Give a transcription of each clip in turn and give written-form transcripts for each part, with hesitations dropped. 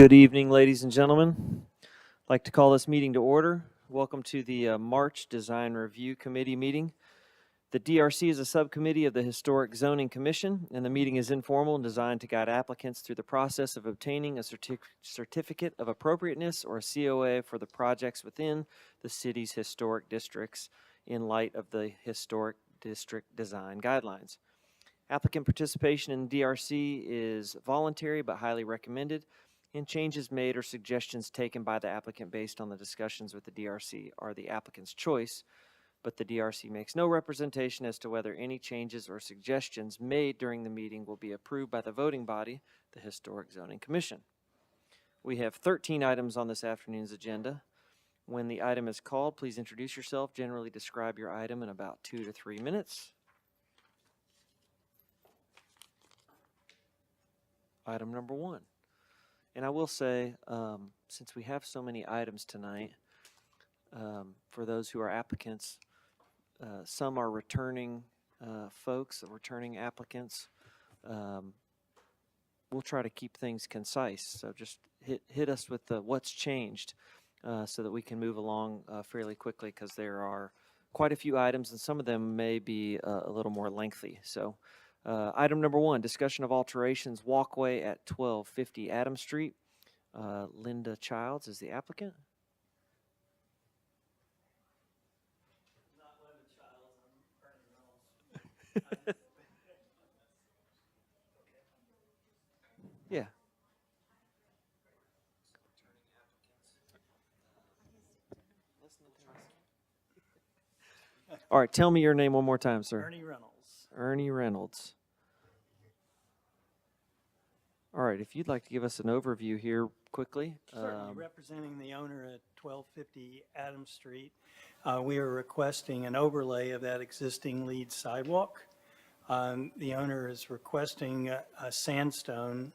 Good evening, ladies and gentlemen. I'd like to call this meeting to order. Welcome to the March Design Review Committee meeting. The DRC is a subcommittee of the Historic Zoning Commission, and the meeting is informal and designed to guide applicants through the process of obtaining a certificate of appropriateness or a COA for the projects within the city's historic districts in light of the Historic District Design Guidelines. Applicant participation in DRC is voluntary but highly recommended, and changes made or suggestions taken by the applicant based on the discussions with the DRC are the applicant's choice, but the DRC makes no representation as to whether any changes or suggestions made during the meeting will be approved by the voting body, the Historic Zoning Commission. We have 13 items on this afternoon's agenda. When the item is called, please introduce yourself, generally describe your item in about 2 to 3 minutes. Item number 1. And I will say, since we have so many items tonight, for those who are applicants, some are returning folks, returning applicants. We'll try to keep things concise, so just hit us with what's changed so that we can move along fairly quickly, because there are quite a few items and some of them may be a little more lengthy. So item number 1, discussion of alterations walkway at 1250 Adams Street. Linda Childs is the applicant. Not Linda Childs, I'm Ernie Reynolds. Yeah. All right, tell me your name one more time, sir. Ernie Reynolds. Ernie Reynolds. All right, if you'd like to give us an overview here quickly. Certainly, representing the owner at 1250 Adams Street, we are requesting an overlay of that existing lead sidewalk. The owner is requesting a sandstone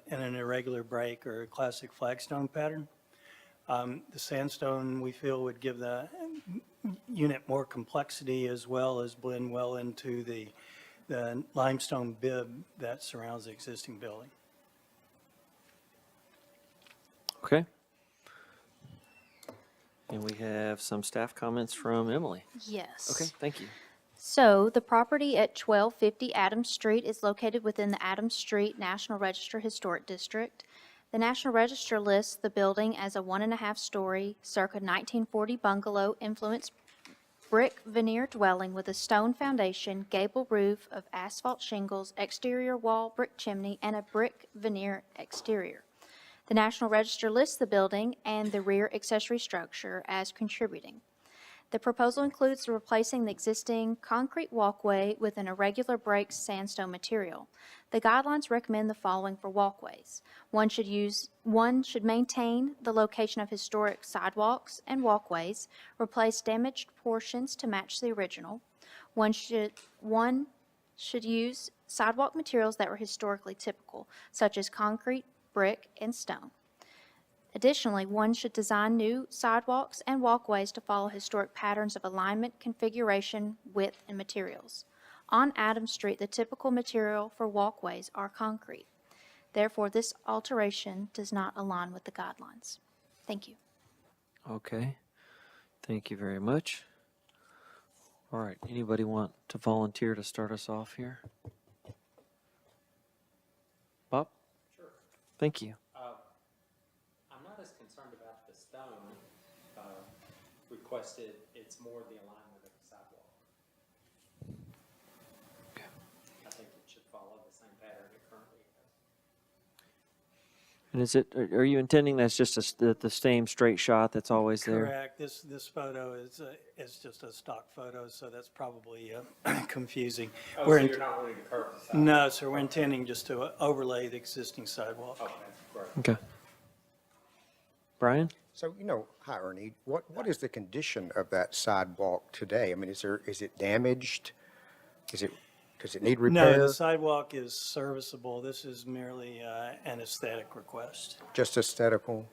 in an irregular break or a classic flagstone pattern. The sandstone, we feel, would give the unit more complexity as well as blend well into the limestone bib that surrounds the existing building. Okay. And we have some staff comments from Emily. Yes. Okay, thank you. So the property at 1250 Adams Street is located within the Adams Street National Register Historic District. The National Register lists the building as a 1.5-story, circa 1940 bungalow influenced brick veneer dwelling with a stone foundation, gable roof of asphalt shingles, exterior wall brick chimney, and a brick veneer exterior. The National Register lists the building and the rear accessory structure as contributing. The proposal includes replacing the existing concrete walkway with an irregular break sandstone material. The guidelines recommend the following for walkways. One should maintain the location of historic sidewalks and walkways, replace damaged portions to match the original. One should use sidewalk materials that were historically typical, such as concrete, brick, and stone. Additionally, one should design new sidewalks and walkways to follow historic patterns of alignment, configuration, width, and materials. On Adams Street, the typical material for walkways are concrete. Therefore, this alteration does not align with the guidelines. Thank you. Okay, thank you very much. All right, anybody want to volunteer to start us off here? Bob? Sure. Thank you. I'm not as concerned about the stone requested, it's more the alignment of the sidewalk. Okay. I think it should follow the same pattern it currently has. And is it, are you intending that's just the same straight shot that's always there? Correct. This photo is just a stock photo, so that's probably confusing. Oh, so you're not wanting to curve the sidewalk? No, sir. We're intending just to overlay the existing sidewalk. Okay, great. Okay. Brian? So, hi, Ernie, what is the condition of that sidewalk today? I mean, is it damaged? Does it need repair? No, the sidewalk is serviceable. This is merely an aesthetic request. Just aesthetical?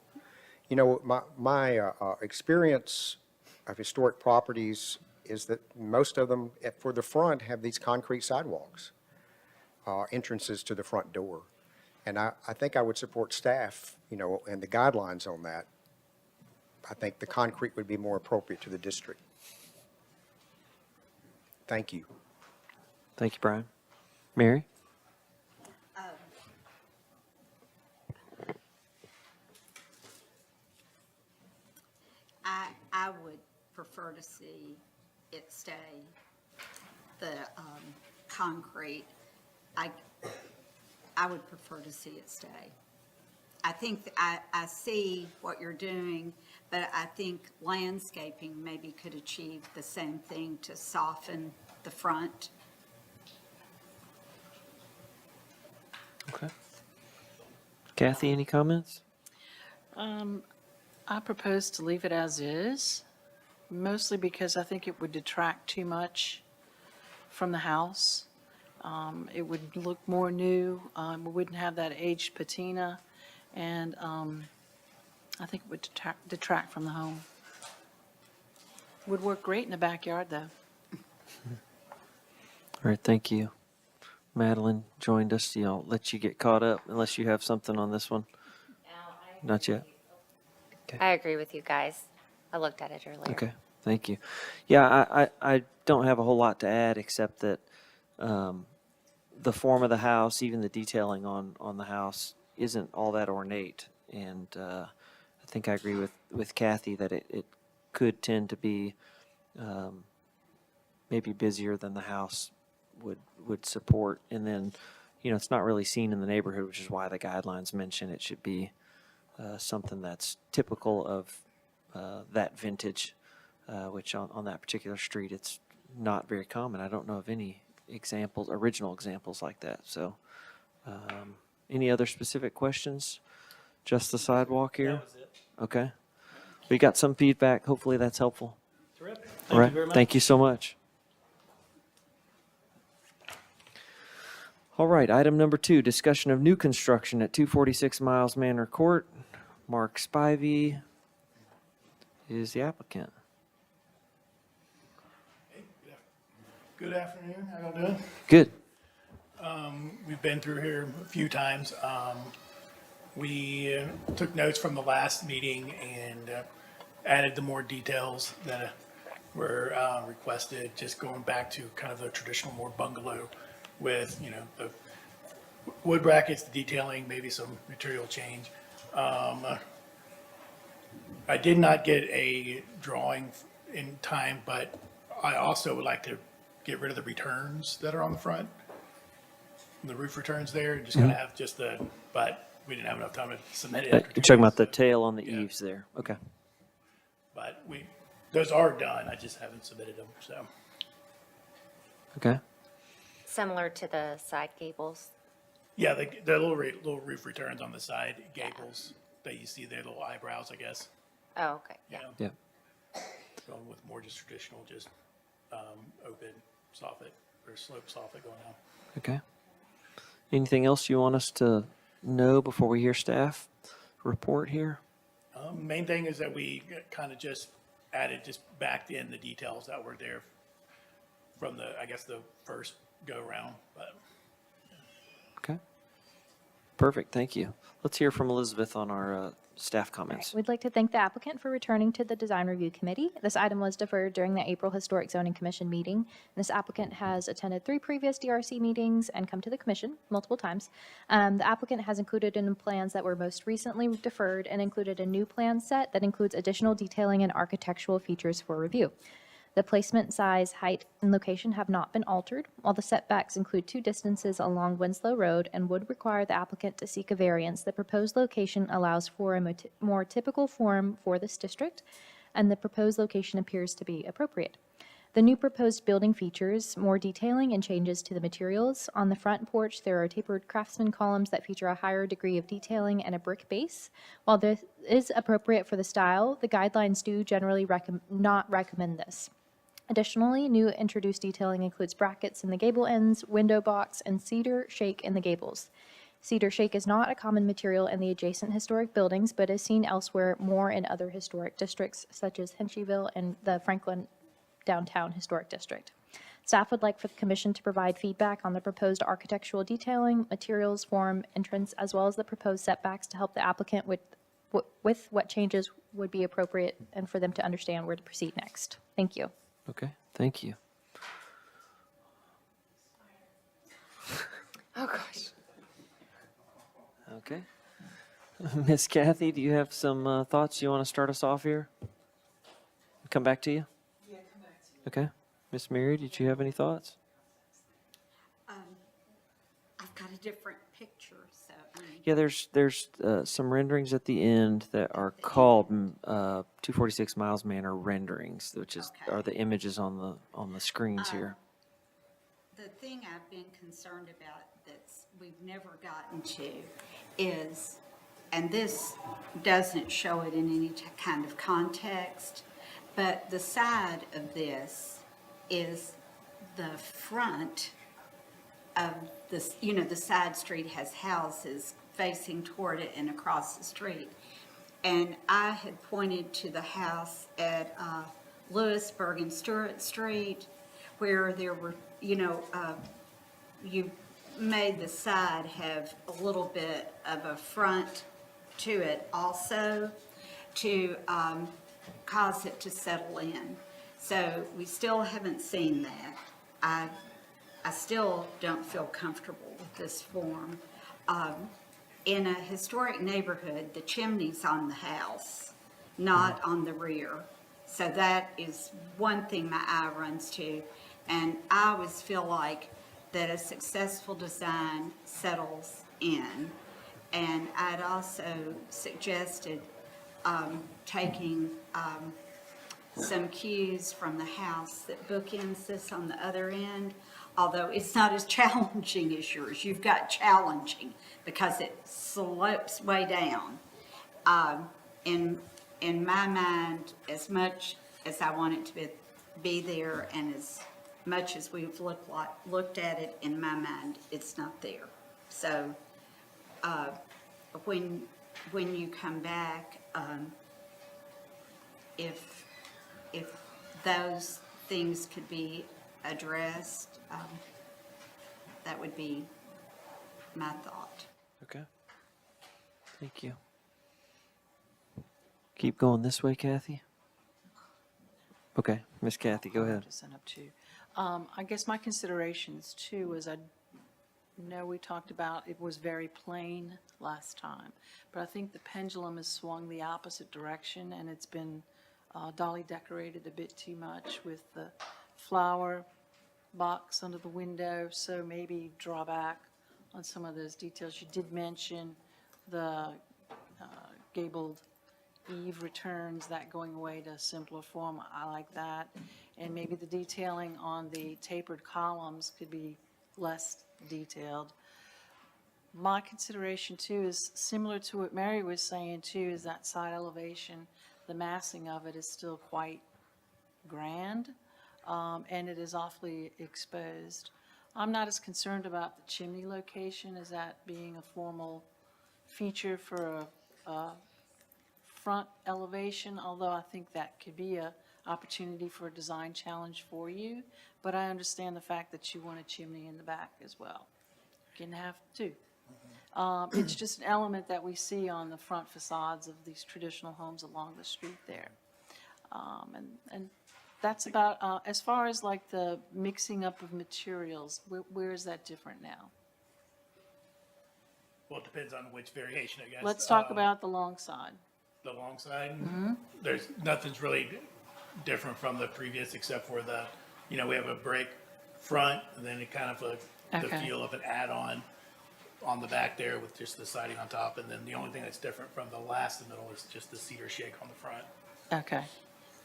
My experience of historic properties is that most of them, for the front, have these concrete sidewalks, entrances to the front door. And I think I would support staff, you know, and the guidelines on that. I think the concrete would be more appropriate to the district. Thank you. Thank you, Brian. Mary? I would prefer to see it stay, the concrete. I would prefer to see it stay. I think, I see what you're doing, but I think landscaping maybe could achieve the same thing to soften the front. Okay. Kathy, any comments? I propose to leave it as is, mostly because I think it would detract too much from the house. It would look more new, we wouldn't have that aged patina, and I think it would detract from the home. Would work great in the backyard, though. All right, thank you. Madeline joined us. I'll let you get caught up unless you have something on this one. Not yet. I agree with you guys. I looked at it earlier. Okay, thank you. Yeah, I don't have a whole lot to add except that the form of the house, even the detailing on the house, isn't all that ornate. And I think I agree with Kathy that it could tend to be maybe busier than the house would support. And then, you know, it's not really seen in the neighborhood, which is why the guidelines mention it should be something that's typical of that vintage, which on that particular street, it's not very common. I don't know of any original examples like that. So any other specific questions? Just the sidewalk here? That was it. Okay. We got some feedback. Hopefully that's helpful. Terrific. All Thank right. you very much. Thank you so much. All right, item number 2, discussion of new construction at 246 Miles Manor Court. Mark Spivey is the applicant. Good afternoon, how y'all doing? Good. We've been through here a few times. We took notes from the last meeting and added the more details that were requested, just going back to kind of the traditional more bungalow with, you know, the wood brackets, the detailing, maybe some material change. I did not get a drawing in time, but I also would like to get rid of the returns that are on the front. The roof returns there, just kind of have just but we didn't have enough time to submit it. You're talking about the tail on the Yeah. eaves there. Okay. But those are done, I just haven't submitted them, so. Okay. Similar to the side gables. Yeah, the little roof returns on the side gables that you see there, little eyebrows, I guess. Oh, okay, you yeah. know, Yeah. Going with more just traditional, just open soffit or slope soffit going on. Okay. Anything else you want us to know before we hear staff report here? Main thing is that we kind of just backed in the details that were there from the first go round, but. Okay. Perfect. Thank you. Let's hear from Elizabeth on our staff comments. We'd like to thank the applicant for returning to the Design Review Committee. This item was deferred during the April Historic Zoning Commission meeting. This applicant has attended 3 previous DRC meetings and come to the commission multiple times. The applicant has included in plans that were most recently deferred and included a new plan set that includes additional detailing and architectural features for review. The placement, size, height, and location have not been altered, while the setbacks include 2 distances along Winslow Road and would require the applicant to seek a variance. The proposed location allows for a more typical form for this district, and the proposed location appears to be appropriate. The new proposed building features more detailing and changes to the materials. On the front porch, there are tapered craftsman columns that feature a higher degree of detailing and a brick base. While this is appropriate for the style, the guidelines do generally not recommend this. Additionally, new introduced detailing includes brackets in the gable ends, window box, and cedar shake in the gables. Cedar shake is not a common material in the adjacent historic buildings, but is seen elsewhere more in other historic districts, such as Hensheyville and the Franklin Downtown Historic District. Staff would like for the commission to provide feedback on the proposed architectural detailing, materials, form, entrance, as well as the proposed setbacks to help the applicant with what changes would be appropriate and for them to understand where to proceed next. Thank you. Okay, thank you. Oh, gosh. Okay. Miss Kathy, do you have some thoughts you want to start us off here? Come back to you? Yeah, come back to you. Okay. Miss Mary, did you have any thoughts? I've got a different picture, so, I mean, Yeah, there's some renderings at the end that are called 246 Miles Manor renderings, which is Okay. are the images on the screens here. the thing I've been concerned about we've never gotten to is, and this doesn't show it in any kind of context, but the side of this is the front of this, the side street has houses facing toward it and across the street. And I had pointed to the house at Lewisburg and Stewart Street where there were, you made the side have a little bit of a front to it also to cause it to settle in. So we still haven't seen that. I still don't feel comfortable with this form. In a historic neighborhood, the chimney's on the house, not on the rear. So that is one thing my eye runs to. And I always feel like that a successful design settles in. And I'd also suggested taking some cues from the house that bookends this on the other end, although it's not as challenging as yours. You've got challenging because it slopes way down. In my mind, as much as I want it to be there and as much as we've looked at it, in my mind, it's not there. So when you come back, if those things could be addressed, that would be my thought. Okay. Thank you. Keep going this way, Kathy. Okay, Miss Kathy, go ahead. To send up to. I guess my considerations too is I know we talked about it was very plain last time, but I think the pendulum has swung the opposite direction and it's been dolly decorated a bit too much with the flower box under the window, so maybe draw back on some of those details. You did mention the gabled eave returns, that going away to a simpler form. I like that. And maybe the detailing on the tapered columns could be less detailed. My consideration too is similar to what Mary was saying too, is that side elevation, the massing of it is still quite grand, and it is awfully exposed. I'm not as concerned about the chimney location as that being a formal feature for a front elevation, although I think that could be a opportunity for a design challenge for you. But I understand the fact that you want a chimney in the back as well. You can have two. It's just an element that we see on the front facades of these traditional homes along the street there. And that's about, as far as like the mixing up of materials, where is that different now? Well, it depends on which variation, I guess. Let's talk about the long side. The long side. There's, nothing's really different from the previous except for the, we have a brick front and then it kind of the Okay. feel of an add-on on the back there with just the siding on top. And then the only thing that's different from the last in the middle is just the cedar shake on the front. Okay.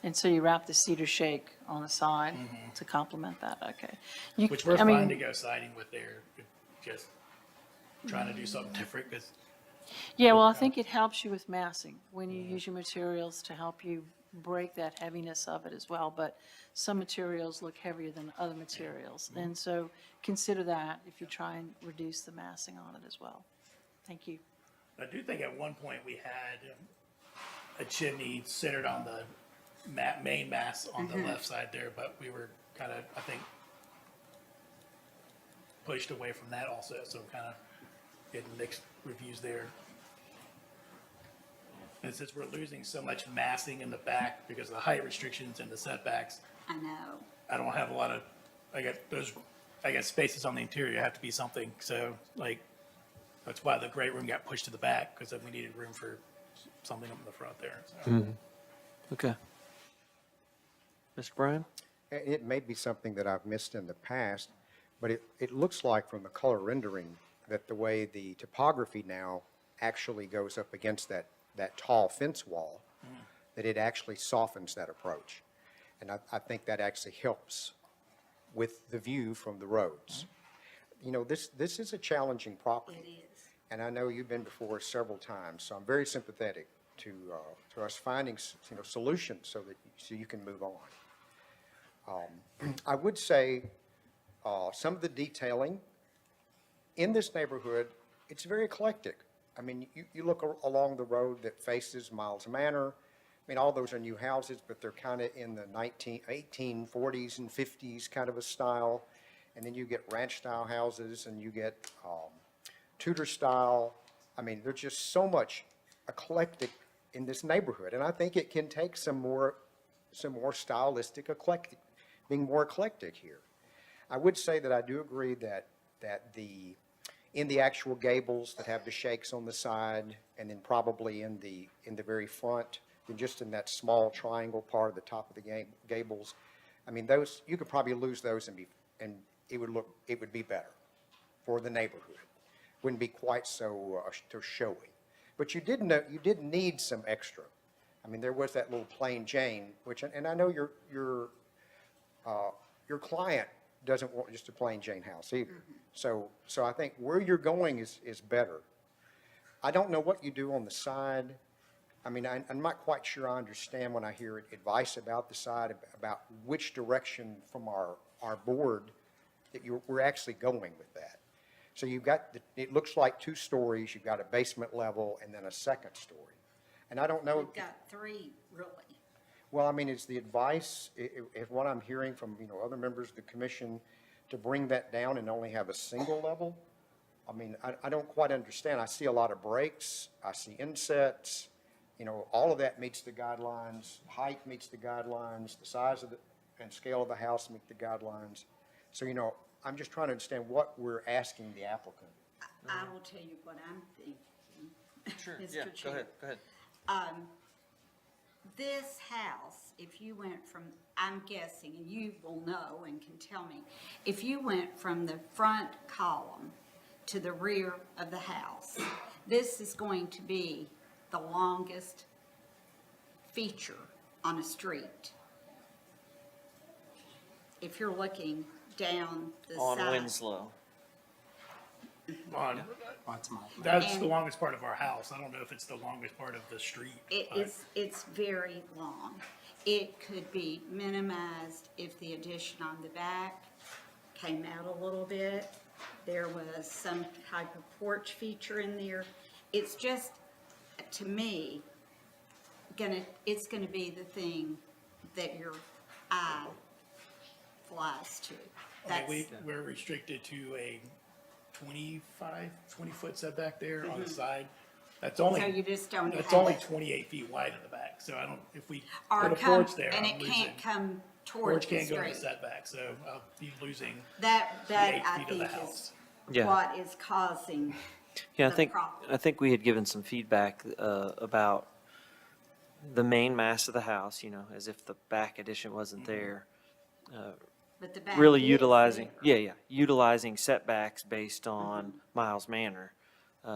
And so you wrap the cedar shake on the side to complement that, okay. Which we're fine to go siding with there, just trying to do something different because Yeah, well, I think it helps you with massing when you use your materials to help you break that heaviness of it as well. But some materials look heavier than other materials. And so consider that if you try and reduce the massing on it as well. Thank you. I do think at one point we had a chimney centered on the main mass on the left side there, but we were kind of, I think, pushed away from that also, so kind of getting mixed reviews there. And since we're losing so much massing in the back because of the height restrictions and the setbacks, I know. I don't have a lot of, I got spaces on the interior, have to be something, so like, that's why the great room got pushed to the back, because we needed room for something up in the front there, so. Okay. Mr. Bryan? It may be something that I've missed in the past, but it looks like from the color rendering that the way the topography now actually goes up against that tall fence wall, that it actually softens that approach. And I think that actually helps with the view from the roads. You know, this is a challenging property. It is. And I know you've been before us several times, so I'm very sympathetic to us finding, solutions so you can move on. I would say some of the detailing in this neighborhood, it's very eclectic. I mean, you look along the road that faces Miles Manor. I mean, all those are new houses, but they're kind of in the 1840s and 50s kind of a style. And then you get ranch-style houses, and you get Tudor-style. I mean, there's just so much eclectic in this neighborhood, and I think it can take some more stylistic eclectic, being more eclectic here. I would say that I do agree that in the actual gables that have the shakes on the side, and then probably in the very front, and just in that small triangle part of the top of the gables, I mean, those, you could probably lose those and it would be better for the neighborhood. Wouldn't be quite so showy. But you did need some extra. I mean, there was that little plain Jane, and I know your client doesn't want just a plain Jane house either. So I think where you're going is better. I don't know what you do on the side. I mean, I'm not quite sure I understand when I hear advice about the side, about which direction from our board that we're actually going with that. So you've got, it looks like 2 stories, you've got a basement level and then a second story. And I don't know. We've got 3, really. Well, I mean, is the advice, if what I'm hearing from, other members of the commission, to bring that down and only have a single level? I mean, I don't quite understand. I see a lot of breaks, I see insets, all of that meets the guidelines, height meets the guidelines, the size of and scale of the house meet the guidelines. So, I'm just trying to understand what we're asking the applicant. I will tell you what I'm thinking. Sure, Mr. yeah, Chair. go ahead. This house, if you went from, I'm guessing, and you will know and can tell me, if you went from the front column to the rear of the house, this is going to be the longest feature on a street. If you're looking down the On side. Winslow. That's And- the longest part of our house. I don't know if it's the longest part of the street. It's very long. It could be minimized if the addition on the back came out a little bit. There was some type of porch feature in there. It's just, to me, it's gonna be the thing that your eye flies to. I mean, That's, we're restricted to a 20-foot setback there on the side. That's so you only, just don't have that's only it. 28 feet wide in the back, so I don't, if we Or put a come, porch there, and I'm it losing. can't come towards Porch the can't go in the street. setback, so I'll be losing That the 8 I feet of the think is house. Yeah. what is causing Yeah, the problem. I think we had given some feedback about the main mass of the house, as if the back addition wasn't there. But the back Really is utilizing, there. utilizing setbacks based on Miles Manor.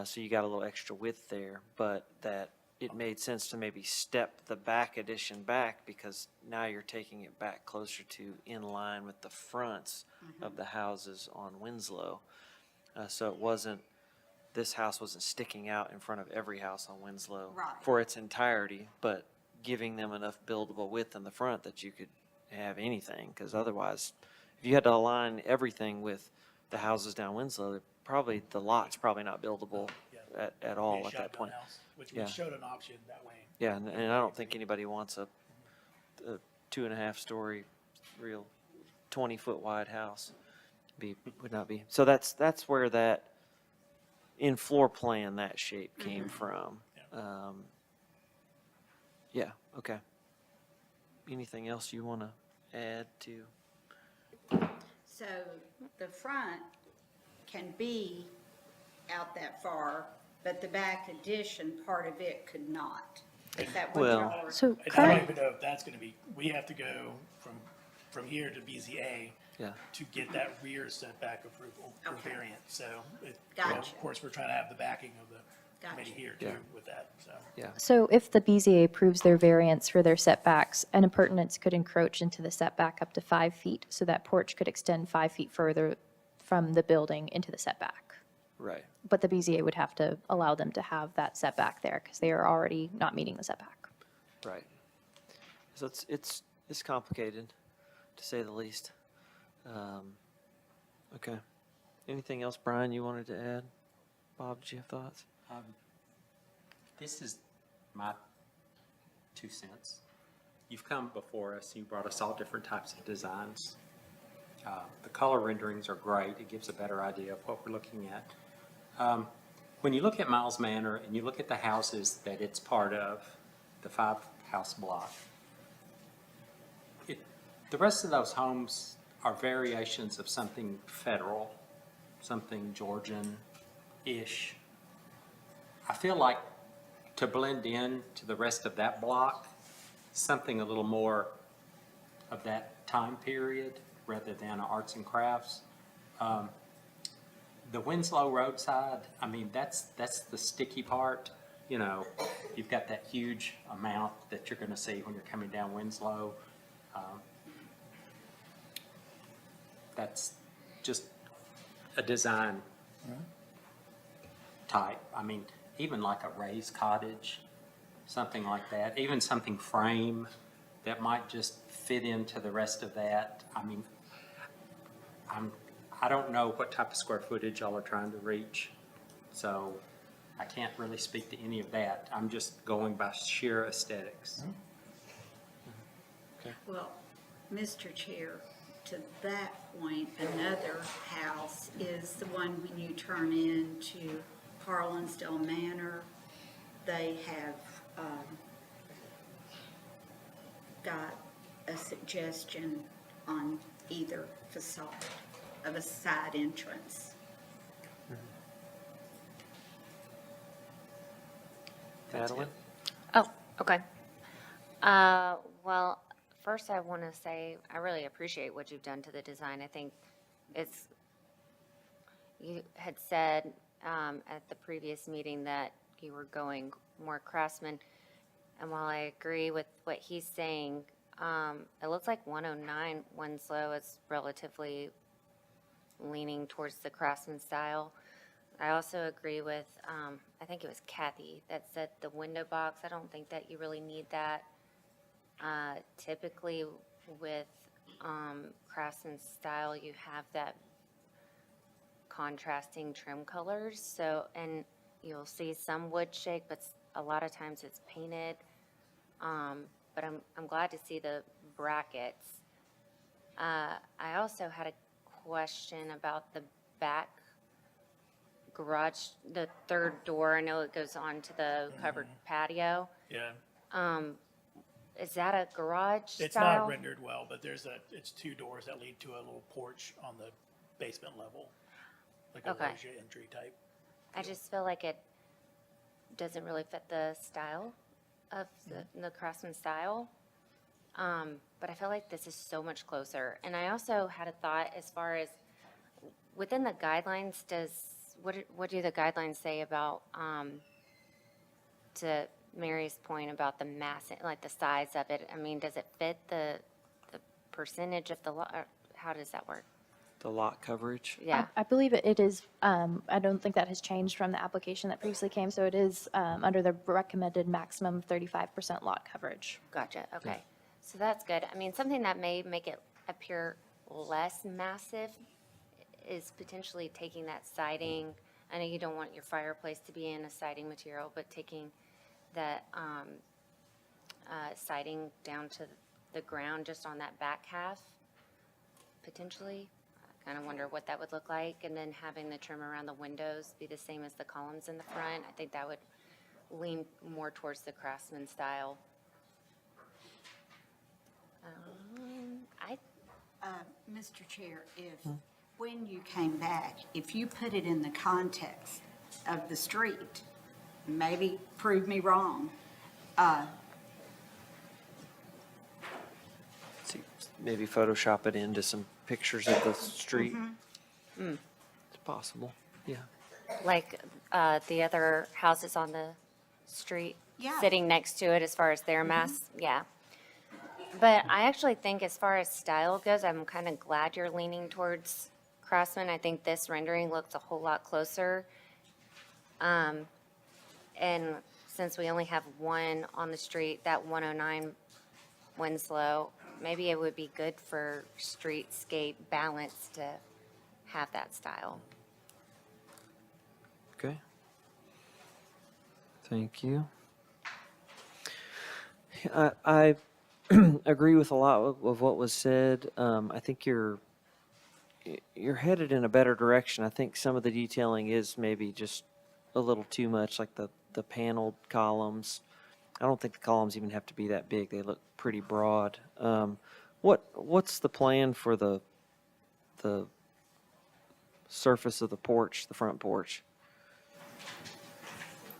So you got a little extra width there, but that it made sense to maybe step the back addition back because now you're taking it back closer to in line with the fronts of the houses on Winslow. So this house wasn't sticking out in front of every house on Winslow Right. for its entirety, but giving them enough buildable width in the front that you could have anything, because otherwise, if you had to align everything with the houses down Winslow, the lot's probably not buildable at all Be a at that shotgun point. house, which Yeah. we showed an option that way. Yeah, and I don't think anybody wants a 2.5-story real 20-foot wide house. would not be. So that's where that, in floor plan, that shape came from. Yeah, okay. Anything else you want to add to? So the front can be out that far, but the back addition, part of it could not. Is that what Well- y'all are? So I don't current, even know if that's gonna be, we have to go from here to BZA Yeah. to get that rear setback approval or Okay. variance, so. Gotcha. Of course, we're trying to have the backing of the committee Gotcha. here Yeah. too with that, so. Yeah. so if the BZA approves their variance for their setbacks, an appurtenance could encroach into the setback up to 5 feet, so that porch could extend 5 feet further from the building into the setback. Right. But the BZA would have to allow them to have that setback there because they are already not meeting the setback. Right. So it's complicated, to say the least. Okay. Anything else, Brian, you wanted to add? Bob, did you have thoughts? This is my 2 cents. You've come before us, you brought us all different types of designs. The color renderings are great, it gives a better idea of what we're looking at. When you look at Miles Manor and you look at the houses that it's part of, the 5-house block, the rest of those homes are variations of something federal, something Georgian-ish. I feel like to blend in to the rest of that block, something a little more of that time period rather than arts and crafts. The Winslow roadside, I mean, that's the sticky part. You know, you've got that huge amount that you're going to see when you're coming down Winslow. That's just a design type. I mean, even like a raised cottage, something like that, even something frame that might just fit into the rest of that. I mean, I don't know what type of square footage y'all are trying to reach, so I can't really speak to any of that. I'm just going by sheer aesthetics. Well, Mr. Chair, to that point, another house is the one when you turn into Harlansdale Manor. They have got a suggestion on either facade of a side entrance. Madeline? Oh, okay. Well, first I want to say, I really appreciate what you've done to the design. I think you had said at the previous meeting that you were going more craftsman. And while I agree with what he's saying, it looks like 109 Winslow is relatively leaning towards the craftsman style. I also agree with, I think it was Kathy that said the window box. I don't think that you really need that. Typically with craftsman style, you have that contrasting trim colors. So, and you'll see some wood shake, but a lot of times it's painted. But I'm glad to see the brackets. I also had a question about the back garage, the third door. I know it goes on to the covered patio. Yeah, Is that a garage it's style? not rendered well, but it's 2 doors that lead to a little porch on the basement level, like a Okay. loggia entry type. I just feel like it doesn't really fit the style of the craftsman style. But I feel like this is so much closer. And I also had a thought as far as within the guidelines, what do the guidelines say about, to Mary's point about the mass, like the size of it? I mean, does it fit the percentage of the lot? Or how does that work? The lot coverage? Yeah. I believe it is, I don't think that has changed from the application that previously came, so it is under the recommended maximum of 35% lot coverage. Gotcha, okay. So that's good. I mean, something that may make it appear less massive is potentially taking that siding. I know you don't want your fireplace to be in a siding material, but taking that siding down to the ground just on that back half, potentially. kind of wonder what that would look like. And then having the trim around the windows be the same as the columns in the front, I think that would lean more towards the Craftsman style. Mr. Chair, when you came back, if you put it in the context of the street, maybe prove me wrong, See, maybe Photoshop it into some pictures of the street. It's possible, yeah. Like the other houses on the street, Yeah. sitting next to it as far as their mass, yeah. But I actually think as far as style goes, I'm kind of glad you're leaning towards Craftsman. I think this rendering looks a whole lot closer. And since we only have one on the street, that 109 Winslow, maybe it would be good for streetscape balance to have that style. Okay. Thank you. I agree with a lot of what was said. I think you're headed in a better direction. I think some of the detailing is maybe just a little too much, like the paneled columns. I don't think the columns even have to be that big. They look pretty broad. What's the plan for the surface of the porch, the front porch?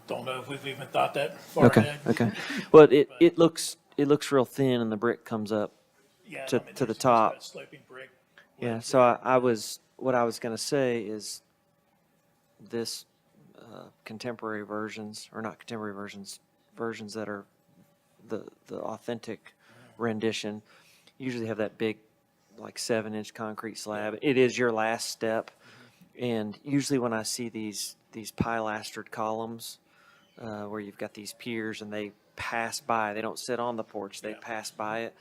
Don't know if we've even thought that far Okay, ahead. okay. Well, it looks real thin, and the brick comes up. Yeah, To- I mean, to the there's just top. a sloping brick. Yeah, with so what I was going to say is this contemporary versions, or not contemporary versions, versions that are the authentic rendition, usually have that big, like 7-inch concrete slab. It is your last step. And usually when I see these pilastered columns, where you've got these piers and they pass by, they don't sit on the porch, they pass by it.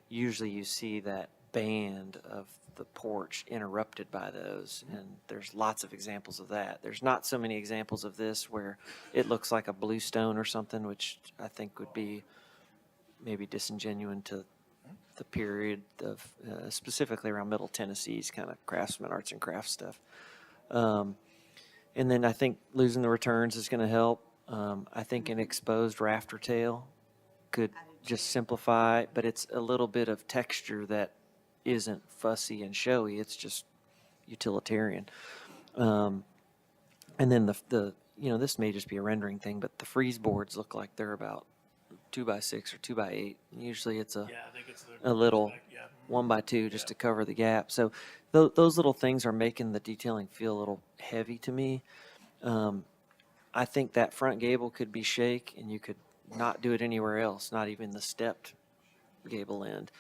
Usually you see that band of the porch interrupted by those, and there's lots of examples of that. There's not so many examples of this where it looks like a bluestone or something, which I think would be maybe disingenuous to the period of, specifically around Middle Tennessee's kind of craftsman, arts and crafts stuff. And then I think losing the returns is going to help. I think an exposed rafter tail could just simplify, but it's a little bit of texture that isn't fussy and showy. It's just utilitarian. And then this may just be a rendering thing, but the frieze boards look like they're about 2x6 or 2x8. Usually it's Yeah, I think it's a little yeah. 1x2 just to cover the gap. So those little things are making the detailing feel a little heavy to me. I think that front gable could be shake, and you could not do it anywhere else, not even the stepped gable end.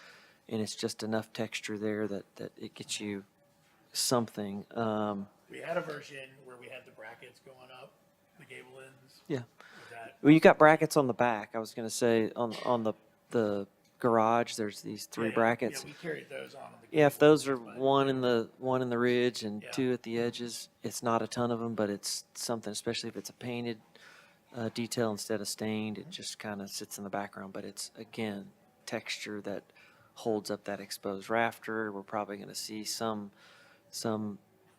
And it's just enough texture there that it gets you something. We had a version where we had the brackets going up, the gable ends. Yeah. With that. Well, you got brackets on the back. I was going to say on the garage, there's these three Yeah, brackets. Yeah, we carried those on. the Yeah, if gable those are ends, but- one in the ridge and Yeah. 2 at the edges, it's not a ton of them, but it's something, especially if it's a painted detail instead of stained. It just kind of sits in the background, but it's, again, texture that holds up that exposed rafter. We're probably going to see some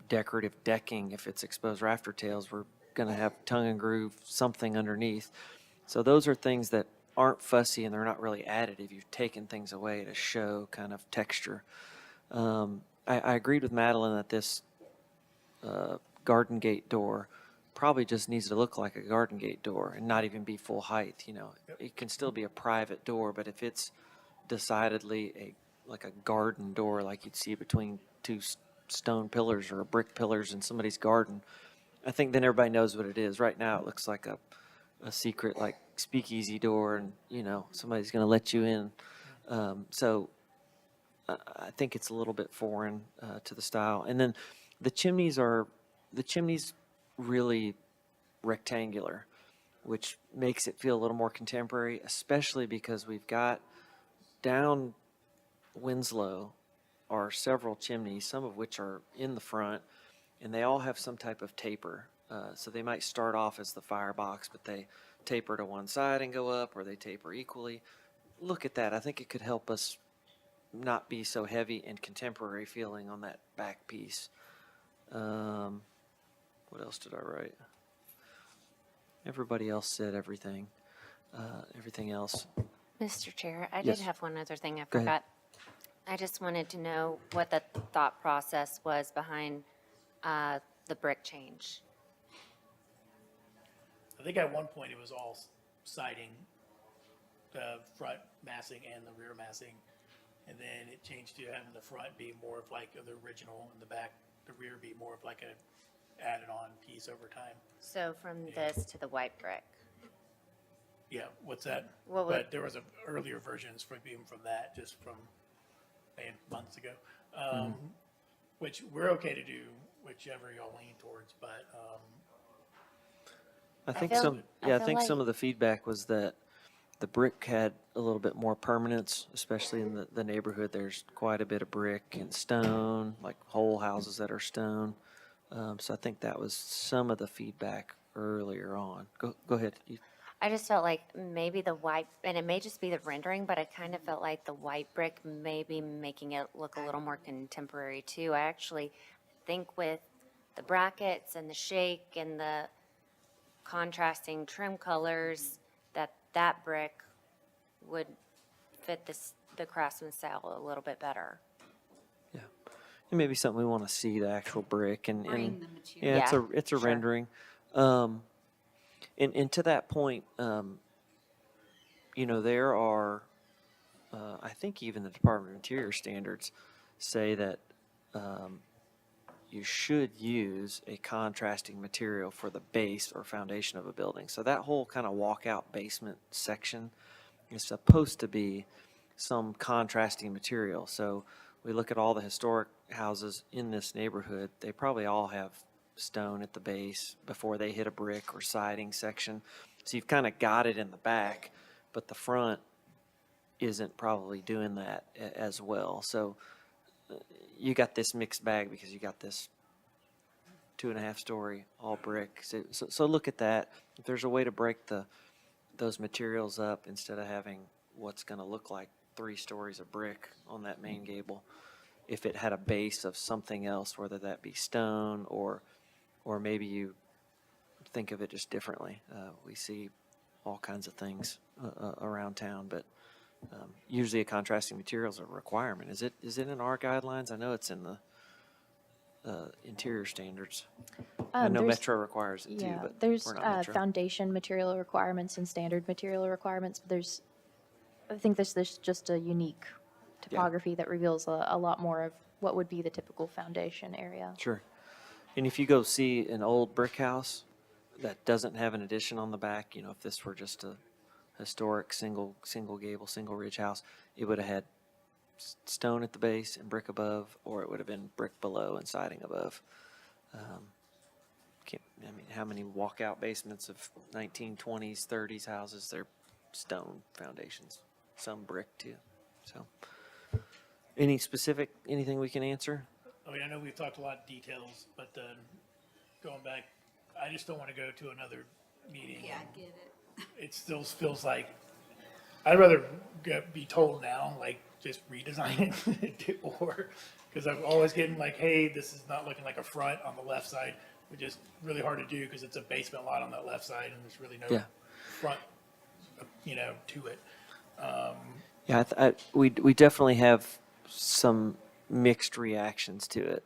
decorative decking. If it's exposed rafter tails, we're going to have tongue and groove, something underneath. So those are things that aren't fussy, and they're not really additive. You've taken things away to show kind of texture. I agreed with Madeline that this garden gate door probably just needs to look like a garden gate door and not even be full height. It can still be a private door, but if it's decidedly like a garden door, like you'd see between 2 stone pillars or brick pillars in somebody's garden, I think then everybody knows what it is. Right now, it looks like a secret, like speakeasy door, and somebody's going to let you in. So I think it's a little bit foreign to the style. And then the chimneys really rectangular, which makes it feel a little more contemporary, especially because we've got down Winslow are several chimneys, some of which are in the front, and they all have some type of taper. So they might start off as the firebox, but they taper to one side and go up, or they taper equally. Look at that. I think it could help us not be so heavy and contemporary feeling on that back piece. What else did I write? Everybody else said everything. Everything else. Mr. Chair, I Yes. did have one other thing I Go ahead. forgot. I just wanted to know what the thought process was behind the brick change. I think at one point it was all siding, the front massing and the rear massing. And then it changed to having the front be more of like the original and the back, the rear be more of like a added on piece over time. So from this to the white brick. Yeah, what's that? What would- But there was a earlier versions from even from that, just from months ago. Which we're okay to do, whichever y'all lean towards, but, I think feel- some, I yeah, I feel think like- some of the feedback was that the brick had a little bit more permanence, especially in the neighborhood. There's quite a bit of brick and stone, like whole houses that are stone. So I think that was some of the feedback earlier on. Go ahead. I just felt like maybe the white, and it may just be the rendering, but I kind of felt like the white brick may be making it look a little more contemporary too. I actually think with the brackets and the shake and the contrasting trim colors, that brick would fit the Craftsman style a little bit better. Yeah. It may be something we want to see, the actual brick and. Bring the Yeah, material. it's a sure. rendering. And to that point, there are, I think even the Department of Interior standards say that you should use a contrasting material for the base or foundation of a building. So that whole kind of walkout basement section is supposed to be some contrasting material. So we look at all the historic houses in this neighborhood, they probably all have stone at the base before they hit a brick or siding section. So you've kind of got it in the back, but the front isn't probably doing that as well. So you got this mixed bag because you got this 2.5 story all brick. So look at that. If there's a way to break those materials up instead of having what's going to look like 3 stories of brick on that main gable, if it had a base of something else, whether that be stone or maybe you think of it just differently. We see all kinds of things around town, but usually a contrasting material is a requirement. Is it in our guidelines? I know it's in the interior standards. I know There's- Metro requires it too, Yeah, but there's we're not Metro. foundation material requirements and standard material requirements, but I think there's just a unique topography that reveals a lot more of what would be the typical foundation area. Sure. And if you go see an old brick house that doesn't have an addition on the back, if this were just a historic single gable, single ridge house, it would have had stone at the base and brick above, or it would have been brick below and siding above. How many walkout basements of 1920s, 30s houses, they're stone foundations, some brick too. So, anything we can answer? I know we've talked a lot of details, but going back, I just don't want to go to another meeting. Yeah, I get it. It still feels like, I'd rather be told now, like, just redesign it, or, because I'm always getting like, hey, this is not looking like a front on the left side, which is really hard to do because it's a basement lot on that left side and there's really no Yeah. front, to it. Yeah, we definitely have some mixed reactions to it.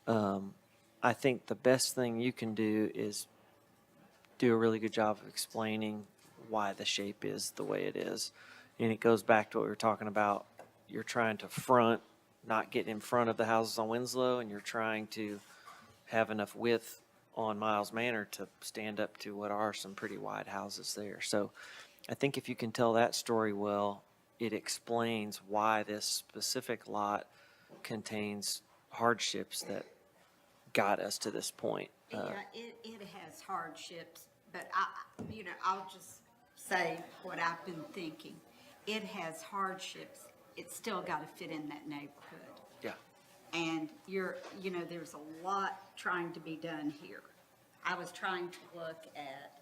I think the best thing you can do is do a really good job of explaining why the shape is the way it is. And it goes back to what we were talking about. You're trying to not get in front of the houses on Winslow, and you're trying to have enough width on Miles Manor to stand up to what are some pretty wide houses there. So I think if you can tell that story well, it explains why this specific lot contains hardships that got us to this point. Yeah, it has hardships, but I'll just say what I've been thinking. It has hardships. It's still got to fit in that neighborhood. Yeah. And there's a lot trying to be done here. I was trying to look at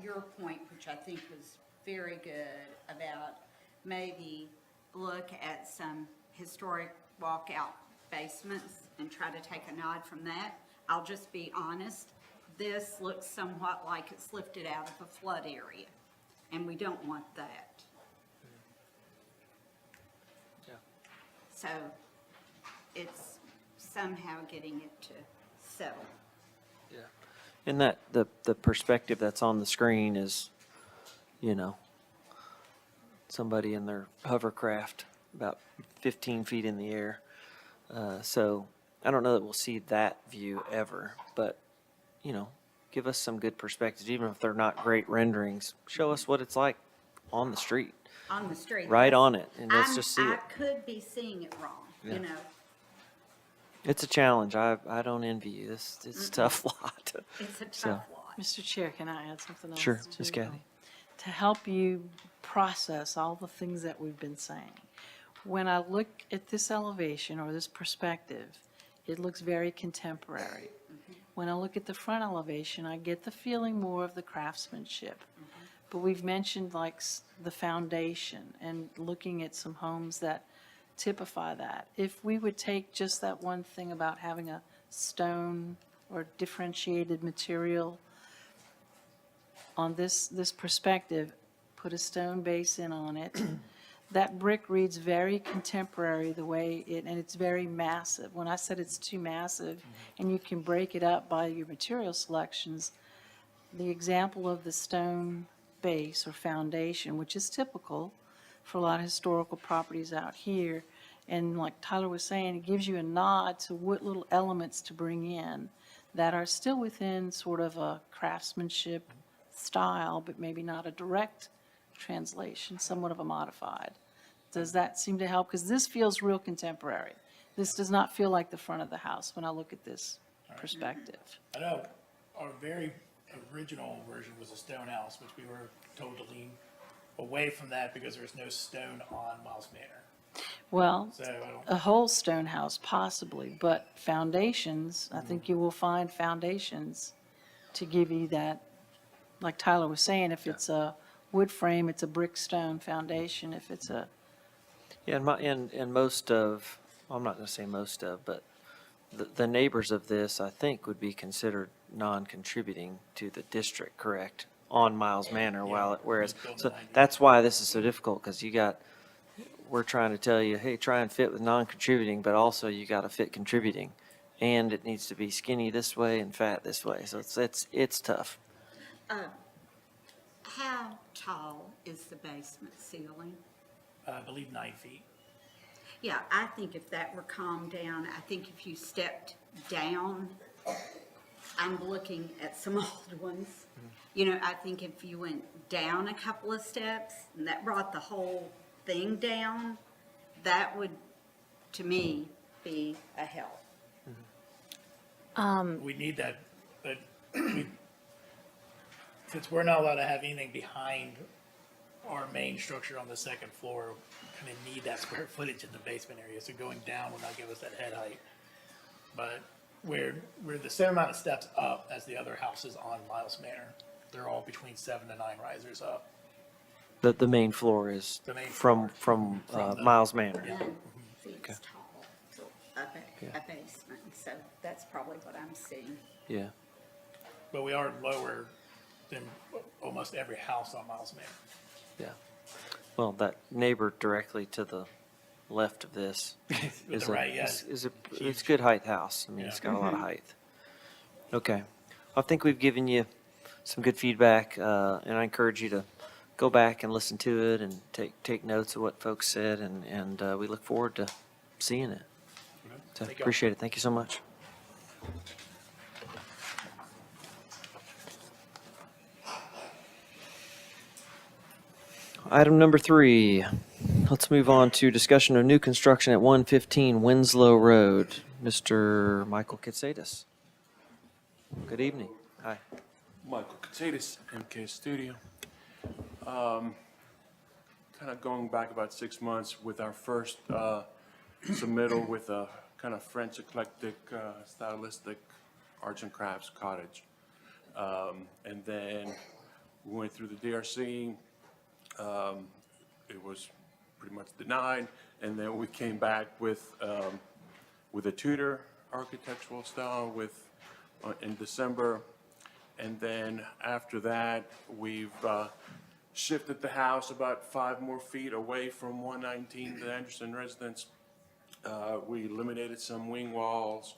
your point, which I think was very good, about maybe look at some historic walkout basements and try to take a nod from that. I'll just be honest, this looks somewhat like it's lifted out of a flood area, and we don't want that. Yeah. So it's somehow getting it to settle. Yeah. And that, the perspective that's on the screen is, you know, somebody in their hovercraft about 15 feet in the air. So I don't know that we'll see that view ever, but, you know, give us some good perspectives, even if they're not great renderings. Show us what it's like on the street, On the street. right on it, and let's I'm- just see I it. could be seeing it wrong, Yeah. you know. It's a challenge. I don't envy you. It's a tough lot. It's a So, tough lot. Mr. Chair, can I add something else? Sure, to, Ms. Kathy. To help you process all the things that we've been saying. When I look at this elevation or this perspective, it looks very contemporary. When I look at the front elevation, I get the feeling more of the craftsmanship. But we've mentioned like the foundation and looking at some homes that typify that. If we would take just that one thing about having a stone or differentiated material on this perspective, put a stone base in on it, that brick reads very contemporary the way it, and it's very massive. When I said it's too massive, and you can break it up by your material selections, the example of the stone base or foundation, which is typical for a lot of historical properties out here, and like Tyler was saying, it gives you a nod to what little elements to bring in that are still within sort of a craftsmanship style, but maybe not a direct translation, somewhat of a modified. Does that seem to help? Because this feels real contemporary. This does not feel like the front of the house when I look at this perspective. I know our very original version was a stone house, which we were told to lean away from that because there was no stone on Miles Manor. Well, So I don't, a whole stone house possibly, but foundations, I think you will find foundations to give you that, like Tyler was saying, if it's a wood frame, it's a brick stone foundation. If it's a, Yeah, and most of, well, I'm not going to say most of, but the neighbors of this, I think, would be considered non-contributing to the district, correct? On Miles Manor, whereas, so that's why this is so difficult, because we're trying to tell you, hey, try and fit with non-contributing, but also you got to fit contributing. And it needs to be skinny this way and fat this way, so it's tough. How tall is the basement ceiling? I believe 9 feet. Yeah, I think if that were calmed down, I think if you stepped down, I'm looking at some old ones. You know, I think if you went down a couple of steps and that brought the whole thing down, that would, to me, be a help. We need that, but since we're not allowed to have anything behind our main structure on the second floor, kind of need that square footage in the basement area, so going down will not give us that head height. But we're the same amount of steps up as the other houses on Miles Manor. They're all between 7 to 9 risers up. The main floor is The main from From the- Miles Manor. 9 feet tall, so a basement, so that's probably what I'm seeing. Yeah. But we are lower than almost every house on Miles Manor. Yeah. Well, that neighbor directly to the left of this is the right, yeah. it's a good height house. I mean, it's got a lot of height. Okay. I think we've given you some good feedback, and I encourage you to go back and listen to it and take notes of what folks said, and we look forward to seeing it. So Thank you. appreciate it. Thank you so much. Item number 3, let's move on to discussion of new construction at 115 Winslow Road. Mr. Michael Kitsadis. Good evening. Hi. Michael Katsidis, MK Studio. Kind of going back about 6 months with our first submittal with a kind of French eclectic, stylistic arts and crafts cottage. And then we went through the DRC. It was pretty much denied. And then we came back with a Tudor architectural style in December. And then after that, we've shifted the house about 5 more feet away from 119, the Anderson residence. We eliminated some wing walls.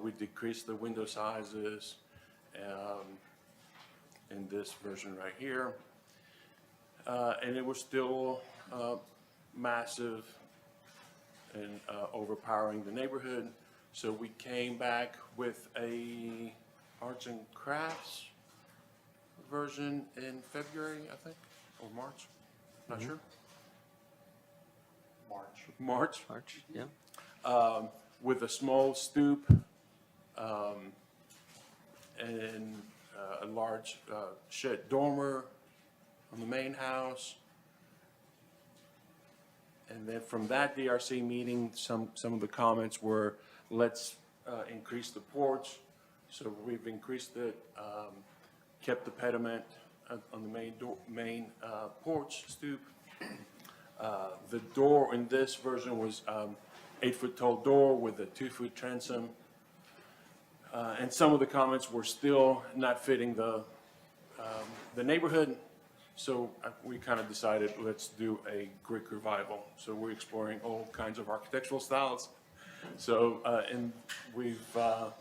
We decreased the window sizes in this version right here. And it was still massive and overpowering the neighborhood. So we came back with a arts and crafts version in February, I think, or March, not sure. March. March, yeah. With a small stoop and a large shed dormer on the main house. And then from that DRC meeting, some of the comments were, let's increase the porch. So we've increased it, kept the pediment on the main porch stoop. The door in this version was 8-foot tall door with a 2-foot transom. And some of the comments were still not fitting the neighborhood. So we kind of decided, let's do a Greek revival. So we're exploring all kinds of architectural styles. So, and we've come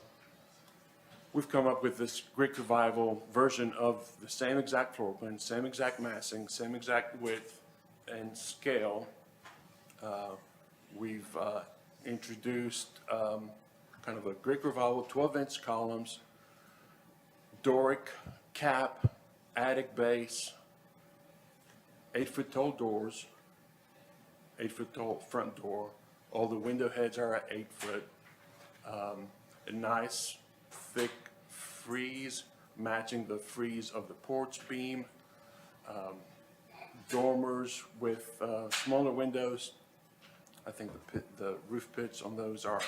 up with this Greek revival version of the same exact floor plan, same exact massing, same exact width and scale. We've introduced kind of a Greek revival, 12-inch columns, Doric cap, attic base, 8-foot tall doors, 8-foot tall front door. All the window heads are at 8 foot. A nice thick frieze matching the frieze of the porch beam. Dormers with smaller windows. I think the roof pitch on those are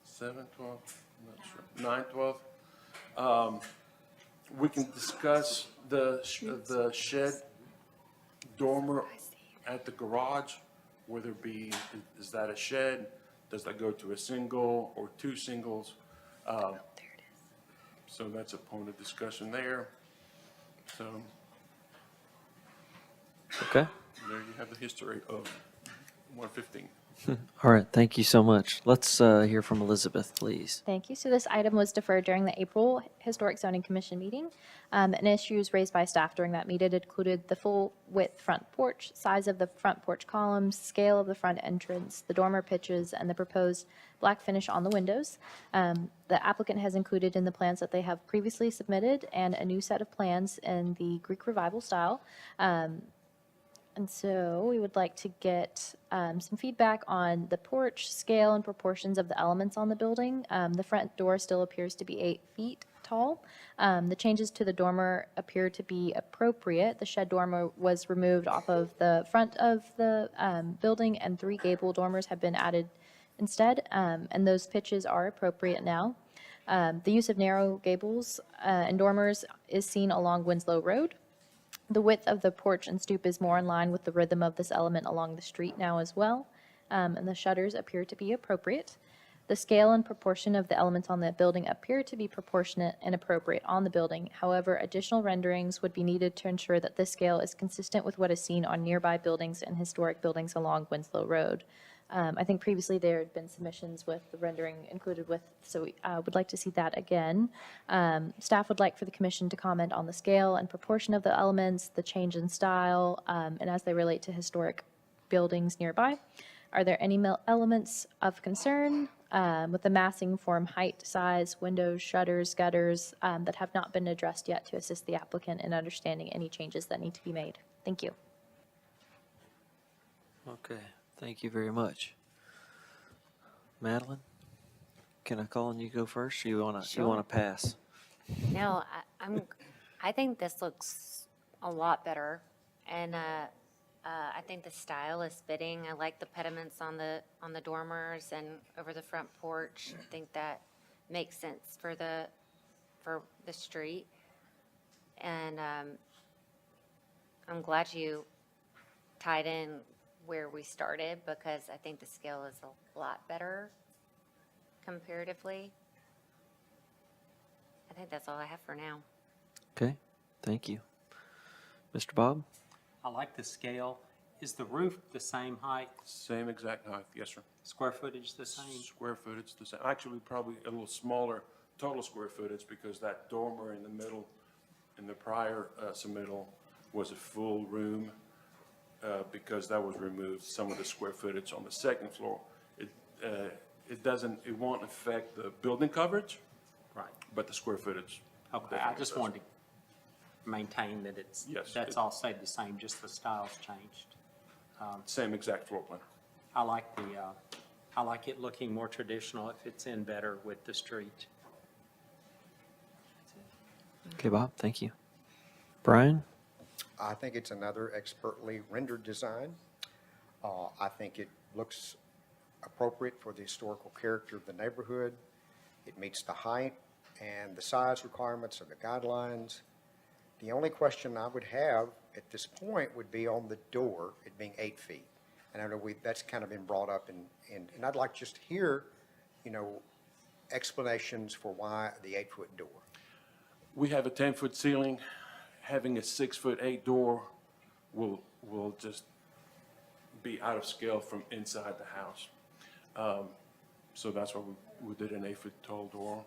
7, 12, I'm not sure, 9, 12. We can discuss the shed dormer at the garage, whether it be, is that a shed? Does that go to a single or 2 singles? So that's a point of discussion there. So Okay. there you have the history of 115. All right, thank you so much. Let's hear from Elizabeth, please. Thank you. So this item was deferred during the April Historic Zoning Commission meeting. And issues raised by staff during that meeting included the full width front porch, size of the front porch columns, scale of the front entrance, the dormer pitches, and the proposed black finish on the windows. The applicant has included in the plans that they have previously submitted and a new set of plans in the Greek Revival style. And so we would like to get some feedback on the porch scale and proportions of the elements on the building. The front door still appears to be 8 feet tall. The changes to the dormer appear to be appropriate. The shed dormer was removed off of the front of the building, and 3 gable dormers have been added instead, and those pitches are appropriate now. The use of narrow gables and dormers is seen along Winslow Road. The width of the porch and stoop is more in line with the rhythm of this element along the street now as well, and the shutters appear to be appropriate. The scale and proportion of the elements on the building appear to be proportionate and appropriate on the building. However, additional renderings would be needed to ensure that this scale is consistent with what is seen on nearby buildings and historic buildings along Winslow Road. I think previously there had been submissions with the rendering included with, so we would like to see that again. Staff would like for the commission to comment on the scale and proportion of the elements, the change in style, and as they relate to historic buildings nearby. Are there any elements of concern with the massing, form, height, size, windows, shutters, gutters that have not been addressed yet to assist the applicant in understanding any changes that need to be made? Thank you. Okay, thank you very much. Madeline, can I call on you to go first? Or you wanna pass? No, I think this looks a lot better, and I think the style is fitting. I like the pediments on the dormers and over the front porch. I think that makes sense for the street, and I'm glad you tied in where we started because I think the scale is a lot better comparatively. I think that's all I have for now. Okay, thank you. Mr. Bob? I like the scale. Is the roof the same height, Same exact height, yes, sir. square footage the same? Square footage the same, actually probably a little smaller total square footage because that dormer in the middle, in the prior submittal, was a full room because that was removed, some of the square footage on the second floor. It won't affect the building coverage, Right. but the square footage. Okay, I definitely just does. wanted to maintain that it's, Yes, that's it- all stayed the same, just the style's changed. Same exact floor plan. I like I like it looking more traditional. It fits in better with the street. Okay, Bob, thank you. Brian? I think it's another expertly rendered design. I think it looks appropriate for the historical character of the neighborhood. It meets the height and the size requirements of the guidelines. The only question I would have at this point would be on the door, it being 8 feet. And I know that's kind of been brought up and I'd like just to hear, explanations for why the 8-foot door. We have a 10-foot ceiling. Having a 6'8" door will just be out of scale from inside the house. So that's why we did an 8-foot tall door.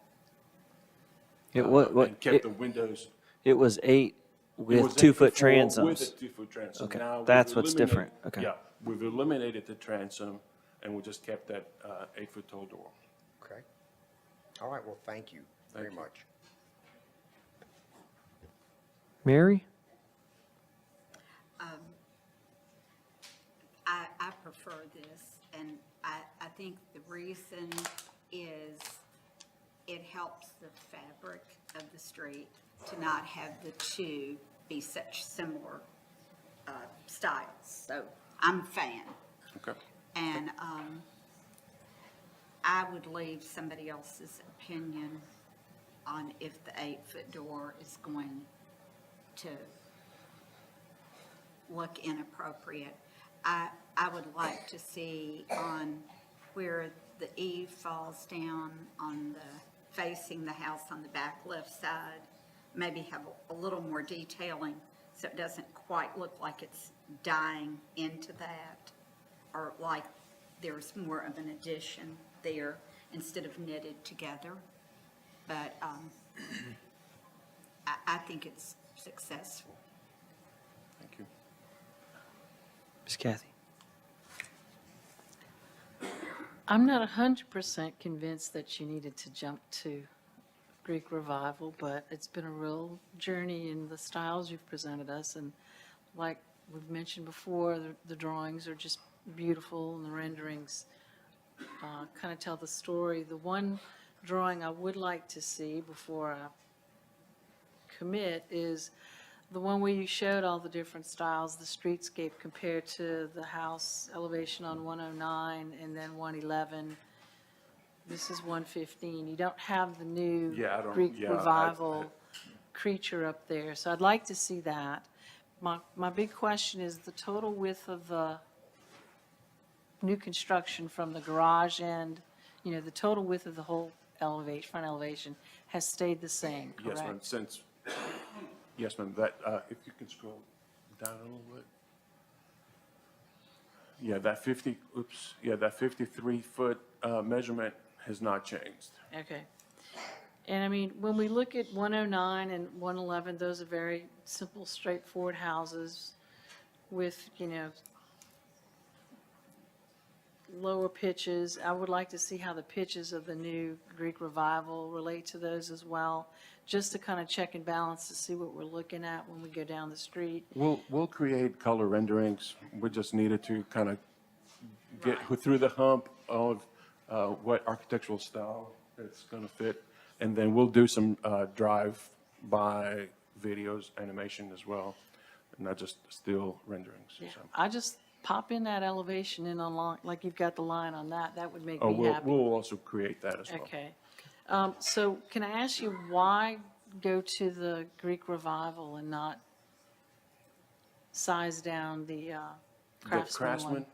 And kept the windows. It was 8 It with was 2-foot 8 before transoms. With a 2-foot transom. Okay, Now we've that's what's eliminated- different. Okay. Yeah, we've eliminated the transom and we just kept that 8-foot tall door. Okay? All right, well, thank you very Thank you. much. Mary? I prefer this, and I think the reason is it helps the fabric of the street to not have the two be such similar styles. So I'm a fan. Okay. And I would leave somebody else's opinion on if the 8-foot door is going to look inappropriate. I would like to see on where the eave falls down on the, facing the house on the back left side, maybe have a little more detailing so it doesn't quite look like it's dying into that, or like there's more of an addition there instead of knitted together. But I think it's successful. Thank you. Ms. Kathy? I'm not 100% convinced that you needed to jump to Greek Revival, but it's been a real journey in the styles you've presented us. And like we've mentioned before, the drawings are just beautiful and the renderings kind of tell the story. The one drawing I would like to see before I commit is the one where you showed all the different styles, the streetscape compared to the house elevation on 109 and then 111. This is 115. You don't have the new Yeah, I don't- Greek yeah, Revival creature up there, so I'd like to see that. My big question is the total width of the new construction from the garage end, the total width of the whole elevation, front elevation, has stayed the same, correct? Yes, ma'am, yes, ma'am, that, if you can scroll down a little bit. Yeah, that 53-foot measurement has not changed. Okay. And I mean, when we look at 109 and 111, those are very simple, straightforward houses with, lower pitches. I would like to see how the pitches of the new Greek Revival relate to those as well, just to kind of check and balance to see what we're looking at when we go down the street. We'll create color renderings. We just needed to kind of get through the hump of what architectural style it's going to fit. And then we'll do some drive-by videos, animation as well, and not just still renderings. Yeah. So. I just pop in that elevation in along, like you've got the line on that, that would make Oh, me happy. we'll also create that as well. Okay. So can I ask you why go to the Greek Revival and not size down the Craftsman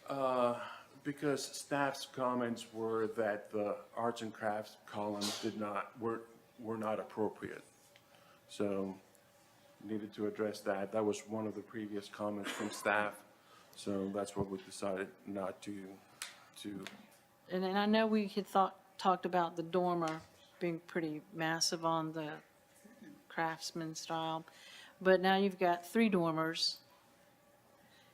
one? Because staff's comments were that the arts and crafts columns were not appropriate. So needed to address that. That was one of the previous comments from staff. So that's what we decided not to. And then I know we had talked about the dormer being pretty massive on the Craftsman style, but now you've got 3 dormers.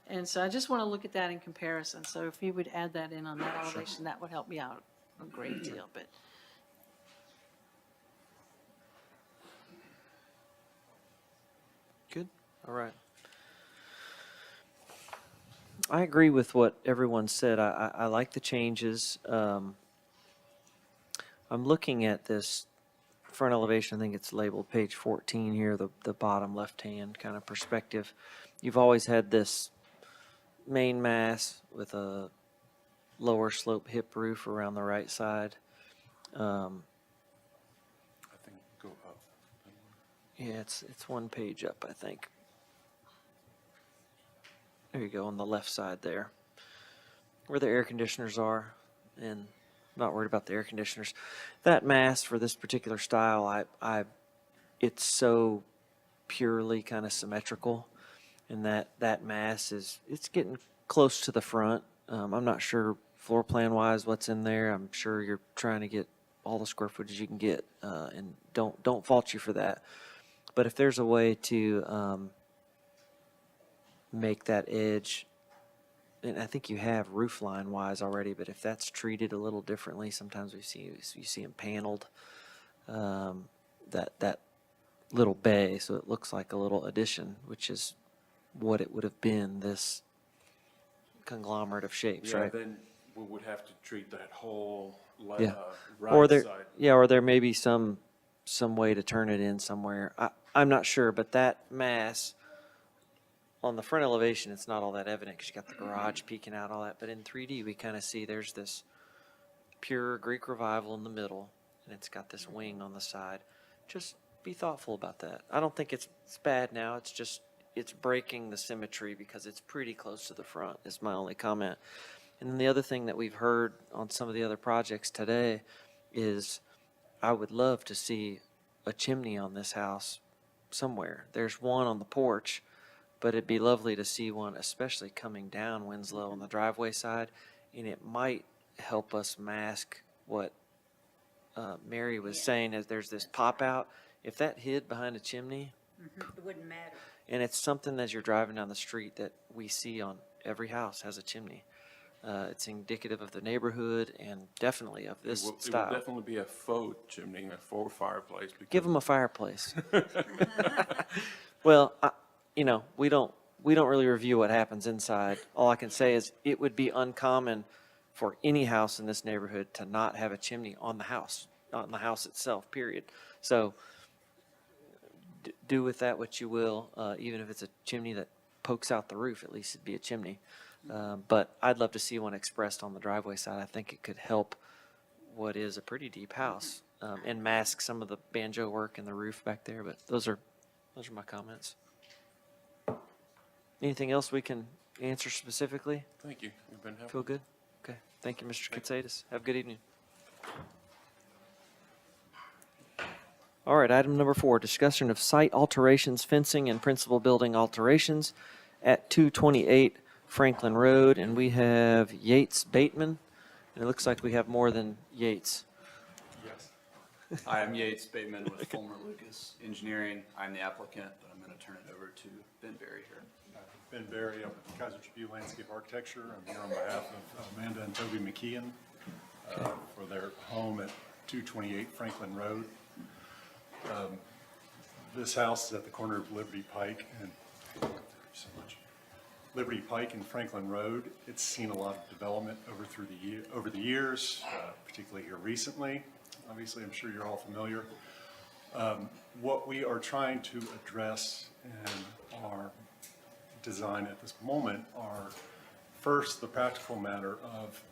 And so I just want to look at that in comparison. So if you would add that in on that elevation, that would help me out a great deal, but. Good, all right. I agree with what everyone said. I like the changes. I'm looking at this front elevation, I think it's labeled page 14 here, the bottom left-hand kind of perspective. You've always had this main mass with a lower slope hip roof around the right side. I think go up. Yeah, it's one page up, I think. There you go, on the left side there, where the air conditioners are, and not worried about the air conditioners. That mass for this particular style, it's so purely kind of symmetrical, and that mass it's getting close to the front. I'm not sure floor plan wise what's in there. I'm sure you're trying to get all the square footage you can get, and don't fault you for that. But if there's a way to make that edge, and I think you have roof line wise already, but if that's treated a little differently, sometimes you see them paneled, that little bay, so it looks like a little addition, which is what it would have been, this conglomerate of shapes, Yeah, right? then we would have to treat that whole Yeah. Or right there, side. yeah, or there may be some way to turn it in somewhere. I'm not sure, but that mass on the front elevation, it's not all that evident because you got the garage peeking out, all that. But in 3D, we kind of see there's this pure Greek revival in the middle, and it's got this wing on the side. Just be thoughtful about that. I don't think it's bad now. It's just it's breaking the symmetry because it's pretty close to the front. Is my only comment. And then the other thing that we've heard on some of the other projects today is I would love to see a chimney on this house somewhere. There's one on the porch, but it'd be lovely to see one, especially coming down Winslow on the driveway side, and it might help us mask what Mary was saying, as there's this pop out. If that hid behind a chimney, It wouldn't matter. and it's something as you're driving down the street that we see on every house has a chimney. It's indicative of the neighborhood and definitely of this It will style. definitely be a faux chimney, a faux fireplace. Give them a fireplace. Well, we don't really review what happens inside. All I can say is it would be uncommon for any house in this neighborhood to not have a chimney on the house, not on the house itself, period. So do with that what you will, even if it's a chimney that pokes out the roof, at least it'd be a chimney. But I'd love to see one expressed on the driveway side. I think it could help what is a pretty deep house, and mask some of the banjo work in the roof back there. But those are my comments. Anything else we can answer specifically? Thank you. You've been helpful. Feel good? Okay. Thank you, Mr. Katsidis. Have a good evening. All right, item number 4, discussion of site alterations, fencing, and principal building alterations at 228 Franklin Road. And we have Yates Bateman, and it looks like we have more than Yates. Yes. Hi, I'm Yates Bateman with Fulmer Lucas Engineering. I'm the applicant, but I'm going to turn it over to Ben Berry here. Ben Berry up at Kaiser Tribune Landscape Architecture. I'm here on behalf of Amanda and Toby McKeon for their home at 228 Franklin Road. This house is at the corner of Liberty Pike and Liberty Pike and Franklin Road. It's seen a lot of development over the years, particularly here recently. Obviously, I'm sure you're all familiar. What we are trying to address in our design at this moment are, first, the practical matter of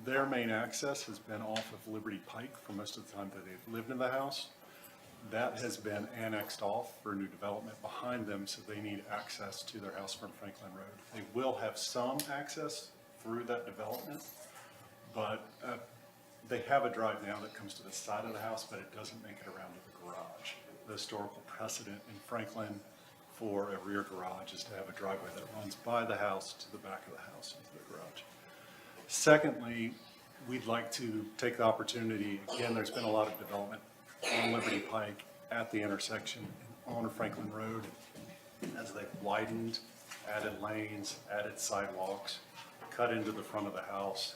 their main access has been off of Liberty Pike for most of the time that they've lived in the house. That has been annexed off for new development behind them, so they need access to their house from Franklin Road. They will have some access through that development, but they have a drive now that comes to the side of the house, but it doesn't make it around to the garage. The historical precedent in Franklin for a rear garage is to have a driveway that runs by the house to the back of the house into the garage. Secondly, we'd like to take the opportunity, again, there's been a lot of development on Liberty Pike at the intersection and on Franklin Road as they've widened, added lanes, added sidewalks, cut into the front of the house.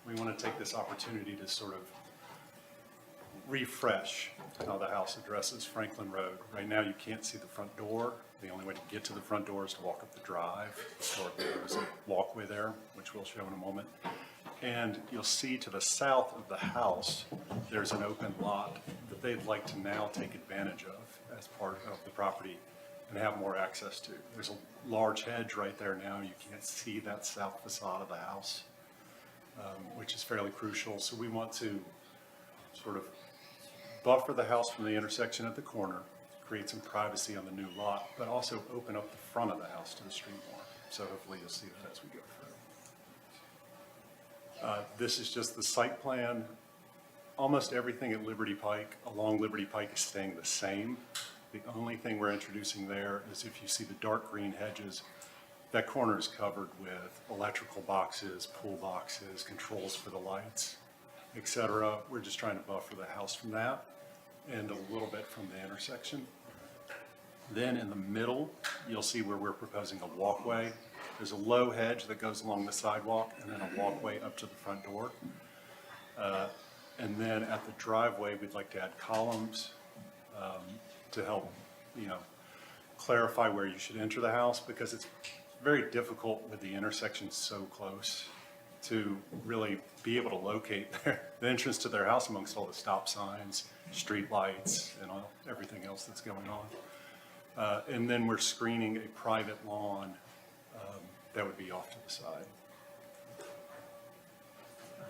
We want to take this opportunity to sort of refresh how the house addresses Franklin Road. Right now, you can't see the front door. The only way to get to the front door is to walk up the drive. Historically, there was a walkway there, which we'll show in a moment. And you'll see to the south of the house, there's an open lot that they'd like to now take advantage of as part of the property and have more access to. There's a large hedge right there now. You can't see that south facade of the house, which is fairly crucial. So we want to sort of buffer the house from the intersection at the corner, create some privacy on the new lot, but also open up the front of the house to the street more. So hopefully you'll see that as we go through. This is just the site plan. Almost everything at Liberty Pike, along Liberty Pike, is staying the same. The only thing we're introducing there is if you see the dark green hedges, that corner is covered with electrical boxes, pool boxes, controls for the lights, et cetera. We're just trying to buffer the house from that and a little bit from the intersection. Then in the middle, you'll see where we're proposing a walkway. There's a low hedge that goes along the sidewalk and then a walkway up to the front door. And then at the driveway, we'd like to add columns to help, clarify where you should enter the house, because it's very difficult with the intersection so close to really be able to locate the entrance to their house amongst all the stop signs, street lights, and everything else that's going on. And then we're screening a private lawn that would be off to the side.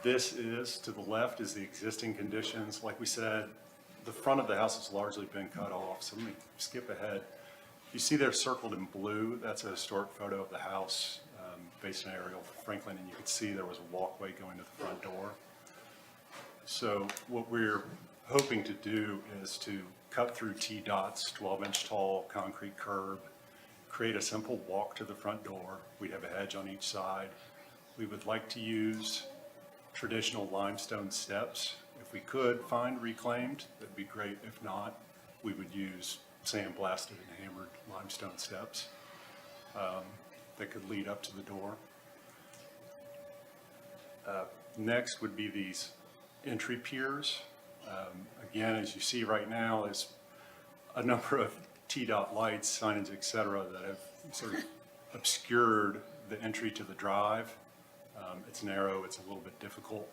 This is, to the left, is the existing conditions. Like we said, the front of the house has largely been cut off, so let me skip ahead. You see there circled in blue, that's a historic photo of the house based on aerial Franklin, and you can see there was a walkway going to the front door. So what we're hoping to do is to cut through T-dots, 12-inch tall concrete curb, create a simple walk to the front door. We'd have a hedge on each side. We would like to use traditional limestone steps. If we could find reclaimed, that'd be great. If not, we would use sandblasted and hammered limestone steps that could lead up to the door. Next would be these entry piers. Again, as you see right now, there's a number of T-dot lights, signage, et cetera, that have sort of obscured the entry to the drive. It's narrow, it's a little bit difficult.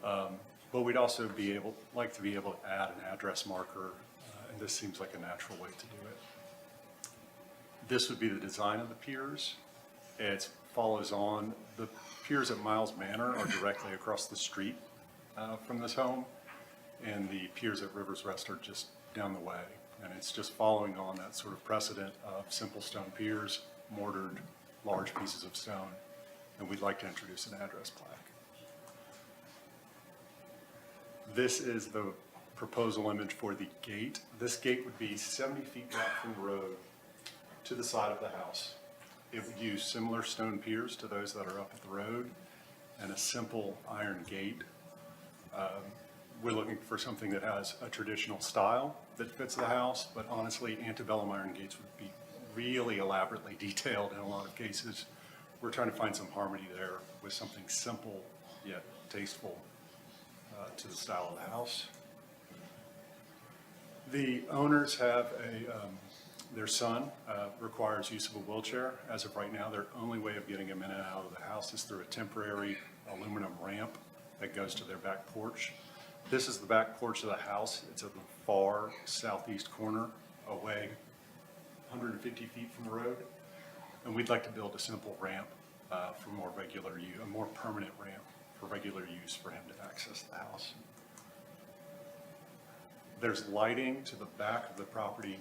But we'd also like to be able to add an address marker, and this seems like a natural way to do it. This would be the design of the piers. It follows on. The piers at Miles Manor are directly across the street from this home, and the piers at Rivers Rest are just down the way. And it's just following on that sort of precedent of simple stone piers, mortared large pieces of stone, and we'd like to introduce an address plaque. This is the proposal image for the gate. This gate would be 70 feet back from the road to the side of the house. It would use similar stone piers to those that are up at the road and a simple iron gate. We're looking for something that has a traditional style that fits the house, but honestly, antebellum iron gates would be really elaborately detailed in a lot of cases. We're trying to find some harmony there with something simple yet tasteful to the style of the house. The owners have their son requires use of a wheelchair. As of right now, their only way of getting him in and out of the house is through a temporary aluminum ramp that goes to their back porch. This is the back porch of the house. It's at the far southeast corner, away 150 feet from the road. And we'd like to build a simple ramp for more regular use, a more permanent ramp for regular use for him to access the house. There's lighting to the back of the property.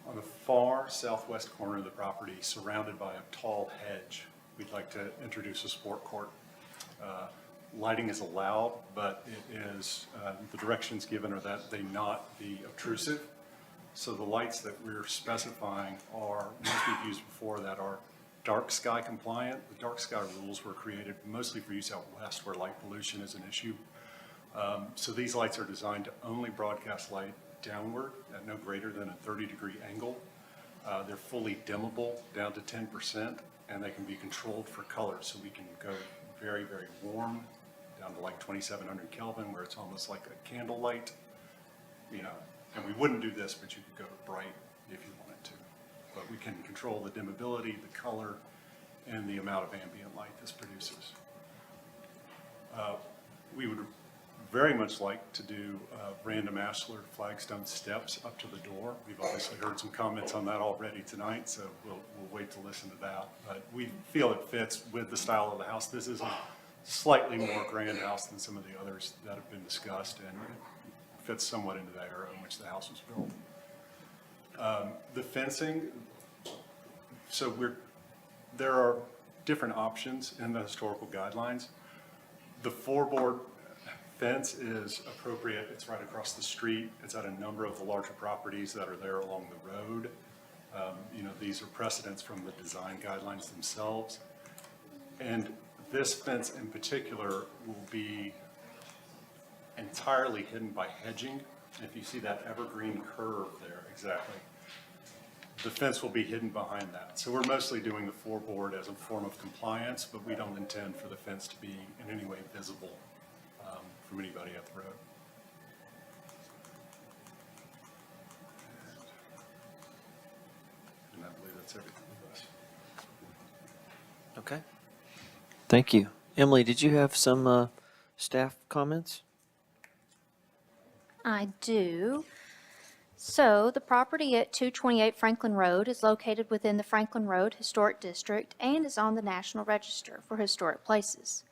On the far southwest corner of the property, surrounded by a tall hedge, we'd like to introduce a sport court. Lighting is allowed, but it is, the directions given are that they not be obtrusive. So the lights that we're specifying are, ones we've used before, that are dark sky compliant. The dark sky rules were created mostly for use out west where light pollution is an issue. So these lights are designed to only broadcast light downward at no greater than a 30-degree angle. They're fully dimmable down to 10%, and they can be controlled for color. So we can go very, very warm down to like 2700 Kelvin, where it's almost like a candle light, you know. And we wouldn't do this, but you could go to bright if you wanted to. But we can control the dimmability, the color, and the amount of ambient light this produces. We would very much like to do random ashlar flagstone steps up to the door. We've obviously heard some comments on that already tonight, so we'll wait to listen to that. But we feel it fits with the style of the house. This is a slightly more grand house than some of the others that have been discussed, and it fits somewhat into the era in which the house was built. The fencing, so there are different options in the historical guidelines. The 4-board fence is appropriate. It's right across the street. It's at a number of the larger properties that are there along the road. You know, these are precedents from the design guidelines themselves. And this fence in particular will be entirely hidden by hedging. If you see that evergreen curve there, exactly, the fence will be hidden behind that. So we're mostly doing the 4-board as a form of compliance, but we don't intend for the fence to be in any way visible from anybody up the road. And I believe that's everything with us. Okay. Thank you. Emily, did you have some staff comments? I do. So the property at 228 Franklin Road is located within the Franklin Road Historic District and is on the National Register for Historic Places.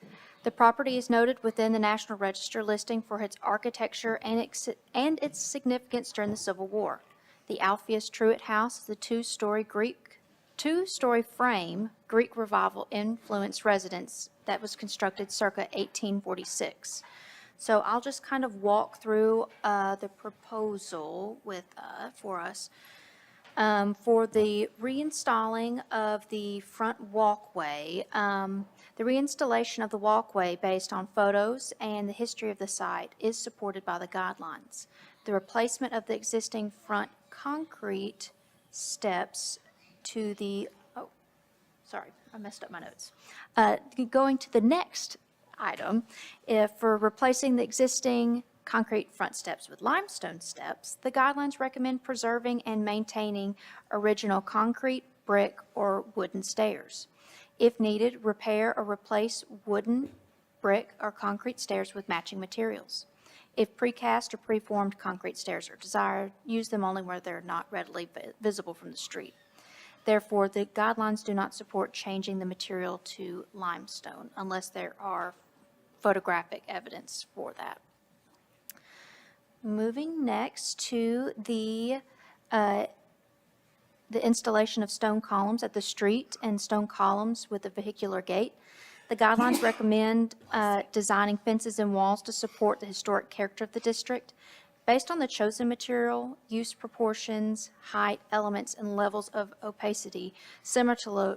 The property is noted within the National Register listing for its architecture and its significance during the Civil War. The Alpheus Truitt House is a two-story frame Greek Revival influenced residence that was constructed circa 1846. So I'll just kind of walk through the proposal for us. For the reinstalling of the front walkway, the reinstallation of the walkway based on photos and the history of the site is supported by the guidelines. The replacement of the existing front concrete steps to the, sorry, I messed up my notes. Going to the next item, for replacing the existing concrete front steps with limestone steps, the guidelines recommend preserving and maintaining original concrete, brick, or wooden stairs. If needed, repair or replace wooden, brick, or concrete stairs with matching materials. If precast or preformed concrete stairs are desired, use them only where they're not readily visible from the street. Therefore, the guidelines do not support changing the material to limestone unless there are photographic evidence for that. Moving next to the installation of stone columns at the street and stone columns with a vehicular gate. The guidelines recommend designing fences and walls to support the historic character of the district. Based on the chosen material, use proportions, height, elements, and levels of opacity similar to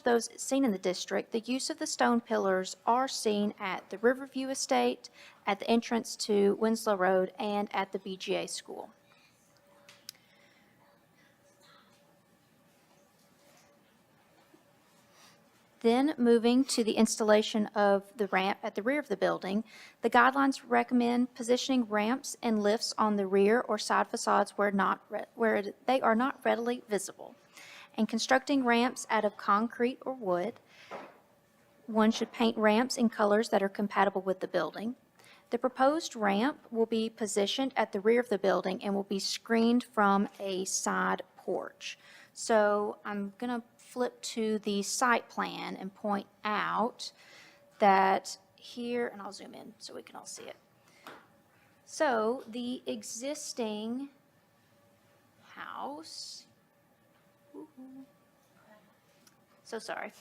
those seen in the district, the use of the stone pillars are seen at the Riverview Estate, at the entrance to Winslow Road, and at the BGA School. Then moving to the installation of the ramp at the rear of the building, the guidelines recommend positioning ramps and lifts on the rear or side facades where they are not readily visible, and constructing ramps out of concrete or wood. One should paint ramps in colors that are compatible with the building. The proposed ramp will be positioned at the rear of the building and will be screened from a side porch. So I'm going to flip to the site plan and point out that here, and I'll zoom in so we can all see it. So the existing house, woo-hoo. So sorry.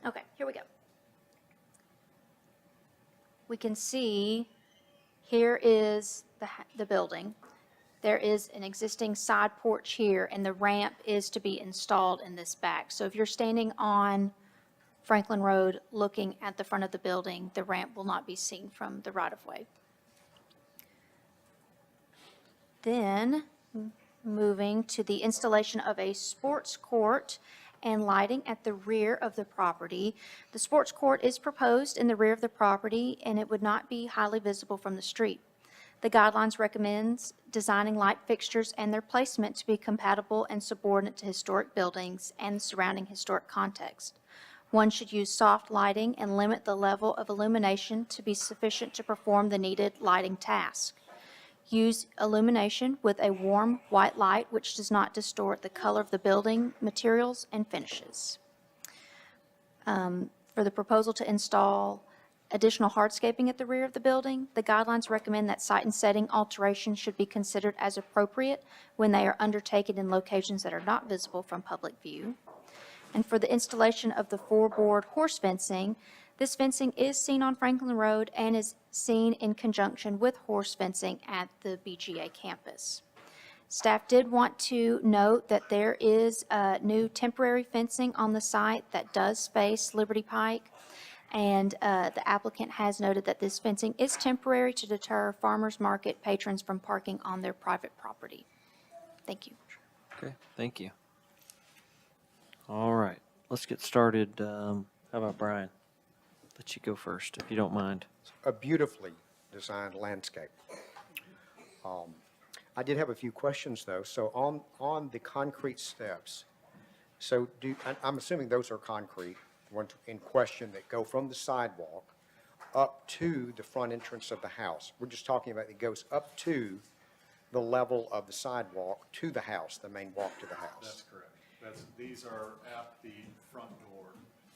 Okay, here we go. We can see here is the building. There is an existing side porch here, and the ramp is to be installed in this back. So if you're standing on Franklin Road looking at the front of the building, the ramp will not be seen from the right-of-way. Then, moving to the installation of a sports court and lighting at the rear of the property. The sports court is proposed in the rear of the property, and it would not be highly visible from the street. The guidelines recommends designing light fixtures and their placement to be compatible and subordinate to historic buildings and the surrounding historic context. One should use soft lighting and limit the level of illumination to be sufficient to perform the needed lighting task. Use illumination with a warm white light which does not distort the color of the building, materials, and finishes. For the proposal to install additional hardscaping at the rear of the building, the guidelines recommend that site and setting alterations should be considered as appropriate when they are undertaken in locations that are not visible from public view. And for the installation of the four-board horse fencing, this fencing is seen on Franklin Road and is seen in conjunction with horse fencing at the BGA campus. Staff did want to note that there is new temporary fencing on the site that does face Liberty Pike, and the applicant has noted that this fencing is temporary to deter farmers market patrons from parking on their private property. Thank you. Okay, thank you. All right, let's get started. How about Brian? Let you go first, if you don't mind. A beautifully designed landscape. I did have a few questions, though. So on the concrete steps, so I'm assuming those are concrete, the ones in question that go from the sidewalk up to the front entrance of the house. We're just talking about it goes up to the level of the sidewalk to the house, the main walk to the house. That's correct. These are at the front door,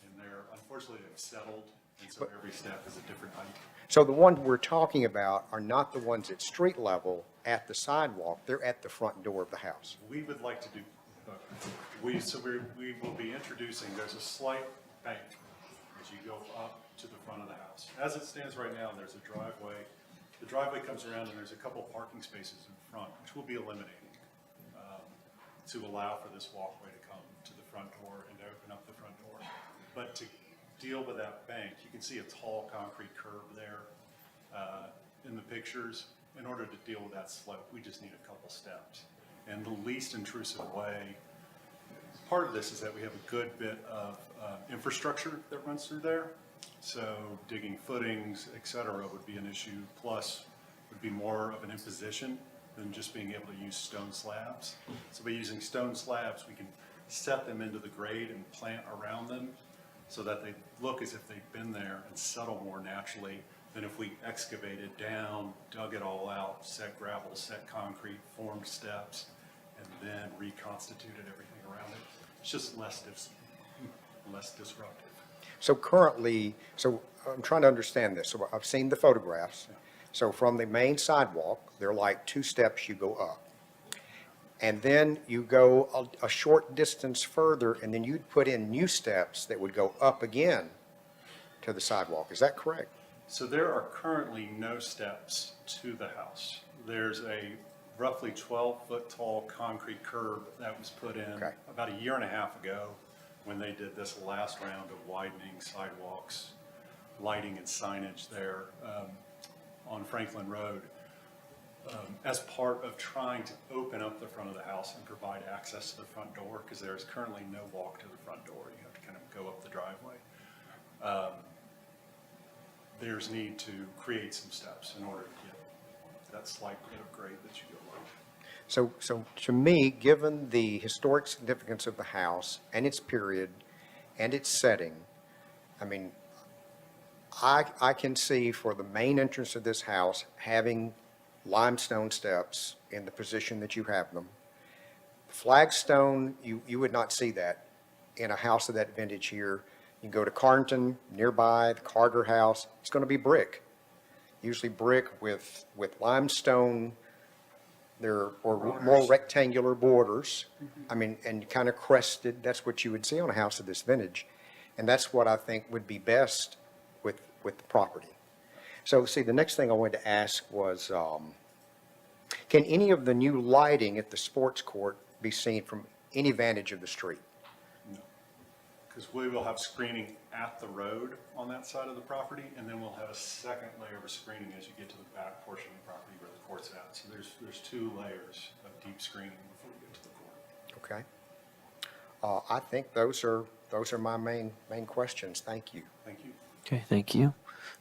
and they're, unfortunately, they've settled, and so every step is a different height. So the ones we're talking about are not the ones at street level at the sidewalk, they're at the front door of the house. We would like to do, we will be introducing, there's a slight bank as you go up to the front of the house. As it stands right now, there's a driveway. The driveway comes around and there's a couple parking spaces in front, which we'll be eliminating to allow for this walkway to come to the front door and to open up the front door. But to deal with that bank, you can see a tall concrete curb there in the pictures. In order to deal with that slope, we just need a couple steps. And the least intrusive way, part of this is that we have a good bit of infrastructure that runs through there. So digging footings, et cetera, would be an issue, plus would be more of an imposition than just being able to use stone slabs. So by using stone slabs, we can set them into the grade and plant around them so that they look as if they've been there and settle more naturally than if we excavated down, dug it all out, set gravel, set concrete, formed steps, and then reconstituted everything around it. It's just less disruptive. So currently, so I'm trying to understand this. So I've seen the photographs. So from the main sidewalk, they're like 2 steps you go up. And then you go a short distance further, and then you'd put in new steps that would go up again to the sidewalk. Is that correct? So there are currently no steps to the house. There's a roughly 12-foot tall concrete curb that was put in about a year and a half ago when they did this last round of widening sidewalks, lighting and signage there on Franklin Road. As part of trying to open up the front of the house and provide access to the front door, because there is currently no walk to the front door. You have to kind of go up the driveway. There's need to create some steps in order to get that slight bit of grade that you go up. So to me, given the historic significance of the house and its period and its setting, I mean, I can see for the main entrance of this house having limestone steps in the position that you have them. Flagstone, you would not see that in a house of that vintage here. You can go to Carnton, nearby, the Carter House, it's going to be brick. Usually brick with limestone, or more rectangular borders. I mean, and kind of crested, that's what you would see on a house of this vintage. And that's what I think would be best with the property. So, see, the next thing I wanted to ask was, can any of the new lighting at the sports court be seen from any vantage of the street? Because we will have screening at the road on that side of the property, and then we'll have a second layer of screening as you get to the back portion of the property where the court's at. So there's 2 layers of deep screening before we get to the court. Okay. I think those are my main questions. Thank you. Thank you. Okay, thank you.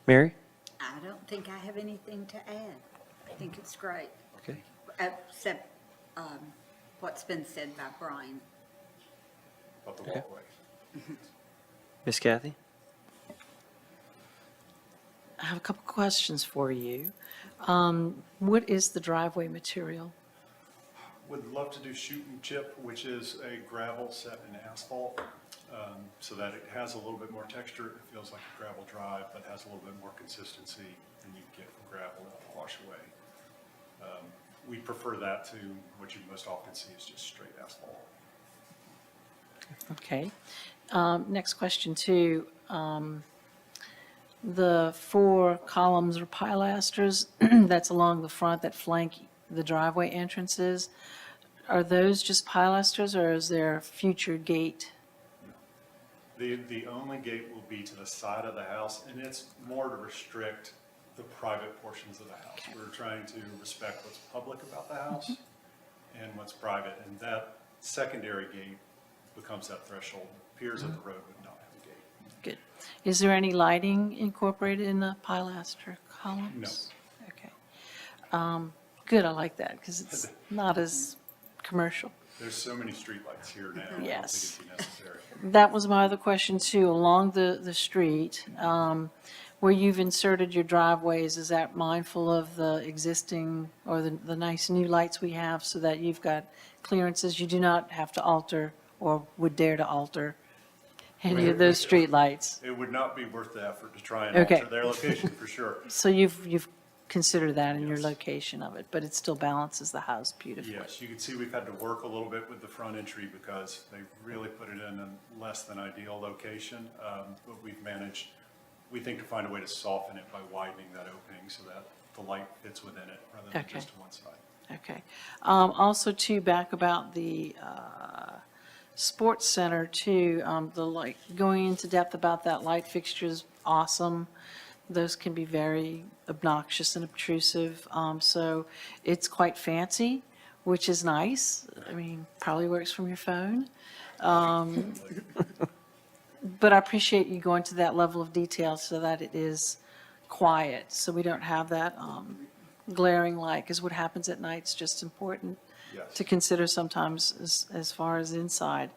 Mary? I don't think I have anything to add. I think it's great, Okay. except what's been said by Brian. About the Okay. walkway. Miss Kathy? I have a couple questions for you. What is the driveway material? Would love to do shoot and chip, which is a gravel set in asphalt, so that it has a little bit more texture. It feels like a gravel drive, but has a little bit more consistency than you get from gravel and wash away. We prefer that to what you most often see is just straight asphalt. Okay. Next question too. The 4 columns or pilasters that's along the front that flank the driveway entrances, are those just pilasters or is there a future gate? The only gate will be to the side of the house, and it's more to restrict the private portions of the house. We're trying to respect what's public about the house and what's private, and that secondary gate becomes that threshold. Appears that the road would not have a gate. Good. Is there any lighting incorporated in the pilaster columns? No. Okay. Good, I like that because it's not as commercial. There's so many streetlights here now. I don't Yes. think it'd be necessary. That was my other question too. Along the street, where you've inserted your driveways, is that mindful of the existing or the nice new lights we have so that you've got clearances? You do not have to alter or would dare to alter any of those street lights? It would not be worth the effort to try and Okay. alter their location for sure. So you've considered that in your Yes. location of it, but it still balances the house beautifully. Yes, you can see we've had to work a little bit with the front entry because they really put it in a less than ideal location. But we've managed, we think, to find a way to soften it by widening that opening so that the light fits within it rather than Okay. just to one side. Okay. Also, too, back about the sports center, too, the light, going into depth about that light fixture is awesome. Those can be very obnoxious and obtrusive. So it's quite fancy, which is nice. I mean, probably works from your phone. But I appreciate you going to that level of detail so that it is quiet, so we don't have that glaring light, because what happens at night is just important Yes. to consider sometimes as far as inside.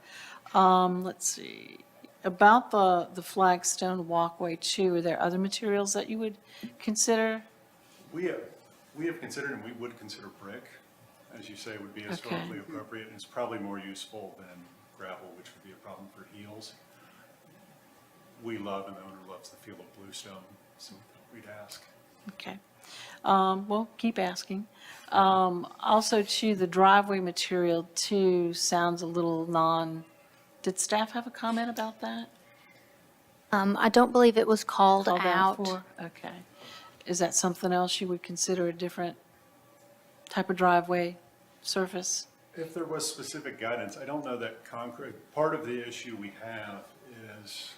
Let's see, about the flagstone walkway too, are there other materials that you would consider? We have considered, and we would consider brick, as you say, would be historically appropriate, and it's probably more useful than gravel, which would be a problem for heels. We love, and the owner loves the feel of bluestone, so we'd ask. Okay. Well, keep asking. Also, too, the driveway material, too, sounds a little did staff have a comment about that? I don't believe it was called Called out. for? Okay. Is that something else you would consider a different type of driveway surface? If there was specific guidance, I don't know that concrete, part of the issue we have is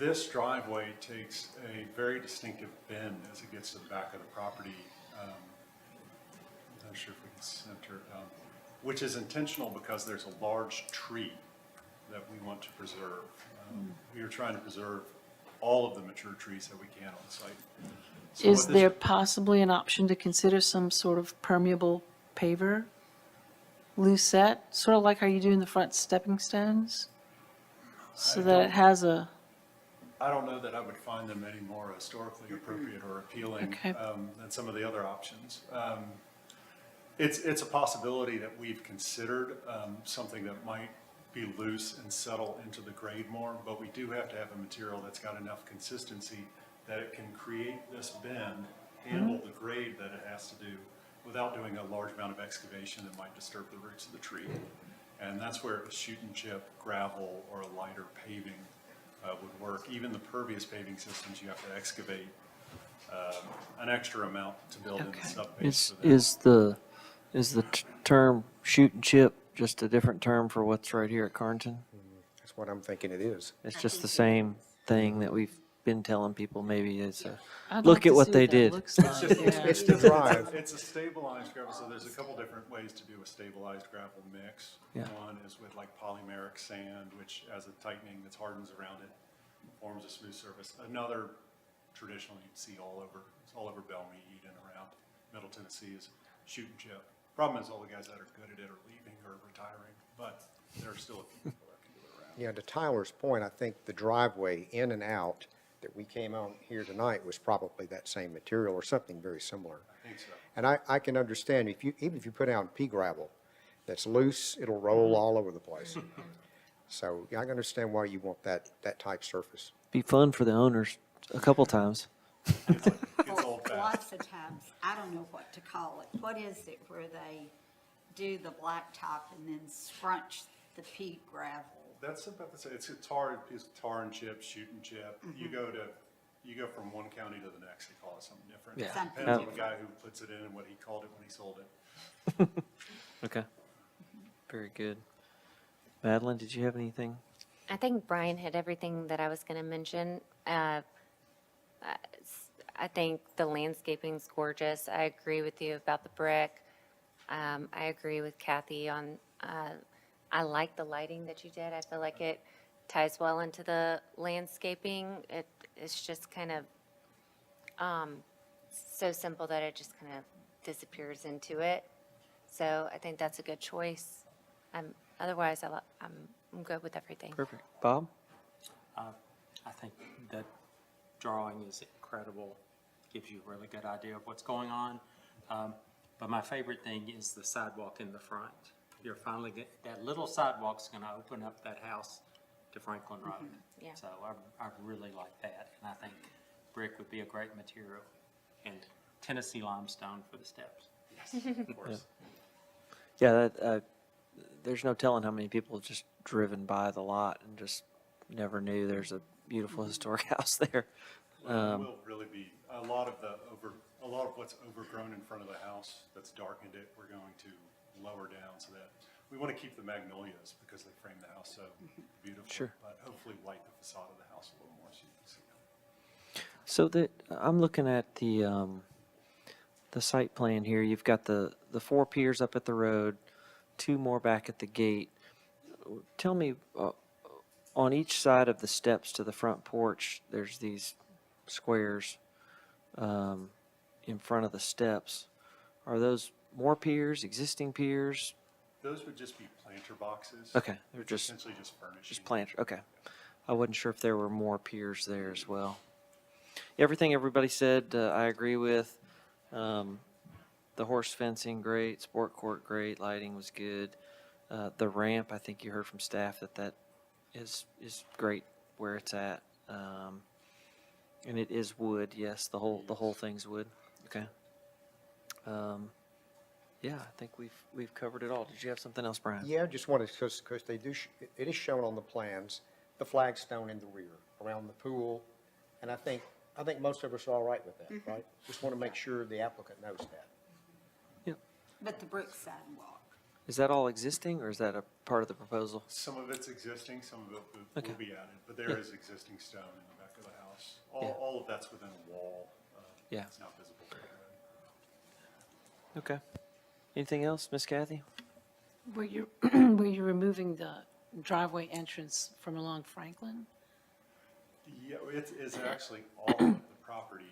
this driveway takes a very distinctive bend as it gets to the back of the property. I'm not sure if we can center it, which is intentional because there's a large tree that we want to preserve. We are trying to preserve all of the mature trees that we can on site. So Is what this- there possibly an option to consider some sort of permeable paver? Lucette, sort of like how you do in the front stepping stones? So that it has a, I don't know that I would find them any more historically appropriate or appealing Okay. than some of the other options. It's a possibility that we've considered, something that might be loose and settle into the grade more, but we do have to have a material that's got enough consistency that it can create this bend, handle the grade that it has to do without doing a large amount of excavation that might disturb the roots of the tree. And that's where a shoot and chip gravel or a lighter paving would work. Even the pervious paving systems, you have to excavate an extra amount to build in the subbase for them. Is the term shoot and chip just a different term for what's right here at Carnton? That's what I'm thinking it is. It's just the same thing that we've been telling people, maybe it's a, I'd look like at to what see they that did. looks like, yeah. It's the drive. It's a stabilized gravel, so there's a couple different ways to do a stabilized gravel mix. Yeah. One is with like polymeric sand, which has a tightening that hardens around it, forms a smooth surface. Another traditional you'd see all over Belmead and around Middle Tennessee is shoot and chip. Problem is all the guys that are good at it are leaving or retiring, but there are still a few people that can do it around. Yeah, to Tyler's point, I think the driveway in and out that we came on here tonight was probably that same material or something very similar. I think so. And I can understand, even if you put down pea gravel that's loose, it'll roll all over the place. So yeah, I can understand why you want that type surface. Be fun for the owners a couple times. It's old fashioned. Lots of times, I don't know what to call it. What is it where they do the blacktop and then scrunch the pea gravel? That's about to say, it's a tar and chip, shoot and chip. You go from one county to the next, they call it something different. Yeah. Something Depends on the different. guy who puts it in and what he called it when he sold it. Okay. Very good. Madeline, did you have anything? I think Brian hit everything that I was going to mention. I think the landscaping's gorgeous. I agree with you about the brick. I agree with Kathy on, I like the lighting that you did. I feel like it ties well into the landscaping. It's just kind of so simple that it just kind of disappears into it. So I think that's a good choice. Otherwise, I'm good with everything. Perfect. Bob? I think that drawing is incredible, gives you a really good idea of what's going on. But my favorite thing is the sidewalk in the front. You're finally that little sidewalk's gonna open up that house to Franklin Road. Yeah. So I really like that, and I think brick would be a great material, and Tennessee limestone for the steps. Yes, of course. Yeah, there's no telling how many people have just driven by the lot and just never knew there's a beautiful historic house there. Well, it will really be, a lot of what's overgrown in front of the house that's darkened it, we're going to lower down so that, we want to keep the magnolias because they frame the house so beautifully. Sure. But hopefully light the facade of the house a little more so you can see them. So I'm looking at the site plan here. You've got the 4 piers up at the road, 2 more back at the gate. Tell me, on each side of the steps to the front porch, there's these squares in front of the steps. Are those more piers, existing piers? Those would just be planter boxes. Okay, they're just Essentially just furnishing. Just planter, okay. I wasn't sure if there were more piers there as well. Everything everybody said, I agree with. The horse fencing, great. Sport court, great. Lighting was good. The ramp, I think you heard from staff that is great where it's at. And it is wood, yes, the whole thing's wood. Okay. Yeah, I think we've covered it all. Did you have something else, Brian? Yeah, I just wanted, because they do, it is shown on the plans, the flagstone in the rear, around the pool. And I think most of us are all right with that, right? Just want to make sure the applicant knows that. But the brick sidewalk. Is that all existing, or is that a part of the proposal? Some of it's existing, some of it Okay. will be added, but there is existing stone in the back of the house. All of that's within a wall. Yeah. It's not visible from the road. Okay. Anything else, Miss Kathy? Were you removing the driveway entrance from along Franklin? Yeah, it is actually all of the property.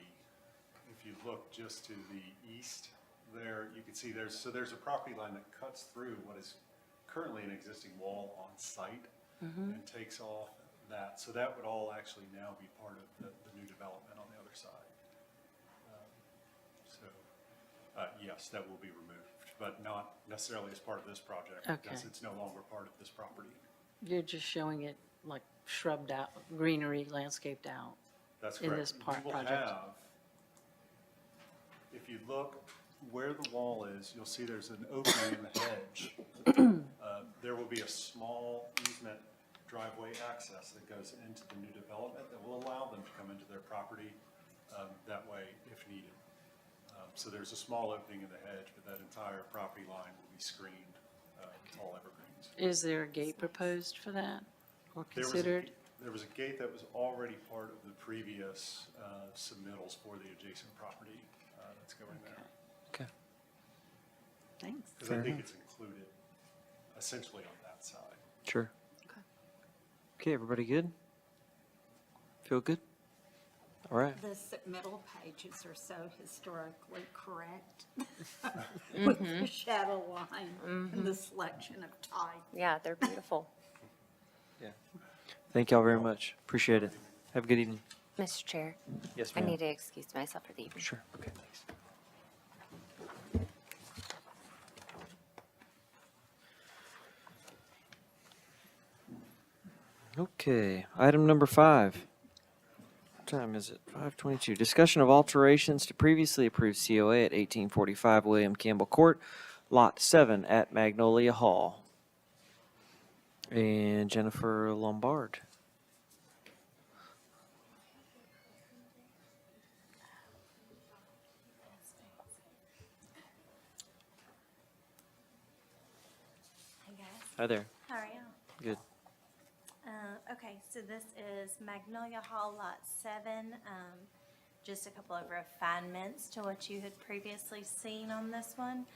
If you look just to the east there, you can see there's a property line that cuts through what is currently an existing wall on site and takes off that. So that would all actually now be part of the new development on the other side. Yes, that will be removed. but not necessarily as part of this project. Because Okay. it's no longer part of this property. You're just showing it like shrubbed out, greenery, landscaped out. That's In correct. this part We will project. have, if you look where the wall is, you'll see there's an opening in the hedge. There will be a small easement driveway access that goes into the new development that will allow them to come into their property that way if needed. So there's a small opening in the hedge, but that entire property line will be screened with tall evergreens. Is there a gate proposed for that or There was a- considered? There was a gate that was already part of the previous submittals for the adjacent property that's going there. Okay. Thanks. Because I think it's included essentially on that side. Sure. Okay, everybody good? Feel good? All right. The middle pages are so historically correct with the shadow line and the selection of type. Yeah, they're beautiful. Thank y'all very much. Appreciate it. Have a good evening. Mr. Chair, Yes, I ma'am. need to excuse myself for the evening. Sure. Okay, thanks. Okay, item number 5. What time is it? 5:22. Discussion of alterations to previously approved COA at 1845 William Campbell Court, Lot 7 at Magnolia Hall. And Jennifer Lombard. Hey guys, Hi there. how are you? Good. Okay, so this is Magnolia Hall Lot 7. Just a couple of refinements to what you had previously seen on this one.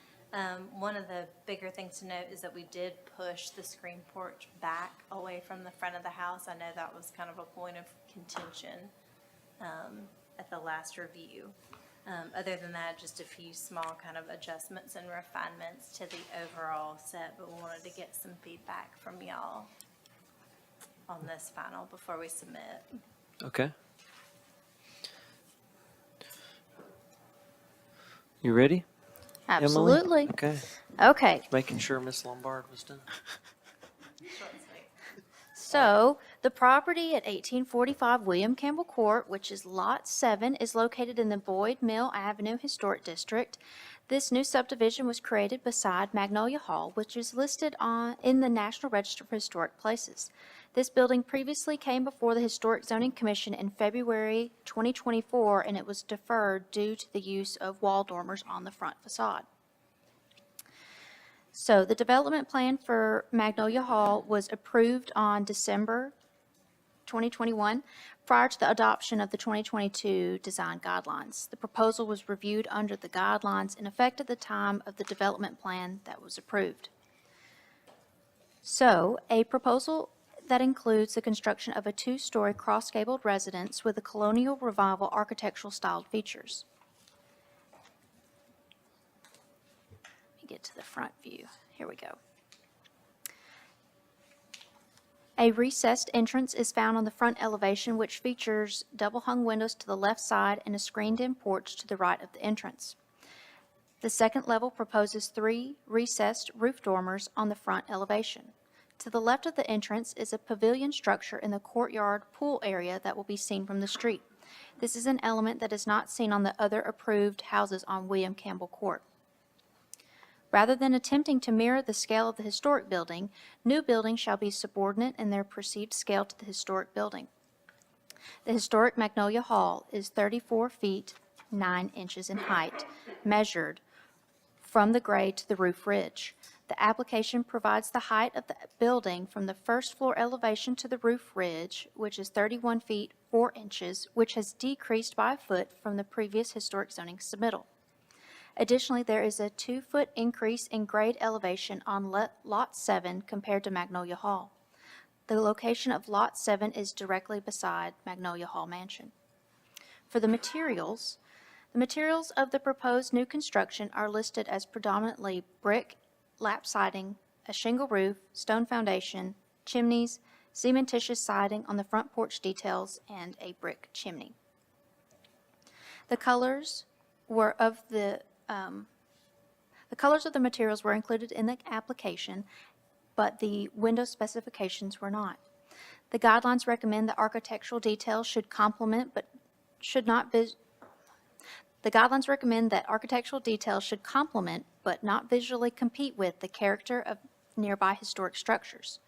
One of the bigger things to note is that we did push the screen porch back away from the front of the house. I know that was kind of a point of contention at the last review. Other than that, just a few small kind of adjustments and refinements to the overall set, but we wanted to get some feedback from y'all on this final before we submit. Okay. You ready? Emily? Absolutely. Okay. Okay, Making sure Miss Lombard was done. so the property at 1845 William Campbell Court, which is Lot 7, is located in the Boyd Mill Avenue Historic District. This new subdivision was created beside Magnolia Hall, which is listed in the National Register of Historic Places. This building previously came before the Historic Zoning Commission in February 2024, and it was deferred due to the use of wall dormers on the front facade. So the development plan for Magnolia Hall was approved on December 2021 prior to the adoption of the 2022 design guidelines. The proposal was reviewed under the guidelines in effect at the time of the development plan that was approved. So a proposal that includes the construction of a 2-story cross-gabled residence with a colonial revival architectural styled features. Let me get to the front view. Here we go. A recessed entrance is found on the front elevation, which features double-hung windows to the left side and a screened-in porch to the right of the entrance. The second level proposes 3 recessed roof dormers on the front elevation. To the left of the entrance is a pavilion structure in the courtyard pool area that will be seen from the street. This is an element that is not seen on the other approved houses on William Campbell Court. Rather than attempting to mirror the scale of the historic building, new buildings shall be subordinate in their perceived scale to the historic building. The historic Magnolia Hall is 34 feet 9 inches in height, measured from the grade to the roof ridge. The application provides the height of the building from the first floor elevation to the roof ridge, which is 31 feet 4 inches, which has decreased by a foot from the previous historic zoning submittal. Additionally, there is a 2-foot increase in grade elevation on Lot 7 compared to Magnolia Hall. The location of Lot 7 is directly beside Magnolia Hall Mansion. For the materials of the proposed new construction are listed as predominantly brick, lap siding, a shingle roof, stone foundation, chimneys, cementitious siding on the front porch details, and a brick chimney. The colors The colors of the materials were included in the application, but the window specifications were not. The guidelines recommend that architectural details should complement but should not the guidelines recommend that architectural details should complement but not visually compete with the character of nearby historic structures.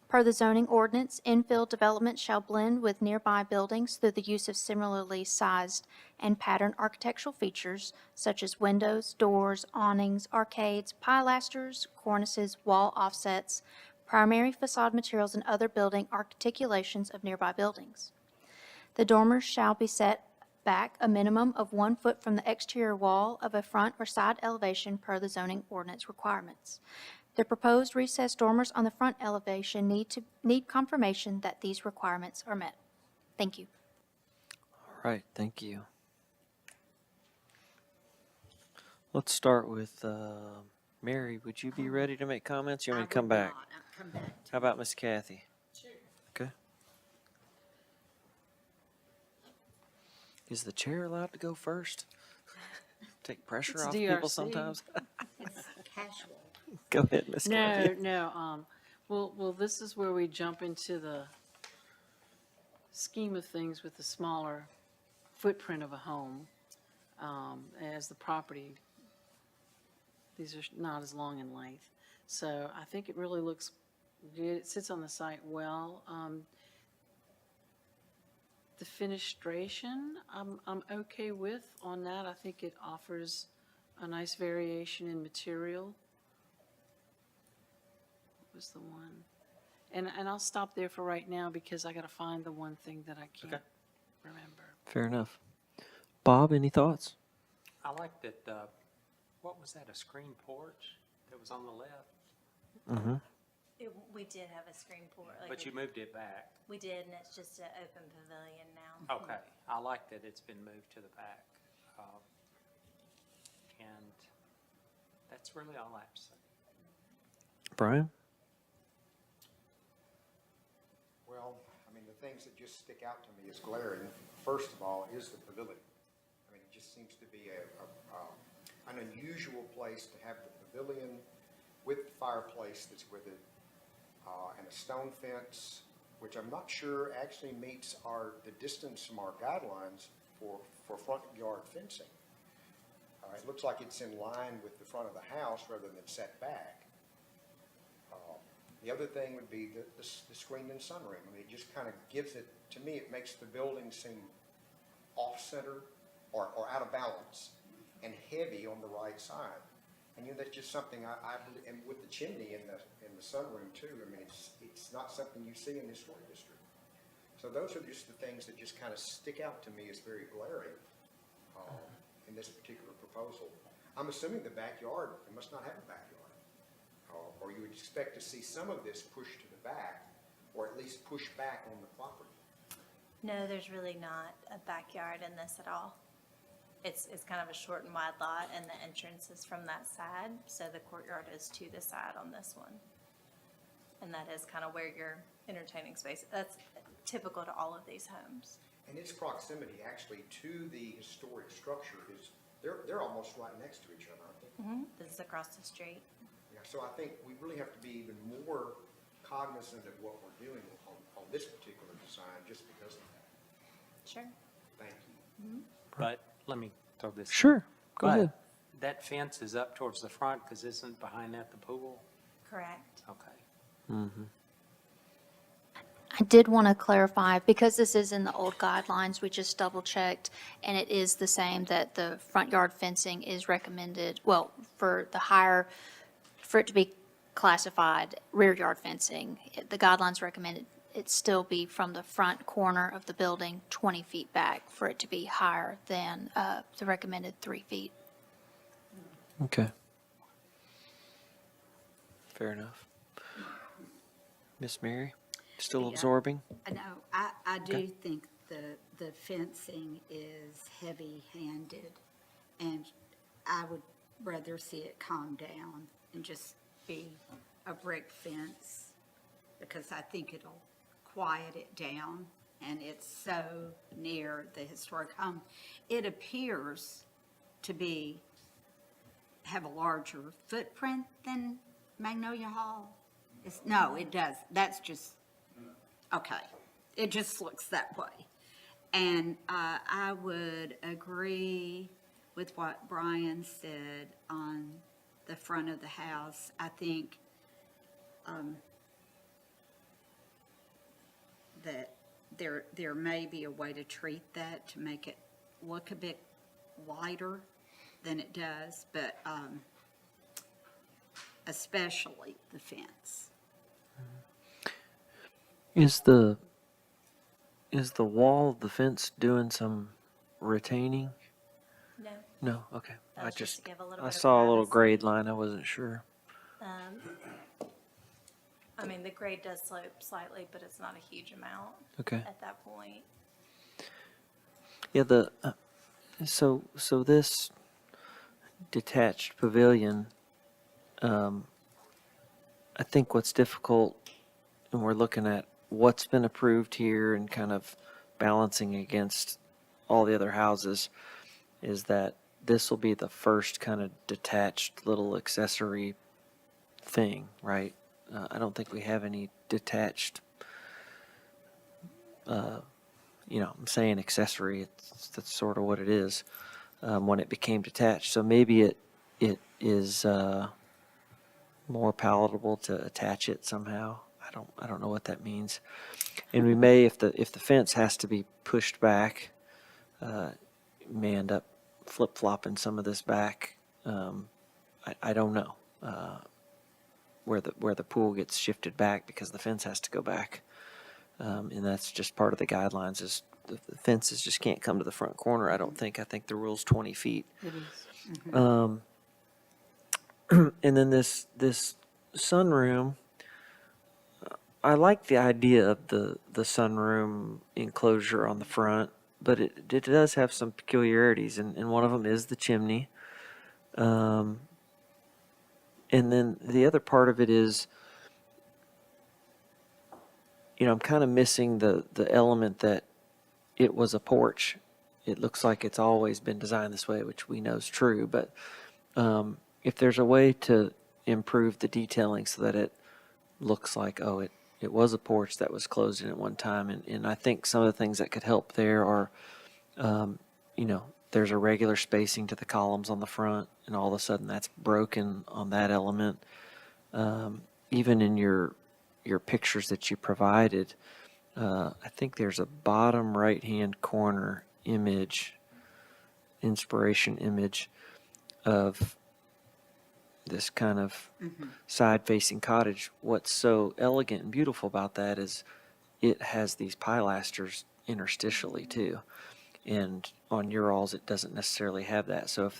Per the zoning ordinance, infill development shall blend with nearby buildings through the use of similarly sized and patterned architectural features such as windows, doors, awnings, arcades, pilasters, cornices, wall offsets, primary facade materials, and other building articulations of nearby buildings. The dormers shall be set back a minimum of 1 foot from the exterior wall of a front or side elevation per the zoning ordinance requirements. The proposed recessed dormers on the front elevation need confirmation that these requirements are met. Thank you. All right, thank you. Let's start with Mary. Would you be ready to make comments? You want me to come back? Come back. How about Miss Kathy? Sure. Okay. Is the chair allowed to go first? Take pressure It's off people DRC. sometimes? It's casual. Go ahead, Miss Kathy. No, well, this is where we jump into the scheme of things with the smaller footprint of a home, as the property, these are not as long in length. So I think it really looks good. It sits on the site well. The fenestration, I'm okay with on that. I think it offers a nice variation in material. What was the one? And I'll stop there for right now because I got to find the one thing that I can't remember. Fair enough. Bob, any thoughts? I like that, what was that, a screen porch that was on the left? Mm-hmm. We did have a screen porch. But you moved it back. We did, and it's just an open pavilion now. Okay, I like that it's been moved to the back. And that's really all I have to say. Brian? Well, I mean, the things that just stick out to me as glaring, first of all, is the pavilion. I mean, it just seems to be an unusual place to have the pavilion with the fireplace that's with it, and a stone fence, which I'm not sure actually meets the distance from our guidelines for front yard fencing. It looks like it's in line with the front of the house rather than set back. The other thing would be the screened-in sunroom. I mean, it just kind of gives it, to me, it makes the building seem off-center or out of balance and heavy on the right side. And you know, that's just something and with the chimney in the sunroom too. I mean, it's not something you see in the historic district. So those are just the things that just kind of stick out to me as very glaring in this particular proposal. I'm assuming the backyard, it must not have a backyard. Or you would expect to see some of this pushed to the back, or at least push back on the property. No, there's really not a backyard in this at all. It's kind of a short and wide lot, and the entrance is from that side, so the courtyard is to the side on this one. And that is kind of where your entertaining space, that's typical to all of these homes. And its proximity actually to the historic structure is, they're almost right next to each other, aren't they? This is across the street. Yeah, so I think we really have to be even more cognizant of what we're doing on this particular design just because of that. Sure. Thank you. But let me throw this. in. Sure. Go But ahead. that fence is up towards the front because isn't behind that the pool? Correct. Okay. Mm-hmm. I did want to clarify, because this is in the old guidelines, we just double checked, and it is the same, that the front yard fencing is recommended, well, for it to be classified rear yard fencing, the guidelines recommended it still be from the front corner of the building 20 feet back for it to be higher than the recommended 3 feet. Okay. Fair enough. Miss Mary, still absorbing? No, I do Okay. think the fencing is heavy-handed, and I would rather see it calm down and just be a brick fence, because I think it'll quiet it down, and it's so near the historic home. It appears to be have a larger footprint than Magnolia Hall? No, it does. That's just, okay. It just looks that way. And I would agree with what Brian said on the front of the house. I think that there may be a way to treat that to make it look a bit lighter than it does, but especially the fence. Is the wall of the fence doing some retaining? No. No, okay. That was just to give a little I bit of saw a little privacy. grade line, I wasn't sure. I mean, the grade does slope slightly, but it's not a huge amount Okay. at that point. Yeah, so this detached pavilion, I think what's difficult, and we're looking at what's been approved here and kind of balancing against all the other houses, is that this will be the first kind of detached little accessory thing, right? I don't think we have any detached, I'm saying accessory, that's sort of what it is, when it became detached. So maybe it is more palatable to attach it somehow. I don't know what that means. And we may, if the fence has to be pushed back, may end up flip-flopping some of this back. I don't know where the pool gets shifted back because the fence has to go back. And that's just part of the guidelines is the fences just can't come to the front corner, I don't think. I think the rule's 20 feet. It is. And then this sunroom, I like the idea of the sunroom enclosure on the front, but it does have some peculiarities, and one of them is the chimney. And then the other part of it is, I'm kind of missing the element that it was a porch. It looks like it's always been designed this way, which we know is true, but if there's a way to improve the detailing so that it looks like, it was a porch that was closed in at one time, and I think some of the things that could help there are, there's a regular spacing to the columns on the front, and all of a sudden that's broken on that element. Even in your pictures that you provided, I think there's a bottom right-hand corner inspiration image of this kind of side-facing cottage. What's so elegant and beautiful about that is it has these pilasters interstitially too. And on Urals, it doesn't necessarily have that. So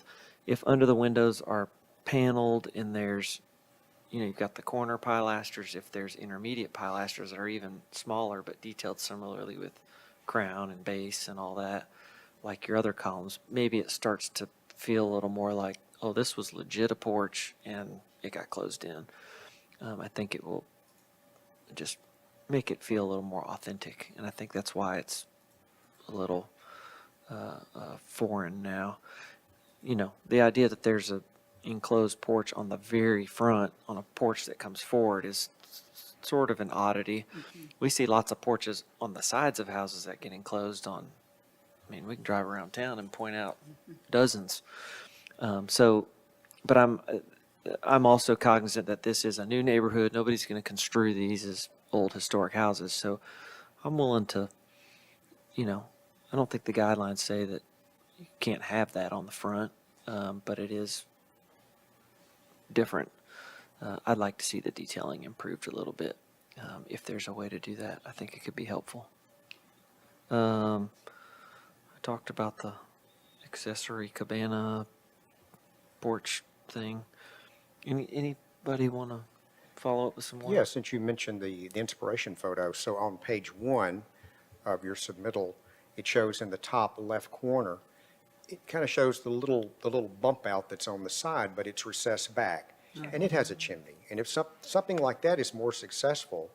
if under the windows are paneled and there's, you've got the corner pilasters, if there's intermediate pilasters that are even smaller but detailed similarly with crown and base and all that, like your other columns, maybe it starts to feel a little more like, oh, this was legit a porch and it got closed in. I think it will just make it feel a little more authentic, and I think that's why it's a little foreign now. The idea that there's a enclosed porch on the very front on a porch that comes forward is sort of an oddity. We see lots of porches on the sides of houses that get enclosed on. I mean, we can drive around town and point out dozens. But I'm also cognizant that this is a new neighborhood. Nobody's going to construe these as old historic houses. So I'm willing to, I don't think the guidelines say that you can't have that on the front, but it is different. I'd like to see the detailing improved a little bit. If there's a way to do that, I think it could be helpful. I talked about the accessory cabana porch thing. Anybody want to follow up with some more? Yeah, since you mentioned the inspiration photo, so on page 1 of your submittal, it shows in the top left corner, it kind of shows the little bump out that's on the side, but it's recessed back, and it has a chimney. And if something like that is more successful,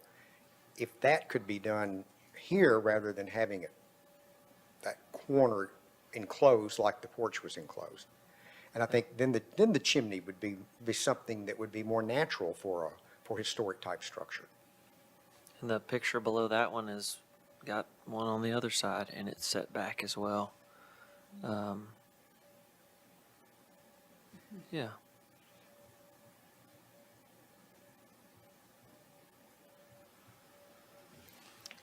if that could be done here rather than having that corner enclosed like the porch was enclosed. And I think then the chimney would be something that would be more natural for historic type structure. And the picture below that one has got one on the other side, and it's set back as well. Yeah.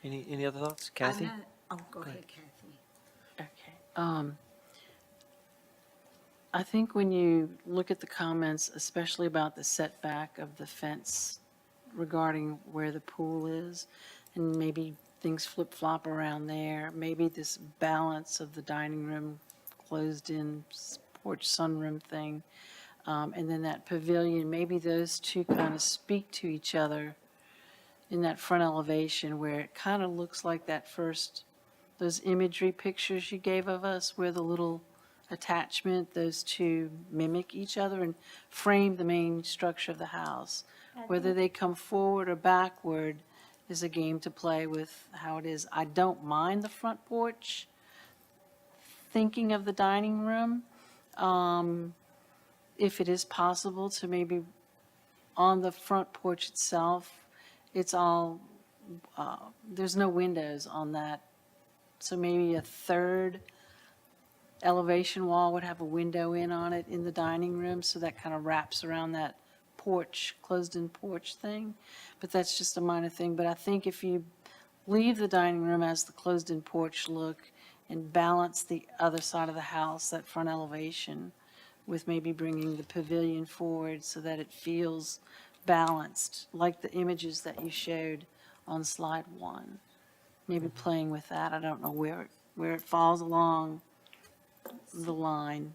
Any other thoughts, Kathy? Oh, go ahead, Kathy. Okay. I think when you look at the comments, especially about the setback of the fence regarding where the pool is, and maybe things flip-flop around there, maybe this balance of the dining room closed-in porch sunroom thing, and then that pavilion, maybe those two kind of speak to each other in that front elevation where it kind of looks like that first, those imagery pictures you gave of us where the little attachment, those two mimic each other and frame the main structure of the house. Whether they come forward or backward is a game to play with how it is. I don't mind the front porch, thinking of the dining room. If it is possible to maybe on the front porch itself, it's all, there's no windows on that. So maybe a third elevation wall would have a window in on it in the dining room, so that kind of wraps around that porch, closed-in porch thing. But that's just a minor thing. But I think if you leave the dining room as the closed-in porch look and balance the other side of the house, that front elevation, with maybe bringing the pavilion forward so that it feels balanced, like the images that you showed on slide 1. Maybe playing with that. I don't know where it falls along the line.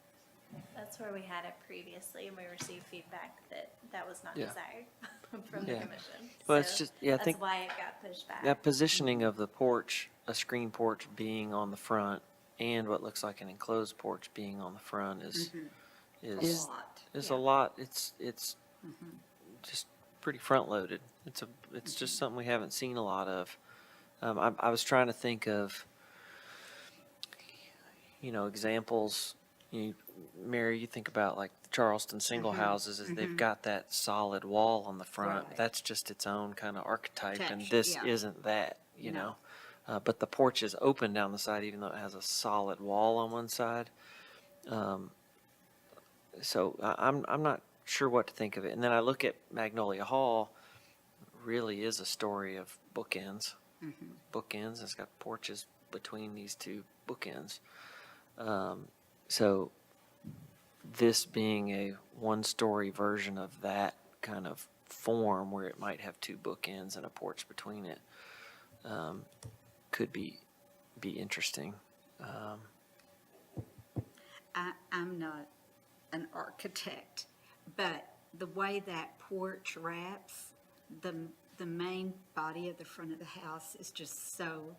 That's where we had it previously, and we received feedback that that was not Yeah. desired from the Yeah. commission. Well, it's So just, yeah, I think that's why it got pushed back. that positioning of the porch, a screen porch being on the front and what looks like an enclosed porch being on the front is A lot. a lot. It's just pretty front loaded. It's just something we haven't seen a lot of. I was trying to think of, examples. Mary, you think about like the Charleston single houses, is they've got that solid wall on the front. Right. That's just its own kind of archetype, and Texture, this yeah. isn't that, you No. know. But the porch is open down the side, even though it has a solid wall on one side. So I'm not sure what to think of it. And then I look at Magnolia Hall, really is a story of bookends. Bookends, it's got porches between these two bookends. So this being a one-story version of that kind of form where it might have two bookends and a porch between it, could be interesting. I'm not an architect, but the way that porch wraps, the main body of the front of the house is just so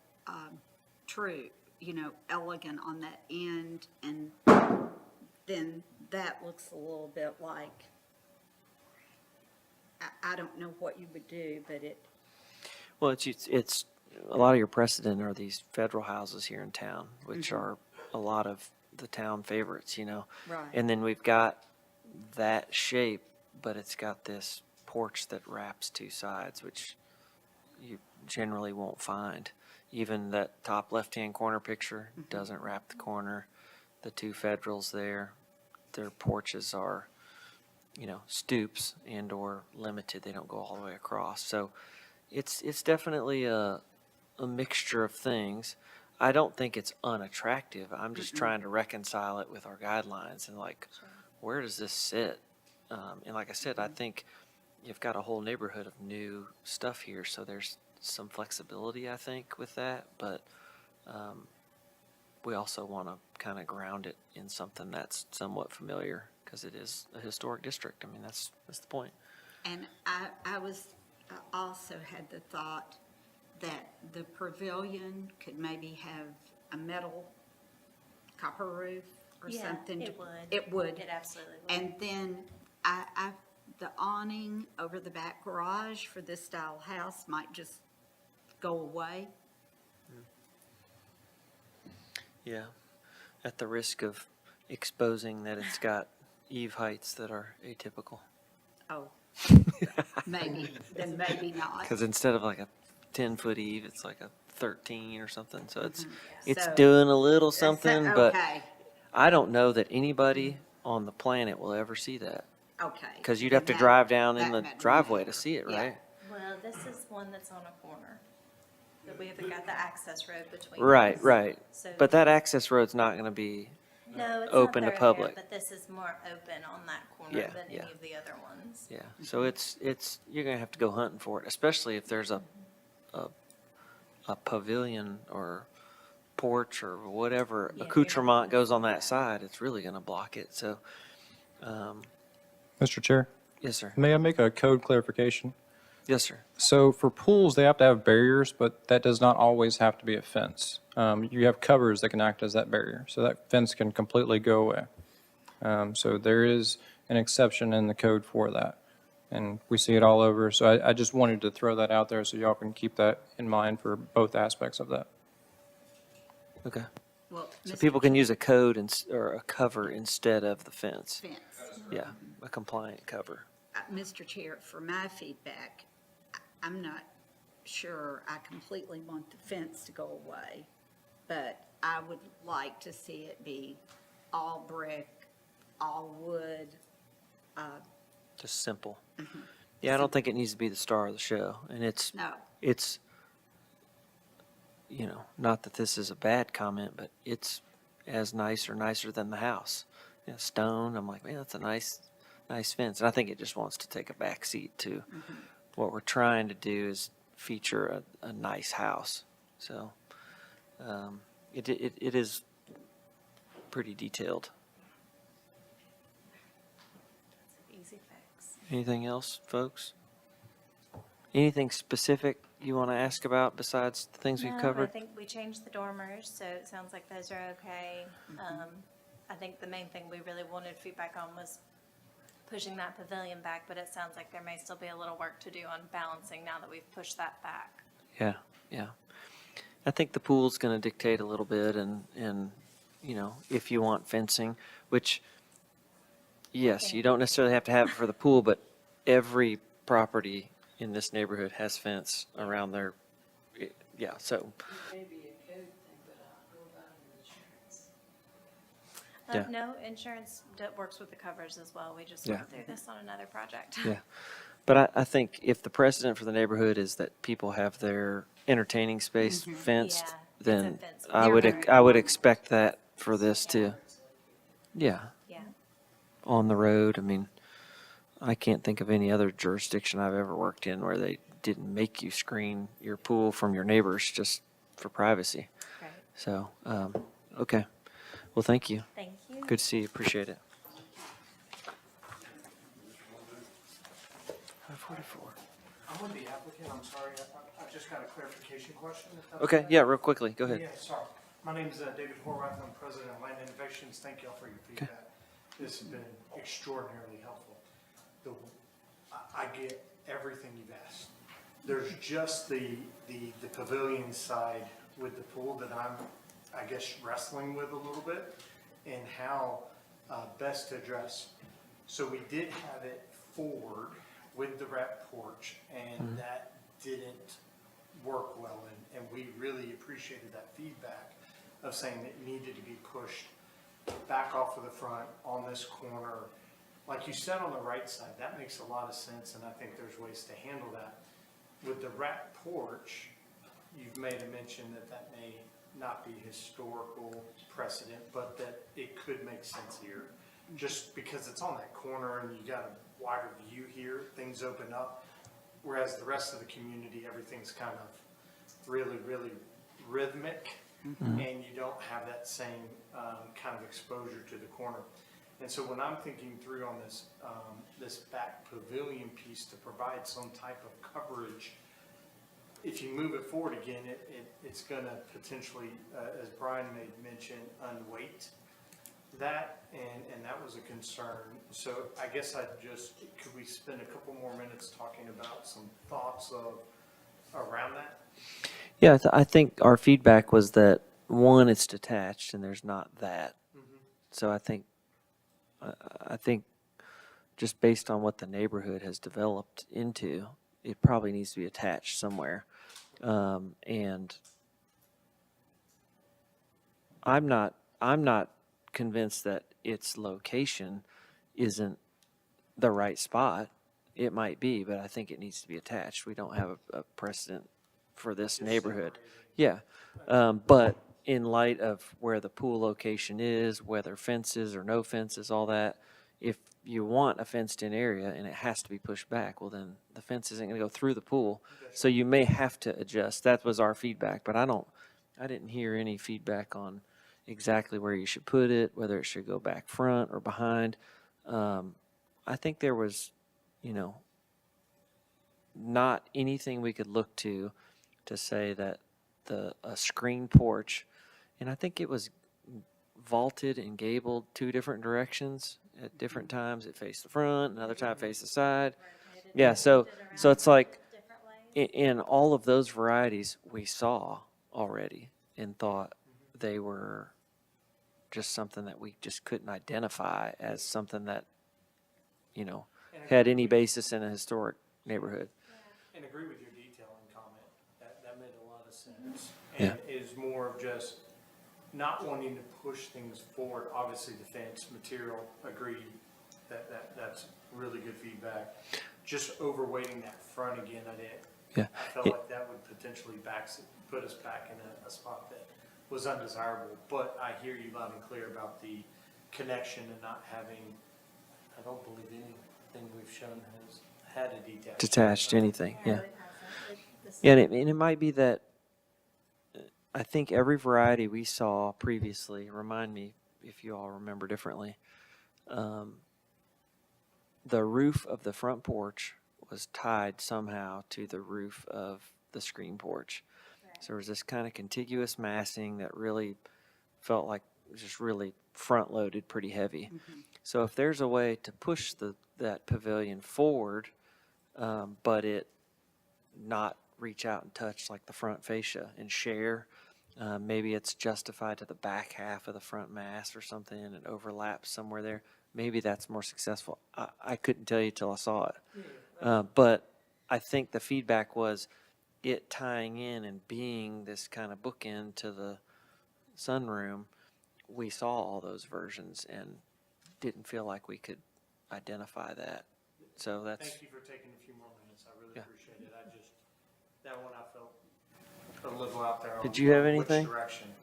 true, elegant on that end, and then that looks a little bit like, I don't know what you would do, but it, Well, it's a lot of your precedent are these federal houses here in town, which are a lot of the town favorites, right. And then we've got that shape, but it's got this porch that wraps two sides, which you generally won't find. Even that top left-hand corner picture doesn't wrap the corner. The two federals there, their porches are, stoops and or limited. They don't go all the way across. So it's definitely a mixture of things. I don't think it's unattractive. I'm just trying to reconcile it with our guidelines and where does this sit? And like I said, I think you've got a whole neighborhood of new stuff here, so there's some flexibility, I think, with that. But we also want to kind of ground it in something that's somewhat familiar because it is a historic district. I mean, that's the point. And I was, also had the thought that the pavilion could maybe have a metal copper roof or Yeah, something. it would. It would. It absolutely would. And then the awning over the back garage for this style house might just go away. Yeah, at the risk of exposing that it's got eave heights that are atypical. Oh, maybe, then maybe not. Because instead of like a 10-foot eve, it's like a 13 or something. So it's So- doing a little something, but Okay, I don't know that anybody on the planet will ever see that. okay. Because you'd have to That- drive down in that the doesn't driveway matter. to see it, Yeah. right? Well, this is one that's on a corner, that we haven't got the access road between. Right, us. right. So, But that access road's not going to be, no, it's open to not there, public. but this is more open on that corner Yeah, than yeah. any of the other ones. yeah. So it's, you're going to have to go hunting for it, especially if there's a pavilion or porch or whatever Yeah, accoutrement goes on that side, it's really going to block it. So, Mr. Chair, yes, sir. may I make a code clarification? Yes, sir. So for pools, they have to have barriers, but that does not always have to be a fence. You have covers that can act as that barrier, so that fence can completely go away. So there is an exception in the code for that, and we see it all over. So I just wanted to throw that out there so y'all can keep that in mind for both aspects of that. Okay. Well, So Mr. people can use a code or a cover instead of the fence. Fence. Yeah, a compliant cover. Mr. Chair, for my feedback, I'm not sure I completely want the fence to go away, but I would like to see it be all brick, all wood. Just simple. Yeah, I don't think it needs to be the star of the show. And it's, No, not that this is a bad comment, but it's as nice or nicer than the house. Stone, I'm like, man, that's a nice fence. And I think it just wants to take a back seat to what we're trying to do is feature a nice house. So it is pretty detailed. Easy fix. Anything else, folks? Anything specific you want to ask about besides the things we've No, I covered? think we changed the dormers, so it sounds like those are okay. I think the main thing we really wanted feedback on was pushing that pavilion back, but it sounds like there may still be a little work to do on balancing now that we've pushed that back. Yeah, yeah. I think the pool's going to dictate a little bit and, if you want fencing, which, yes, you don't necessarily have to have it for the pool, but every property in this neighborhood has fence around their, yeah, so, Yeah. No, insurance works with the covers as well. We just Yeah. went through this on another project. yeah. But I think if the precedent for the neighborhood is that people have their entertaining space fenced, Yeah, it's a then fence. I would expect that for this too. Yeah. Yeah. On the road. I mean, I can't think of any other jurisdiction I've ever worked in where they didn't make you screen your pool from your neighbors just for privacy. Right. So, okay. Well, thank you. Thank you. Good to see you. Appreciate it. 544. I'm with the applicant, I'm sorry, I just got a clarification question. if that's Okay, yeah, real quickly. Go ahead. Yeah, sorry. My name is David Horvath, I'm president of Land Innovations. Thank y'all for your feedback. This has been extraordinarily helpful. I get everything you've asked. There's just the pavilion side with the pool that I'm, I guess, wrestling with a little bit and how best to address. So we did have it forward with the wrap porch and that didn't work well. And we really appreciated that feedback of saying it needed to be pushed back off of the front on this corner. Like you said on the right side, that makes a lot of sense, and I think there's ways to handle that. With the wrap porch, you've made a mention that may not be historical precedent, but that it could make sense here. Just because it's on that corner and you got a wider view here, things open up. Whereas the rest of the community, everything's kind of really, really rhythmic, and you don't have that same kind of exposure to the corner. And so when I'm thinking through on this, this back pavilion piece to provide some type of coverage, if you move it forward again, it's gonna potentially, as Brian made mention, unweight that, and that was a concern. So I guess could we spend a couple more minutes talking about some thoughts around that? Yeah, I think our feedback was that, one, it's detached and there's not that. So I think I think just based on what the neighborhood has developed into, it probably needs to be attached somewhere. And I'm not convinced that its location isn't the right spot. It might be, but I think it needs to be attached. We don't have a precedent for this neighborhood. Yeah. But in light of where the pool location is, whether fences or no fences, all that, if you want a fenced-in area and it has to be pushed back, well, then the fence isn't going to go through the pool. So you may have to adjust. That was our feedback, but I didn't hear any feedback on exactly where you should put it, whether it should go back front or behind. I think there was, not anything we could look to say that a screen porch, and I think it was vaulted and gabled 2 different directions at different times. It faced the front, another time it faced the side. Yeah, so it's like in all of those varieties we saw already and thought they were just something that we just couldn't identify as something that, had any basis in a historic neighborhood. And agree with your detailing comment. That made a lot of sense. Yeah. And is more of just not wanting to push things forward. Obviously, the fence material, agreed. That's really good feedback. Just overweighting that front again, Yeah. I felt like that would potentially put us back in a spot that was undesirable. But I hear you loud and clear about the connection and not having, I don't believe anything we've shown has had a Detached anything, yeah. Yeah, and it might be that, I think every variety we saw previously, remind me if you all remember differently, the roof of the front porch was tied somehow to the roof of the screen porch. So there was this kind of contiguous massing that really felt like it was just really front-loaded pretty heavy. So if there's a way to push that pavilion forward, but it not reach out and touch like the front fascia and share, maybe it's justified to the back half of the front mass or something and it overlaps somewhere there. Maybe that's more successful. I couldn't tell you till I saw it. But I think the feedback was it tying in and being this kind of bookend to the sunroom. We saw all those versions and didn't feel like we could identify that. So that's. Thank you for taking a few more minutes. I really Yeah. appreciate it. That one I felt a little out there. Did on you have which anything? direction.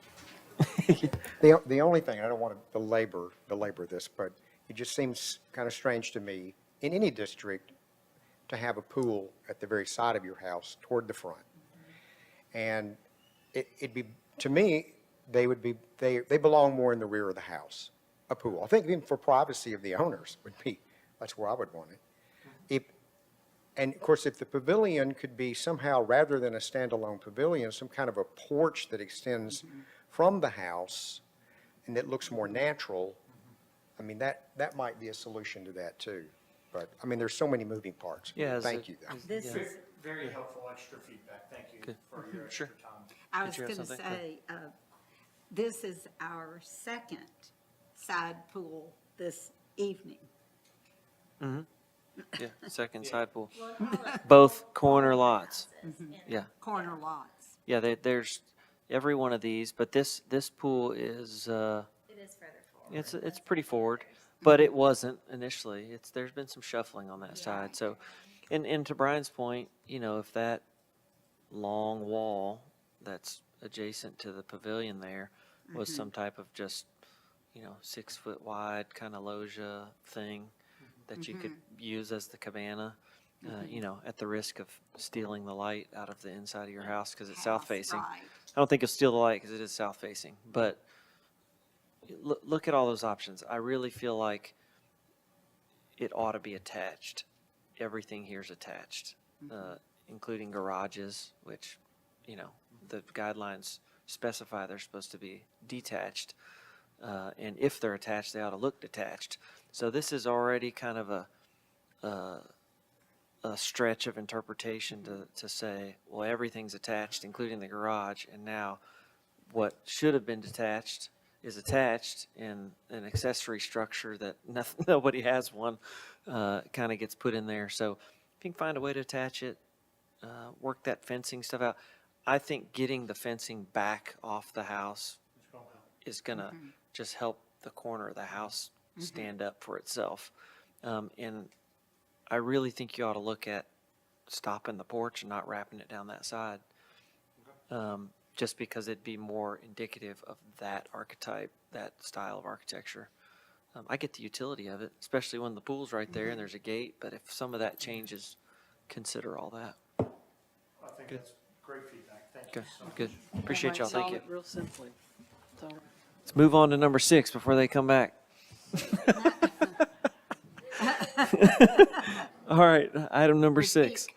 The only thing, I don't want to belabor this, but it just seems kind of strange to me, in any district, to have a pool at the very side of your house toward the front. And it'd be, to me, they belong more in the rear of the house, a pool. I think even for privacy of the owners that's where I would want it. And of course, if the pavilion could be somehow, rather than a standalone pavilion, some kind of a porch that extends from the house and that looks more natural, I mean, that might be a solution to that too. But, I mean, there's so many moving parts. Yeah, Thank you, though. This Yeah. is, Very helpful extra feedback. Thank you Good. for your extra Sure. time. I Did was you have going to something? say, this is our second side pool this evening. Yeah, second side pool. Both corner lots. Yeah. Corner lots. Yeah, there's every one of these, but this pool is, It is further forward. it's pretty forward, but it wasn't initially. There's been some shuffling on that side, so, and to Brian's point, if that long wall that's adjacent to the pavilion there was some type of just, 6 foot wide kind of loggia thing that you could use as the cabana, at the risk of stealing the light out of the inside of your house because it's south facing. Right. I don't think you'll steal the light because it is south facing, but look at all those options. I really feel like it ought to be attached. Everything here is attached, including garages, which, the guidelines specify they're supposed to be detached. And if they're attached, they ought to look detached. So this is already kind of a stretch of interpretation to say, well, everything's attached, including the garage, and now what should have been detached is attached and an accessory structure that nobody has one, kind of gets put in there. So if you can find a way to attach it, work that fencing stuff out. I think getting the fencing back off the house is gonna just help the corner of the house stand up for itself. And I really think you ought to look at stopping the porch and not wrapping it down that side. Just because it'd be more indicative of that archetype, that style of architecture. I get the utility of it, especially when the pool's right there and there's a gate, but if some of that changes, consider all that. I think that's great feedback. Thank you Okay, so much. good. Appreciate y'all. Thank you. Real simply. So- Let's move on to number 6 before they come back. All right, item number 6.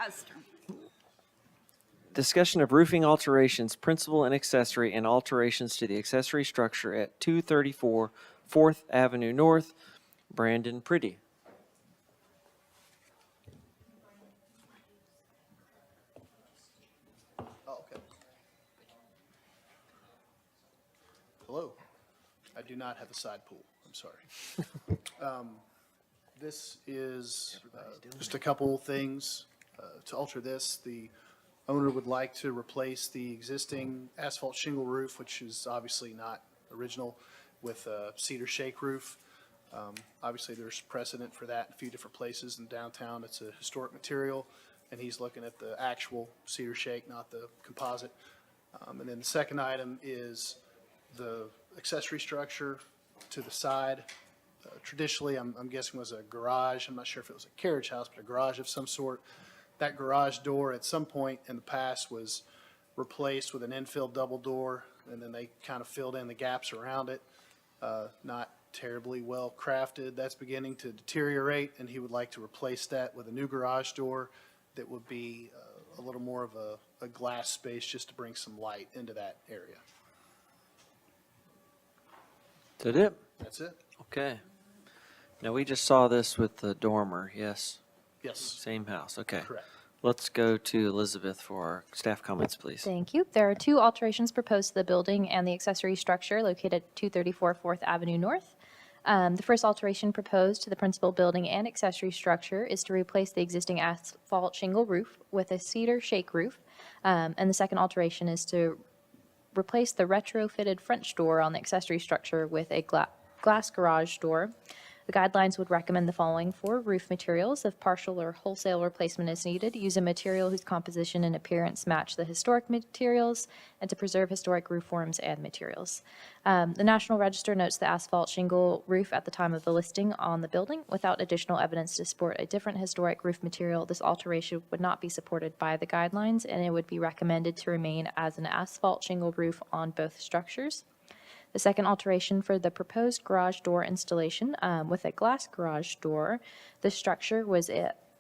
Discussion of roofing alterations, principal and accessory, and alterations to the accessory structure at 234 4th Avenue North. Brandon Pretty. Okay. Hello. I do not have a side pool. I'm sorry. This is just a couple things to alter this. The owner would like to replace the existing asphalt shingle roof, which is obviously not original, with a cedar shake roof. Obviously, there's precedent for that in a few different places in downtown. It's a historic material, and he's looking at the actual cedar shake, not the composite. And then the second item is the accessory structure to the side. Traditionally, I'm guessing was a garage. I'm not sure if it was a carriage house, but a garage of some sort. That garage door at some point in the past was replaced with an infill double door, and then they kind of filled in the gaps around it. Not terribly well crafted. That's beginning to deteriorate, and he would like to replace that with a new garage door that would be a little more of a glass space just to bring some light into that area. Is that it? That's it? Okay. Now, we just saw this with the dormer, yes? Yes. Same house, okay. Correct. Let's go to Elizabeth for our staff comments, please. Thank you. There are 2 alterations proposed to the building and the accessory structure located at 234 4th Avenue North. The first alteration proposed to the principal building and accessory structure is to replace the existing asphalt shingle roof with a cedar shake roof. And the second alteration is to replace the retrofitted French door on the accessory structure with a glass garage door. The guidelines would recommend the following for roof materials. If partial or wholesale replacement is needed, use a material whose composition and appearance match the historic materials, and to preserve historic roof forms and materials. The National Register notes the asphalt shingle roof at the time of the listing on the building. Without additional evidence to support a different historic roof material, this alteration would not be supported by the guidelines, and it would be recommended to remain as an asphalt shingle roof on both structures. The second alteration for the proposed garage door installation with a glass garage door, the structure was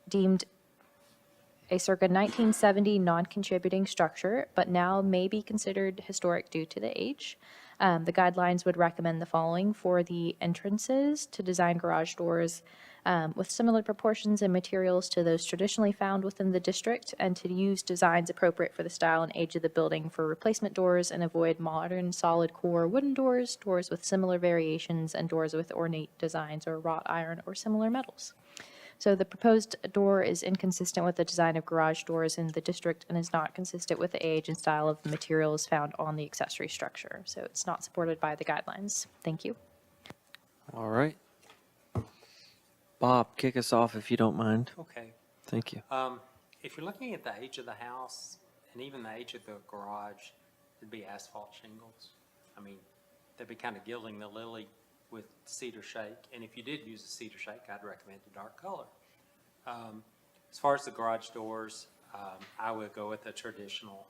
deemed a circa 1970 non-contributing structure, but now may be considered historic due to the age. The guidelines would recommend the following for the entrances: to design garage doors with similar proportions and materials to those traditionally found within the district, and to use designs appropriate for the style and age of the building for replacement doors, and avoid modern solid core wooden doors, doors with similar variations, and doors with ornate designs or wrought iron or similar metals. So the proposed door is inconsistent with the design of garage doors in the district and is not consistent with the age and style of the materials found on the accessory structure. So it's not supported by the guidelines. Thank you. All right. Bob, kick us off if you don't mind. Okay. Thank you. If you're looking at the age of the house and even the age of the garage, it'd be asphalt shingles. I mean, they'd be kind of gilding the lily with cedar shake. And if you did use a cedar shake, I'd recommend a dark color. As far as the garage doors, I would go with a traditional,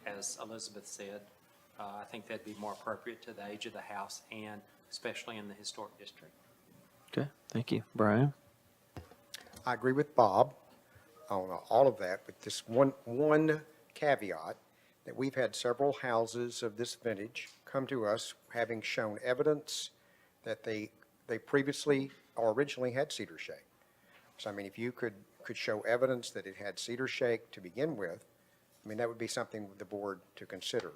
as Elizabeth said. I think that'd be more appropriate to the age of the house and especially in the historic district. Okay, thank you. Brian? I agree with Bob on all of that, with this one caveat, that we've had several houses of this vintage come to us having shown evidence that they previously or originally had cedar shake. So, I mean, if you could show evidence that it had cedar shake to begin with, I mean, that would be something for the board to consider.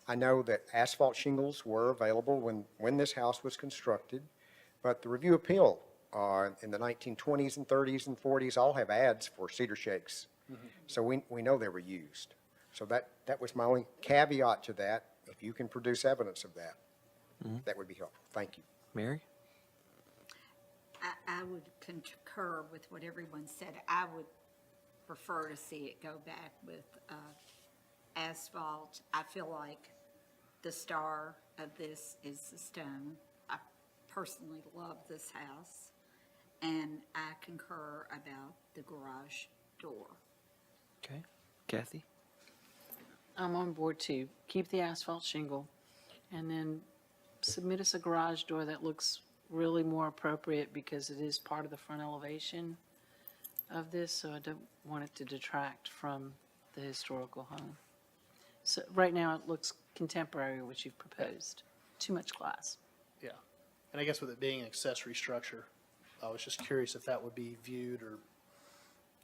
I know that asphalt shingles were available when this house was constructed, but the review appeal in the 1920s and 30s and 40s all have ads for cedar shakes. So we know they were used. So that was my only caveat to that. If you can produce evidence of that, that would be helpful. Thank you. Mary? I would concur with what everyone said. I would prefer to see it go back with asphalt. I feel like the star of this is the stone. I personally love this house, and I concur about the garage door. Okay. Kathy? I'm on board too. Keep the asphalt shingle and then submit us a garage door that looks really more appropriate because it is part of the front elevation of this, so I don't want it to detract from the historical home. So right now it looks contemporary, which you've proposed. Too much glass. Yeah. And I guess with it being an accessory structure, I was just curious if that would be viewed or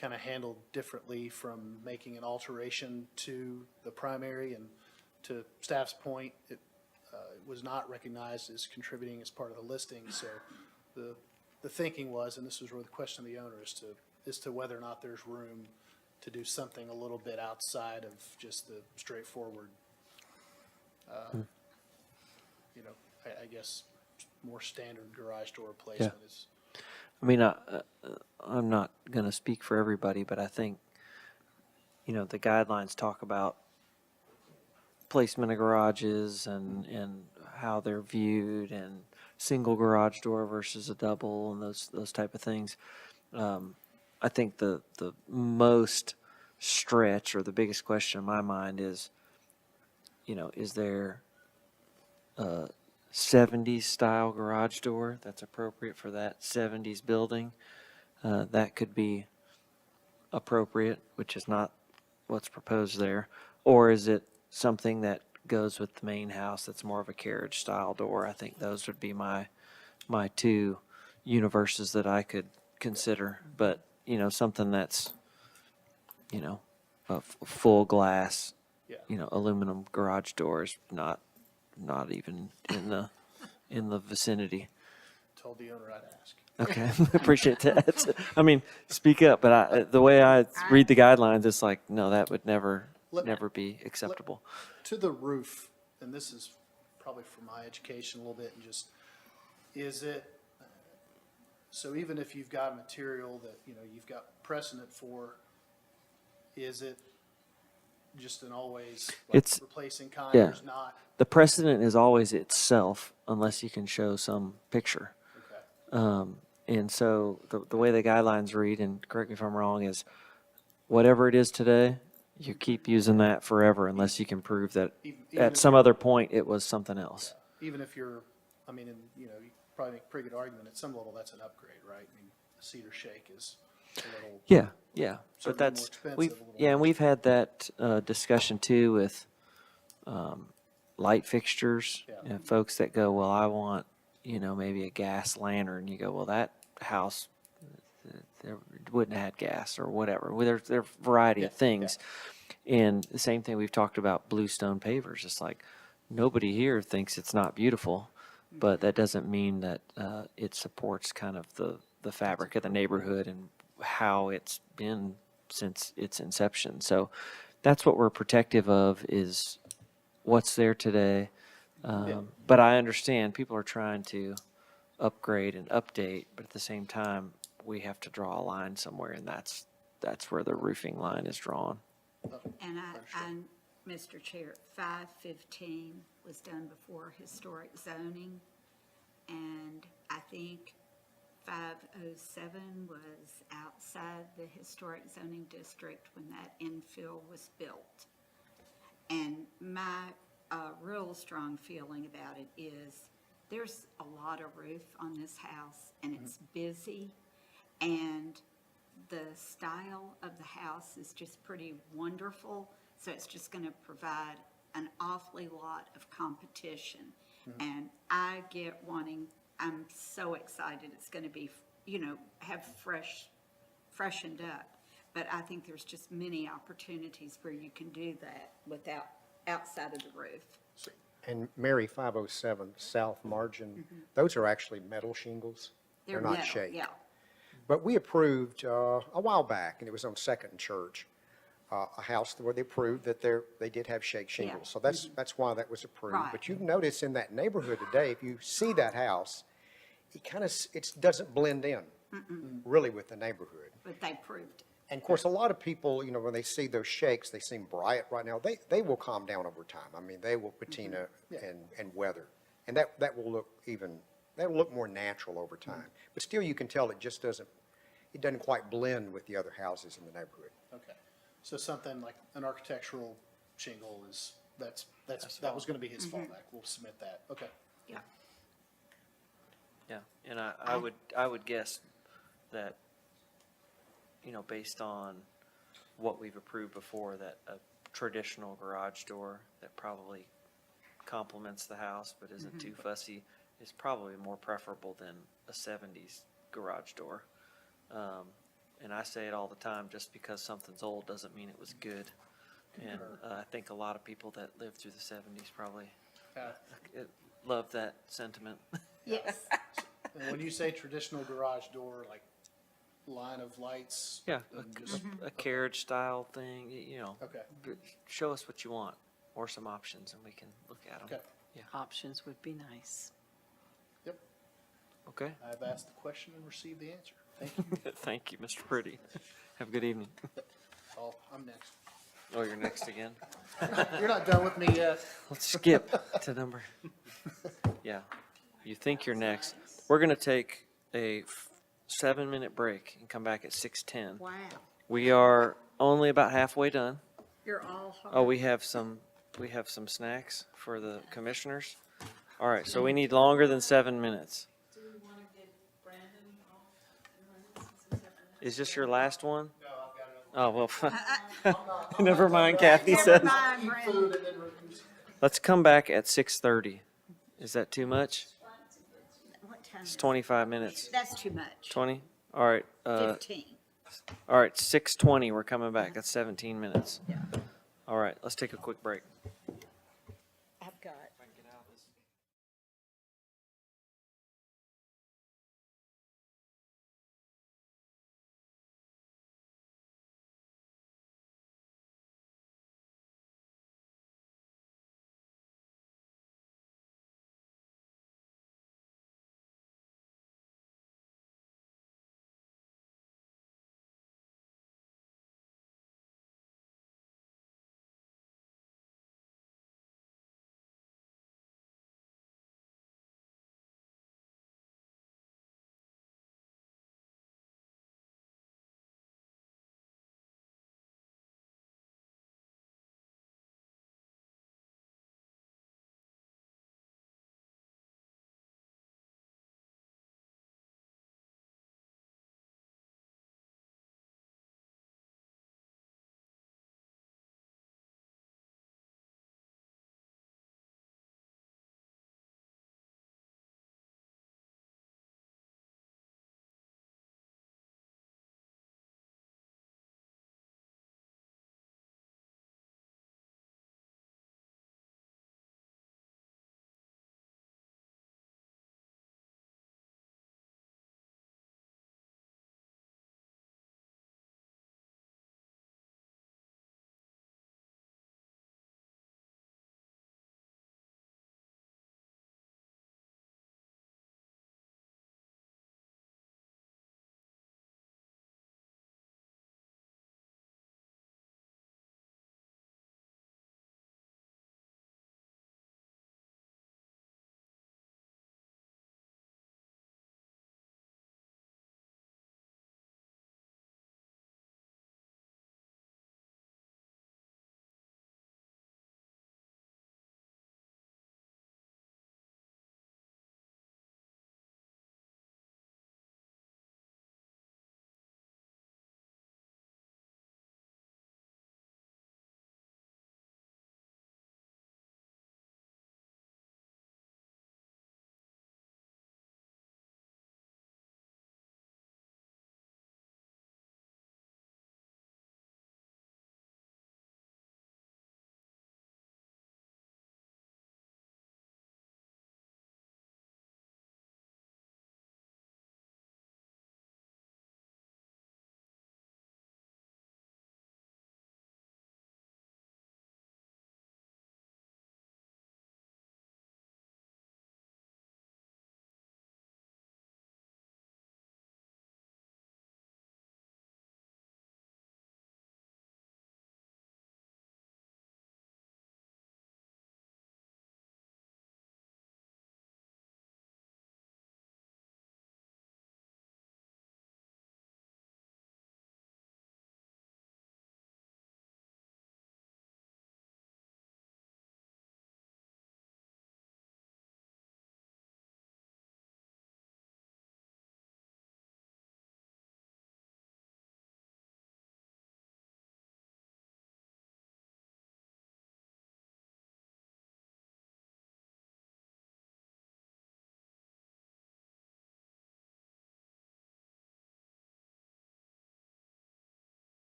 kind of handled differently from making an alteration to the primary. And to staff's point, it was not recognized as contributing as part of the listing. So the thinking was, and this was really the question of the owner, as to whether or not there's room to do something a little bit outside of just the straightforward, you know, I guess more standard garage door placement is. I mean, I'm not going to speak for everybody, but I think, you know, the guidelines talk about placement of garages and how they're viewed and single garage door versus a double and those type of things. I think the most stretch or the biggest question in my mind is, you know, is there a 70s style garage door that's appropriate for that 70s building? That could be appropriate, which is not what's proposed there. Or is it something that goes with the main house that's more of a carriage style door? I think those would be my two universes that I could consider. But, you know, something that's, you know, a full glass, you know, aluminum garage doors, not even in the vicinity. Told the owner I'd ask. Okay, appreciate that. I mean, speak up, but the way I read the guidelines, it's like, no, that would never be acceptable. To the roof, and this is probably for my education a little bit, and just, is it, so even if you've got a material that, you know, you've got precedent for, is it just an always like It's- replacing yeah. contours, not? The precedent is always itself, unless you can show some picture. Okay. And so the way the guidelines read, and correct me if I'm wrong, is whatever it is today, you keep using that forever unless you can prove that Even at if some you're- other point it was something else. Even if you're, I mean, and, you know, you probably make a pretty good argument, at some level, that's an upgrade, right? I mean, a cedar shake is a little. Yeah. Certainly But more that's, expensive, we've, a little yeah, and more we've had that discussion too with light fixtures. Yeah. And folks that go, well, I want, you know, maybe a gas lantern. You go, well, that house, there wouldn't have had gas or whatever. Well, there are a variety of things. And the same thing, we've talked about bluestone pavers. It's like, nobody here thinks it's not beautiful, but that doesn't mean that it supports kind of the fabric of the neighborhood and how it's been since its inception. So that's what we're protective of, is what's there today. But I understand people are trying to upgrade and update, but at the same time, we have to draw a line somewhere, and that's where the roofing line is drawn. And Mr. Chair, 515 was done before historic zoning, and I think 507 was outside the historic zoning district when that infill was built. And my real strong feeling about it is there's a lot of roof on this house, and it's busy, and the style of the house is just pretty wonderful. So it's just going to provide an awfully lot of competition. And I get wanting, I'm so excited it's going to be, you know, have freshened up. But I think there's just many opportunities where you can do that without, outside of the roof. And Mary, 507 South Margin, those are actually metal shingles. They're not metal, shake. Yeah. But we approved a while back, and it was on Second and Church, a house where they approved that they did have shake shingles. So that's why that was approved. Right. But you notice in that neighborhood today, if you see that house, it doesn't blend in really with the neighborhood. But they proved it. And of course, a lot of people, when they see those shakes, they seem bright right now. They will calm down over time. I mean, they will patina and weather. And that will look more natural over time. But still, you can tell it doesn't quite blend with the other houses in the neighborhood. Okay. So something like an architectural shingle that was going to be his fallback. We'll submit that. Okay. Yeah. Yeah, and I would guess that, based on what we've approved before, that a traditional garage door that probably complements the house but isn't too fussy is probably more preferable than a 70s garage door. And I say it all the time, just because something's old doesn't mean it was good. And I think a lot of people that lived through the 70s probably love that sentiment. Yes. And when you say traditional garage door, like line of lights? Yeah, and just- a carriage style thing, Okay. show us what you want or some options and we can look at them. Okay. Options would be nice. Yep. Okay. I've asked the question and received the answer. Thank you. Thank you, Mr. Pretty. Have a good evening. I'm next. Oh, you're next again? You're not done with me yet. Let's skip to number. Yeah, you think you're next. We're going to take a 7-minute break and come back at 6:10. Wow. We are only about halfway done. You're all hard. Oh, we have some snacks for the commissioners. All right, so we need longer than 7 minutes. Is this your last one? Oh, well, never mind, Kathy said. Never mind, Brandon. Let's come back at 6:30. Is that too much? What time? It's 25 minutes. That's too much. 20? All right. 15. All right, 6:20, we're coming back. That's 17 minutes. Yeah. All right, let's take a quick break. I've got.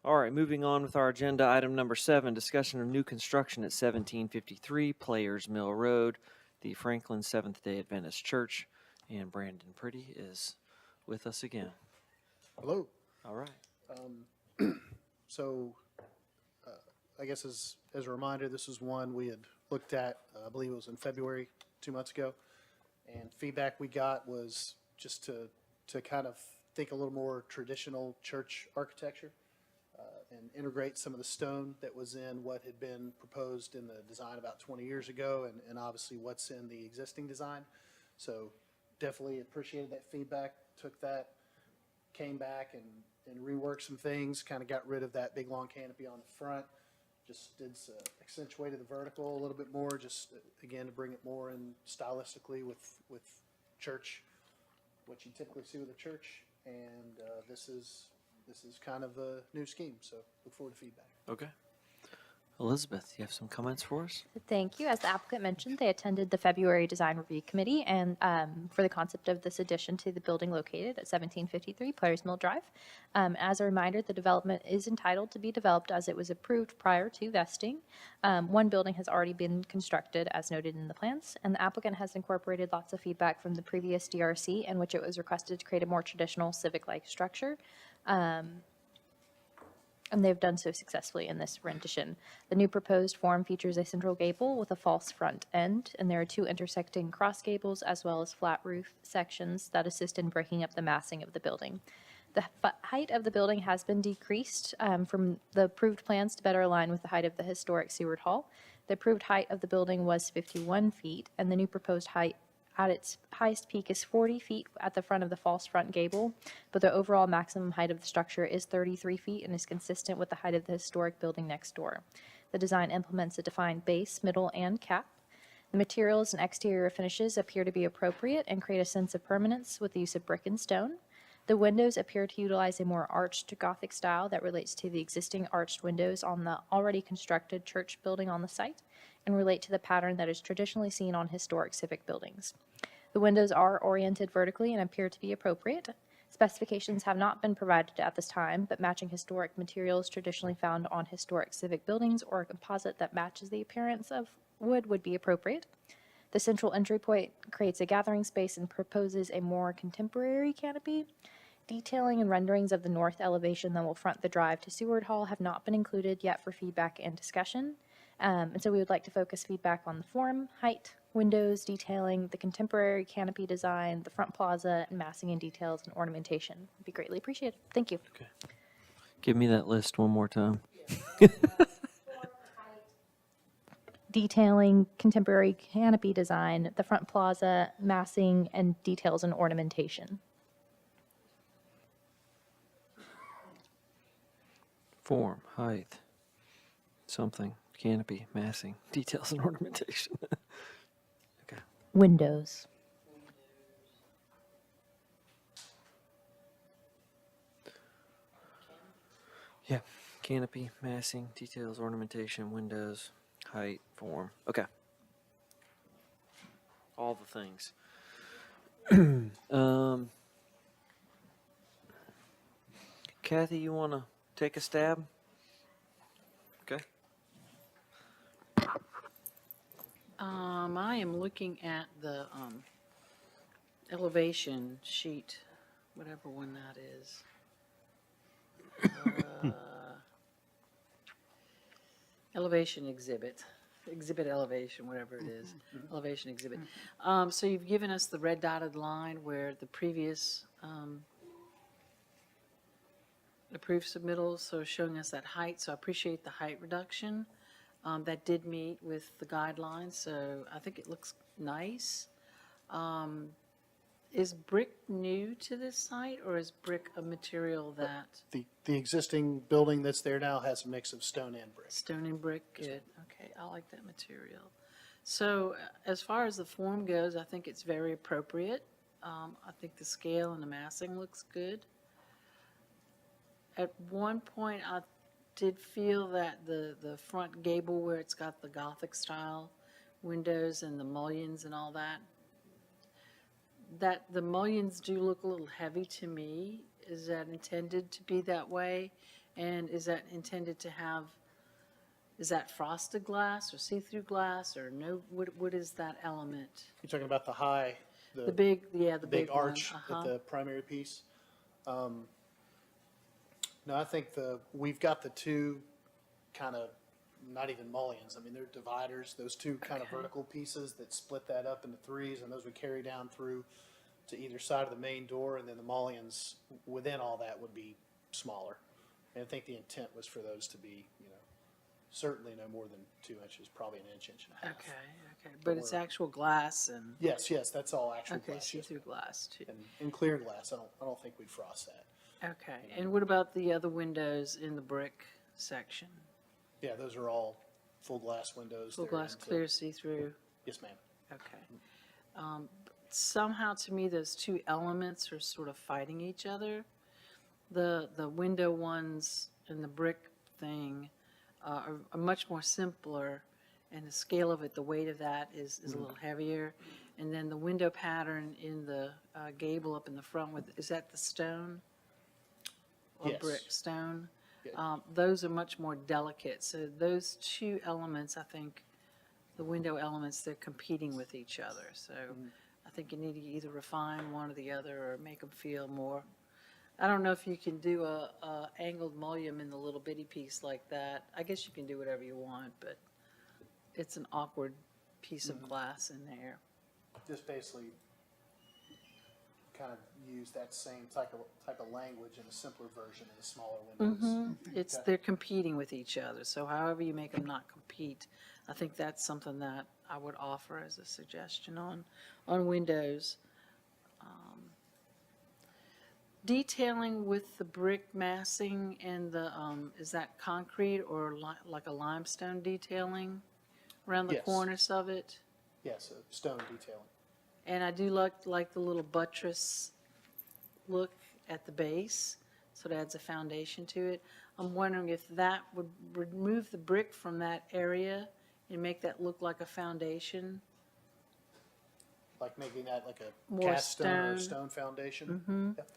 All right, moving on with our agenda, item number 7, discussion of new construction at 1753 Players Mill Road, the Franklin Seventh-day Adventist Church, and Brandon Pretty is with us again. Hello. All right. So, I guess as a reminder, this is one we had looked at, I believe it was in February, 2 months ago. And feedback we got was just to kind of think a little more traditional church architecture and integrate some of the stone that was in what had been proposed in the design about 20 years ago and obviously what's in the existing design. So definitely appreciated that feedback, took that, came back and reworked some things, kind of got rid of that big long canopy on the front, just did accentuated the vertical a little bit more, just again to bring it more in stylistically with church, what you typically see with a church, and this is kind of a new scheme, so look forward to feedback. Okay. Elizabeth, you have some comments for us? Thank you. As the applicant mentioned, they attended the February Design Review Committee and for the concept of this addition to the building located at 1753 Players Mill Drive. As a reminder, the development is entitled to be developed as it was approved prior to vesting. One building has already been constructed as noted in the plans, and the applicant has incorporated lots of feedback from the previous DRC in which it was requested to create a more traditional civic-like structure. And they've done so successfully in this rendition. The new proposed form features a central gable with a false front end, and there are 2 intersecting cross gables as well as flat roof sections that assist in breaking up the massing of the building. The height of the building has been decreased from the approved plans to better align with the height of the historic Seward Hall. The approved height of the building was 51 feet, and the new proposed height at its highest peak is 40 feet at the front of the false front gable, but the overall maximum height of the structure is 33 feet and is consistent with the height of the historic building next door. The design implements a defined base, middle, and cap. The materials and exterior finishes appear to be appropriate and create a sense of permanence with the use of brick and stone. The windows appear to utilize a more arched Gothic style that relates to the existing arched windows on the already constructed church building on the site and relate to the pattern that is traditionally seen on historic civic buildings. The windows are oriented vertically and appear to be appropriate. Specifications have not been provided at this time, but matching historic materials traditionally found on historic civic buildings or a composite that matches the appearance of wood would be appropriate. The central entry point creates a gathering space and proposes a more contemporary canopy. Detailing and renderings of the north elevation that will front the drive to Seward Hall have not been included yet for feedback and discussion. And so we would like to focus feedback on the form, height, windows, detailing, the contemporary canopy design, the front plaza, and massing and details and ornamentation. Would be greatly appreciated. Thank you. Okay. Give me that list one more time. Detailing, contemporary canopy design, the front plaza, massing, and details and ornamentation. Form, height, something, canopy, massing, details and ornamentation. Okay. Windows. Yeah, canopy, massing, details, ornamentation, windows, height, form. Okay. All the things. Kathy, you want to take a stab? Okay. I am looking at the elevation sheet, whatever one that is. Elevation exhibit elevation, whatever it is, elevation exhibit. So you've given us the red dotted line where the previous approved submittals, so showing us that height, so I appreciate the height reduction. That did meet with the guidelines, so I think it looks nice. Is brick new to this site, or is brick a material that? The existing building that's there now has a mix of stone and brick. Stone and brick, good, okay, I like that material. So as far as the form goes, I think it's very appropriate. I think the scale and the massing looks good. At one point, I did feel that the front gable where it's got the Gothic style windows and the mullions and all that, that the mullions do look a little heavy to me. Is that intended to be that way? And is that intended to have, is that frosted glass or see-through glass or no, what is that element? You're talking about the high, The big, yeah, the big big one. arch Uh-huh. at the primary piece. No, I think we've got the two kind of, not even mullions, I mean, they're dividers, those two kind of Okay. vertical pieces that split that up into threes, and those would carry down through to either side of the main door, and then the mullions within all that would be smaller. And I think the intent was for those to be, certainly no more than 2 inches, probably an inch, inch and a half. Okay, but it's actual glass and, Yes, that's all actual okay, glass. yes, see-through glass too. and clear glass, I don't think we'd frost that. Okay, and what about the other windows in the brick section? Yeah, those are all full glass windows. Full They're glass, into- clear, see-through? Yes, ma'am. Okay. Somehow to me, those two elements are sort of fighting each other. The window ones and the brick thing are much more simpler, and the scale of it, the weight of that is a little heavier. And then the window pattern in the gable up in the front with, is that the stone? Or Yes. brick, stone? Yeah. Those are much more delicate. So those two elements, I think, the window elements, they're competing with each other. So I think you need to either refine one or the other or make them feel more. I don't know if you can do a angled mullion in the little bitty piece like that. I guess you can do whatever you want, but it's an awkward piece of glass in there. Just basically kind of use that same type of language in a simpler version in the smaller windows. It's, Okay. they're competing with each other. So however you make them not compete, I think that's something that I would offer as a suggestion on windows. Detailing with the brick massing and the, is that concrete or like a limestone detailing around the Yes. corners of it? Yes, stone detailing. And I do like the little buttress look at the base, so it adds a foundation to it. I'm wondering if that would remove the brick from that area and make that look like a foundation. Like making that like a More cast stone or a stone. stone foundation. Yep.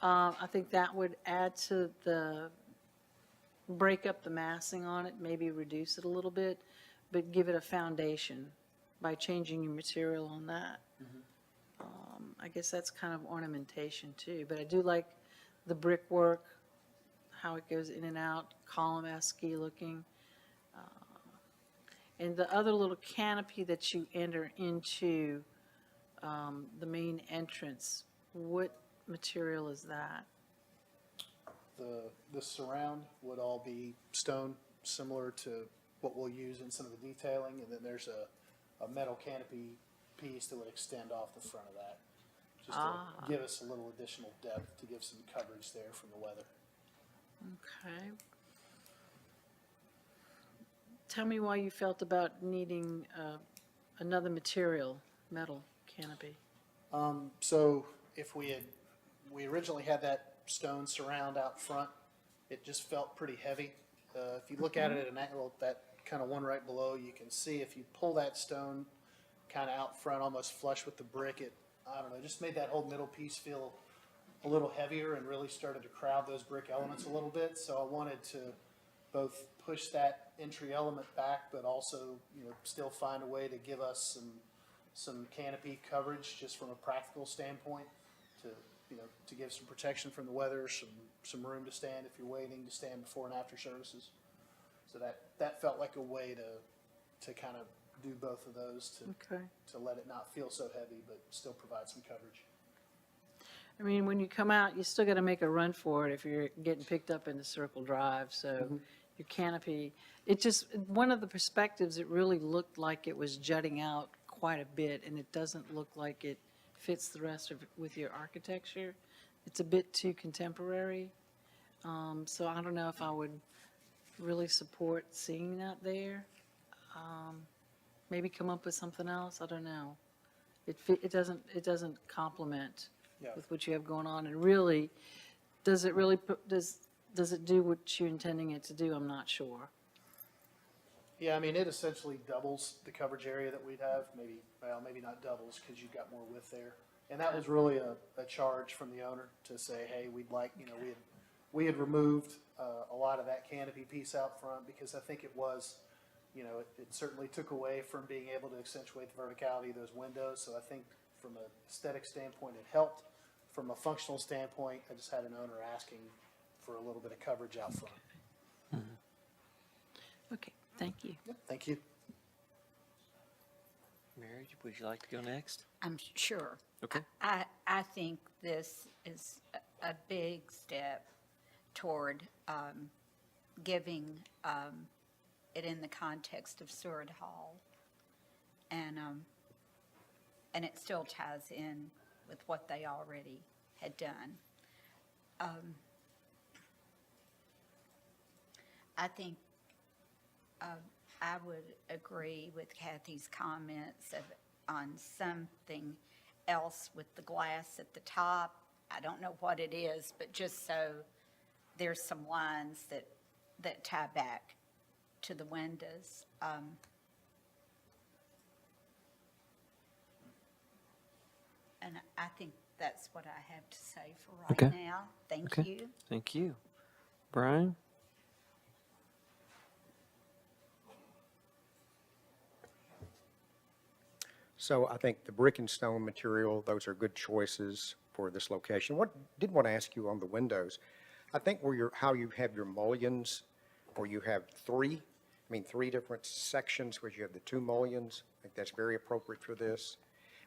I think that would add to break up the massing on it, maybe reduce it a little bit, but give it a foundation by changing your material on that. I guess that's kind of ornamentation too, but I do like the brickwork, how it goes in and out, column-esque looking. And the other little canopy that you enter into the main entrance, what material is that? The surround would all be stone, similar to what we'll use in some of the detailing, and then there's a metal canopy piece that would extend off the front of that. Just to give us a little additional depth, to give some coverage there from the weather. Okay. Tell me why you felt about needing another material, metal canopy. So if we originally had that stone surround out front, it just felt pretty heavy. If you look at it at an angle, that kind of one right below, you can see if you pull that stone kind of out front, almost flush with the brick, I don't know, just made that whole middle piece feel a little heavier and really started to crowd those brick elements a little bit. So I wanted to both push that entry element back, but also, still find a way to give us some canopy coverage just from a practical standpoint to give some protection from the weather, some room to stand if you're waiting to stand before and after services. So that felt like a way to kind of do both of those Okay. to let it not feel so heavy, but still provide some coverage. I mean, when you come out, you still got to make a run for it if you're getting picked up into Circle Drive, so your canopy, one of the perspectives, it really looked like it was jutting out quite a bit, and it doesn't look like it fits the rest of it with your architecture. It's a bit too contemporary, so I don't know if I would really support seeing that there. Maybe come up with something else, I don't know. It doesn't complement Yeah. with what you have going on, and really, does it do what you're intending it to do? I'm not sure. Yeah, I mean, it essentially doubles the coverage area that we'd have, maybe not doubles, because you've got more width there. And that was really a charge from the owner to say, hey, we'd like, we had removed a lot of that canopy piece out front because I think it was, it certainly took away from being able to accentuate the verticality of those windows. So I think from an aesthetic standpoint, it helped. From a functional standpoint, I just had an owner asking for a little bit of coverage out front. Okay, thank you. Yep, thank you. Mary, would you like to go next? I'm sure. Okay. I think this is a big step toward giving it in the context of Seward Hall. And it still ties in with what they already had done. I think I would agree with Kathy's comments on something else with the glass at the top. I don't know what it is, but just so there's some lines that tie back to the windows. And I think that's what I have to say for right Okay. now. Thank Okay. you. Thank you. Brian? So I think the brick and stone material, those are good choices for this location. Did want to ask you on the windows. I think how you have your mullions, where you have three different sections where you have the two mullions. I think that's very appropriate for this.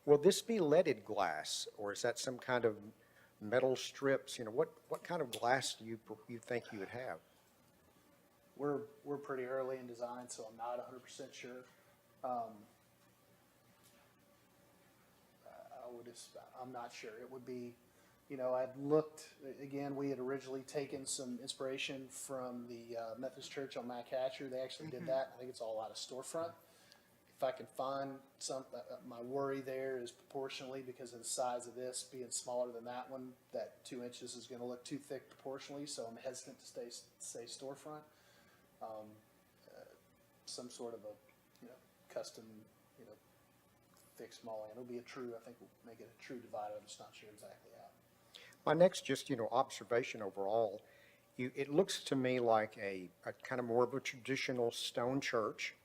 Will this be leaded glass, or is that some kind of metal strips? What kind of glass do you think you would have? We're pretty early in design, so I'm not 100% sure. I'm not sure. It would be, I'd looked, again, we had originally taken some inspiration from the Methodist Church on Mac Hatcher. They actually did that. I think it's all out of storefront. If I can find some, my worry there is proportionally because of the size of this being smaller than that one, that 2 inches is going to look too thick proportionally, so I'm hesitant to say storefront. Some sort of a, custom, fixed mullion. It'll be I think we'll make it a true divider. I'm just not sure exactly how. My next, just, observation overall, it looks to me like a kind of more of a traditional stone church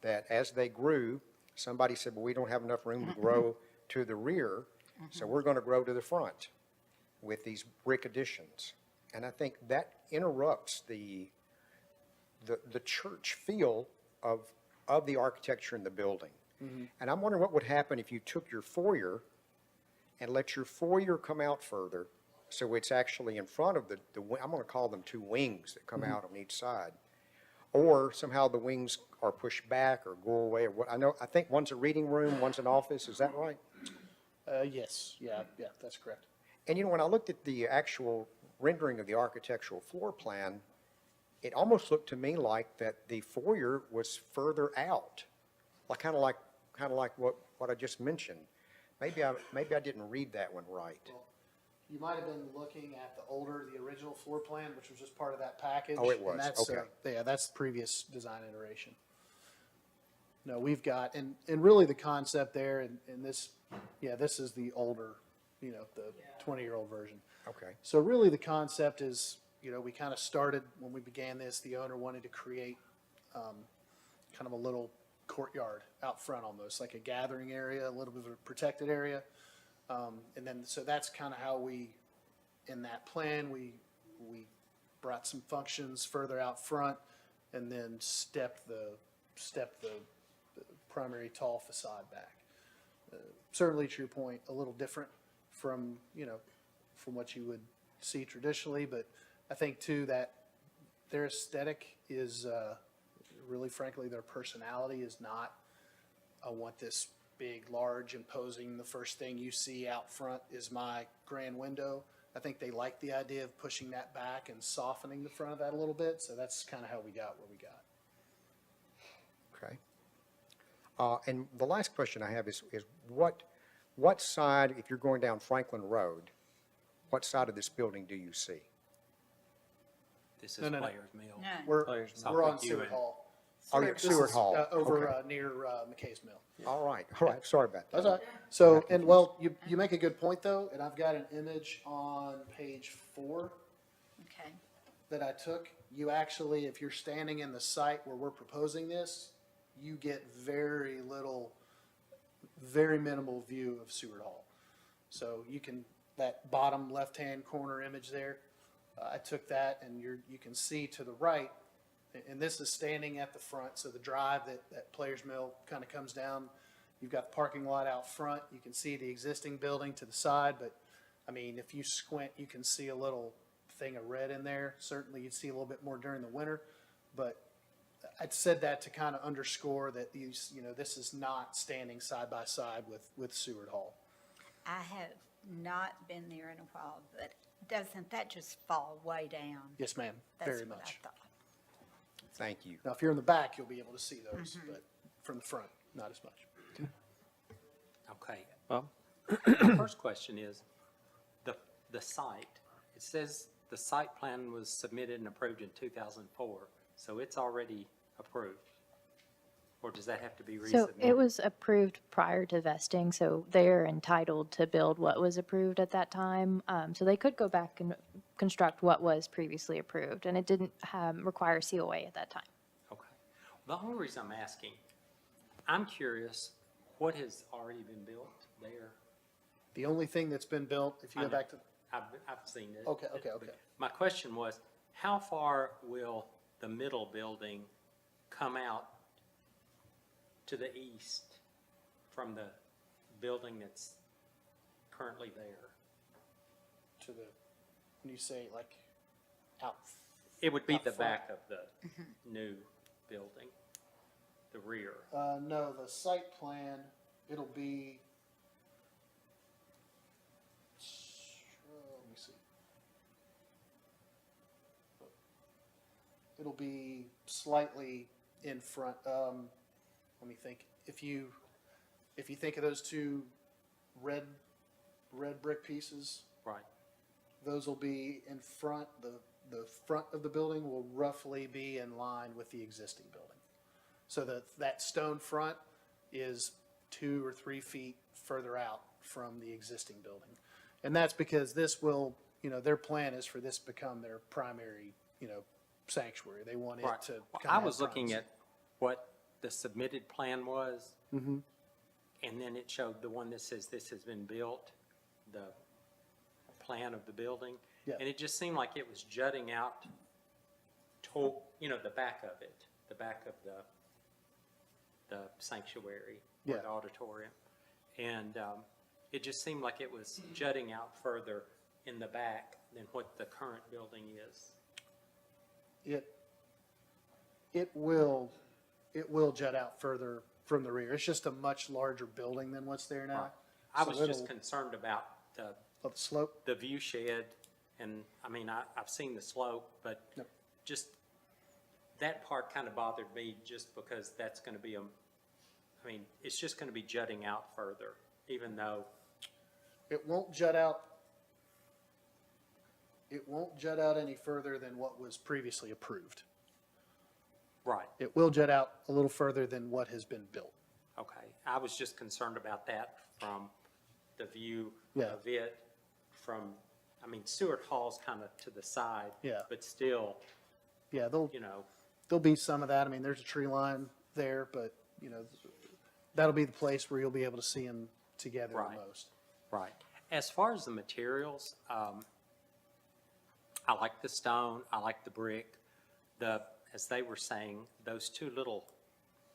that as they grew, somebody said, well, we don't have enough room to grow to the rear, so we're going to grow to the front with these brick additions. And I think that interrupts the church feel of the architecture in the building. And I'm wondering what would happen if you took your foyer and let your foyer come out further, so it's actually in front of I'm going to call them two wings that come out on each side. Or somehow the wings are pushed back or go away, or what. I think one's a reading room, one's an office, is that right? Yes, yeah, that's correct. And when I looked at the actual rendering of the architectural floor plan, it almost looked to me like that the foyer was further out, kind of like what I just mentioned. Maybe I didn't read that one right. Well, you might have been looking at the original floor plan, which was just part of that package. Oh, it was. And that's, Okay. Yeah, that's the previous design iteration. No, we've got, and really the concept there, and this, this is the older, the 20-year-old version. Okay. So really the concept is, we kind of started, when we began this, the owner wanted to create kind of a little courtyard out front almost, like a gathering area, a little bit of a protected area. And then, so that's kind of how in that plan, we brought some functions further out front and then stepped the primary tall facade back. Certainly, to your point, a little different from what you would see traditionally, but I think too that their aesthetic is, really frankly, their personality is not, I want this big, large, imposing, the first thing you see out front is my grand window. I think they like the idea of pushing that back and softening the front of that a little bit, so that's kind of how we got where we got. Okay. And the last question I have is what side, if you're going down Franklin Road, what side of this building do you see? This is No. Players Mill. No. We're on Seward Hall. Oh, you're at This Seward is, Hall. Over Okay. near McKay's Mill. All right, sorry about that. That's all right. So, and well, you make a good point though, and I've got an image on page 4 Okay. that I took, you actually, if you're standing in the site where we're proposing this, you get very little, very minimal view of Seward Hall. So you can, that bottom left-hand corner image there, I took that and you can see to the right, and this is standing at the front, so the drive that Players Mill kind of comes down. You've got the parking lot out front. You can see the existing building to the side, but I mean, if you squint, you can see a little thing of red in there. Certainly you'd see a little bit more during the winter, but I'd said that to kind of underscore that these, this is not standing side by side with Seward Hall. I have not been there in a while, but doesn't that just fall way down? Yes, ma'am, That's very what I much. thought. Thank you. Now, if you're in the back, you'll be able to see those, but from the front, not as much. Okay. Bob? My first question is, the site, it says the site plan was submitted and approved in 2004, so it's already approved? Or does that have to be resubmitted? So it was approved prior to vesting, so they're entitled to build what was approved at that time. So they could go back and construct what was previously approved, and it didn't require COA at that time. Okay. The only reason I'm asking, I'm curious, what has already been built there? The only thing that's been built, if you go I know. back to, I've seen it. Okay. My question was, how far will the middle building come out to the east from the building that's currently there? to the, when you say like out. It would be out the front. back of the new building, the rear. No, the site plan, it'll be, let me see. It'll be slightly in front, let me think. If you think of those two red brick pieces, Right. those will be in front, the front of the building will roughly be in line with the existing building. So that stone front is 2 or 3 feet further out from the existing building. And that's because this will, their plan is for this to become their primary, sanctuary. They want it Right. to. Well, kinda I have was looking privacy. at what the submitted plan was, Mhm. and then it showed the one that says this has been built, the plan of the building. Yeah. And it just seemed like it was jutting out to, the back of it, the back of the sanctuary or Yeah. the auditorium. And it just seemed like it was jutting out further in the back than what the current building is. It will jut out further from the rear. It's just a much larger building than what's there now. I So was just it'll- concerned about the Of the slope? the view shed, and, I've seen the slope, but Yep. just, that part kind of bothered me, just because that's gonna be it's just gonna be jutting out further, even though, It won't jut out. It won't jut out any further than what was previously approved. right, It will jut out a little further than what has been built. okay. I was just concerned about that from the view Yeah. of it from, Seward Hall's kind of to the side. Yeah. But still, Yeah, there'll be some of that. There's a tree line there, but, that'll be the place where you'll be able to see them together the Right. most. right. As far as the materials, I like the stone, I like the brick. As they were saying, those two little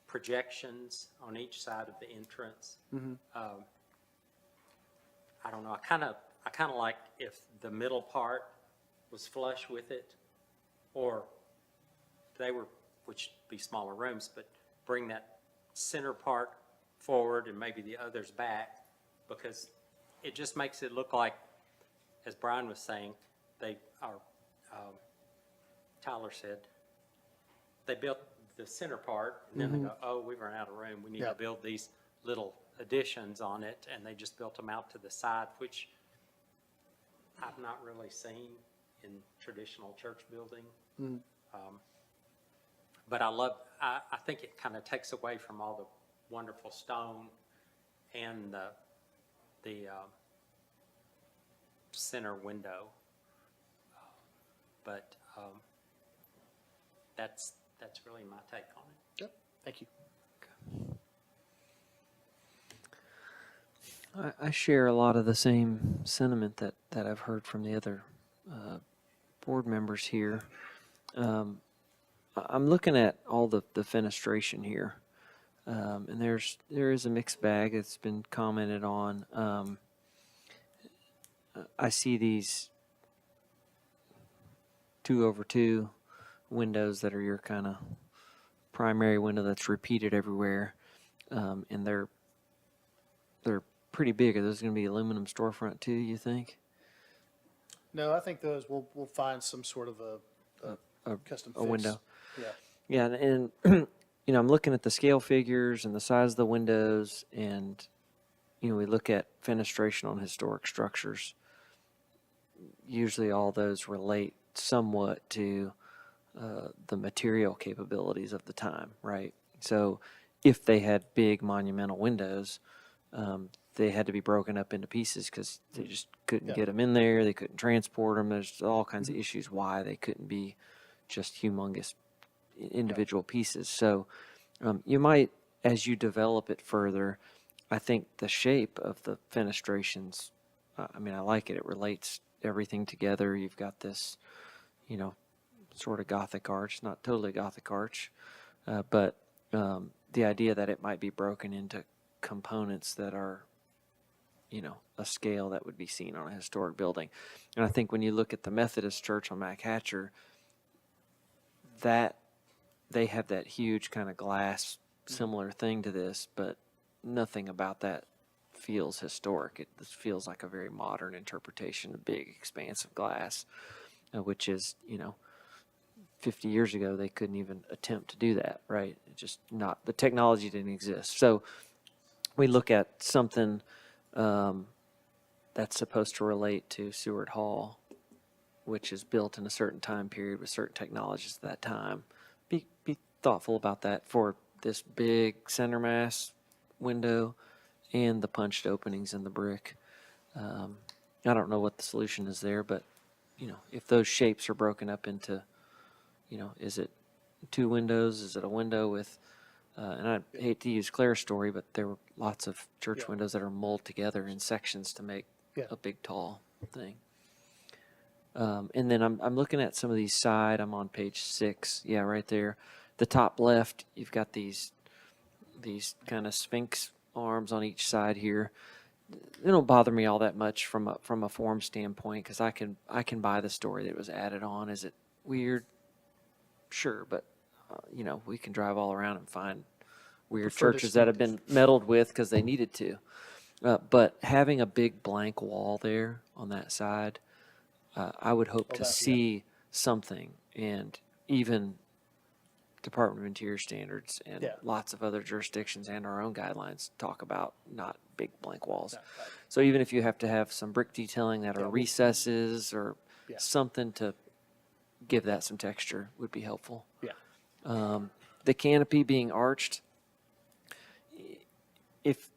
projections on each side of the entrance. I don't know, I kind of like if the middle part was flush with it, or they were, which would be smaller rooms, but bring that center part forward and maybe the others back, because it just makes it look like, as Brian was saying, Tyler said, they built the center part, and then they go, oh, we've run out of room, we need to Yep. build these little additions on it, and they just built them out to the side, which I've not really seen in traditional church building. But I think it kind of takes away from all the wonderful stone and the center window. but that's really my take on it. Yep, thank you. I share a lot of the same sentiment that I've heard from the other board members here. I'm looking at all the fenestration here, and there is a mixed bag that's been commented on. I see these 2/2 windows that are your kind of primary window that's repeated everywhere, and they're pretty big. Are those going to be aluminum storefront too, you think? No, I think those, we'll find some sort of a custom A fix. window. Yeah. Yeah, and you know, I'm looking at the scale figures and the size of the windows, and you know, we look at fenestration on historic structures. Usually, all those relate somewhat to the material capabilities of the time, right? So, if they had big monumental windows, they had to be broken up into pieces because they just couldn't get them in there. They couldn't transport them. There's all kinds of issues why they couldn't be just humongous individual pieces. So you might, as you develop it further, I think the shape of the fenestrations, I mean, I like it. It relates everything together. You've got this, you know, sort of Gothic arch, not totally Gothic arch, but the idea that it might be broken into components that are, you know, a scale that would be seen on a historic building. And I think when you look at the Methodist Church on Mac Hatcher, that they have that huge kind of glass similar thing to this, but nothing about that feels historic. It feels like a very modern interpretation of big expansive glass, which is, you know, 50 years ago they couldn't even attempt to do that, right? It just not, the technology didn't exist. So we look at something that's supposed to relate to Seward Hall, which is built in a certain time period with certain technologies at that time. Be thoughtful about that for this big center mass window and the punched openings in the brick. I don't know what the solution is there, but you know, if those shapes are broken up into, you know, is it 2 windows? Is it a window with, and I hate to use Claire's story, but there were lots of church windows that are molded together in sections to make a big, tall thing. And then I'm looking at some of these side, I'm on page 6. Yeah, right there. The top left, you've got these kind of sphinx arms on each side here. They don't bother me all that much from a form standpoint, because I can buy the story that it was added on. Is it weird? Sure, but you know, we can drive all around and find weird churches that have been meddled with because they needed to. But having a big blank wall there on that side, I would hope to see something, and even Department of Interior standards and lots of other jurisdictions and our own guidelines talk about not big blank walls. So even if you have to have some brick detailing that are recesses or something to give that some texture would be helpful. The canopy being arched, if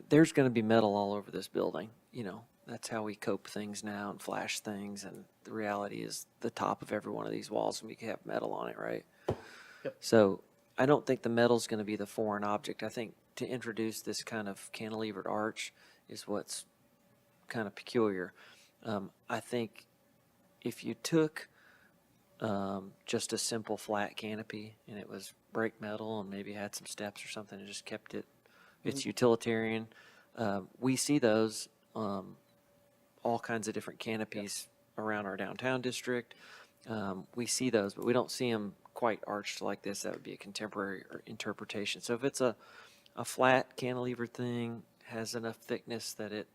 there's going to be metal all over this building, you know, that's how we cope things now and flash things. And the reality is the top of every one of these walls, we can have metal on it, right? So I don't think the metal's going to be the foreign object. I think to introduce this kind of cantilevered arch is what's kind of peculiar. I think if you took just a simple flat canopy and it was brake metal and maybe had some steps or something and just kept it, it's utilitarian. We see those, all kinds of different canopies around our downtown district. We see those, but we don't see them quite arched like this. That would be a contemporary interpretation. So if it's a flat cantilever thing, has enough thickness that it,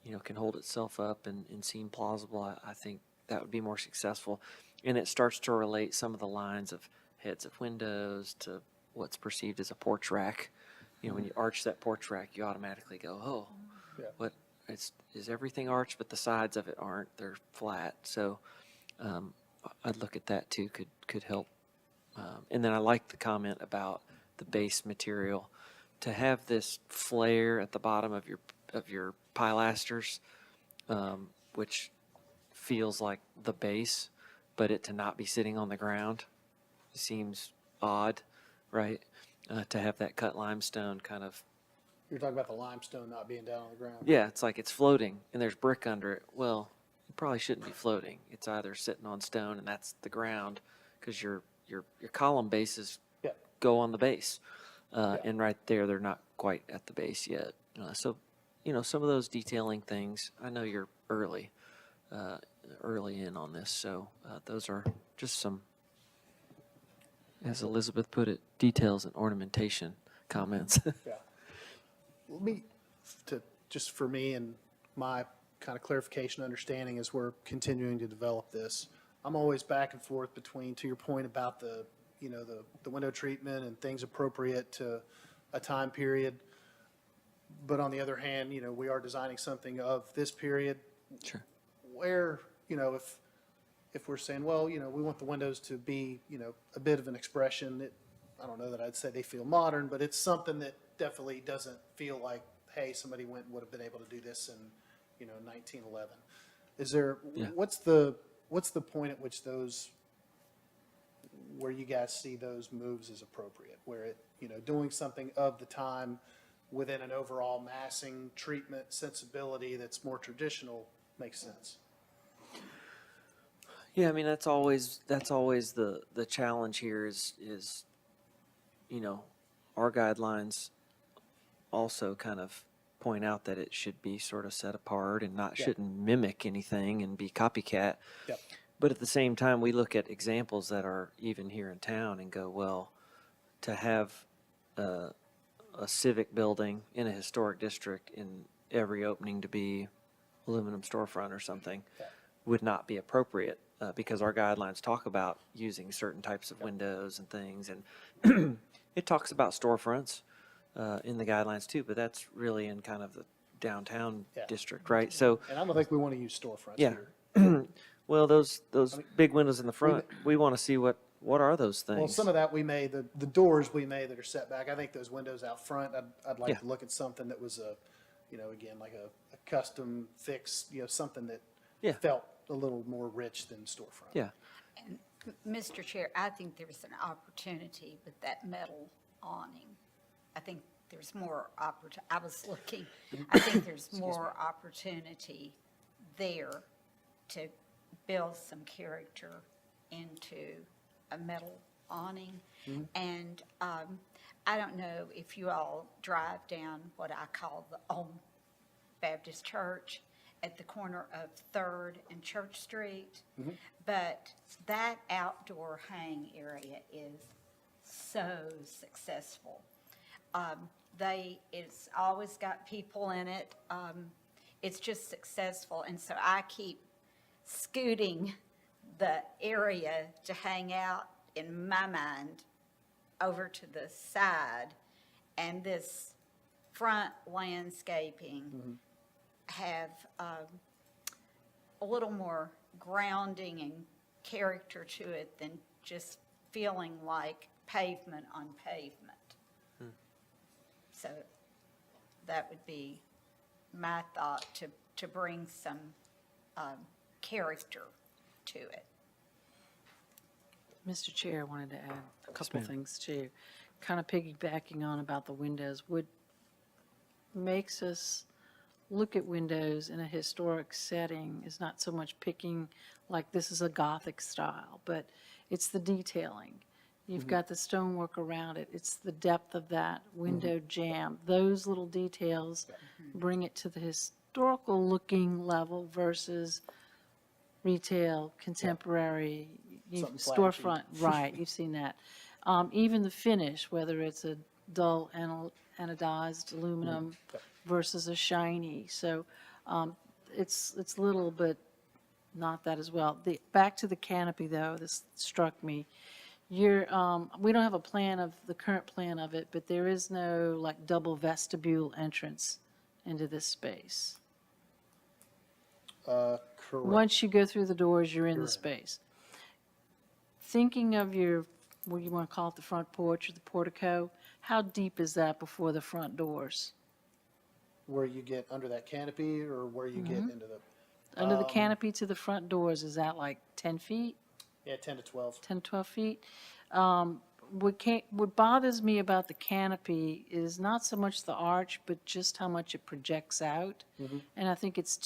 you know, can hold itself up and seem plausible, I think that would be more successful. And it starts to relate some of the lines of heads of windows to what's perceived as a porch rack. You know, when you arch that porch rack, you automatically go, oh, what is everything arched, but the sides of it aren't. They're flat. So I'd look at that too. Could help. And then I like the comment about the base material. To have this flare at the bottom of your pilasters, which feels like the base, but it to not be sitting on the ground seems odd, right? To have that cut limestone kind of, You're talking about the limestone not being down on the ground? yeah, it's like it's floating and there's brick under it. Well, it probably shouldn't be floating. It's either sitting on stone and that's the ground, because your column bases Yeah. go on the base. And right there, they're not quite at the base yet. So, some of those detailing things, I know you're early in on this, so those are just some, as Elizabeth put it, details and ornamentation comments. Yeah. Let me, just for me and my kind of clarification, understanding as we're continuing to develop this, I'm always back and forth between, to your point about the window treatment and things appropriate to a time period. But on the other hand, we are designing something of this period. Sure. Where, if we're saying, well, we want the windows to be, a bit of an expression, I don't know that I'd say they feel modern, but it's something that definitely doesn't feel like, hey, somebody would have been able to do this in, 1911. Is there, Yeah. what's the point at which where you guys see those moves as appropriate? Where doing something of the time within an overall massing treatment sensibility that's more traditional makes sense? Yeah, I mean, that's always the challenge here is, our guidelines also kind of point out that it should be sort of set apart and Yeah. shouldn't mimic anything and be copycat. Yep. But at the same time, we look at examples that are even here in town and go, well, to have a civic building in a historic district in every opening to be aluminum storefront or something would not be appropriate, because our guidelines talk about using certain types of windows and things. And it talks about storefronts in the guidelines too, but that's really in kind of the downtown Yeah. district, right? So, And I don't think we want to use storefronts yeah. here. Well, those big windows in the front, we want to see what are those things? Well, some of that the doors we made that are set back, I think those windows out front, I'd like Yeah. to look at something that was again, like a custom fix, something that Yeah. felt a little more rich than storefront. Yeah. Mr. Chair, I think there's an opportunity with that metal awning. I think there's more I was looking, I think there's more opportunity there to build some character into a metal awning. And I don't know if you all drive down what I call the Old Baptist Church at the corner of 3rd and Church Street, but that outdoor hang area is so successful. It's always got people in it. It's just successful, and so I keep scooting the area to hang out, in my mind, over to the side, and this front landscaping have a little more grounding and character to it than just feeling like pavement on pavement. So that would be my thought, to bring some character to it. Mr. Chair, I wanted to add a couple ma'am. things too. Kind of piggybacking on about the windows, makes us look at windows in a historic setting is not so much picking like this is a Gothic style, but it's the detailing. You've got the stonework around it. It's the depth of that window jamb. Those little details bring it to the historical looking level versus retail, contemporary, Something flashy. storefront, right, you've seen that. Even the finish, whether it's a dull anodized aluminum versus a shiny. So it's little, but not that as well. Back to the canopy, though, this struck me. We don't have a plan of, the current plan of it, but there is no like double vestibule entrance into this space. Correct. Once you go through the doors, you're in You're the in. space. Thinking of what you want to call it, the front porch or the portico, how deep is that before the front doors? Where you get under that canopy or where you get into the. Under the canopy to the front doors, is that like 10 feet? Yeah, 10 to 12. 10, 12 feet. What bothers me about the canopy is not so much the arch, but just how much it projects out. And I think it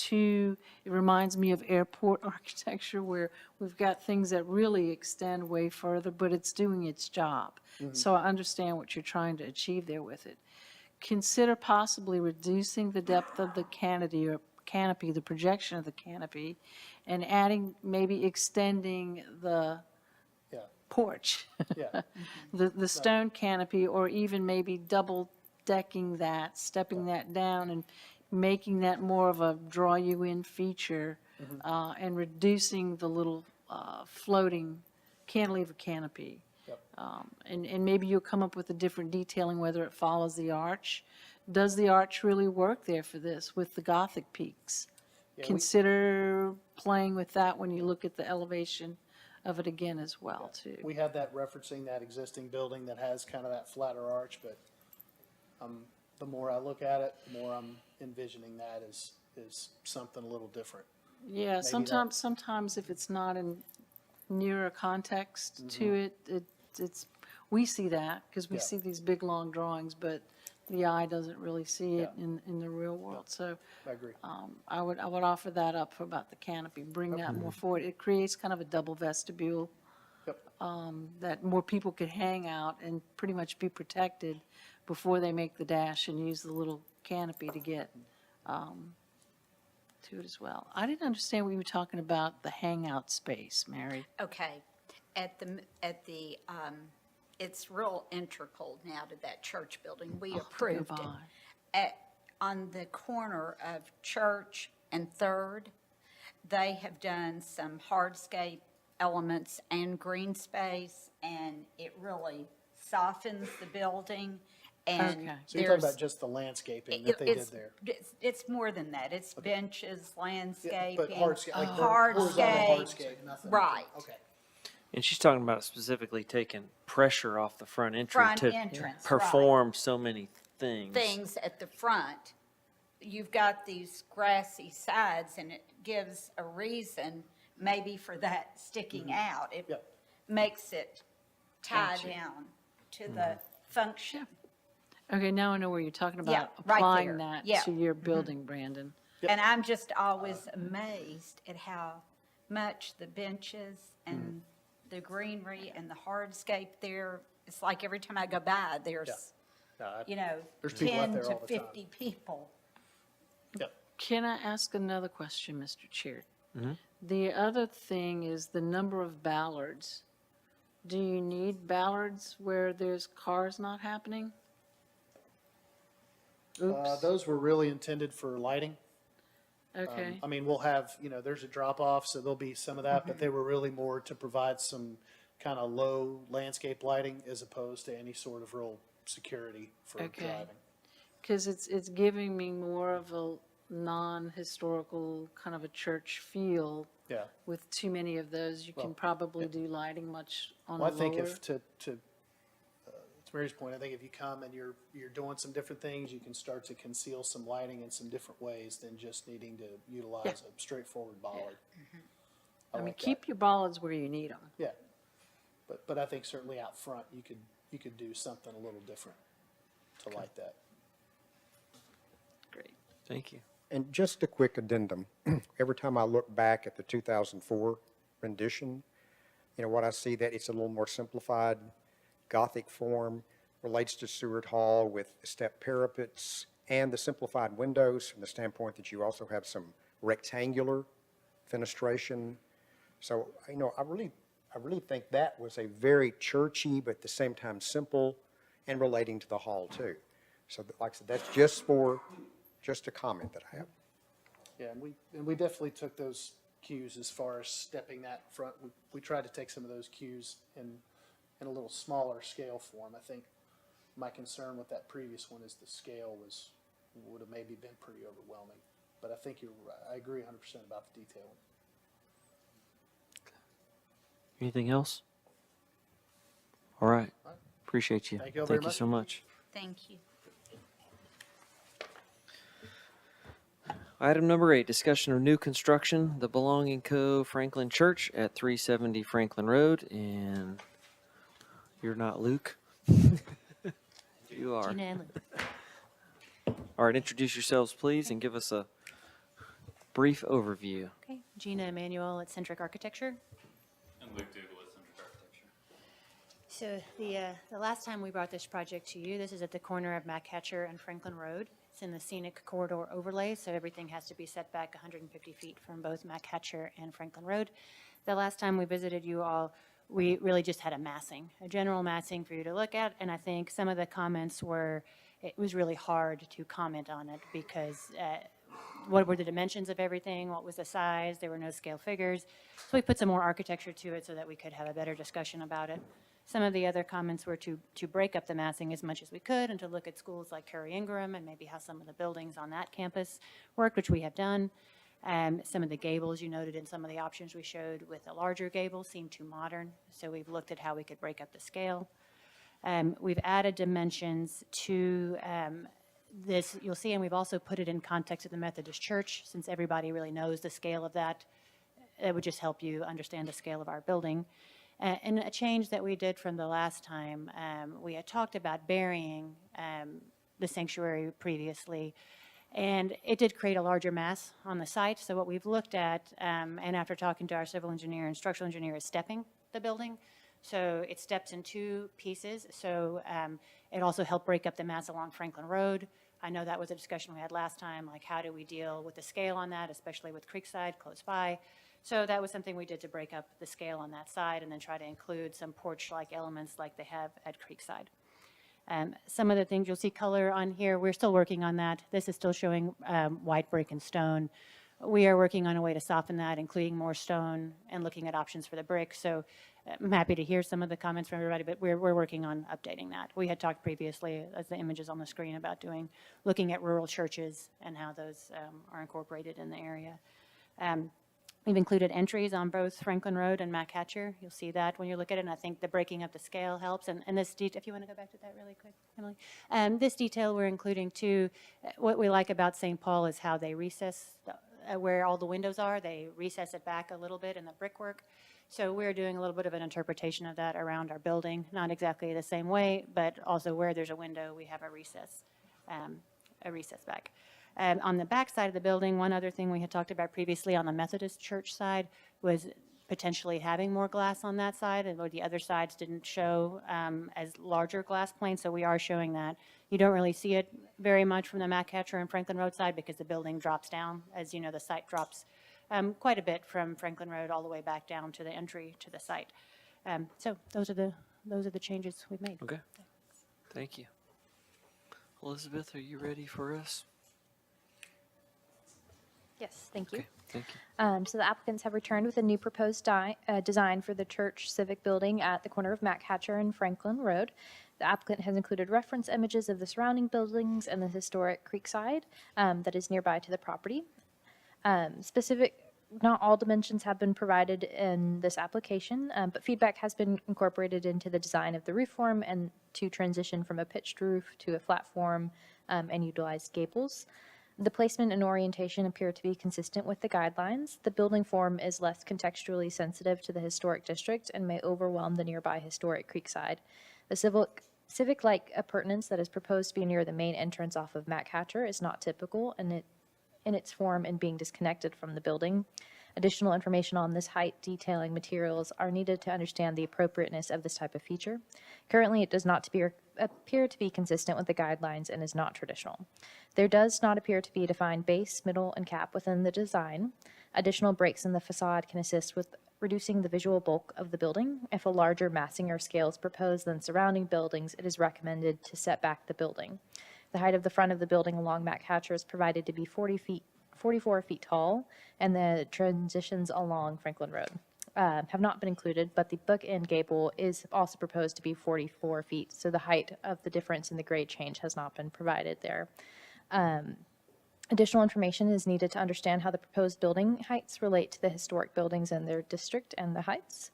reminds me of airport architecture where we've got things that really extend way further, but it's doing its job. So I understand what you're trying to achieve there with it. Consider possibly reducing the depth of the canopy, the projection of the canopy, and adding, maybe extending the Yeah, porch, yeah. the stone canopy, or even maybe double decking that, stepping that down and making that more of a draw you in feature, and reducing the little floating cantilever canopy. Yep. And maybe you'll come up with a different detailing, whether it follows the arch. Does the arch really work there for this with the Gothic peaks? Yeah, Consider playing with that when you look at the elevation of it again as well, too. We have that referencing that existing building that has kind of that flatter arch, but the more I look at it, the more I'm envisioning that is something a little different. Yeah, that- sometimes if it's not in nearer context to it, it's, we see that, because we Yeah. see these big, long drawings, but the eye doesn't really see it Yeah. in the real world. So I agree. I would offer that up about the canopy, bring that more forward. It creates kind of a double vestibule. Yep. That more people could hang out and pretty much be protected before they make the dash and use the little canopy to get to it as well. I didn't understand what you were talking about, the hangout space, Mary. Okay, at the, it's real integral now to that church building. We approved it. Divide. On the corner of Church and Third, they have done some hardscape elements and green space, and it really softens the building. And Okay. So you're talking there's, about just the landscaping that they did there? it's more than that. It's benches, Yeah, landscaping. but hardscape, like hardscape. horizontal hardscape, nothing. Right. Okay. And she's talking about specifically taking pressure off the front entry Front to entrance, right. perform so many things. Things at the front. You've got these grassy sides, and it gives a reason maybe for that sticking out. It Yep. makes it tie Gotcha. down to the function. Okay, now I know where you're talking Yeah, about right applying there. that Yeah. to your building, Brandon. And I'm just always amazed at how much the benches and the greenery and the hardscape there, it's like every time I go by, there's, you know, There's people out 10 there to all the time. 50 people. Yep. Can I ask another question, Mr. Chair? Mhm. The other thing is the number of ballards. Do you need ballards where there's cars not happening? Oops, Those were really intended for lighting. okay. I mean, we'll have, there's a drop off, so there'll be some of that, but they were really more to provide some kind of low landscape lighting as opposed to any sort of real security for Okay. driving. Because it's giving me more of a non-historical kind of a church feel. Yeah. With too many of those, you can Well, probably do lighting much on a Well, I think lower. if, to Mary's point, I think if you come and you're doing some different things, you can start to conceal some lighting in some different ways than just needing to utilize a straightforward bollard. I mean, like that. keep your bollards where you need them. Yeah, but I think certainly out front, you could do something a little different to light that. Great. Thank you. And just a quick addendum. Every time I look back at the 2004 rendition, what I see that it's a little more simplified, Gothic form, relates to Seward Hall with step parapets and the simplified windows from the standpoint that you also have some rectangular fenestration. So, I really think that was a very churchy, but at the same time simple and relating to the hall too. So like I said, that's just a comment that I have. Yeah, and we definitely took those cues as far as stepping that front. We tried to take some of those cues in a little smaller scale form. I think my concern with that previous one is the scale would have maybe been pretty overwhelming. But I think I agree 100% about the detailing. Anything else? All right. Appreciate you. Thank you all very Thank you much. so much. Thank you. Item number 8, discussion of new construction, the Belonging Co. Franklin Church at 370 Franklin Road, and you're not Luke? You are. Gina and Luke. All right, introduce yourselves, please, and give us a brief overview. Okay, Gina Emanuel at Centric Architecture. And Luke Dougal with Centric Architecture. So the last time we brought this project to you, this is at the corner of MacHatcher and Franklin Road. It's in the scenic corridor overlay, so everything has to be set back 150 feet from both MacHatcher and Franklin Road. The last time we visited you all, we really just had a general massing for you to look at, and I think some of the comments were, it was really hard to comment on it because what were the dimensions of everything, what was the size, there were no scale figures. So we put some more architecture to it so that we could have a better discussion about it. Some of the other comments were to break up the massing as much as we could and to look at schools like Curry Ingram and maybe how some of the buildings on that campus worked, which we have done. Some of the gables you noted in some of the options we showed with a larger gable seemed too modern, so we've looked at how we could break up the scale. We've added dimensions to this, you'll see, and we've also put it in context of the Methodist Church, since everybody really knows the scale of that. It would just help you understand the scale of our building. And a change that we did from the last time, we had talked about burying the sanctuary previously, and it did create a larger mass on the site. So what we've looked at, and after talking to our civil engineer and structural engineer, is stepping the building. So it steps in 2 pieces. So it also helped break up the mass along Franklin Road. I know that was a discussion we had last time, like how do we deal with the scale on that, especially with Creekside close by. So that was something we did to break up the scale on that side and then try to include some porch-like elements like they have at Creekside. Some of the things you'll see color on here, we're still working on that. This is still showing white brick and stone. We are working on a way to soften that, including more stone and looking at options for the brick. So I'm happy to hear some of the comments from everybody, but we're working on updating that. We had talked previously, as the images on the screen, about looking at rural churches and how those are incorporated in the area. We've included entries on both Franklin Road and MacHatcher. You'll see that when you look at it, and I think the breaking up the scale helps. And this detail, if you want to go back to that really quick, Emily. This detail we're including too. What we like about St. Paul is how they recess where all the windows are. They recess it back a little bit in the brickwork. So we're doing a little bit of an interpretation of that around our building, not exactly the same way, but also where there's a window, we have a recess back. On the back side of the building, one other thing we had talked about previously on the Methodist Church side was potentially having more glass on that side, and the other sides didn't show as larger glass planes, so we are showing that. You don't really see it very much from the MacHatcher and Franklin Road side because the building drops down. As you know, the site drops quite a bit from Franklin Road all the way back down to the entry to the site. So those are the changes we've made. Okay. Thank you. Elizabeth, are you ready for us? Yes, thank you. Okay, thank you. So the applicants have returned with a new proposed design for the church civic building at the corner of MacHatcher and Franklin Road. The applicant has included reference images of the surrounding buildings and the historic Creekside that is nearby to the property. Not all dimensions have been provided in this application, but feedback has been incorporated into the design of the roof form and to transition from a pitched roof to a flat form and utilize gables. The placement and orientation appear to be consistent with the guidelines. The building form is less contextually sensitive to the historic district and may overwhelm the nearby historic Creekside. The civic-like appurtenance that is proposed to be near the main entrance off of MacHatcher is not typical in its form and being disconnected from the building. Additional information on this height detailing materials are needed to understand the appropriateness of this type of feature. Currently, it does not appear to be consistent with the guidelines and is not traditional. There does not appear to be a defined base, middle, and cap within the design. Additional breaks in the facade can assist with reducing the visual bulk of the building. If a larger massing or scale is proposed than surrounding buildings, it is recommended to set back the building. The height of the front of the building along MacHatcher is provided to be 44 feet tall, and the transitions along Franklin Road have not been included, but the bookend gable is also proposed to be 44 feet, so the height of the difference in the grade change has not been provided there. Additional information is needed to understand how the proposed building heights relate to the historic buildings in their district and the heights.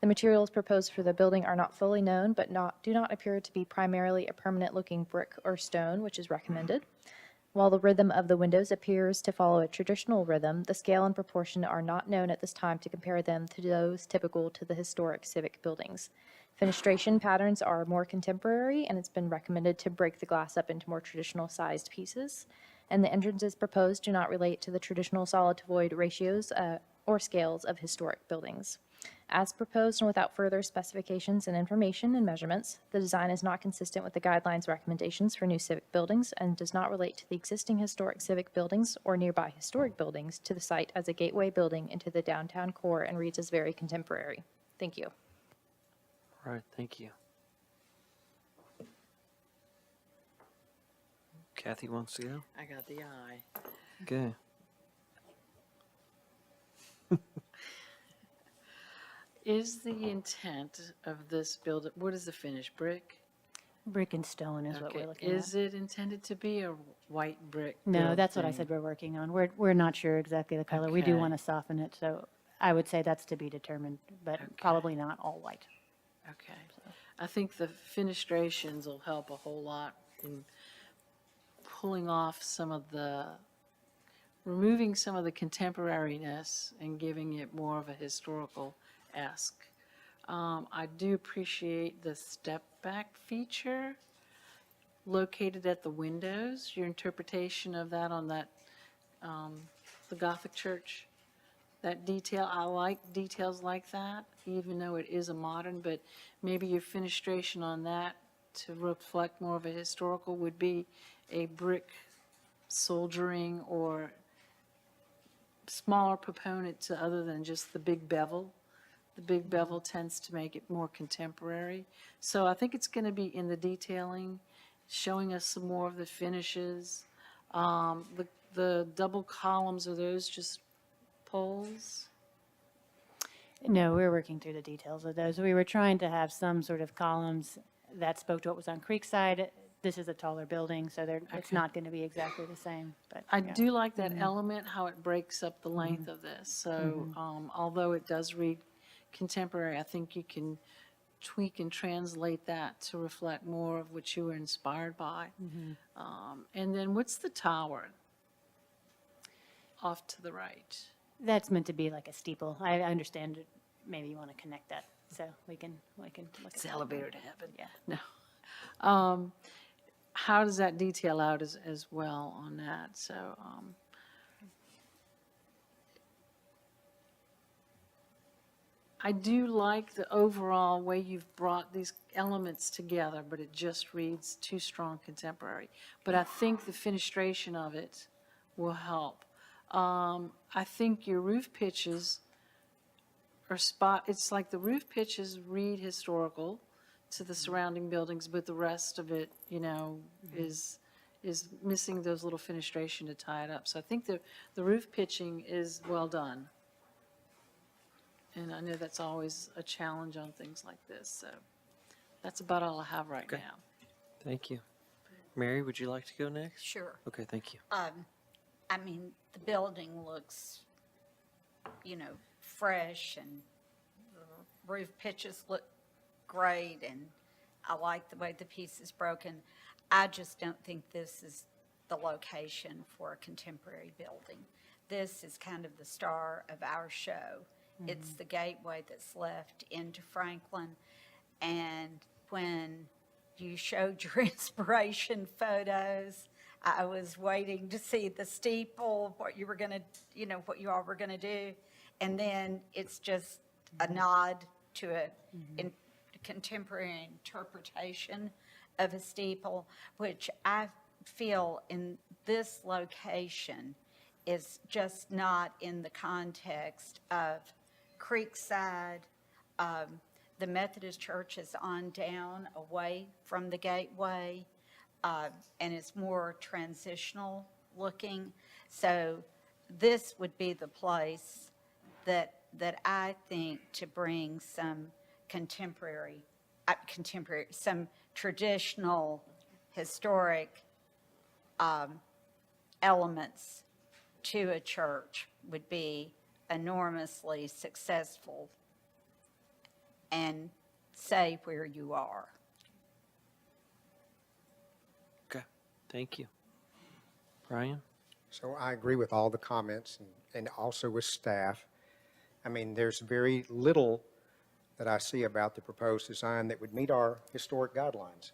The materials proposed for the building are not fully known, but do not appear to be primarily a permanent-looking brick or stone, which is recommended. While the rhythm of the windows appears to follow a traditional rhythm, the scale and proportion are not known at this time to compare them to those typical to the historic civic buildings. Fenestration patterns are more contemporary, and it's been recommended to break the glass up into more traditional sized pieces. And the entrances proposed do not relate to the traditional solid to void ratios or scales of historic buildings. As proposed and without further specifications and information and measurements, the design is not consistent with the guidelines recommendations for new civic buildings and does not relate to the existing historic civic buildings or nearby historic buildings to the site as a gateway building into the downtown core and reads as very contemporary. Thank you. All right, thank you. Kathy wants to go? I got the eye. Okay. Is the intent of this building, what is the finish, brick? Brick and stone is what Okay, we're looking at. is it intended to be a white brick No, that's what I building? said we're working on. We're not sure exactly the color. We do Okay. want to soften it, so I would say that's to be determined, but probably not all white. Okay. I think the fenestrations will help a whole lot in pulling off some of the, removing some of the contemporariness and giving it more of a historical-esque. I do appreciate the step-back feature located at the windows, your interpretation of that on that, the Gothic church. That detail, I like details like that, even though it is a modern, but maybe your fenestration on that to reflect more of a historical would be a brick soldiering or smaller proponent to other than just the big bevel. The big bevel tends to make it more contemporary. So I think it's going to be in the detailing, showing us some more of the finishes. The double columns, are those just poles? No, we're working through the details of those. We were trying to have some sort of columns that spoke to what was on Creekside. This is a taller building, so it's Okay. not going to be exactly the same, but. I yeah. do like that element, how it breaks up the length of this. So although it does read contemporary, I think you can tweak and translate that to reflect more of what you were inspired by. And then what's the tower off to the right? That's meant to be like a steeple. I understand it. Maybe you want to connect that, so we can look at It's that. elevator to heaven. Yeah. No. How does that detail out as well on that? So, I do like the overall way you've brought these elements together, but it just reads too strong contemporary. But I think the fenestration of it will help. I think your roof pitches are it's like the roof pitches read historical to the surrounding buildings, but the rest of it, is missing those little fenestration to tie it up. So I think the roof pitching is well done. And I know that's always a challenge on things like this, so that's about all I have right Okay. now. Thank you. Mary, would you like to go next? Sure. Okay, thank you. I mean, the building looks, fresh, and the roof pitches look great, and I like the way the piece is broken. I just don't think this is the location for a contemporary building. This is kind of the star of our show. It's the gateway that's left into Franklin, and when you showed your inspiration photos, I was waiting to see the steeple, what you all were gonna do. And then it's just a nod to a contemporary interpretation of a steeple, which I feel in this location is just not in the context of Creekside. The Methodist Church is on down away from the gateway, and it's more transitional looking. So this would be the place that I think to bring some some traditional historic elements to a church would be enormously successful, and say where you are. Okay, thank you. Brian? So I agree with all the comments and also with staff. I mean, there's very little that I see about the proposed design that would meet our historic guidelines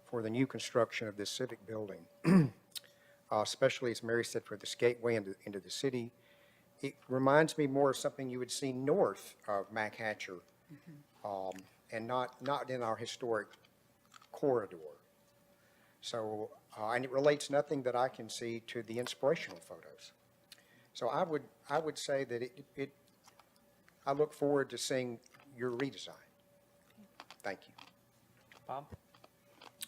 for the new construction of this civic building. Especially, as Mary said, for this gateway into the city. It reminds me more of something you would see north of Mac Hatcher, and not in our historic corridor. So, and it relates nothing that I can see to the inspirational photos. So I would say that I look forward to seeing your redesign. Thank you. Bob?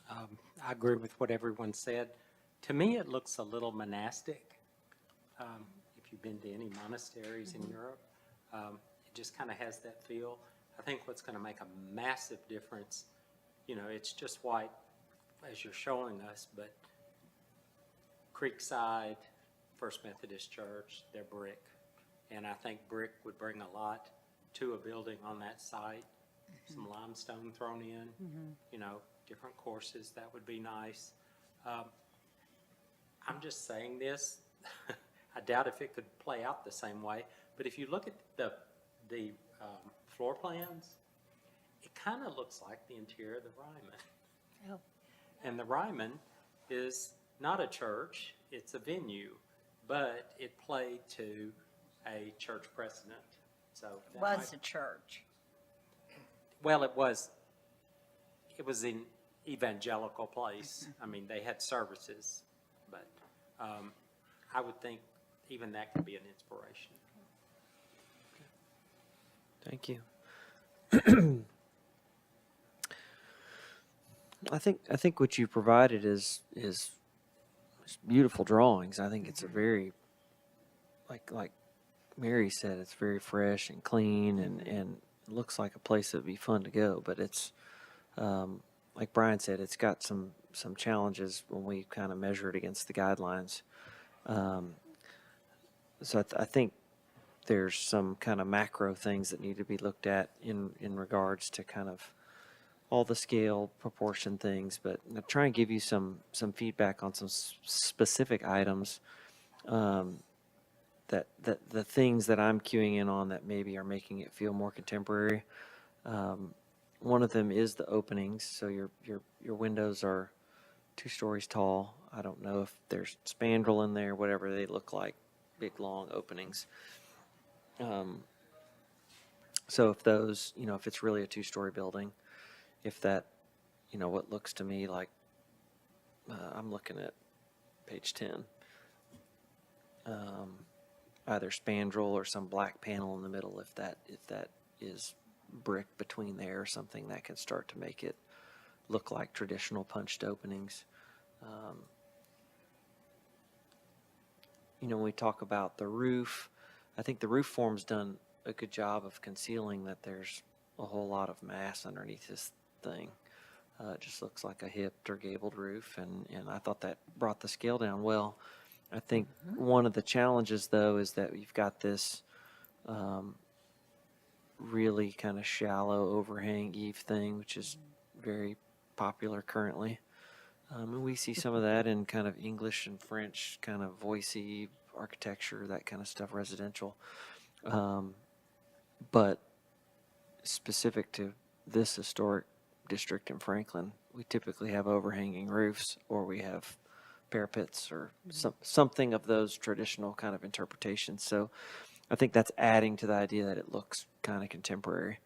I agree with what everyone said. To me, it looks a little monastic. If you've been to any monasteries in Europe, it just kind of has that feel. I think what's going to make a massive difference, it's just white as you're showing us, but Creekside, First Methodist Church, they're brick. And I think brick would bring a lot to a building on that site. Some limestone thrown in, different courses, that would be nice. I'm just saying this. I doubt if it could play out the same way, but if you look at the floor plans, it kind of looks like the interior of the Ryman. Oh. And the Ryman is not a church, it's a venue, but it played to a church precedent. So that Was might- a church. Well, it was an evangelical place. I mean, they had services, but I would think even that could be an inspiration. Thank you. I think what you provided is beautiful drawings. I think it's a very, like Mary said, it's very fresh and clean and looks like a place that'd be fun to go. But it's like Brian said, it's got some challenges when we kind of measure it against the guidelines. So I think there's some kind of macro things that need to be looked at in regards to kind of all the scale proportion things, but I'll try and give you some feedback on some specific items that the things that I'm queuing in on that maybe are making it feel more contemporary. One of them is the openings. So your windows are 2 stories tall. I don't know if there's spandrel in there, whatever they look like, big long openings. So if those, if it's really a 2-story building, if that, what looks to me like, I'm looking at page 10, either spandrel or some black panel in the middle, if that is brick between there or something, that can start to make it look like traditional punched openings. When we talk about the roof, I think the roof form's done a good job of concealing that there's a whole lot of mass underneath this thing. It just looks like a hipped or gabled roof, and I thought that brought the scale down well. I think one of the challenges, though, is that you've got this really kind of shallow overhang eave thing, which is very popular currently. And we see some of that in kind of English and French kind of voicey architecture, that kind of stuff, residential. But specific to this historic district in Franklin, we typically have overhanging roofs, or we have parapets, or something of those traditional kind of interpretations. So I think that's adding to the idea that it looks kind of contemporary.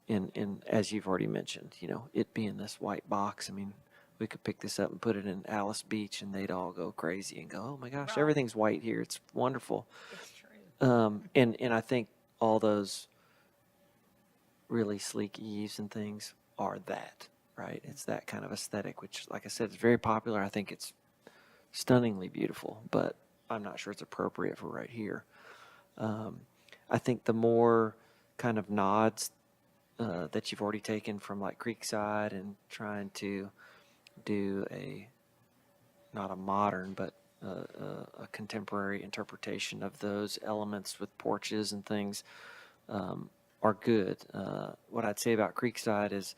In as you've already mentioned, it being this white box. I mean, we could pick this up and put it in Alice Beach, and they'd all go crazy and go, "Oh my gosh, everything's white here. It's wonderful." It's true. And I think all those really sleek eaves and things are that, right? It's that kind of aesthetic, which, like I said, is very popular. I think it's stunningly beautiful, but I'm not sure it's appropriate for right here. I think the more kind of nods that you've already taken from like Creekside and trying to do not a modern, but a contemporary interpretation of those elements with porches and things are good. What I'd say about Creekside is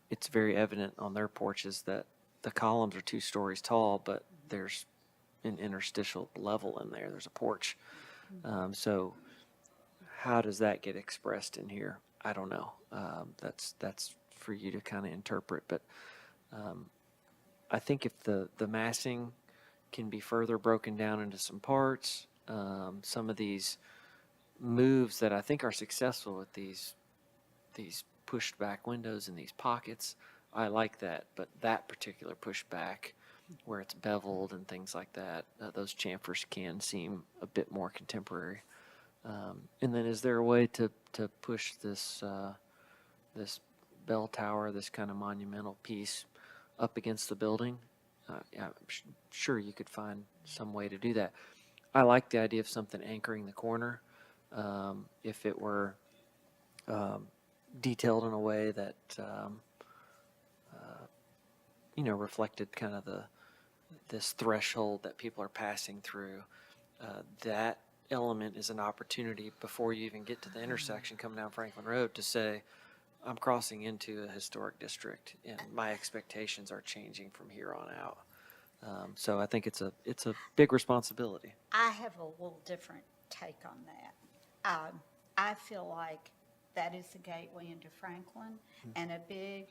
it's very evident on their porches that the columns are 2 stories tall, but there's an interstitial level in there. There's a porch. So how does that get expressed in here? I don't know. That's for you to kind of interpret. But I think if the massing can be further broken down into some parts, some of these moves that I think are successful with these pushed back windows and these pockets, I like that. But that particular pushback, where it's beveled and things like that, those chamfers can seem a bit more contemporary. And then is there a way to push this this bell tower, this kind of monumental piece, up against the building? Yeah, I'm sure you could find some way to do that. I like the idea of something anchoring the corner. If it were detailed in a way that reflected kind of this threshold that people are passing through, that element is an opportunity before you even get to the intersection coming down Franklin Road to say, I'm crossing into a historic district and my expectations are changing from here on out. So I think it's a big responsibility. I have a little different take on that. I feel like that is the gateway into Franklin, and a big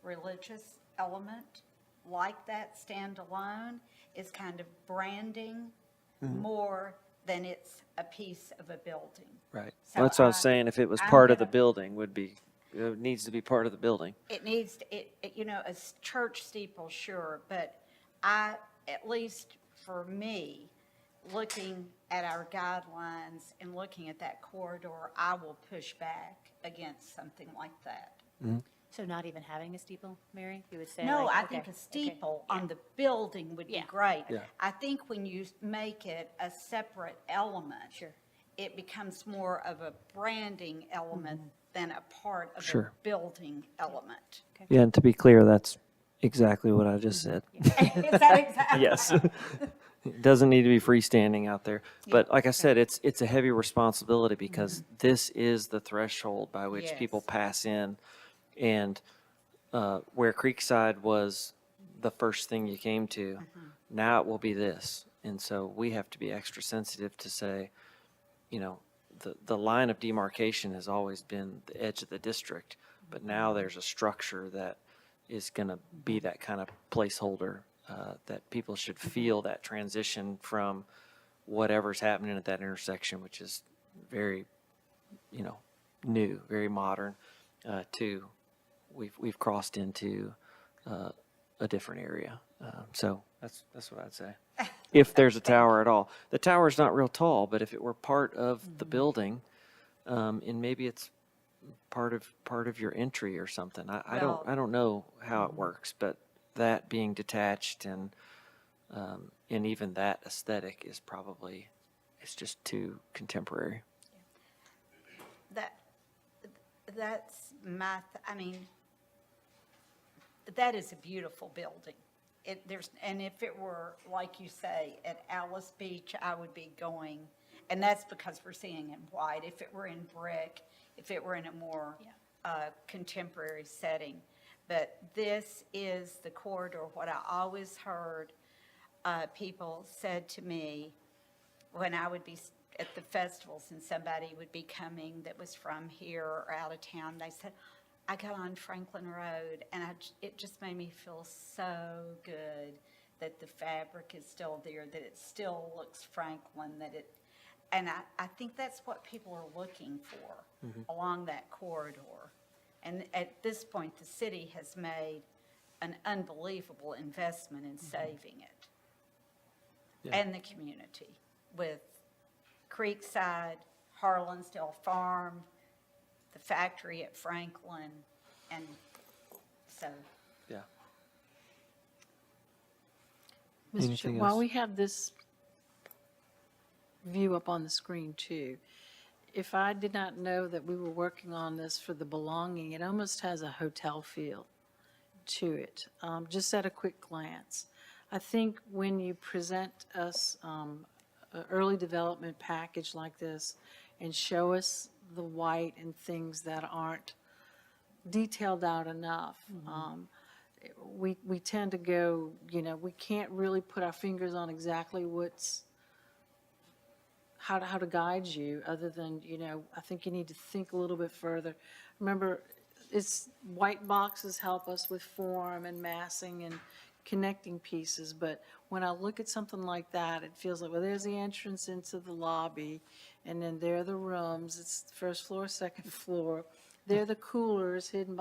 religious element like that standalone is kind of branding more than it's a piece of a building. Right. So Well, that's what I was saying. If it was I'm part of the gonna- building, it needs to be part of the building. It needs, a church steeple, sure, but at least for me, looking at our guidelines and looking at that corridor, I will push back against something like that. So not even having a steeple, Mary, you would say? No, like, I okay, think a okay, steeple yeah. on the building would be Yeah. great. Yeah. I think when you make it a separate element, Sure. it becomes more of a branding element than a part of Sure. a building element. Yeah, and to be clear, that's exactly what I just said. Is that exactly? Yes. It doesn't need to be freestanding out there. But like I said, it's a heavy responsibility because this is the threshold by which people Yes. pass in. And where Creekside was the first thing you came to, now it will be this. And so we have to be extra sensitive to say, the line of demarcation has always been the edge of the district, but now there's a structure that is going to be that kind of placeholder, that people should feel that transition from whatever's happening at that intersection, which is very, new, very modern, to we've crossed into a different area. So that's what I'd say. If there's a tower at all. The tower's not real tall, but if it were part of the building, and maybe it's part of your entry or something. I don't know how it works, but that being detached and even that aesthetic is probably, it's just too contemporary. That's that is a beautiful building. And if it were, like you say, at Alice Beach, I would be going, and that's because we're seeing in white. If it were in brick, if it were in a more contemporary setting. But this is the corridor. What I always heard people said to me when I would be at the festivals and somebody would be coming that was from here or out of town, they said, I got on Franklin Road, and it just made me feel so good that the fabric is still there, that it still looks Franklin, and I think that's what people are looking for along that corridor. And at this point, the city has made an unbelievable investment in saving it. Yeah. And the community with Creekside, Harlansdale Farm, the factory at Franklin, and so. Yeah. Mr. Chair, Anything while else? we have this view up on the screen too, if I did not know that we were working on this for the belonging, it almost has a hotel feel to it, just at a quick glance. I think when you present us an early development package like this and show us the white and things that aren't detailed out enough, we tend to go, we can't really put our fingers on exactly how to guide you, other than, I think you need to think a little bit further. Remember, white boxes help us with form and massing and connecting pieces, but when I look at something like that, it feels like, well, there's the entrance into the lobby, and then there are the rooms, it's the first floor, second floor, there are the coolers hidden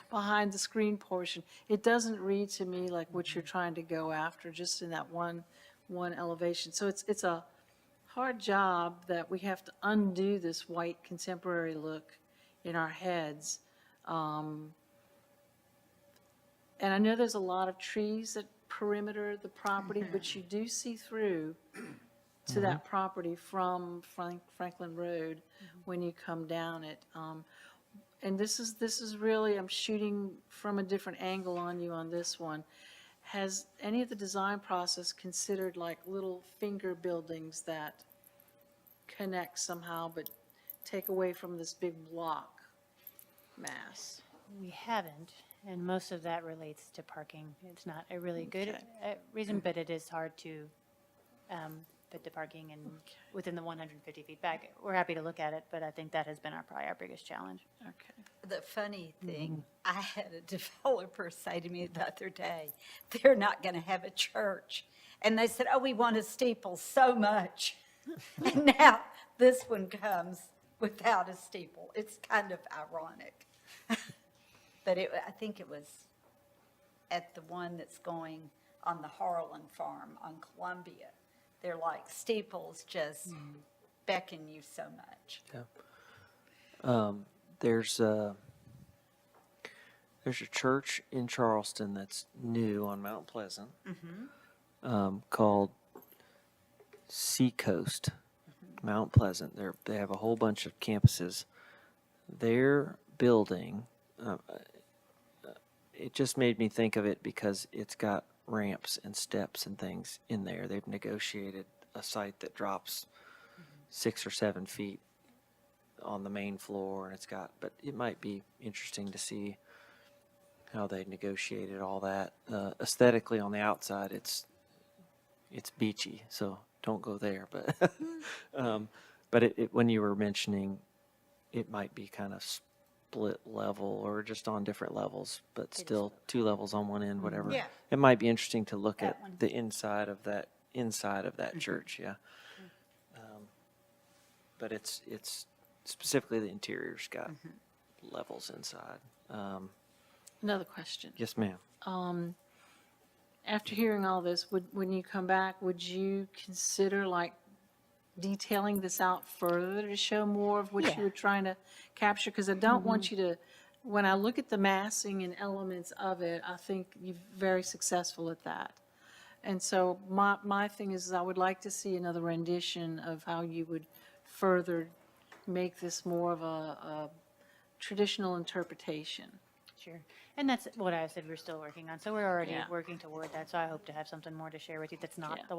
behind the screen portion. It doesn't read to me like what you're trying to go after, just in that one elevation. So it's a hard job that we have to undo this white contemporary look in our heads. And I know there's a lot of trees that perimeter the property, but you do see through to that property from Franklin Road when you come down it. And this is really, I'm shooting from a different angle on you on this one. Has any of the design process considered like little finger buildings that connect somehow but take away from this big block mass? We haven't, and most of that relates to parking. It's not a really good reason, but it is hard to put the parking in within the 150 feet back. We're happy to look at it, but I think that has been probably our biggest challenge. Okay. The funny thing, I had a developer say to me the other day, they're not going to have a church. And they said, oh, we want a steeple so much. And now this one comes without a steeple. It's kind of ironic. But I think it was at the one that's going on the Harlan farm on Columbia. They're like steeples just beckon you so much. Yeah. There's a church in Charleston that's new on Mount Pleasant, called Seacoast Mount Pleasant. They have a whole bunch of campuses. Their building, it just made me think of it because it's got ramps and steps and things in there. They've negotiated a site that drops 6 or 7 feet on the main floor, and but it might be interesting to see how they negotiated all that. Aesthetically on the outside, it's beachy, so don't go there. But but when you were mentioning, it might be kind of split level or just on different levels, but still 2 levels on one end, whatever. Yeah. It might be interesting to look That at one. the inside of that church. Yeah. But it's specifically the interior's got levels inside. Another question. Yes, ma'am. After hearing all this, when you come back, would you consider like detailing this out further to show more of what you were trying to capture? Because I don't want you to, when I look at the massing and elements of it, I think you're very successful at that. And so my thing is I would like to see another rendition of how you would further make this more of a traditional interpretation. Sure. And that's what I said we're still working on. So we're already Yeah. working toward that. So I hope to have something more to share with you that's not Yeah. the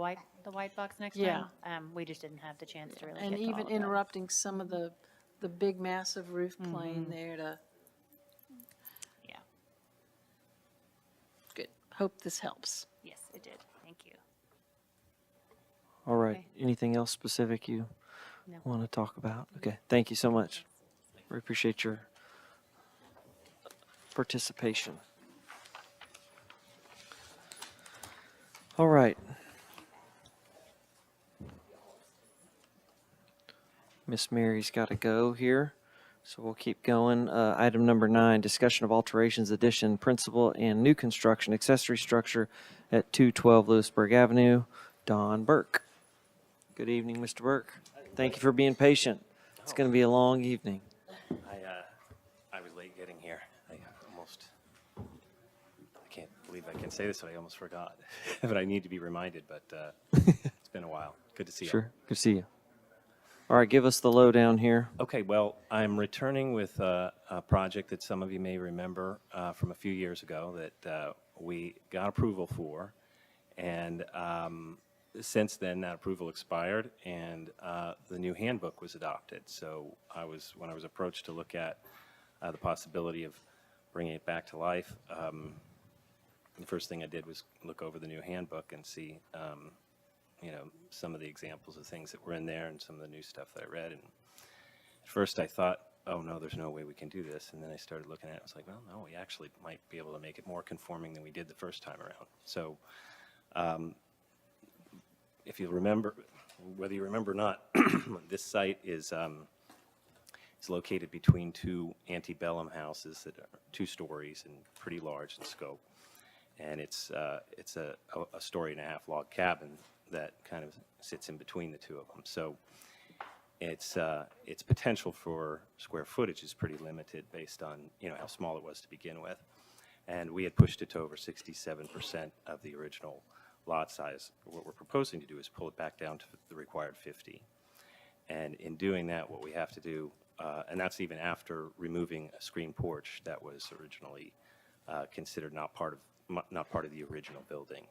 white box next Yeah. time. We just didn't have the chance to really And get to all even of that. interrupting some of the big massive roof plane there to. Yeah. Good. Hope this helps. Yes, it did. Thank you. All right. Okay. Anything else specific you No. want to talk about? Okay. Thank you so much. We appreciate your participation. All right. Miss Mary's got to go here, so we'll keep going. Item number 9, discussion of alterations, addition, principal, and new construction accessory structure at 212 Lewisburg Avenue. Don Burke. Good evening, Mr. Burke. Thank you for being patient. It's going to be a long evening. I was late getting here. I can't believe I can say this, but I almost forgot. But I need to be reminded, but it's been a while. Good to see you. Sure. Good to see you. All right, give us the lowdown here. Okay, well, I'm returning with a project that some of you may remember from a few years ago that we got approval for. And since then, that approval expired and the new handbook was adopted. So when I was approached to look at the possibility of bringing it back to life, the first thing I did was look over the new handbook and see, some of the examples of things that were in there and some of the new stuff that I read. And at first I thought, oh, no, there's no way we can do this. And then I started looking at it. I was like, well, no, we actually might be able to make it more conforming than we did the first time around. So if you remember, whether you remember or not, this site is located between two antebellum houses that are 2 stories and pretty large in scope. And it's a 1.5-story log cabin that kind of sits in between the two of them. So its potential for square footage is pretty limited based on, how small it was to begin with. And we had pushed it to over 67% of the original lot size. What we're proposing to do is pull it back down to the required 50. And in doing that, what we have to do, and that's even after removing a screen porch that was originally considered not part of the original building.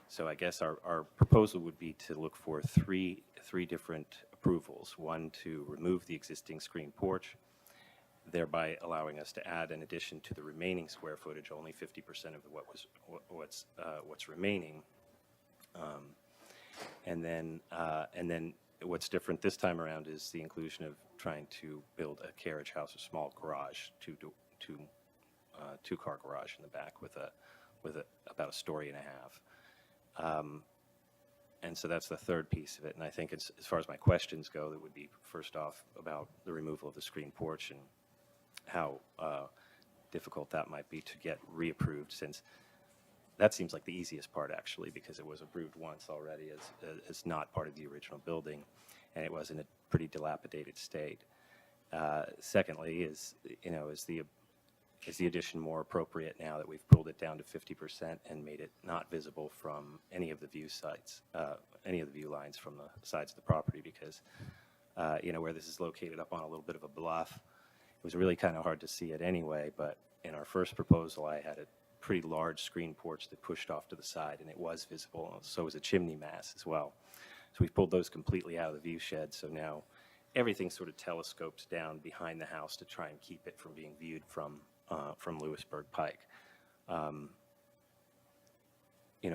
So I guess our proposal would be to look for three different approvals. One, to remove the existing screen porch, thereby allowing us to add an addition to the remaining square footage, only 50% of what's remaining. And then what's different this time around is the inclusion of trying to build a carriage house, a small garage, two-car garage in the back with about 1.5 stories. And so that's the third piece of it. And I think as far as my questions go, that would be first off about the removal of the screen porch and how difficult that might be to get reapproved, since that seems like the easiest part, actually, because it was approved once already as not part of the original building, and it was in a pretty dilapidated state. Secondly, is the addition more appropriate now that we've pulled it down to 50% and made it not visible from any of the view lines from the sides of the property? Because where this is located up on a little bit of a bluff, it was really kind of hard to see it anyway. But in our first proposal, I had a pretty large screen porch that pushed off to the side, and it was visible. So was a chimney mast as well. So we've pulled those completely out of the view shed. So now everything sort of telescopes down behind the house to try and keep it from being viewed from Lewisburg Pike.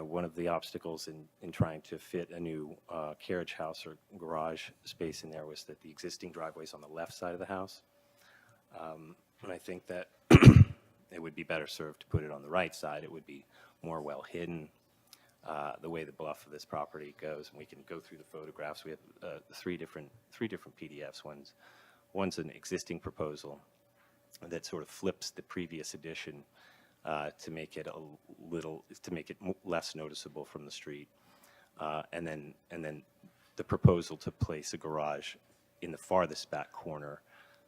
One of the obstacles in trying to fit a new carriage house or garage space in there was that the existing driveway is on the left side of the house. And I think that it would be better served to put it on the right side. It would be more well hidden, the way the bluff of this property goes. And we can go through the photographs. We have three different PDFs. One's an existing proposal that sort of flips the previous addition to make it less noticeable from the street, and then the proposal to place a garage in the farthest back corner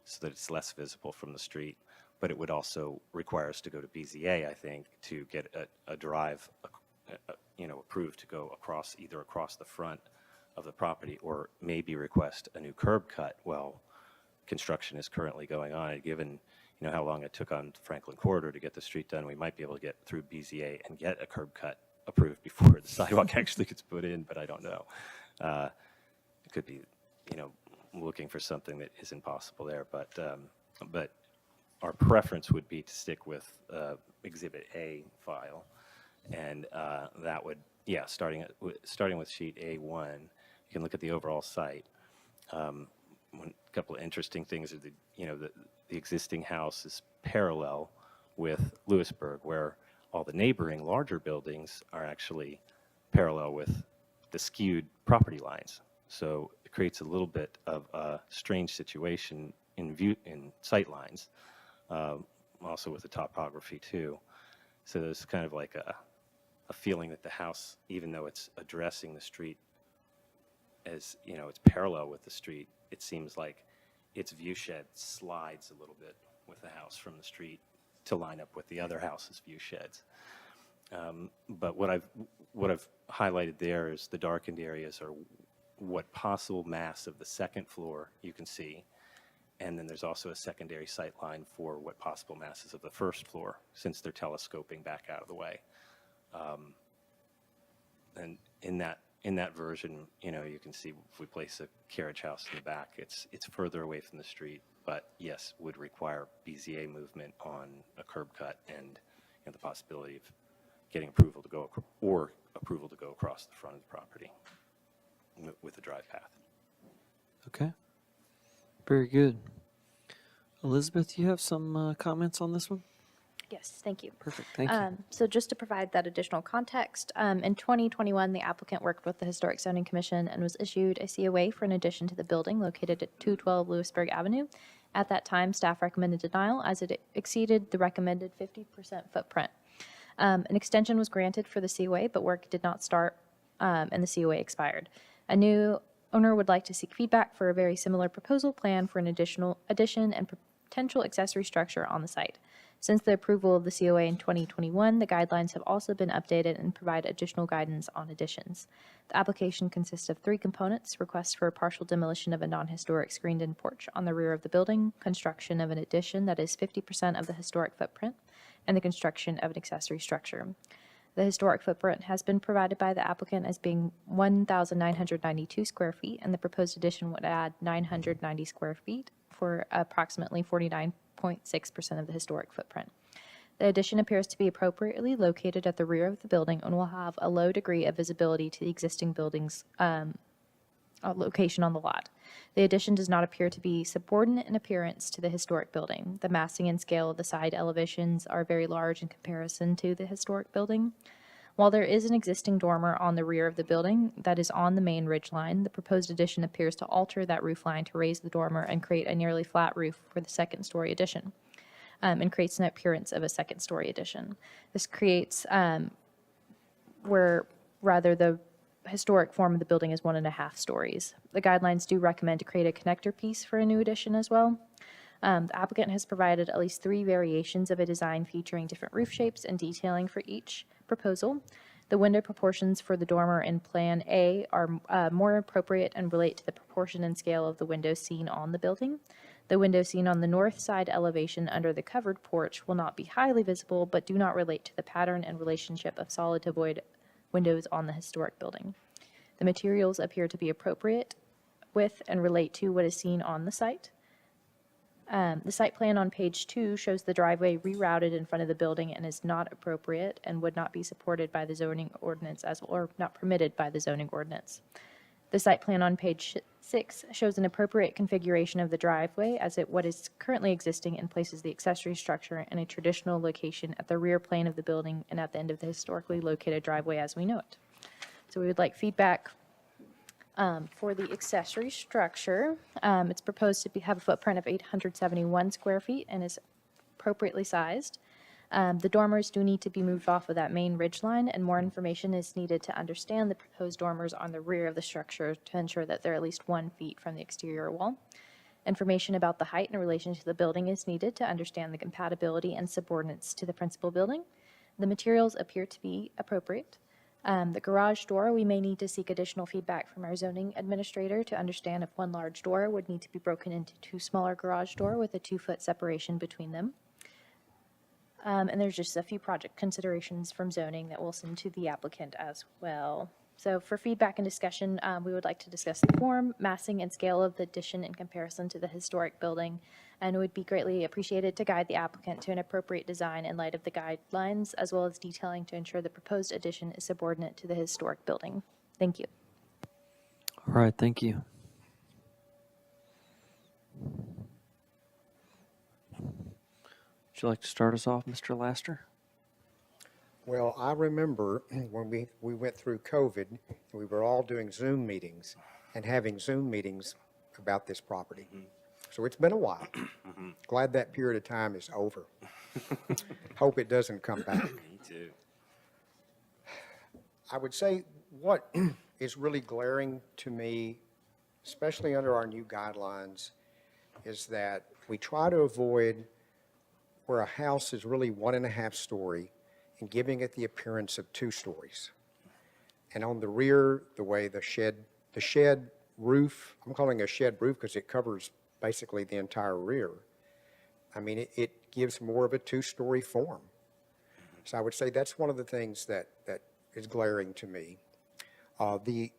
so that it's less visible from the street. But it would also require us to go to BZA, I think, to get a drive, approved to go either across the front of the property, or maybe request a new curb cut while construction is currently going on. Given how long it took on Franklin Corridor to get the street done, we might be able to get through BZA and get a curb cut approved before the sidewalk actually gets put in, but I don't know. It could be, looking for something that isn't possible there, but our preference would be to stick with Exhibit A file, and that would, starting with sheet A1, you can look at the overall site. A couple of interesting things are the existing house is parallel with Lewisburg, where all the neighboring larger buildings are actually parallel with the skewed property lines. So it creates a little bit of a strange situation in sight lines, also with the topography too. So there's kind of like a feeling that the house, even though it's addressing the street as, it's parallel with the street, it seems like its view shed slides a little bit with the house from the street to line up with the other house's view sheds. But what I've highlighted there is the darkened areas are what possible mass of the second floor you can see, and then there's also a secondary sight line for what possible masses of the first floor, since they're telescoping back out of the way. And in that version, you can see if we place a carriage house in the back, it's further away from the street, but yes, would require BZA movement on a curb cut and the possibility of getting approval to go, or approval to go across the front of the property with a drive path. Okay. Very good. Elizabeth, you have some comments on this one? Yes, thank you. Perfect, thank you. So just to provide that additional context, in 2021, the applicant worked with the Historic Zoning Commission and was issued a COA for an addition to the building located at 212 Lewisburg Avenue. At that time, staff recommended denial as it exceeded the recommended 50% footprint. An extension was granted for the COA, but work did not start and the COA expired. A new owner would like to seek feedback for a very similar proposal plan for an additional addition and potential accessory structure on the site. Since the approval of the COA in 2021, the guidelines have also been updated and provide additional guidance on additions. The application consists of 3 components: request for a partial demolition of a non-historic screened-in porch on the rear of the building, construction of an addition that is 50% of the historic footprint, and the construction of an accessory structure. The historic footprint has been provided by the applicant as being 1,992 square feet, and the proposed addition would add 990 square feet for approximately 49.6% of the historic footprint. The addition appears to be appropriately located at the rear of the building and will have a low degree of visibility to the existing building's location on the lot. The addition does not appear to be subordinate in appearance to the historic building. The massing and scale of the side elevations are very large in comparison to the historic building. While there is an existing dormer on the rear of the building that is on the main ridge line, the proposed addition appears to alter that roof line to raise the dormer and create a nearly flat roof for the second-story addition, and creates an appearance of a second-story addition. This creates where rather the historic form of the building is 1.5 stories. The guidelines do recommend to create a connector piece for a new addition as well. The applicant has provided at least 3 variations of a design featuring different roof shapes and detailing for each proposal. The window proportions for the dormer in Plan A are more appropriate and relate to the proportion and scale of the windows seen on the building. The window seen on the north side elevation under the covered porch will not be highly visible, but do not relate to the pattern and relationship of solid to void windows on the historic building. The materials appear to be appropriate with and relate to what is seen on the site. The site plan on page 2 shows the driveway rerouted in front of the building and is not appropriate and would not be supported by the zoning ordinance or not permitted by the zoning ordinance. The site plan on page 6 shows an appropriate configuration of the driveway as what is currently existing and places the accessory structure in a traditional location at the rear plane of the building and at the end of the historically located driveway as we know it. So we would like feedback for the accessory structure. It's proposed to have a footprint of 871 square feet and is appropriately sized. The dormers do need to be moved off of that main ridge line, and more information is needed to understand the proposed dormers on the rear of the structure to ensure that they're at least 1 feet from the exterior wall. Information about the height in relation to the building is needed to understand the compatibility and subordinates to the principal building. The materials appear to be appropriate. The garage door, we may need to seek additional feedback from our zoning administrator to understand if 1 large door would need to be broken into 2 smaller garage door with a 2-foot separation between them. And there's just a few project considerations from zoning that we'll send to the applicant as well. So for feedback and discussion, we would like to discuss the form, massing, and scale of the addition in comparison to the historic building, and it would be greatly appreciated to guide the applicant to an appropriate design in light of the guidelines, as well as detailing to ensure the proposed addition is subordinate to the historic building. Thank you. All right, thank you. Would you like to start us off, Mr. Laster? Well, I remember when we went through COVID, we were all doing Zoom meetings and having Zoom meetings about this property. So it's been a while. Glad that period of time is over. Hope it doesn't come back. Me too. I would say what is really glaring to me, especially under our new guidelines, is that we try to avoid where a house is really 1.5 story and giving it the appearance of 2 stories. And on the rear, the way the shed roof, I'm calling it a shed roof because it covers basically the entire rear. I mean, it gives more of a 2-story form. So I would say that's one of the things that is glaring to me. The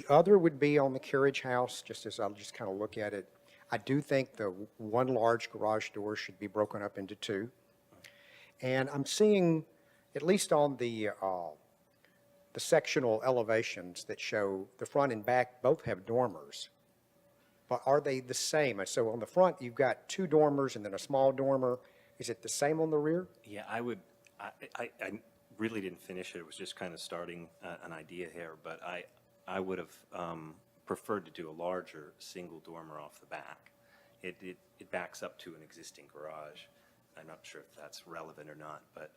other would be on the carriage house, just as I'll just kind of look at it. I do think the 1 large garage door should be broken up into 2. And I'm seeing at least on the sectional elevations that show the front and back both have dormers. But are they the same? So on the front, you've got two dormers and then a small dormer. Is it the same on the rear? Yeah, I really didn't finish it. It was just kind of starting an idea here, but I would have preferred to do a larger single dormer off the back. It backs up to an existing garage. I'm not sure if that's relevant or not, but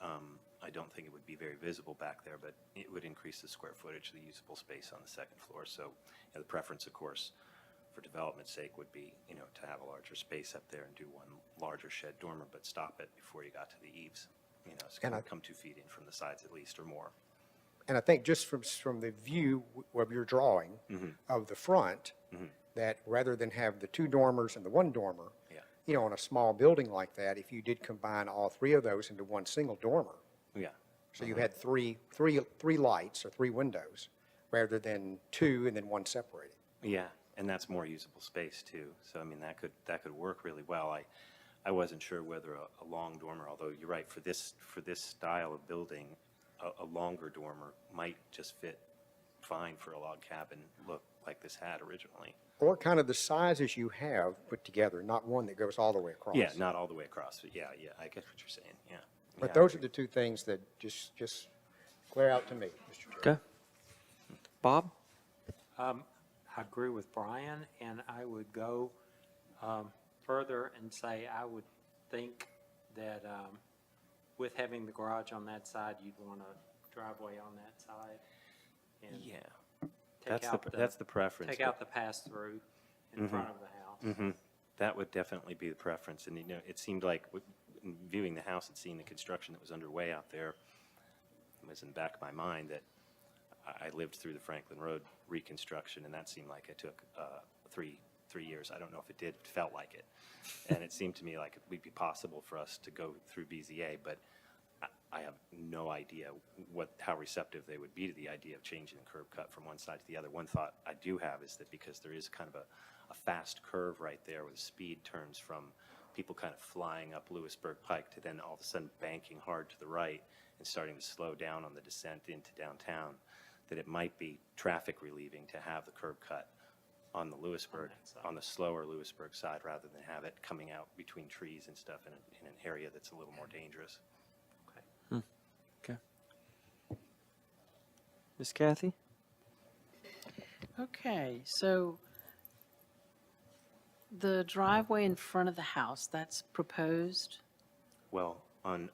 I don't think it would be very visible back there, but it would increase the square footage, the usable space on the second floor. So the preference, of course, for development's sake would be, to have a larger space up there and do one larger shed dormer, but stop it before you got to the eaves. It's going to come 2 feet in from the sides at least or more. And I think just from the view of your drawing of the front, that rather than have the two dormers and the one dormer, on a small building like that, if you did combine all three of those into one single dormer. Yeah. So you had three lights or three windows rather than two and then one separated. Yeah, and that's more usable space too. So that could work really well. I wasn't sure whether a long dormer, although you're right, for this style of building, a longer dormer might just fit fine for a log cabin look like this had originally. Or kind of the sizes you have put together, not one that goes all the way across. Yeah, not all the way across, but yeah, I get what you're saying, yeah. But Yeah, those are the two things that just clear out to me, Mr. Chair. Okay. Bob? I agree with Brian, and I would go further and say I would think that with having the garage on that side, you'd want a driveway on that side. And Yeah. take out That's the preference. Take out the pass-through in front of the house. That would definitely be the preference. And, it seemed like, in viewing the house and seeing the construction that was underway out there, it was in the back of my mind that I lived through the Franklin Road reconstruction, and that seemed like it took 3 years. I don't know if it did, it felt like it. And it seemed to me like it would be possible for us to go through BZA, but I have no idea how receptive they would be to the idea of changing the curb cut from one side to the other. One thought I do have is that because there is kind of a fast curve right there where the speed turns from people kind of flying up Lewisburg Pike to then all of a sudden banking hard to the right and starting to slow down on the descent into downtown, that it might be traffic relieving to have the curb cut on the Lewisburg, on the slower Lewisburg side, rather than have it coming out between trees and stuff in an area that's a little more dangerous. Okay. Miss Kathy? Okay, so the driveway in front of the house, that's proposed? Well, on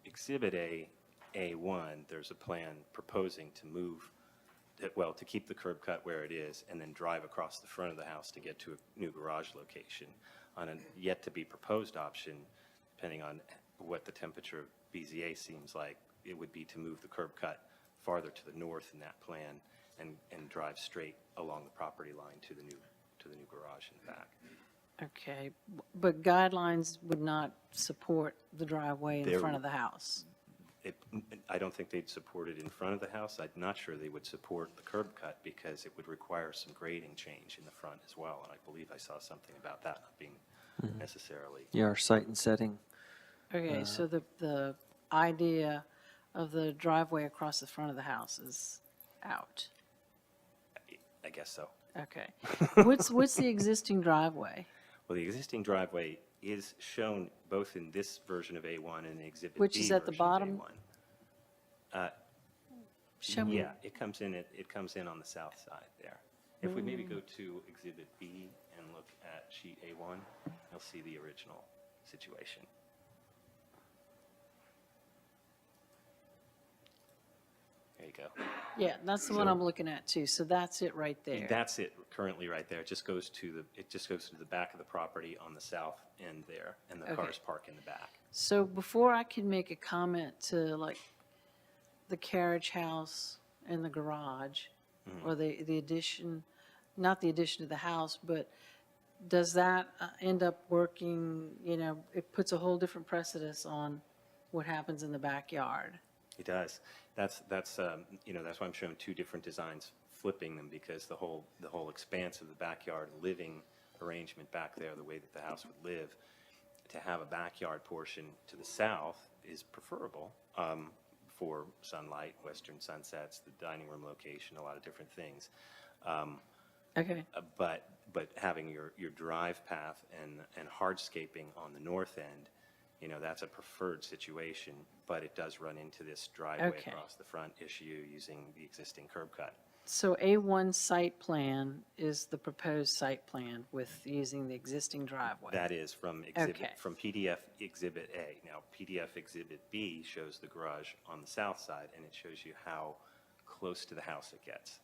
Exhibit A1, there's a plan proposing to move, to keep the curb cut where it is and then drive across the front of the house to get to a new garage location. On a yet-to-be-proposed option, depending on what the temperature of BZA seems like, it would be to move the curb cut farther to the north in that plan and drive straight along the property line to the new garage in the back. Okay, but guidelines would not support the driveway in There- front of the house? I don't think they'd support it in front of the house. I'm not sure they would support the curb cut because it would require some grading change in the front as well. And I believe I saw something about that not being necessarily. Yeah, our site and setting. Okay, so the idea of the driveway across the front of the house is out? I guess so. Okay. What's the existing driveway? Well, the existing driveway is shown both in this version of A1 and the Exhibit B Which is at the version of bottom? A1. Show me. Yeah, it comes in on the south side there. If we maybe go to Exhibit B and look at sheet A1, you'll see the original situation. There you go. Yeah, that's the one I'm looking at too, so that's it right there. That's it currently right there. It just goes to the back of the property on the south end there, and the Okay. cars park in the back. So before I can make a comment to like the carriage house and the garage, or the addition, not the addition to the house, but does that end up working, it puts a whole different precedence on what happens in the backyard? It does. That's why I'm showing two different designs, flipping them, because the whole expanse of the backyard living arrangement back there, the way that the house would live, to have a backyard portion to the south is preferable for sunlight, western sunsets, the dining room location, a lot of different things. Okay. But having your drive path and hardscaping on the north end, you know, that's a preferred situation, but it does run into this driveway Okay. across the front issue using the existing curb cut. So A1 site plan is the proposed site plan with using the existing driveway? That is from Okay. from PDF Exhibit A. Now, PDF Exhibit B shows the garage on the south side, and it shows you how close to the house it gets.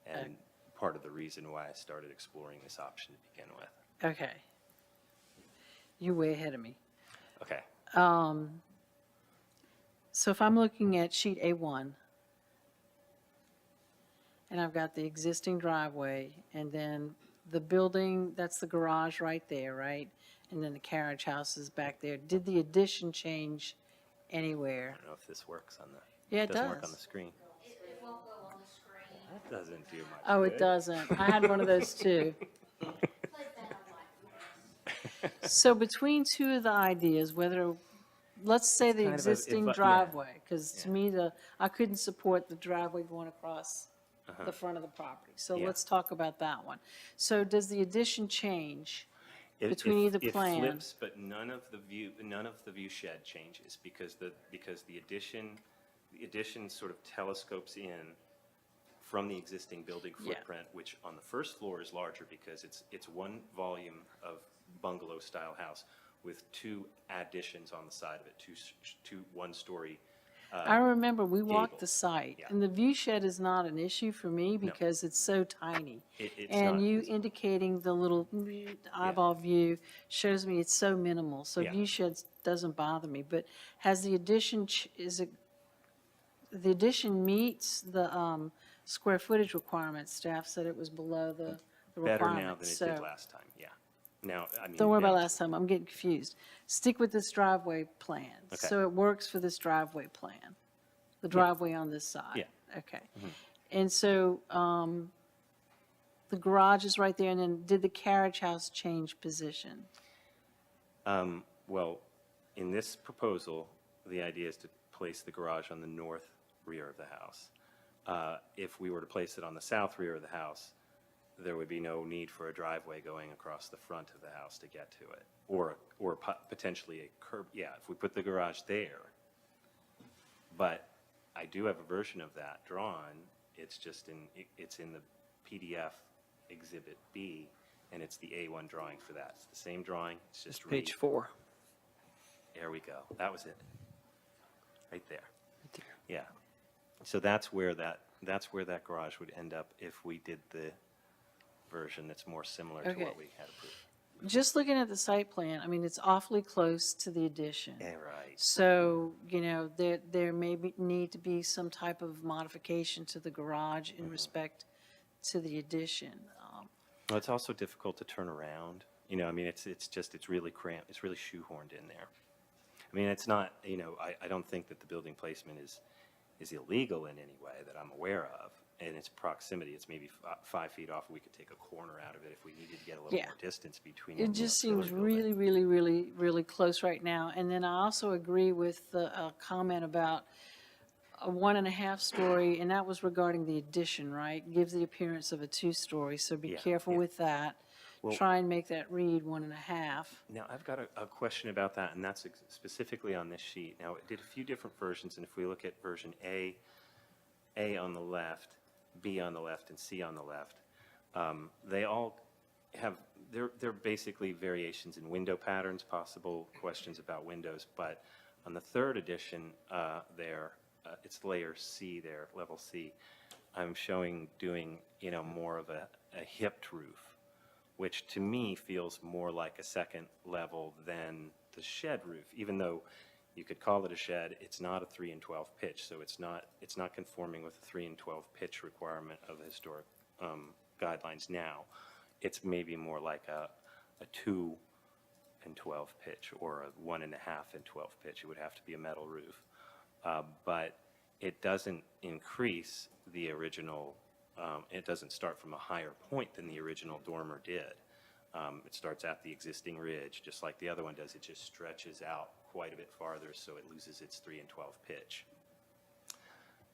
And part of the reason why I started exploring this option to begin with. Okay. You're way ahead of me. Okay. So if I'm looking at sheet A1, and I've got the existing driveway, and then the building, that's the garage right there, right? And then the carriage house is back there. Did the addition change anywhere? I don't know if this works on the. Yeah, it doesn't work on does. the screen. That doesn't do much. Oh, it good. doesn't. I had one of those too. So between two of the ideas, whether, let's say the kind of a- existing yeah. driveway, because to me, I couldn't support the driveway going across Uh-huh. the front of the property. So Yeah. let's talk about that one. So does the addition change It- between either It plan? flips, but none of the view shed changes because the addition sort of telescopes in from the existing building Yeah. footprint, which on the first floor is larger because it's one volume of bungalow-style house with two additions on the side of it, two one-story. I remember we walked the gables. site, Yeah. and the view shed is not an issue for me because it's so tiny. It's And not- you indicating the little eyeball view shows me it's so minimal, so Yeah. view sheds doesn't bother me. But has the addition, the addition meets the square footage requirements? Staff said it was below the Better now requirements, than it did so. last time, yeah. Now, I mean. Don't worry about now- last time, I'm getting confused. Stick with this driveway plan. Okay. So it works for this driveway plan, the driveway on this side? Yeah. Okay. And so the garage is right there, and then did the carriage house change position? Well, in this proposal, the idea is to place the garage on the north rear of the house. If we were to place it on the south rear of the house, there would be no need for a driveway going across the front of the house to get to it, or potentially a curb, yeah, if we put the garage there. But I do have a version of that drawn, it's in the PDF Exhibit B, and it's the A1 drawing for that. It's the same drawing, it's just Page 4. There we go, that was it. Right there. Yeah. So that's where that garage would end up if we did the version that's more similar to Okay. what we had approved. Just looking at the site plan, I mean, it's awfully close to the addition. Yeah, right. So, there may need to be some type of modification to the garage in respect to the addition. Well, it's also difficult to turn around, I mean, it's really cramped, it's really shoehorned in there. I mean, it's not, I don't think that the building placement is illegal in any way that I'm aware of. And its proximity, it's maybe 5 feet off, we could take a corner out of it if we needed to get a little Yeah. more distance between. It just seems really, really, really, really close right now. And then I also agree with the comment about a 1.5 story, and that was regarding the addition, right? Gives the appearance of a 2-story, so be Yeah, careful yeah. with that. Well- Try and make that read 1.5. Now, I've got a question about that, and that's specifically on this sheet. Now, it did a few different versions, and if we look at version A on the left, B on the left, and C on the left, they all have, they're basically variations in window patterns, possible questions about windows, but on the third edition it's layer C there, level C, I'm showing doing, more of a hipped roof, which to me feels more like a second level than the shed roof, even though you could call it a shed, it's not a 3 and 12 pitch, so it's not conforming with the 3 and 12 pitch requirement of the historic guidelines now. It's maybe more like a 2 and 12 pitch or a 1.5 and 12 pitch. It would have to be a metal roof. But it doesn't increase the original, it doesn't start from a higher point than the original dormer did. It starts at the existing ridge, just like the other one does. It just stretches out quite a bit farther, so it loses its 3 and 12 pitch.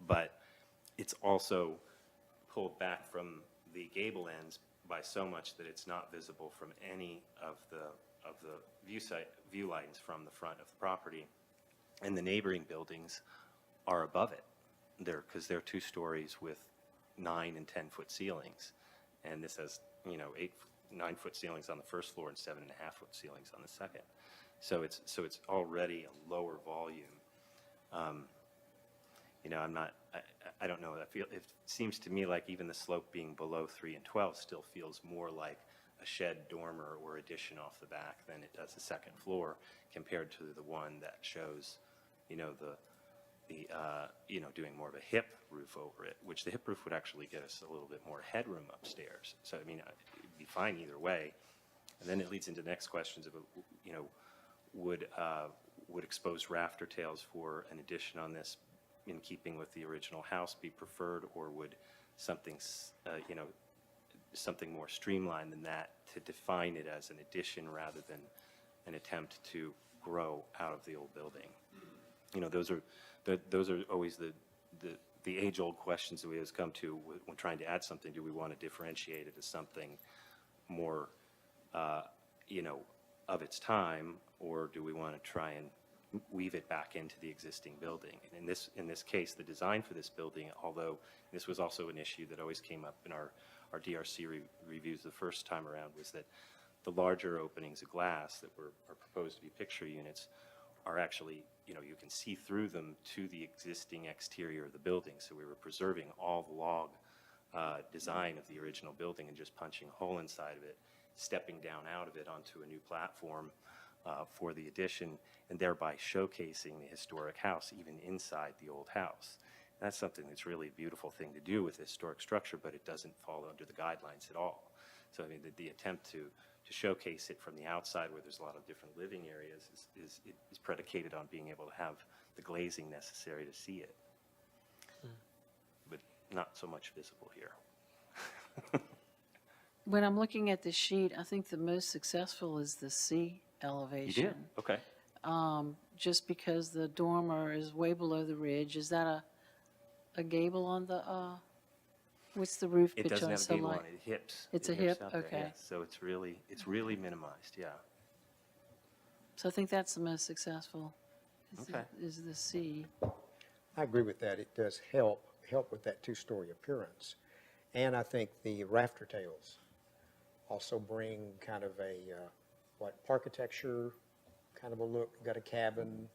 But it's also pulled back from the gable ends by so much that it's not visible from any of the view lines from the front of the property. And the neighboring buildings are above it. Because they're 2 stories with 9 and 10-foot ceilings. And this has, 9-foot ceilings on the first floor and 7.5-foot ceilings on the second. So it's already a lower volume. I don't know. It seems to me like even the slope being below 3 and 12 still feels more like a shed dormer or addition off the back than it does the second floor, compared to the one that shows, doing more of a hip roof over it, which the hip roof would actually get us a little bit more headroom upstairs. So, it'd be fine either way. And then it leads into the next questions of, would exposed rafter tails for an addition on this in keeping with the original house be preferred, or would something, something more streamlined than that to define it as an addition rather than an attempt to grow out of the old building? Those are always the age-old questions that we always come to when trying to add something. Do we want to differentiate it as something more, of its time, or do we want to try and weave it back into the existing building? And in this case, the design for this building, although this was also an issue that always came up in our DRC reviews the first time around, was that the larger openings of glass that are proposed to be picture units are actually, you can see through them to the existing exterior of the building. So we were preserving all the log design of the original building and just punching a hole inside of it, stepping down out of it onto a new platform for the addition, and thereby showcasing the historic house even inside the old house. That's something that's really a beautiful thing to do with a historic structure, but it doesn't fall under the guidelines at all. So the attempt to showcase it from the outside, where there's a lot of different living areas, is predicated on being able to have the glazing necessary to see it. But not so much visible here. When I'm looking at the sheet, I think the most successful is the C elevation. You did? Okay. Just because the dormer is way below the ridge. Is that a gable on the, what's the roof pitch It doesn't on have a gable on Soleil? it. It hips. It's It a hips hip? out there, Okay. yeah. So it's really minimized, yeah. So I think that's the most successful, Okay. is the C. I agree with that. It does help with that 2-story appearance. And I think the rafter tails also bring kind of a, architecture kind of a look. Got a cabin,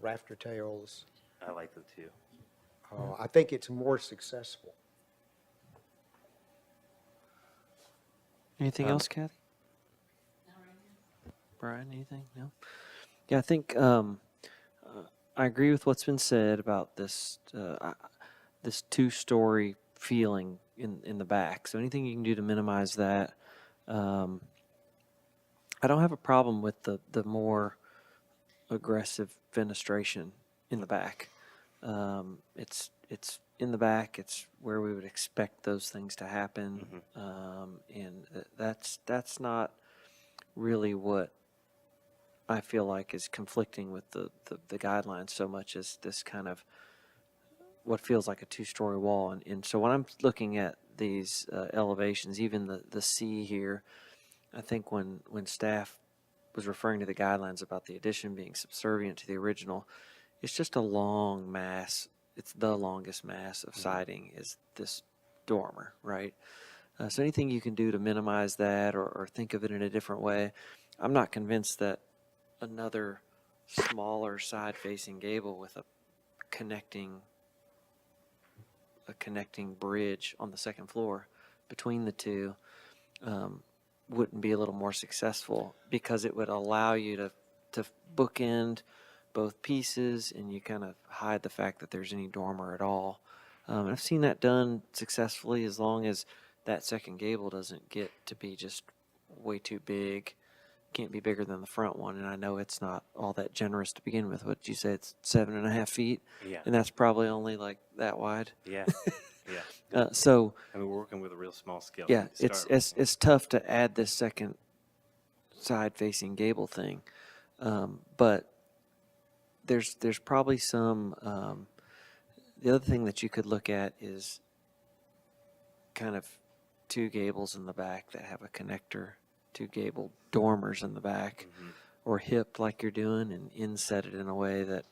rafter tails. I like them too. I think it's more successful. Anything else, Kathy? Brian, anything? No? Yeah, I think I agree with what's been said about this this 2-story feeling in the back. So anything you can do to minimize that. I don't have a problem with the more aggressive fenestration in the back. It's in the back. It's where we would expect those things to happen, and that's not really what I feel like is conflicting with the guidelines so much as this kind of what feels like a 2-story wall. And so when I'm looking at these elevations, even the C here, I think when staff was referring to the guidelines about the addition being subservient to the original, it's just a long mass. It's the longest mass of siding is this dormer, right? So anything you can do to minimize that or think of it in a different way. I'm not convinced that another smaller side-facing gable with a connecting bridge on the second floor between the two wouldn't be a little more successful, because it would allow you to bookend both pieces, and you kind of hide the fact that there's any dormer at all. I've seen that done successfully, as long as that second gable doesn't get to be just way too big. Can't be bigger than the front one, and I know it's not all that generous to begin with. What did you say? It's 7.5 feet? Yeah. And that's probably only like that wide? Yeah, yeah. So I mean, we're working with a real small scale. yeah, to start with. it's tough to add this second side-facing gable thing. But there's probably some, the other thing that you could look at is kind of two gables in the back that have a connector, two gable dormers in the back, or hipped like you're doing, and inset it in a way that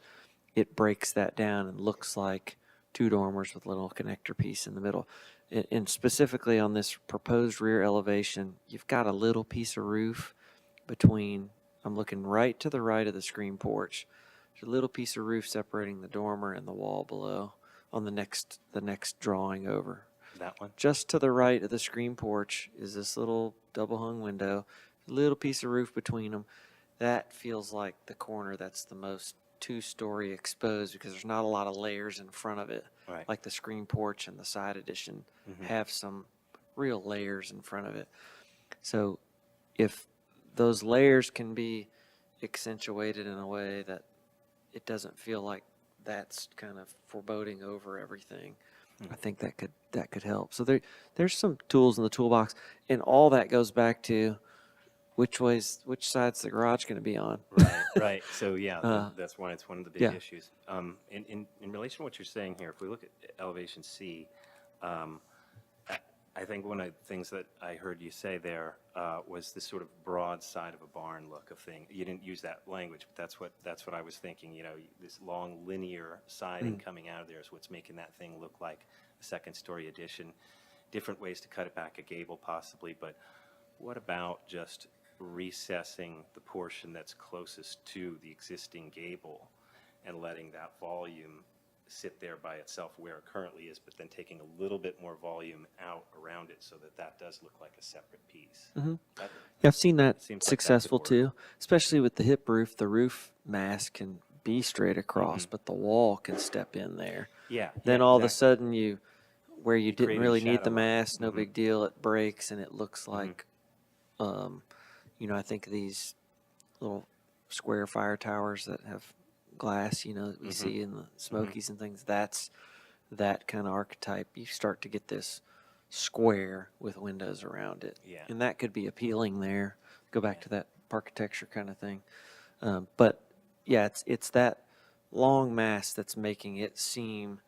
it breaks that down and looks like two dormers with a little connector piece in the middle. And specifically on this proposed rear elevation, you've got a little piece of roof between, I'm looking right to the right of the screen porch. There's a little piece of roof separating the dormer and the wall below on the next drawing over. That one? Just to the right of the screen porch is this little double hung window, little piece of roof between them. That feels like the corner that's the most two-story exposed because there's not a lot of layers in front of it. Right. Like the screen porch and the side addition have some real layers in front of it. So if those layers can be accentuated in a way that it doesn't feel like that's kind of foreboding over everything, I think that could help. So there's some tools in the toolbox, and all that goes back to which side's the garage going to be on. Right, right. So yeah, that's why it's one of the big yeah. issues. In relation to what you're saying here, if we look at elevation C, I think one of the things that I heard you say there was this sort of broad side of a barn look of thing. You didn't use that language, but that's what I was thinking. You know, this long linear siding coming out of there is what's making that thing look like a second-story addition. Different ways to cut it back, a gable possibly, but what about just recessing the portion that's closest to the existing gable and letting that volume sit there by itself where it currently is, but then taking a little bit more volume out around it so that does look like a separate piece. Yeah, I've seen that seems like that could successful work. too, especially with the hip roof. The roof mass can be straight across, but the wall can step in there. Yeah. Then yeah, all of a exactly. sudden where you didn't created a really need shadow the line. mass, no big deal, it breaks and it looks like, I think these little square fire towers that have glass, that we see in the Smokies and things, that's that kind of archetype. You start to get this square with windows around it. Yeah. And that could be appealing there. Go back to that architecture kind of thing. But yeah, it's that long mass that's making it seem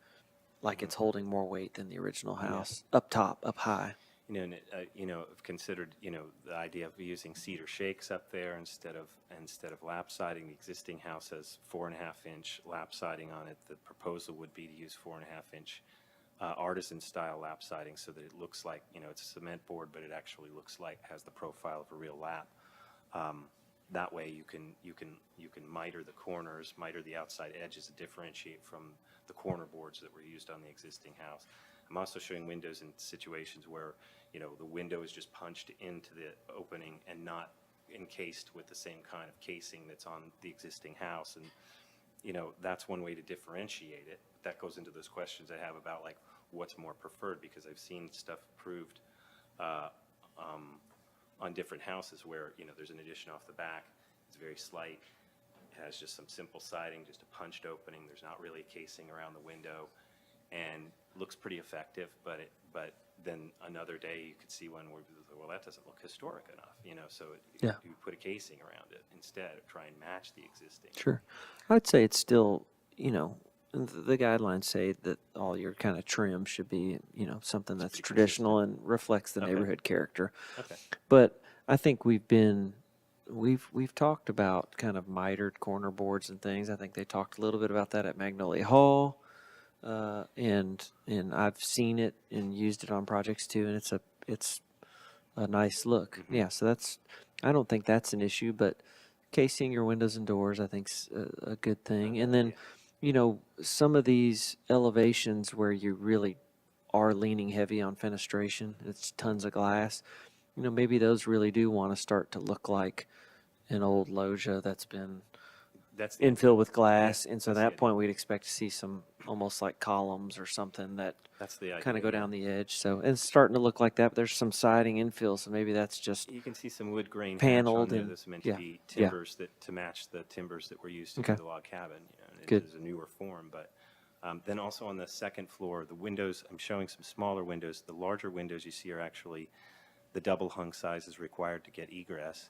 like it's holding more weight than the original house. Up top, up high. I've considered, the idea of using cedar shakes up there instead of lap siding. The existing house has 4.5-inch lap siding on it. The proposal would be to use 4.5-inch artisan style lap siding so that it looks like, it's a cement board, but it actually looks like has the profile of a real lap. That way you can miter the corners, miter the outside edges to differentiate from the corner boards that were used on the existing house. I'm also showing windows in situations where, the window is just punched into the opening and not encased with the same kind of casing that's on the existing house. And, that's one way to differentiate it. That goes into those questions I have about, like, what's more preferred, because I've seen stuff approved on different houses where, there's an addition off the back. It's very slight. It has just some simple siding, just a punched opening. There's not really a casing around the window. And looks pretty effective, but then another day you could see one where, well, that doesn't look historic enough, so you put a casing around it instead, or try and match the existing. Sure. I'd say it's still, the guidelines say that all your kind of trim should be, something that's traditional and reflects the neighborhood character. Okay. But I think we've talked about kind of mitered corner boards and things. I think they talked a little bit about that at Magnolia Hall. And I've seen it and used it on projects too, and it's a nice look. Yeah, so I don't think that's an issue, but casing your windows and doors, I think's a good thing. And then, some of these elevations where you really are leaning heavy on fenestration, it's tons of glass, maybe those really do want to start to look like an old loggia that's been That's infilled with glass, and so at that's the that idea. point we'd expect to see some almost like columns or something that That's the idea. kind of go down the edge. So and it's starting to look like that, but there's some siding infill, so maybe that's just You can see some wood grain paneled hatch on there and- that's meant yeah, to be yeah. timbers to match the timbers that were used to Okay. do the log cabin. And it Good. is a newer form, but then also on the second floor, the windows, I'm showing some smaller windows. The larger windows you see are actually the double hung size is required to get egress.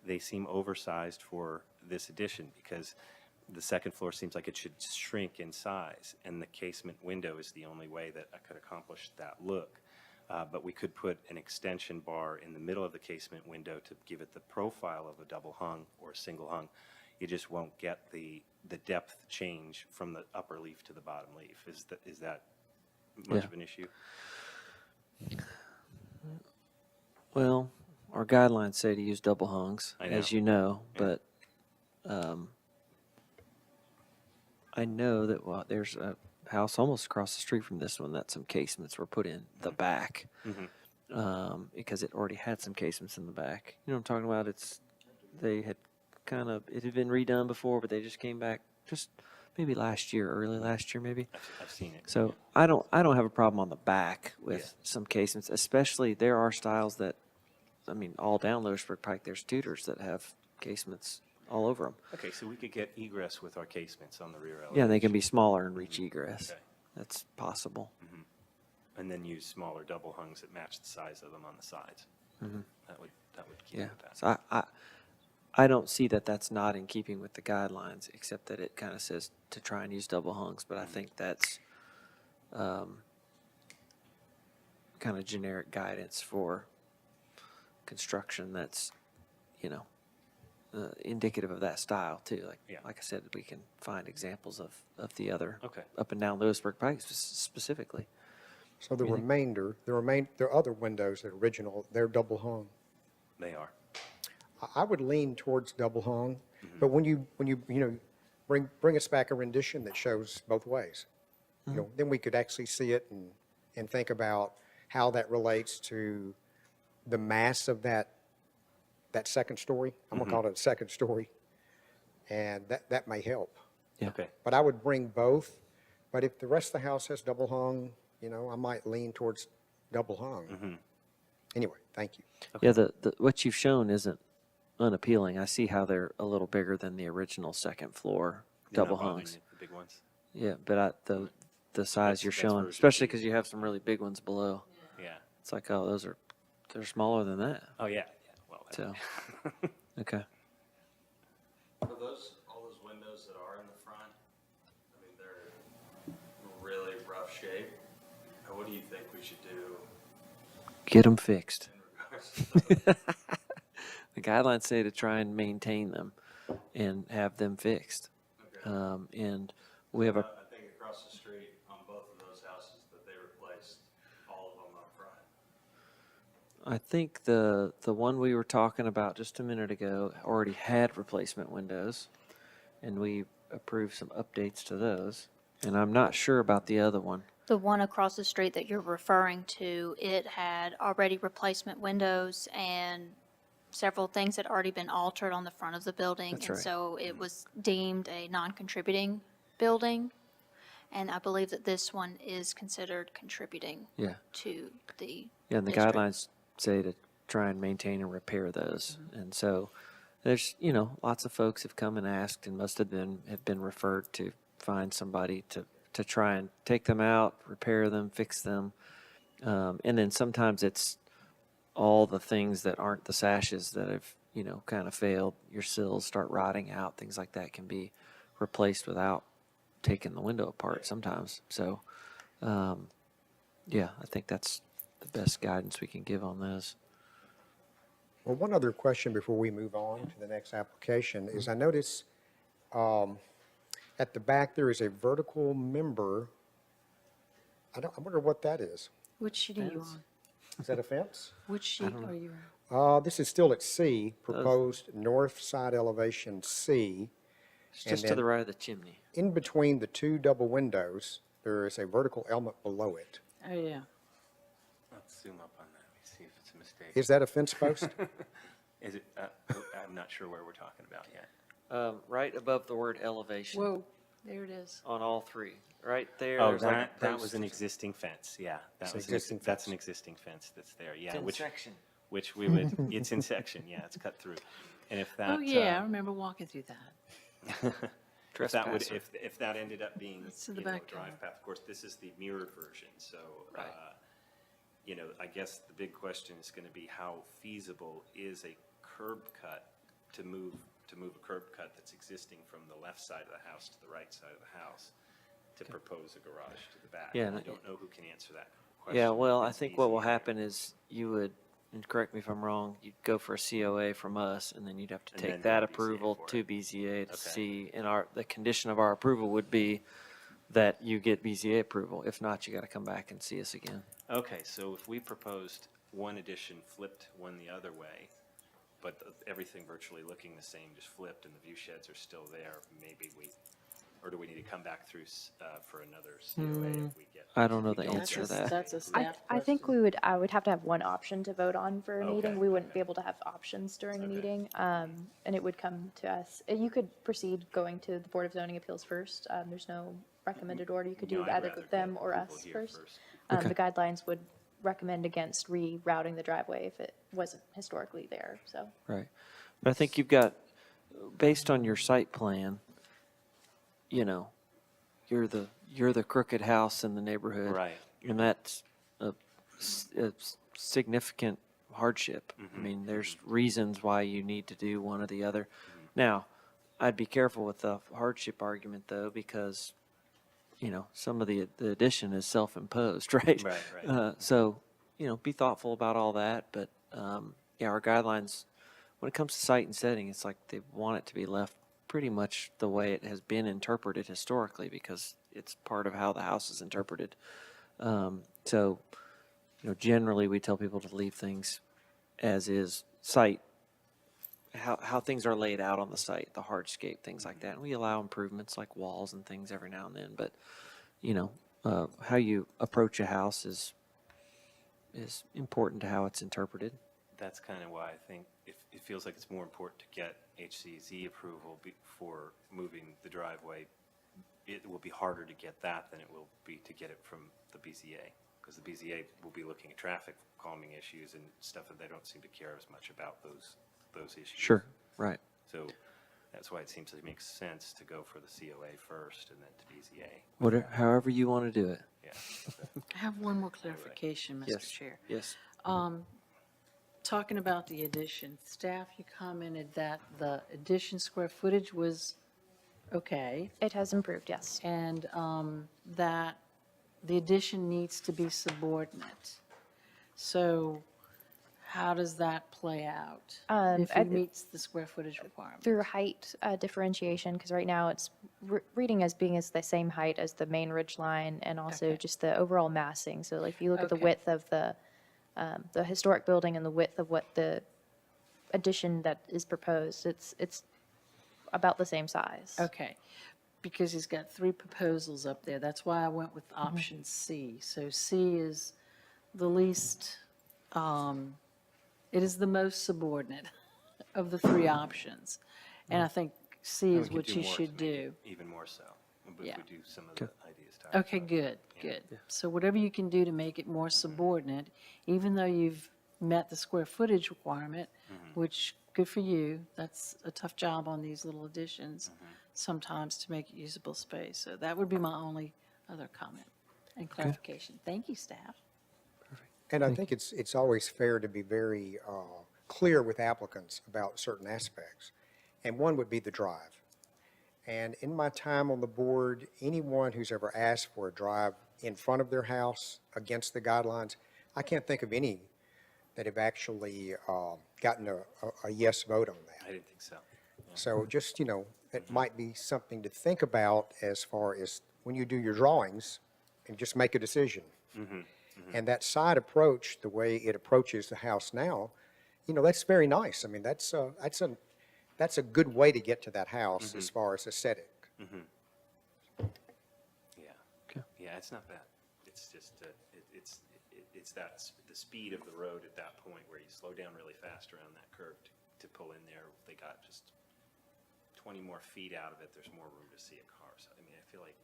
They seem oversized for this addition because the second floor seems like it should shrink in size, and the casement window is the only way that I could accomplish that look. But we could put an extension bar in the middle of the casement window to give it the profile of a double hung or a single hung. You just won't get the depth change from the upper leaf to the bottom leaf. Is that much Yeah. of an issue? Well, our guidelines say to use double hungs, I know. as you know, Yeah. but I know that, well, there's a house almost across the street from this one that some casements were put in the back because it already had some casements in the back. You know what I'm talking about? They had it had been redone before, but they just came back just maybe last year, early last year maybe. I've seen it. So I don't have a problem on the back with some casements, especially there are styles that, I mean, all down Lewisburg Pike, there's Tudors that have casements all over them. Okay, so we could get egress with our casements on the rear elevation. Yeah, and they can be smaller and reach egress. Okay. That's possible. And then use smaller double hungs that match the size of them on the sides. That would keep Yeah. it that. So I don't see that that's not in keeping with the guidelines, except that it kind of says to try and use double hungs, but I think that's kind of generic guidance for construction that's, indicative of that style too. Like I said, we can find examples of the other Okay. up and down Lewisburg Pike specifically. So the other windows, the original, they're double hung. They are. I would lean towards double hung, but when you bring us back a rendition that shows both ways, then we could actually see it and think about how that relates to the mass of that second story. I'm gonna call it a second story, and that may help. Yeah. Okay. But I would bring both. But if the rest of the house has double hung, I might lean towards double hung. Anyway, thank you. Yeah, the what you've shown isn't unappealing. I see how they're a little bigger than the original second floor They're double not bothering hungs. you, the big ones. Yeah, but the size you're that's showing, version especially B. because you have some really big ones below. Yeah. It's like, oh, they're smaller than that. Oh, yeah. Well, So, okay. For all those windows that are in the front, I mean, they're in really rough shape. What do you think we should do Get them fixed. in regards to those? The guidelines say to try and maintain them and have them fixed. And we have I think across the street on both of those houses that they replaced all of them up front. I think the one we were talking about just a minute ago already had replacement windows, and we approved some updates to those. And I'm not sure about the other one. The one across the street that you're referring to, it had already replacement windows and several things had already been altered on the front of the building. That's And right. so it was deemed a non-contributing building. And I believe that this one is considered contributing Yeah. to the Yeah, and the district. guidelines say to try and maintain and repair those. And so there's, lots of folks have come and asked, and most of them have been referred to find somebody to try and take them out, repair them, fix them. And then sometimes it's all the things that aren't the sashes that have, kind of failed. Your sills start rotting out, things like that can be replaced without taking the window apart sometimes. So, yeah, I think that's the best guidance we can give on those. Well, one other question before we move on to the next application is I notice at the back there is a vertical member. I wonder what that is. Which sheet are you on? Is that a fence? Which sheet are you on? This is still at C, proposed north side elevation C. It's And just to then the right of the chimney. in between the two double windows, there is a vertical element below it. Oh, yeah. Let's zoom up on that. Let me see if it's a mistake. Is that a fence post? Is it? I'm not sure where we're talking about yet. Right above the word elevation Whoa, there it is. on all three. Right there. Oh, there's like that was an posts. existing fence. Yeah, It's that was existing that's an fence. existing fence that's there. Yeah, It's in which section. which we would. It's in section. Yeah, it's cut through. And if that. Oh, yeah, I remember walking through that. If that would, Trespasser. if that ended up being, It's to the you know, a back door. drive path, of course, this is the mirrored version, so, you know, I guess the big question is going to be how feasible is a curb cut to move a curb cut that's existing from the left side of the house to the right side of the house to propose a garage to the back? Yeah, And I and don't know who can answer that question. Yeah, well, I It's think what will easier. happen is you would, and correct me if I'm wrong, you'd go for a COA from us, and then you'd have to And then take go that to BZA approval for to it. BZA to Okay. see, and the condition of our approval would be that you get BZA approval. If not, you got to come back and see us again. Okay, so if we proposed one addition flipped one the other way, but everything virtually looking the same, just flipped, and the view sheds are still there, maybe or do we need to come back through for another COA if we get? I don't know if we the answer to get that. That's a staff I think question. I would have to have one option to vote on for a Okay, meeting. We wouldn't be able to have options during a Okay. meeting. And it would come to us. You could proceed going to the Board of Zoning Appeals first. There's no recommended order. You could No, do I'd either rather them get or approval us here first. first. Okay. The guidelines would recommend against rerouting the driveway if it wasn't historically there, so. Right. But I think you've got, based on your site plan, you know, you're the crooked house in the neighborhood. Right. And that's a significant hardship. I mean, there's reasons why you need to do one or the other. Now, I'd be careful with the hardship argument, though, because, you know, some of the addition is self-imposed, right? Right. So, you know, be thoughtful about all that. But, yeah, our guidelines, when it comes to site and setting, it's like they want it to be left pretty much the way it has been interpreted historically, because it's part of how the house is interpreted. So, you know, generally we tell people to leave things as is, site, how things are laid out on the site, the hardscape, things like that. And we allow improvements like walls and things every now and then, but, you know, how you approach a house is important to how it's interpreted. That's kind of why I think it feels like it's more important to get HCZ approval before moving the driveway. It will be harder to get that than it will be to get it from the BZA, because the BZA will be looking at traffic calming issues and stuff, and they don't seem to care as much about those issues. Sure, right. So that's why it seems to make sense to go for the COA first and then to BZA. Whatever, however you want to do it. Yeah. I have one more clarification, Mr. Yes. Chair. Yes. Talking about the addition, staff, you commented that the addition square footage was okay, It has improved, yes. and that the addition needs to be subordinate. So how does that play out if I- it meets the square footage requirement? Through height differentiation, because right now it's reading as being as the same height as the main ridge line, and also Okay. just the overall massing. So like if you look at the Okay. width of the historic building and the width of what the addition that is proposed, it's about the same size. Okay, because he's got three proposals up there. That's why I went with option C. So C is the least, it is the most subordinate of the three options. And I think C And we is could what do you more to should make do. it even more so. If Yeah. we do some of the ideas. talked Okay, about. good, good. So whatever you can do to make it more subordinate, even though you've met the square footage requirement, which, good for you, that's a tough job on these little additions sometimes to make it usable space. So that would be my only other comment and clarification. Thank you, staff. And I think it's always fair to be very clear with applicants about certain aspects. And one would be the drive. And in my time on the board, anyone who's ever asked for a drive in front of their house against the guidelines, I can't think of any that have actually gotten a yes vote on that. I didn't think so. So just, you know, it might be something to think about as far as when you do your drawings and just make a decision. And that side approach, the way it approaches the house now, you know, that's very nice. I mean, that's a good way to get to that house as far as aesthetic. Yeah. Okay. Yeah, it's not bad. It's just, it's the speed of the road at that point where you slow down really fast around that curve to pull in there. They got just 20 more feet out of it. There's more room to see a car. So, I mean, I feel like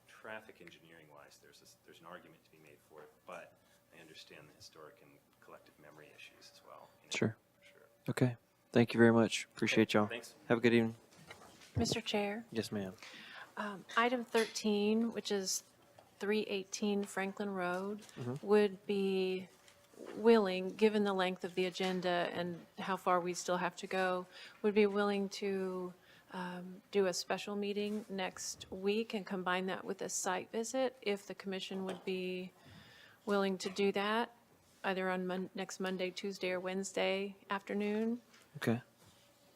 traffic engineering wise, there's an argument to be made for it, but I understand the historic and collective memory issues as well. you know, Sure. for Sure. Okay. Thank you very much. Appreciate y'all. Thanks. Have a good evening. Mr. Chair, Yes, ma'am. item 13, which is 318 Franklin Road, Mhm. would be willing, given the length of the agenda and how far we still have to go, would be willing to do a special meeting next week and combine that with a site visit, if the commission would be willing to do that, either on next Monday, Tuesday, or Wednesday afternoon. Okay.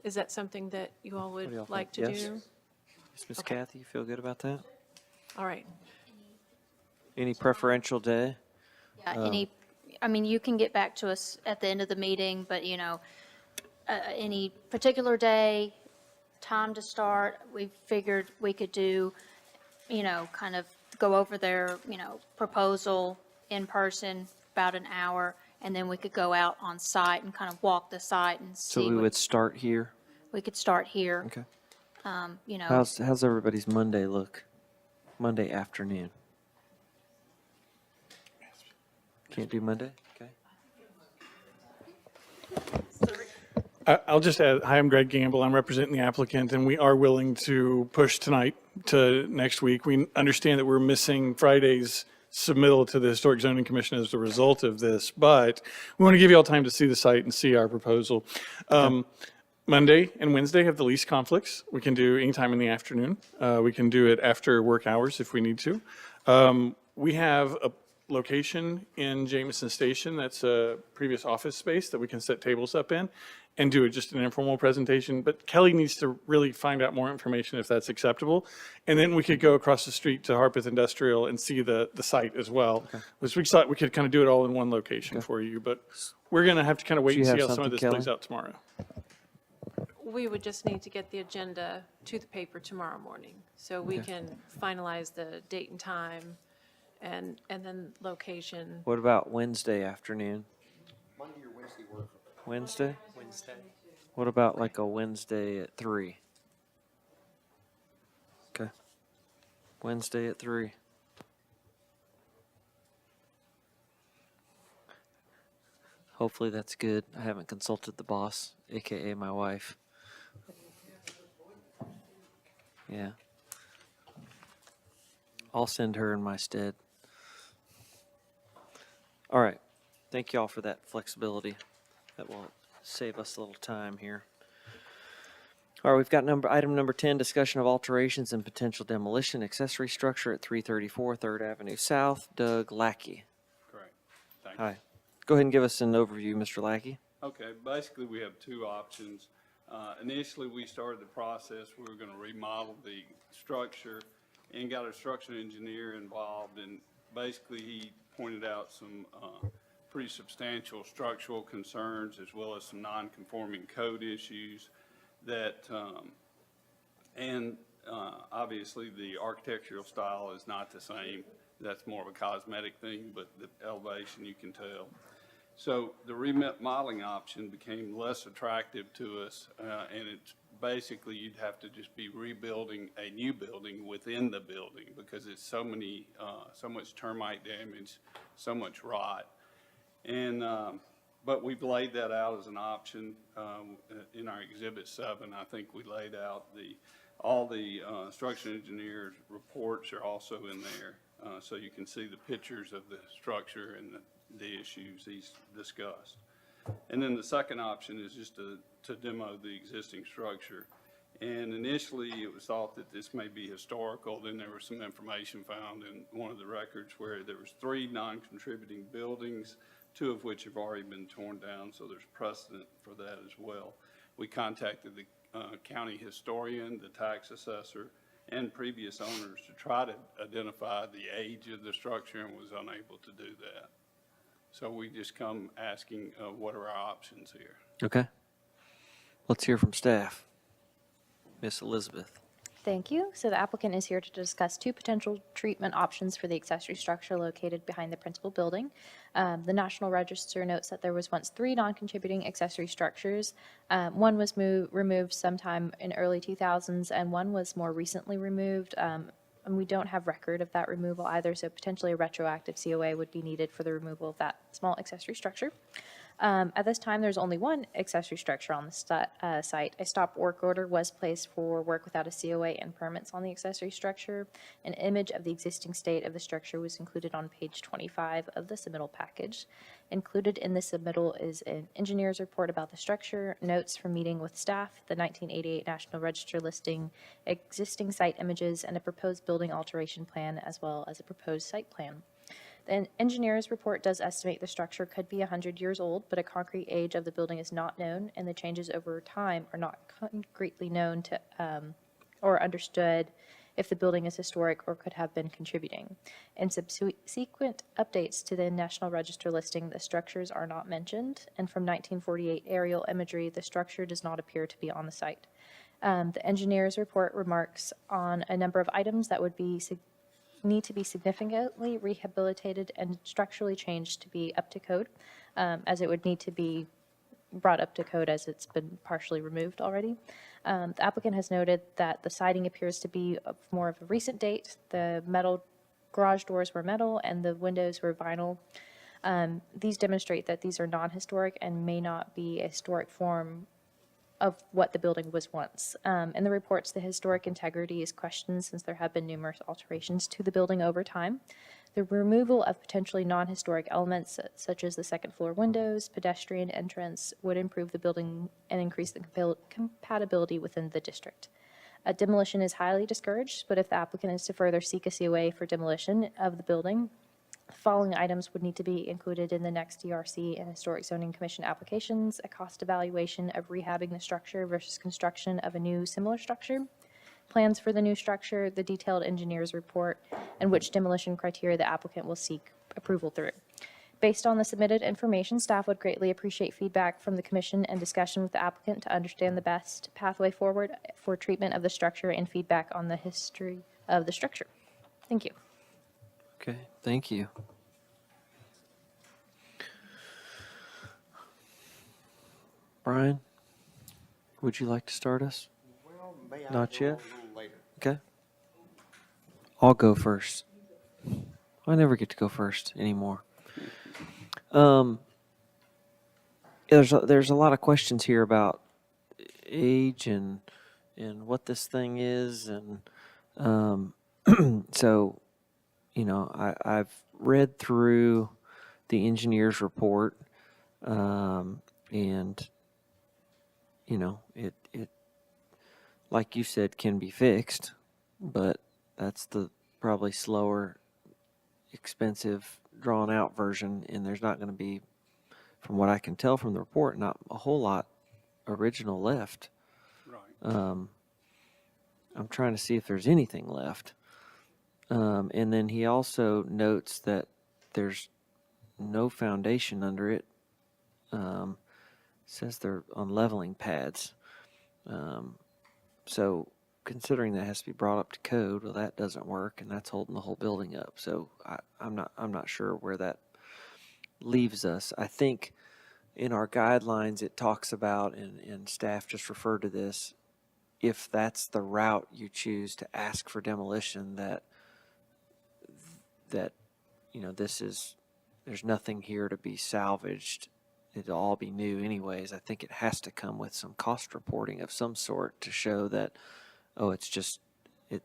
Is that something that you all What do y'all would like to think? Yes? do? Miss Okay. Kathy, you feel good about that? All right. Any preferential day? Yeah, I mean, you can get back to us at the end of the meeting, but, you know, any particular day, time to start, we figured we could do, you know, kind of go over their, you know, proposal in person, about an hour, and then we could go out on site and kind of walk the site and So see. we would start here? We could start here. Okay. You know. How's everybody's Monday look? Monday afternoon? Can't do Monday? Okay. I'll just add, hi, I'm Greg Gamble. I'm representing the applicant, and we are willing to push tonight to next week. We understand that we're missing Friday's submittal to the Historic Zoning Commission as a result of this, but we want to give you all time to see the site and see our proposal. Monday and Wednesday have the least conflicts. We can do anytime in the afternoon. We can do it after work hours if we need to. We have a location in Jameson Station that's a previous office space that we can set tables up in and do just an informal presentation. But Kelly needs to really find out more information if that's acceptable. And then we could go across the street to Harpeth Industrial and see the site as well. Which we thought we could kind of do it all in one location for you, but we're going to have to kind of wait Do and you see have how some of something, this plays Kelly? out tomorrow. We would just need to get the agenda to the paper tomorrow morning, so we can finalize the date and time and then location. What about Wednesday afternoon? Monday or Wednesday work. Wednesday? Wednesday. What about like a Wednesday at 3? Okay. Wednesday at 3. Hopefully that's good. I haven't consulted the boss, AKA my wife. Yeah. I'll send her in my stead. All right. Thank you all for that flexibility. That will save us a little time here. All right, we've got item number 10, discussion of alterations and potential demolition accessory structure at 334 3rd Avenue South. Doug Lackey. Correct. Thank you. Hi. Go ahead and give us an overview, Mr. Lackey. Okay, basically, we have two options. Initially, we started the process, we were going to remodel the structure and got a structural engineer involved, and basically, he pointed out some pretty substantial structural concerns as well as some non-conforming code issues that, obviously, the architectural style is not the same. That's more of a cosmetic thing, but the elevation, you can tell. So the remodeling option became less attractive to us, and it's basically you'd have to just be rebuilding a new building within the building because it's so much termite damage, so much rot. And, but we've laid that out as an option in our Exhibit 7. I think we laid out all the structural engineer's reports are also in there, so you can see the pictures of the structure and the issues he's discussed. And then the second option is just to demo the existing structure. And initially, it was thought that this may be historical. Then there was some information found in one of the records where there was 3 non-contributing buildings, 2 of which have already been torn down, so there's precedent for that as well. We contacted the county historian, the tax assessor, and previous owners to try to identify the age of the structure and was unable to do that. So we just come asking what are our options here. Okay. Let's hear from staff. Miss Elizabeth. Thank you. So the applicant is here to discuss 2 potential treatment options for the accessory structure located behind the principal building. The National Register notes that there was once 3 non-contributing accessory structures. One was removed sometime in early 2000s, and one was more recently removed. And we don't have record of that removal either, so potentially a retroactive COA would be needed for the removal of that small accessory structure. At this time, there's only one accessory structure on the site. A stop work order was placed for work without a COA and permits on the accessory structure. An image of the existing state of the structure was included on page 25 of the submittal package. Included in the submittal is an engineer's report about the structure, notes from meeting with staff, the 1988 National Register listing, existing site images, and a proposed building alteration plan, as well as a proposed site plan. The engineer's report does estimate the structure could be 100 years old, but a concrete age of the building is not known, and the changes over time are not concretely known to or understood if the building is historic or could have been contributing. In subsequent updates to the National Register listing, the structures are not mentioned, and from 1948 aerial imagery, the structure does not appear to be on the site. The engineer's report remarks on a number of items that would need to be significantly rehabilitated and structurally changed to be up to code, as it would need to be brought up to code as it's been partially removed already. The applicant has noted that the siding appears to be of more of a recent date. The metal garage doors were metal and the windows were vinyl. These demonstrate that these are non-historic and may not be a historic form of what the building was once. In the reports, the historic integrity is questioned since there have been numerous alterations to the building over time. The removal of potentially non-historic elements such as the second floor windows, pedestrian entrance would improve the building and increase the compatibility within the district. Demolition is highly discouraged, but if the applicant is to further seek a COA for demolition of the building, the following items would need to be included in the next DRC and Historic Zoning Commission applications: a cost evaluation of rehabbing the structure versus construction of a new similar structure, plans for the new structure, the detailed engineer's report, and which demolition criteria the applicant will seek approval through. Based on the submitted information, staff would greatly appreciate feedback from the commission and discussion with the applicant to understand the best pathway forward for treatment of the structure and feedback on the history of the structure. Thank you. Okay, thank you. Brian, would you like to start us? Well, may I Not go yet? a little later? Okay. I'll go first. I never get to go first anymore. There's a lot of questions here about age and what this thing is, and so I've read through the engineer's report, and it like you said can be fixed, but that's the probably slower, expensive, drawn out version, and there's not going to be, from what I can tell from the report, not a whole lot original left. Right. I'm trying to see if there's anything left. And then he also notes that there's no foundation under it. Says they're on leveling pads. So considering that has to be brought up to code, well, that doesn't work, and that's holding the whole building up. So I'm not sure where that leaves us. I think in our guidelines it talks about, and staff just referred to this, if that's the route you choose to ask for demolition, that there's nothing here to be salvaged. It'll all be new anyways. I think it has to come with some cost reporting of some sort to show that, it's just, it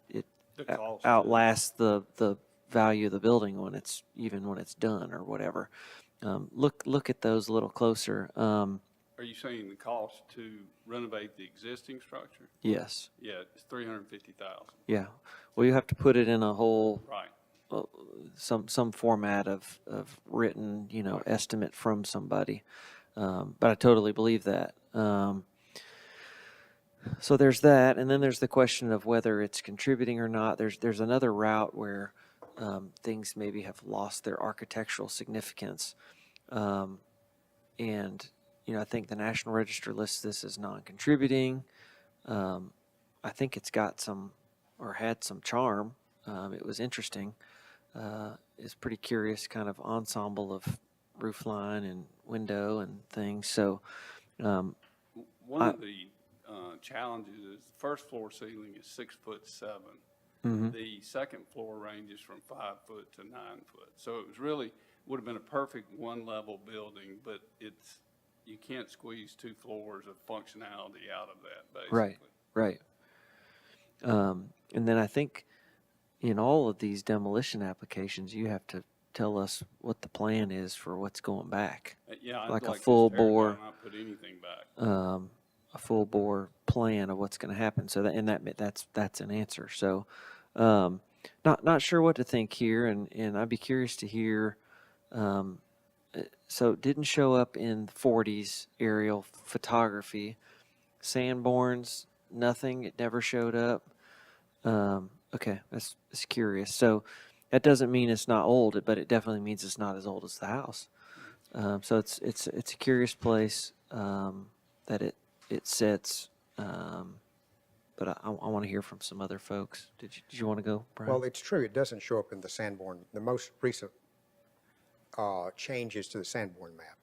The cost. outlasts the value of the building when it's done or whatever. Look at those a little closer. Are you saying the cost to renovate the existing structure? Yes. Yeah, it's $350,000. Yeah. Well, you have to put it in a whole, Right. some format of written, estimate from somebody. But I totally believe that. So there's that, and then there's the question of whether it's contributing or not. There's another route where things maybe have lost their architectural significance, and I think the National Register lists this as non-contributing. I think it's got some, or had some charm. It was interesting. It's pretty curious kind of ensemble of roof line and window and things. So One of the challenges is the first floor ceiling is 6'7". Mhm. The second floor ranges from 5 foot to 9 foot. So it was really would have been a perfect one-level building, but you can't squeeze 2 floors of functionality out of that, basically. Right. And then I think in all of these demolition applications, you have to tell us what the plan is for what's going back. Yeah, I'd Like a like to full tear it down bore, and not put anything back. a full bore plan of what's going to happen. So that's an answer. So, not sure what to think here, and I'd be curious to hear. So it didn't show up in the 40s aerial photography. Sanborns, nothing. It never showed up. Okay, that's curious. So that doesn't mean it's not old, but it definitely means it's not as old as the house. So it's a curious place that it sits. But I want to hear from some other folks. Did you want to go, Brian? Well, it's true, it doesn't show up in the Sanborn, the most recent changes to the Sanborn map.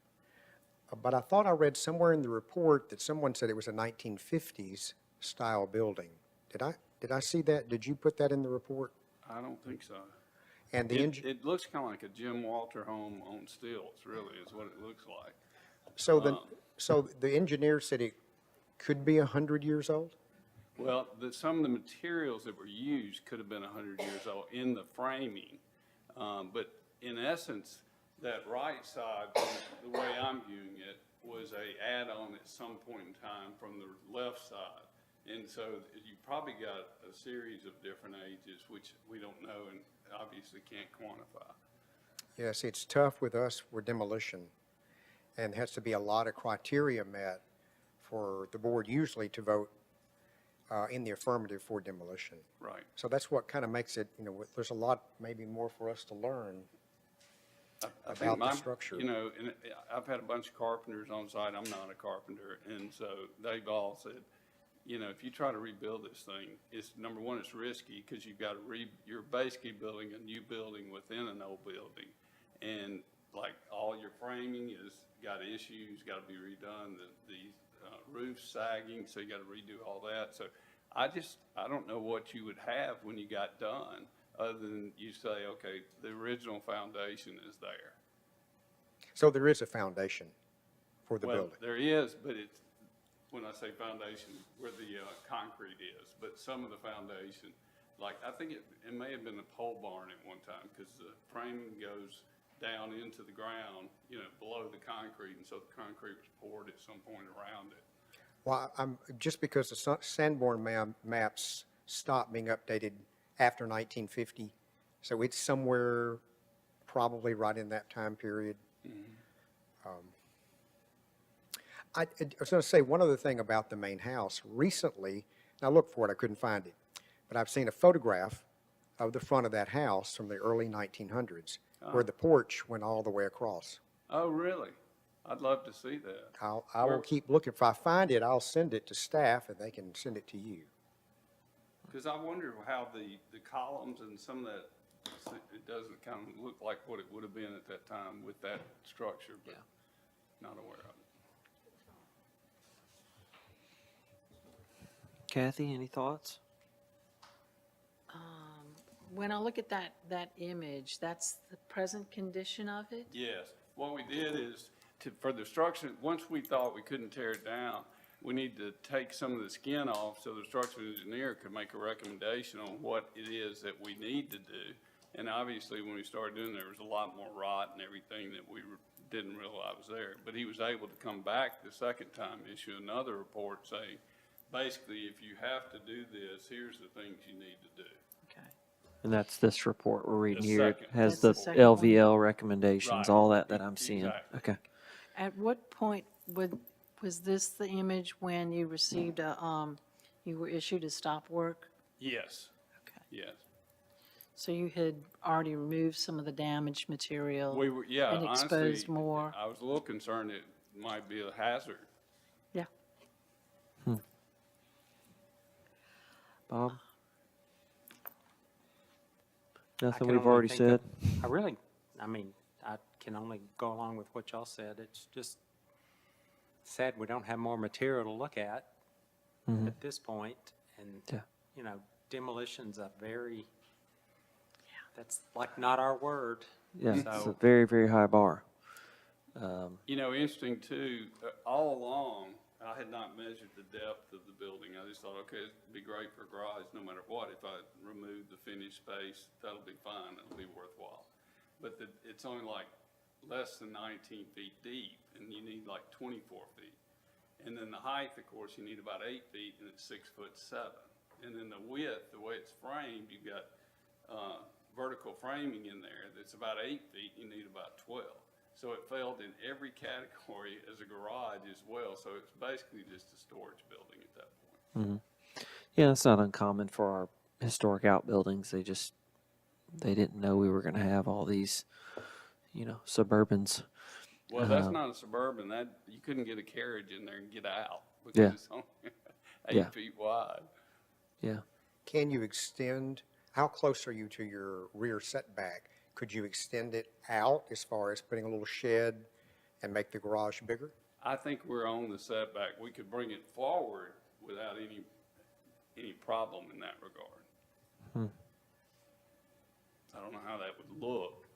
But I thought I read somewhere in the report that someone said it was a 1950s style building. Did I see that? Did you put that in the report? I don't think so. And It looks kind of like a Jim Walter home on stilts, really, is what it looks like. So the engineer said it could be 100 years old? Well, some of the materials that were used could have been 100 years old in the framing. But in essence, that right side, the way I'm viewing it, was a add-on at some point in time from the left side. And so you probably got a series of different ages, which we don't know and obviously can't quantify. Yes, it's tough with us for demolition, and there has to be a lot of criteria met for the board usually to vote in the affirmative for demolition. Right. So that's what kind of makes it, there's a lot maybe more for us to learn I think about the structure. and I've had a bunch of carpenters on site. I'm not a carpenter. And so they've all said, if you try to rebuild this thing, it's number one, it's risky because you're basically building a new building within an old building. And like all your framing is got issues, got to be redone. The roof's sagging, so you got to redo all that. So I don't know what you would have when you got done, other than you say, okay, the original foundation is there. So there is a foundation for the Well, building. there is, but it's, when I say foundation, where the concrete is, but some of the foundation, like I think it may have been a pole barn at one time because the framing goes down into the ground, below the concrete, and so the concrete was poured at some point around it. Well, just because the Sanborn maps stopped being updated after 1950, so it's somewhere probably right in that time period. I was going to say one other thing about the main house. Recently, and I looked for it, I couldn't find it, but I've seen a photograph of the front of that house from the early 1900s, where the porch went all the way across. Oh, really? I'd love to see that. I will keep looking. If I find it, I'll send it to staff, and they can send it to you. Because I wonder how the columns and some of that, it doesn't kind of look like what it would have been at that time with that structure, but not aware of it. Kathy, any thoughts? When I look at that image, that's the present condition of it? Yes. What we did is, for the structure, once we thought we couldn't tear it down, we need to take some of the skin off so the structural engineer could make a recommendation on what it is that we need to do. And obviously, when we started doing, there was a lot more rot and everything that we didn't realize was there. But he was able to come back the second time, issue another report saying, basically, if you have to do this, here's the things you need to do. And that's this report we're reading The here. It second. has That's the the second one. LVL recommendations, Right. all that I'm seeing. Exactly. Okay. At what point was this the image when you received you were issued a stop work? Yes. Okay. Yes. So you had already removed some of the damaged material? We were, yeah, And honestly, exposed more? I was a little concerned it might be a hazard. Yeah. Bob? I Nothing can we've only already think said? of- I can only go along with what y'all said. It's just sad we don't have more material to look at at this point. And, Yeah. demolition's a very, that's like not our word. Yeah, it's a So- very, very high bar. You know, interesting too, all along, I had not measured the depth of the building. I just thought, okay, it'd be great for a garage no matter what. If I remove the finished space, that'll be fine, it'll be worthwhile. But it's only like less than 19 feet deep, and you need like 24 feet. And then the height, of course, you need about 8 feet, and it's 6'7". And then the width, the way it's framed, you've got vertical framing in there that's about 8 feet, you need about 12. So it failed in every category as a garage as well, so it's basically just a storage building at that point. Yeah, it's not uncommon for our historic outbuildings. They didn't know we were going to have all these, Suburbans. Well, that's not a Suburban, you couldn't get a carriage in there and get out, Yeah. because it's only Yeah. 8 feet wide. Yeah. Can you extend, how close are you to your rear setback? Could you extend it out as far as putting a little shed and make the garage bigger? I think we're on the setback, we could bring it forward without any problem in that regard. I don't know how that would look,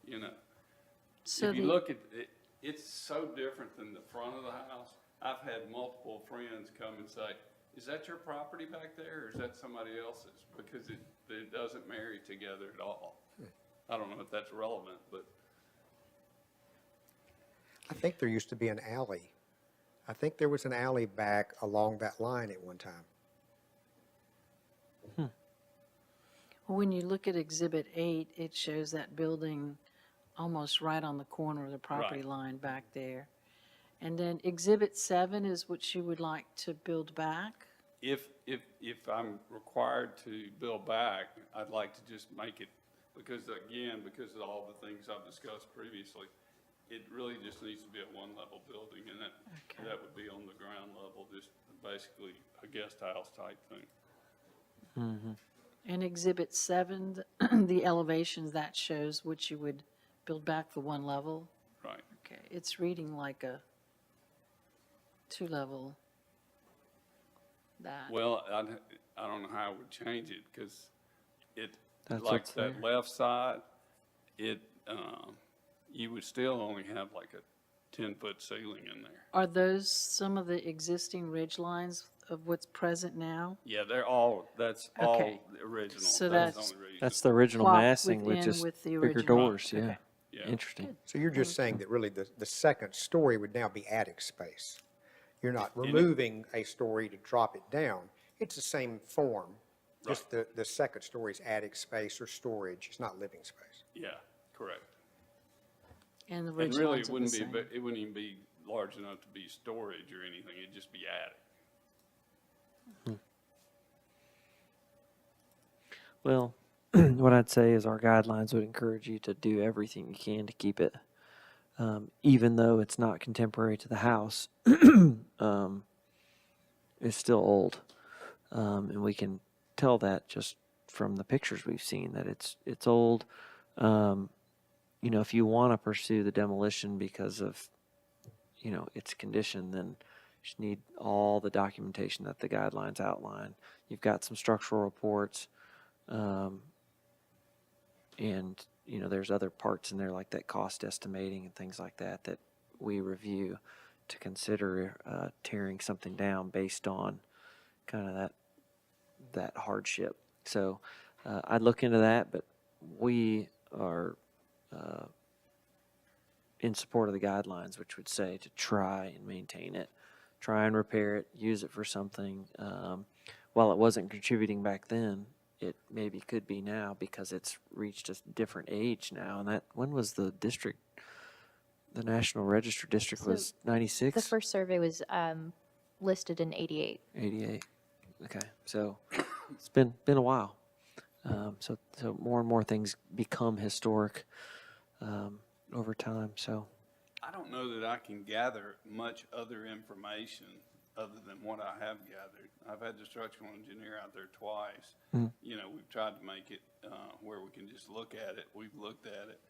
So If you the- look at it, it's so different than the front of the house. I've had multiple friends come and say, is that your property back there, or is that somebody else's? Because it doesn't marry together at all. I don't know if that's relevant, but I think there used to be an alley. I think there was an alley back along that line at one time. When you look at Exhibit 8, it shows that building almost right on the corner of the property Right. line back there. And then Exhibit 7 is what you would like to build back? if I'm required to build back, I'd like to just make it, because of all the things I've discussed previously, it really just needs to be a one-level building, and that would be on the ground level, just basically a guest house type thing. And Exhibit 7, the elevations, that shows what you would build back for one level? Right. Okay, it's reading like a two-level that. Well, I don't know how I would change it, because That's like what's that there. left side, you would still only have like a 10-foot ceiling in there. Are those some of the existing ridge lines of what's present now? Yeah, that's Okay. all the original. So the that's- only reason. That's the original Blocked massing with within just with the bigger original. doors. Yeah. Okay. Yeah. Interesting. So you're just saying that really the second story would now be attic space. You're not removing a story to drop it down. It's the same form, just the second story is attic space or storage, it's not living space. Yeah, correct. And the And ridge really, lines are the same? it wouldn't even be large enough to be storage or anything, it'd just be attic. Well, what I'd say is our guidelines would encourage you to do everything you can to keep it, even though it's not contemporary to the house, it's still old. And we can tell that just from the pictures we've seen that it's old. If you want to pursue the demolition because of, its condition, then you just need all the documentation that the guidelines outline. You've got some structural reports. And, there's other parts in there like that cost estimating and things like that that we review to consider tearing something down based on kind of that hardship. So I'd look into that, but we are in support of the guidelines, which would say to try and maintain it, try and repair it, use it for something. While it wasn't contributing back then, it maybe could be now because it's reached a different age now. And when was the National Register district was 96? The first survey was listed in 88. 88. Okay, so it's been a while. So more and more things become historic over time. So I don't know that I can gather much other information other than what I have gathered. I've had the structural engineer out there twice. We've tried to make it where we can just look at it. We've looked at it.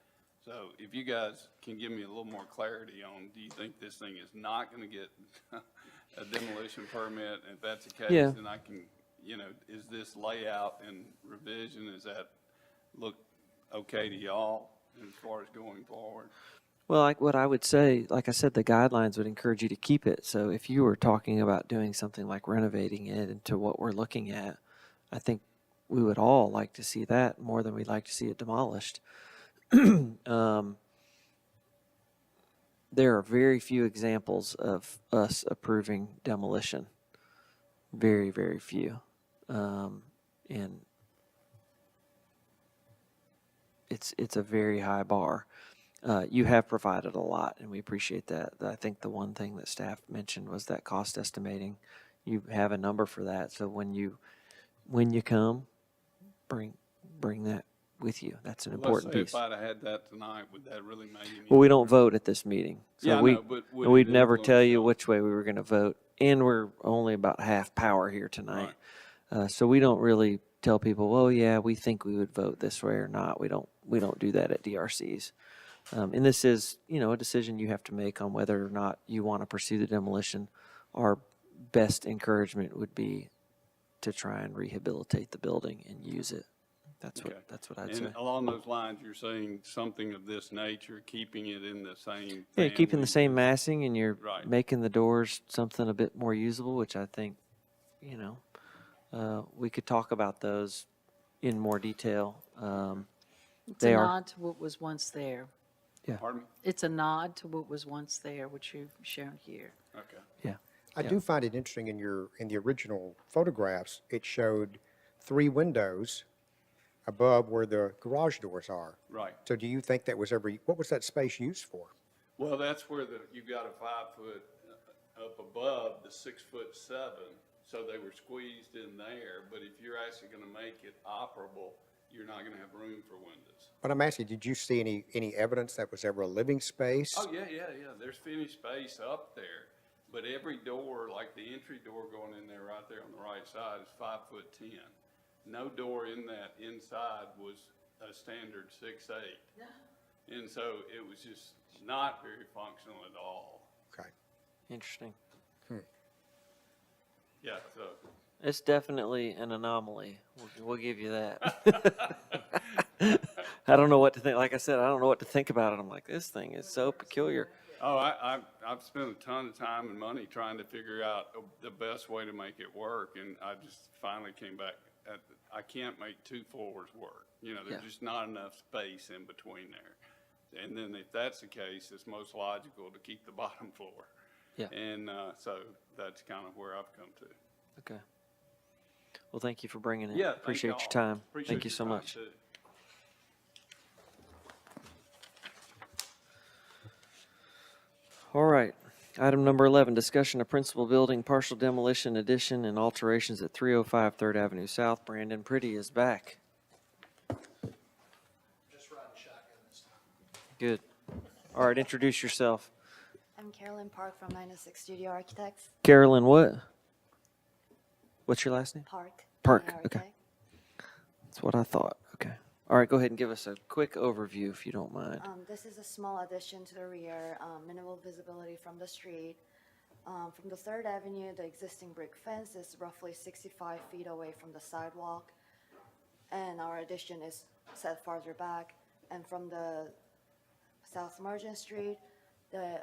So if you guys can give me a little more clarity on, do you think this thing is not going to get a demolition permit? If that's the case, Yeah. then I can, is this layout and revision, does that look okay to y'all? as far as going forward. Well, like what I would say, like I said, the guidelines would encourage you to keep it. So if you were talking about doing something like renovating it into what we're looking at, I think we would all like to see that more than we'd like to see it demolished. There are very few examples of us approving demolition. Very, very few. And it's a very high bar. You have provided a lot, and we appreciate that. I think the one thing that staff mentioned was that cost estimating. You have a number for that, so when you come, bring that with you. That's an important Let's piece. say if I'd have had that tonight, would that really make any? Well, we don't vote at this meeting, so Yeah, I we know, but would we'd it never influence tell you those? which way we were going to vote, and we're only about half power here tonight. So we don't really tell people, well, yeah, we think we would vote this way or not. We don't do that at DRCs. And this is, a decision you have to make on whether or not you want to pursue the demolition. Our best encouragement would be to try and rehabilitate the building and use it. That's what I'd say. And along those lines, you're saying something of this nature, keeping it in the same. Yeah, keeping the family. same massing, and you're Right. making the doors something a bit more usable, which I think, we could talk about those in more detail. It's a They are, nod to what was once there. yeah, Pardon me? It's a nod to what was once there, which you've shown here. Okay. yeah. I Yeah. do find it interesting in the original photographs, it showed 3 windows above where the garage doors are. Right. So do you think that was what was that space used for? Well, that's where you've got a 5 foot up above the 6'7", so they were squeezed in there. But if you're actually going to make it operable, you're not going to have room for windows. But I'm asking, did you see any evidence that was ever a living space? Oh, yeah. There's finished space up there. But every door, like the entry door going in there right there on the right side is 5'10". No door in that inside was a standard 6'8". And so it was just not very functional at all. Okay. Interesting. Yeah, so. It's definitely an anomaly. We'll give you that. I don't know what to think. Like I said, I don't know what to think about it. I'm like, this thing is so peculiar. Oh, I've spent a ton of time and money trying to figure out the best way to make it work, and I just finally came back I can't make 2 floors work. There's just not enough space in between there. And then if that's the case, it's most logical to keep the bottom floor. Yeah. And so that's kind of where I've come to. Okay. Well, thank you for bringing it. Yeah, thank Appreciate your y'all. time. Appreciate Thank you your so time, much. too. All right. Item number 11, discussion of principal building partial demolition, addition, and alterations at 305 3rd Avenue South. Brandon Pretty is back. Just riding shotgun this time. Good. All right, introduce yourself. I'm Carolyn Park from 906 Studio Architects. Carolyn what? What's your last name? Park. Park, Junior okay. Architect. That's what I thought. Okay. All right, go ahead and give us a quick overview if you don't mind. This is a small addition to the rear, minimal visibility from the street. From the 3rd Avenue, the existing brick fence is roughly 65 feet away from the sidewalk, and our addition is set farther back. And from the South Margin Street, the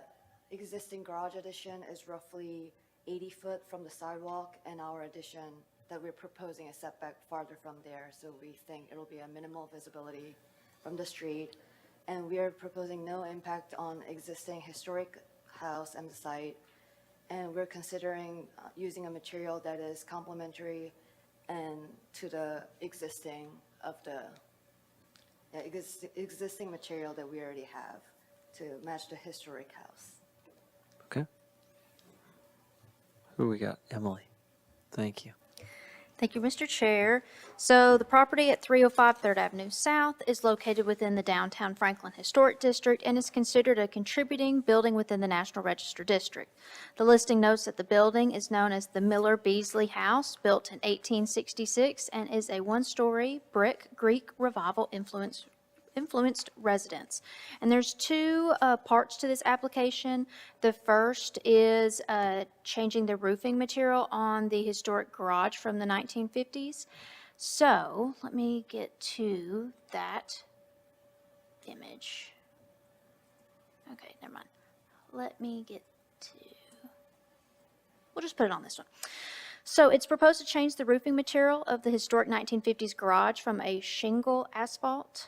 existing garage addition is roughly 80 foot from the sidewalk, and our addition that we're proposing is set back farther from there. So we think it'll be a minimal visibility from the street. And we are proposing no impact on existing historic house and the site. And we're considering using a material that is complementary and to the existing existing material that we already have to match the historic house. Okay. Who we got? Emily. Thank you. Thank you, Mr. Chair. So the property at 305 3rd Avenue South is located within the downtown Franklin Historic District and is considered a contributing building within the National Register District. The listing notes that the building is known as the Miller Beasley House, built in 1866, and is a one-story brick Greek Revival influenced residence. And there's 2 parts to this application. The first is changing the roofing material on the historic garage from the 1950s. So let me get to that image. Okay, never mind. Let me get to, we'll just put it on this one. So it's proposed to change the roofing material of the historic 1950s garage from a shingle asphalt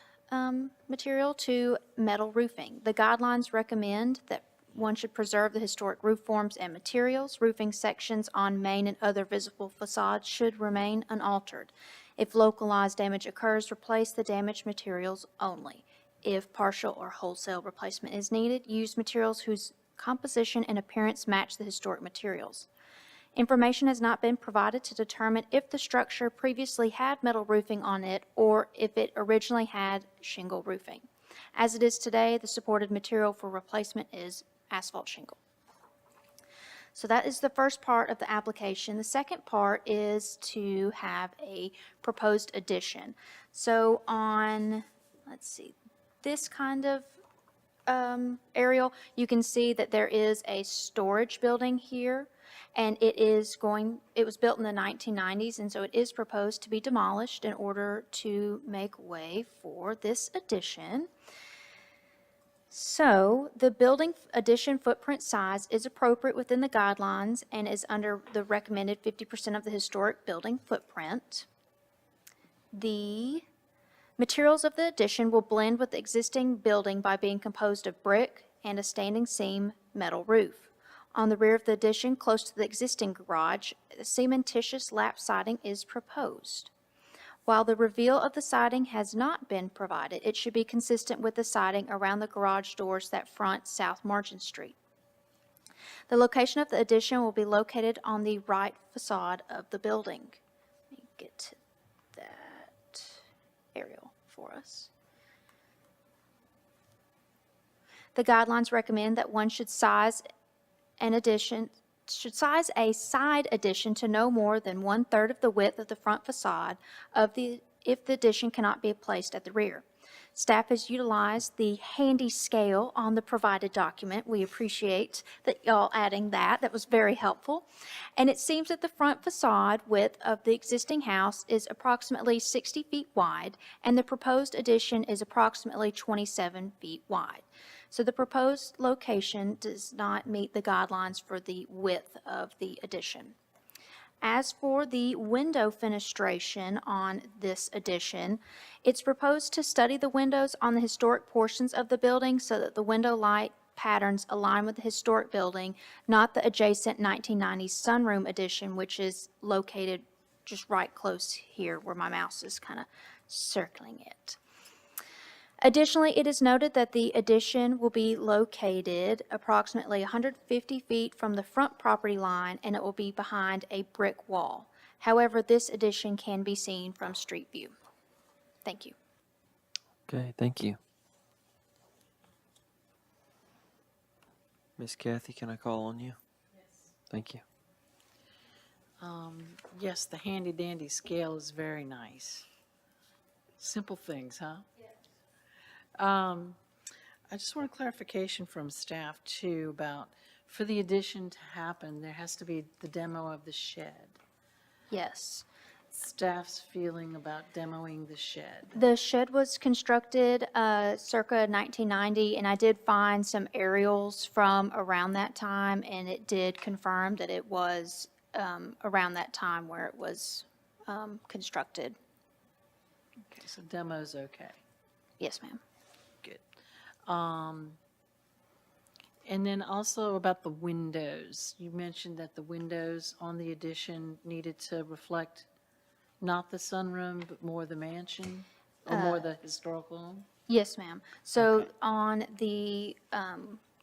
material to metal roofing. The guidelines recommend that one should preserve the historic roof forms and materials. Roofing sections on main and other visible facades should remain unaltered. If localized damage occurs, replace the damaged materials only. If partial or wholesale replacement is needed, use materials whose composition and appearance match the historic materials. Information has not been provided to determine if the structure previously had metal roofing on it or if it originally had shingle roofing. As it is today, the supported material for replacement is asphalt shingle. So that is the first part of the application. The second part is to have a proposed addition. So on, let's see, this kind of aerial, you can see that there is a storage building here, and it was built in the 1990s, and so it is proposed to be demolished in order to make way for this addition. So the building addition footprint size is appropriate within the guidelines and is under the recommended 50% of the historic building footprint. The materials of the addition will blend with the existing building by being composed of brick and a standing seam metal roof. On the rear of the addition, close to the existing garage, cementitious lap siding is proposed. While the reveal of the siding has not been provided, it should be consistent with the siding around the garage doors that front South Margin Street. The location of the addition will be located on the right facade of the building. Let me get to that aerial for us. The guidelines recommend that one should size a side addition to no more than 1/3 of the width of the front facade if the addition cannot be placed at the rear. Staff has utilized the handy scale on the provided document. We appreciate that y'all adding that. That was very helpful. And it seems that the front facade width of the existing house is approximately 60 feet wide, and the proposed addition is approximately 27 feet wide. So the proposed location does not meet the guidelines for the width of the addition. As for the window fenestration on this addition, it's proposed to study the windows on the historic portions of the building so that the window light patterns align with the historic building, not the adjacent 1990s sunroom addition, which is located just right close here where my mouse is kind of circling it. Additionally, it is noted that the addition will be located approximately 150 feet from the front property line, and it will be behind a brick wall. However, this addition can be seen from street view. Thank you. Okay, thank you. Miss Kathy, can I call on you? Yes. Thank you. Yes, the handy dandy scale is very nice. Simple things, huh? I just want a clarification from staff too about, for the addition to happen, there has to be the demo of the shed. Yes. Staff's feeling about demoing the shed. The shed was constructed circa 1990, and I did find some aerials from around that time, and it did confirm that it was around that time where it was constructed. Okay, so demo's okay. Yes, ma'am. Good. And then also about the windows. You mentioned that the windows on the addition needed to reflect not the sunroom, but more the mansion, or more the historical home? Yes, ma'am. So on the,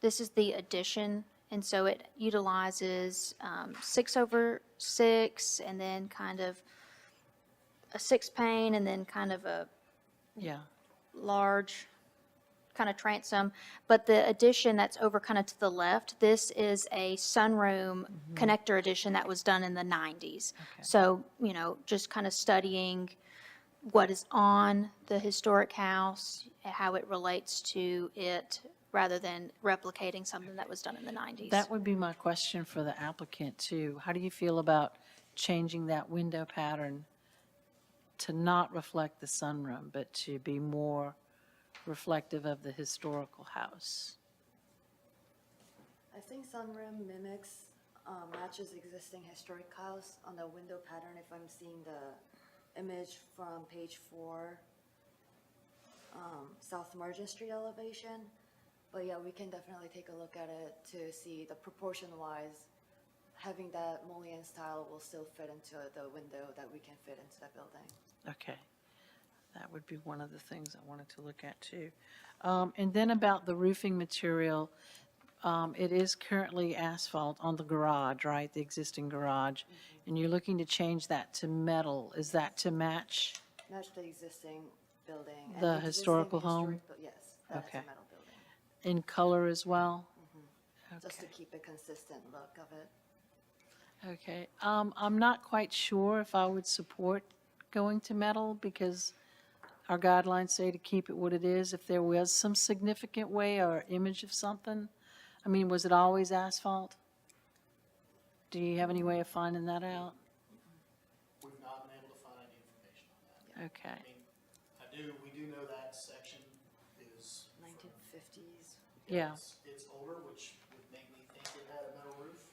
this is the addition, and so it utilizes 6/6, and then kind of a 6 pane, and then kind of a large kind of transom. But the addition that's over kind of to the left, this is a sunroom connector addition that was done in the 90s. So, you know, just kind of studying what is on the historic house, how it relates to it, rather than replicating something that was done in the 90s. That would be my question for the applicant too. How do you feel about changing that window pattern to not reflect the sunroom, but to be more reflective of the historical house. I think sunroom mimics, matches existing historic house on the window pattern if I'm seeing the image from page 4, South Margin Street elevation. But yeah, we can definitely take a look at it to see the proportion-wise, having that mullion style will still fit into the window that we can fit into the building. Okay. That would be one of the things I wanted to look at too. And then about the roofing material, it is currently asphalt on the garage, right? The existing garage. And you're looking to change that to metal. Is that to match? Match the existing building. and The existing historical home? historic Yes, that's a Okay. metal building. In color as well? Just to keep a consistent look of it. Okay. I'm not quite sure if I would support going to metal because our guidelines say to keep it what it is. If there was some significant way or image of something, I mean, was it always asphalt? Do you have any way of finding that out? We've not been able to find any information on that. Okay. I mean, we do know that section is. 1950s. Yeah. It's older, which would make me think it had a metal roof,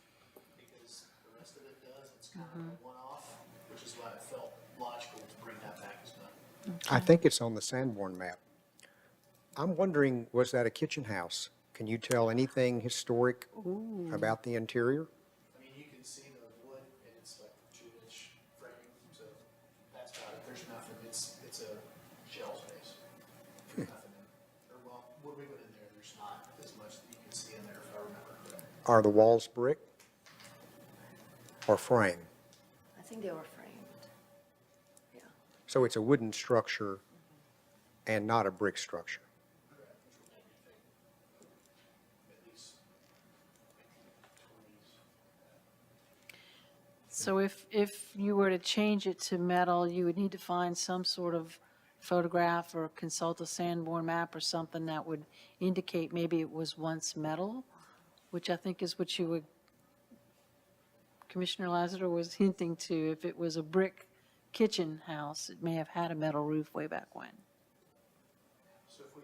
because the rest of it does. It's kind of a one-off, which is why it felt logical to bring that back as well. I think it's on the Sanborn map. I'm wondering, was that a kitchen house? Can you tell anything historic about the interior? I mean, you can see the wood, and it's like 2-inch frame, so that's about it. There's nothing. It's a shell space. There's nothing in, or well, what we put in there, there's not as much that you can see in there, if I remember correctly. Are the walls brick or frame? I think they were framed. Yeah. So it's a wooden structure and not a brick structure. At least 1920s. So if you were to change it to metal, you would need to find some sort of photograph or consult a Sanborn map or something that would indicate maybe it was once metal, which I think is what you would, Commissioner Lassiter was hinting to. If it was a brick kitchen house, it may have had a metal roof way back when. So if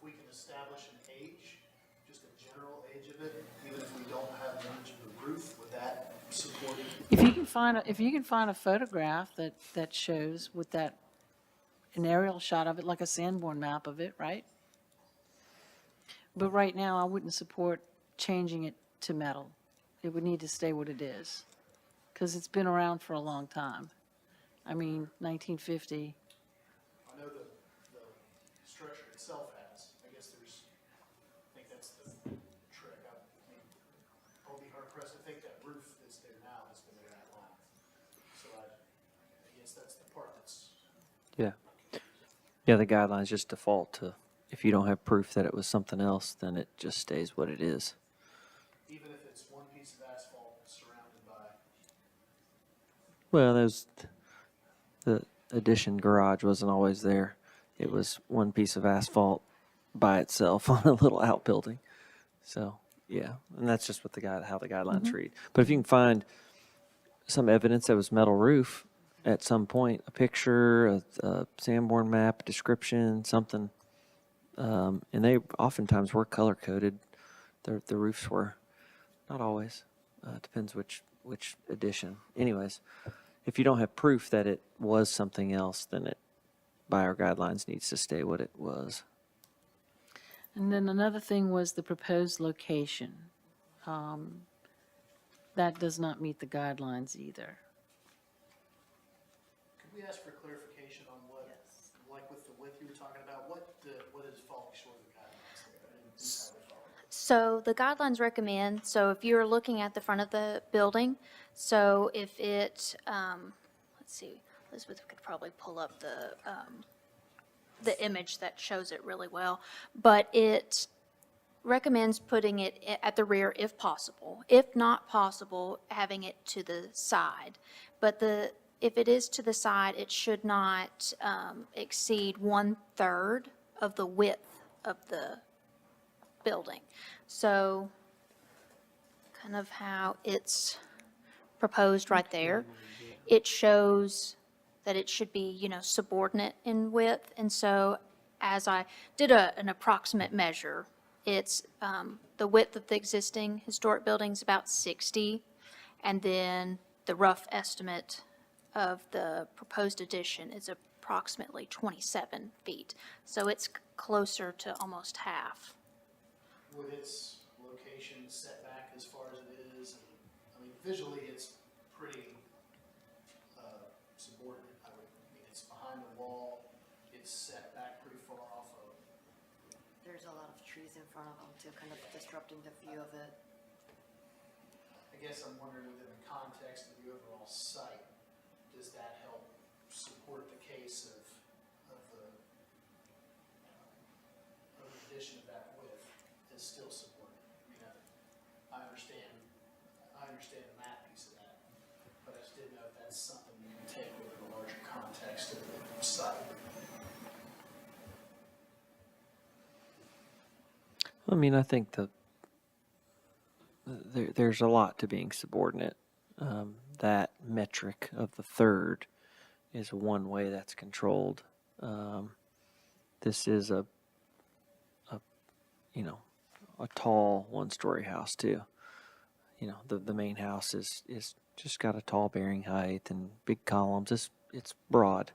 we can establish an age, just a general age of it, even if we don't have an image of the roof, would that support it? If you can find a photograph that shows with that, an aerial shot of it, like a Sanborn map of it, right? But right now, I wouldn't support changing it to metal. It would need to stay what it is, because it's been around for a long time. I mean, 1950. I know the structure itself has, I guess I think that's the trick. I mean, I'll be hard pressed to think that roof that's there now has been there that long. So I guess that's the part that's. Yeah. Yeah, the guidelines just default to, if you don't have proof that it was something else, then it just stays what it is. Even if it's one piece of asphalt surrounded by. Well, the addition garage wasn't always there. It was one piece of asphalt by itself on a little outbuilding. So, yeah, and that's just what how the guidelines read. But if you can find some evidence that was metal roof at some point, a picture, a Sanborn map, description, something, and they oftentimes were color coded. The roofs were, not always. Depends which edition. Anyways, if you don't have proof that it was something else, then it, by our guidelines, needs to stay what it was. And then another thing was the proposed location. That does not meet the guidelines either. Could we ask for clarification on what, like with the width you were talking about, what is falling short of the guidelines there? I didn't entirely follow. So the guidelines recommend, so if you're looking at the front of the building, so if it, let's see, Elizabeth could probably pull up the image that shows it really well, but it recommends putting it at the rear if possible. If not possible, having it to the side. But if it is to the side, it should not exceed 1/3 of the width of the building. So kind of how it's proposed right there, it shows that it should be, subordinate in width. And so as I did an approximate measure, it's, the width of the existing historic building is about 60, and then the rough estimate of the proposed addition is approximately 27 feet. So it's closer to almost half. With its location set back as far as it is, and, I mean, visually, it's pretty subordinate. I mean, it's behind the wall, it's set back pretty far off of. There's a lot of trees in front of them too, kind of disrupting the view of it. I guess I'm wondering, within the context of the overall site, does that help support the case of the addition of that width is still supported? I mean, I understand the math piece of that, but I just didn't know if that's something you can take within the larger context of the site. I mean, I think there's a lot to being subordinate. That metric of the third is one way that's controlled. This is a tall one-story house too. The main house is just got a tall bearing height and big columns. It's broad,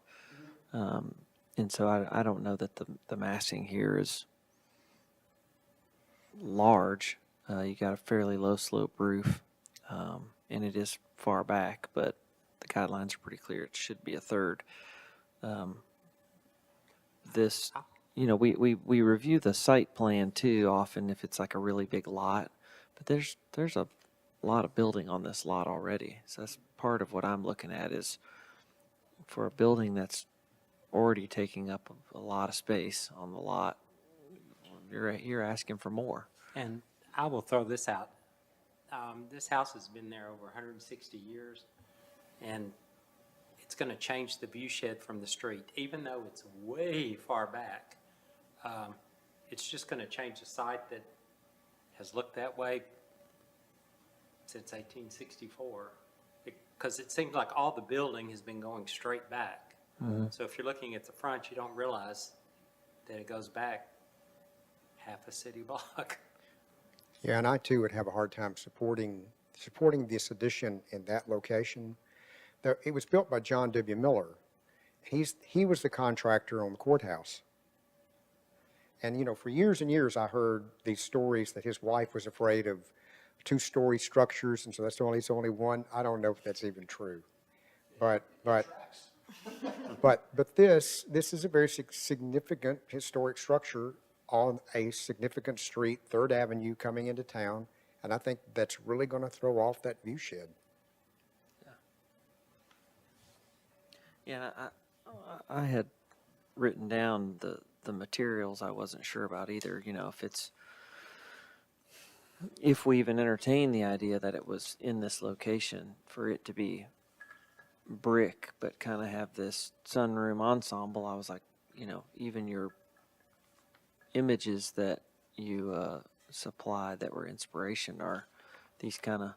and so I don't know that the massing here is large. You got a fairly low slope roof, and it is far back, but the guidelines are pretty clear. It should be a third. We review the site plan too often if it's like a really big lot, but there's a lot of building on this lot already. So that's part of what I'm looking at is for a building that's already taking up a lot of space on the lot, you're asking for more. And I will throw this out. This house has been there over 160 years, and it's going to change the view shed from the street. Even though it's way far back, it's just going to change the site that has looked that way since 1864. Because it seems like all the building has been going straight back. Mm-hmm. So if you're looking at the front, you don't realize that it goes back half a city block. Yeah, and I too would have a hard time supporting this addition in that location. It was built by John W. Miller. He was the contractor on the courthouse. And, for years and years, I heard these stories that his wife was afraid of two-story structures, and so it's only one. I don't know if that's even true. But this is a very significant historic structure on a significant street, 3rd Avenue coming into town, and I think that's really going to throw off that view shed. Yeah, I had written down the materials I wasn't sure about either. If we even entertained the idea that it was in this location, for it to be brick but kind of have this sunroom ensemble, I was like, even your images that you supplied that were inspiration are these kind of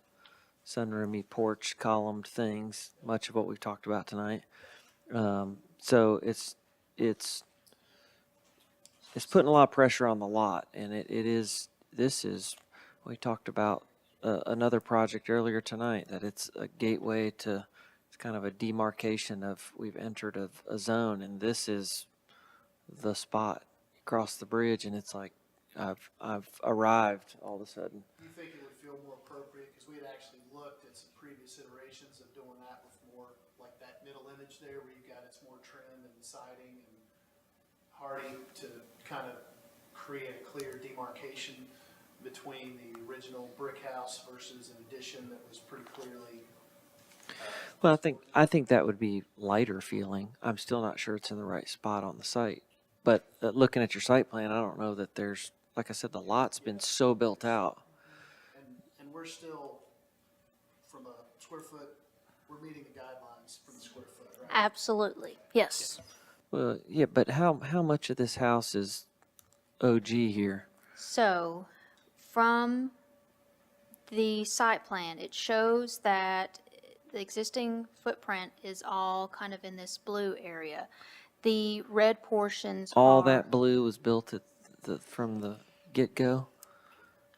sunroomy porch columned things, much of what we've talked about tonight. So it's putting a lot of pressure on the lot, and we talked about another project earlier tonight, that it's a gateway to, it's kind of a demarcation of, we've entered a zone, and this is the spot. Cross the bridge, and it's like I've arrived all of a sudden. Do you think it would feel more appropriate, because we had actually looked at some previous iterations of doing that with more, like that middle image there where you got it's more trim and siding and hardy, to kind of create a clear demarcation between the original brick house versus an addition that was pretty clearly. Well, I think that would be lighter feeling. I'm still not sure it's in the right spot on the site. But looking at your site plan, I don't know that there's, like I said, the lot's been so built out. And we're still, from a square foot, we're meeting the guidelines from the square foot, right? Absolutely, yes. Well, yeah, but how much of this house is OG here? So, from the site plan, it shows that the existing footprint is all kind of in this blue area. The red portions All are- that blue was built from the get-go?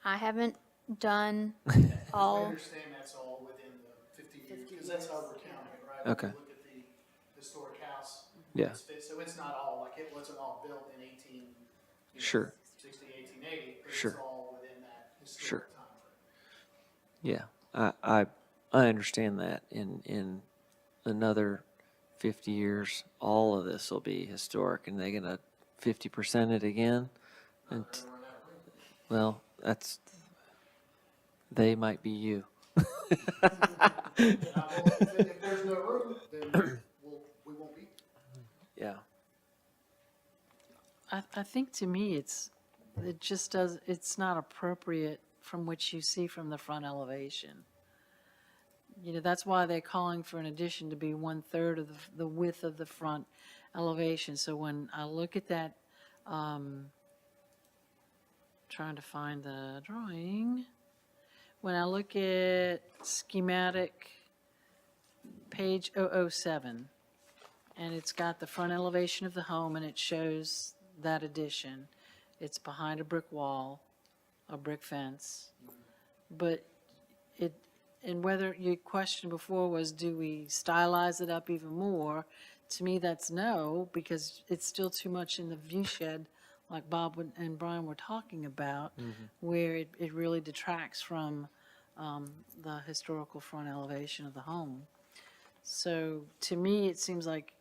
I haven't done I all, understand that's all within the 50 years, because that's how we're counting it, right? Okay. When you look at the historic house. Yeah. So it's not all, like, it wasn't all built in 18, Sure. 60, 1880, but Sure. it's all within that Sure. historic time frame. Yeah, I understand that. In another 50 years, all of this will be historic, and they're gonna 50% it again. And well, they might be you. If there's no room, then we won't be. Yeah. I think to me, it's not appropriate from what you see from the front elevation. You know, that's why they're calling for an addition to be 1/3 of the width of the front elevation. So when I look at that, trying to find the drawing, when I look at schematic page 007, and it's got the front elevation of the home, and it shows that addition. It's behind a brick wall, a brick fence. But and whether your question before was, do we stylize it up even more? To me, that's no, because it's still too much in the view shed, like Bob and Brian were talking about, where it really detracts from the historical front elevation of the home. So to me, it seems like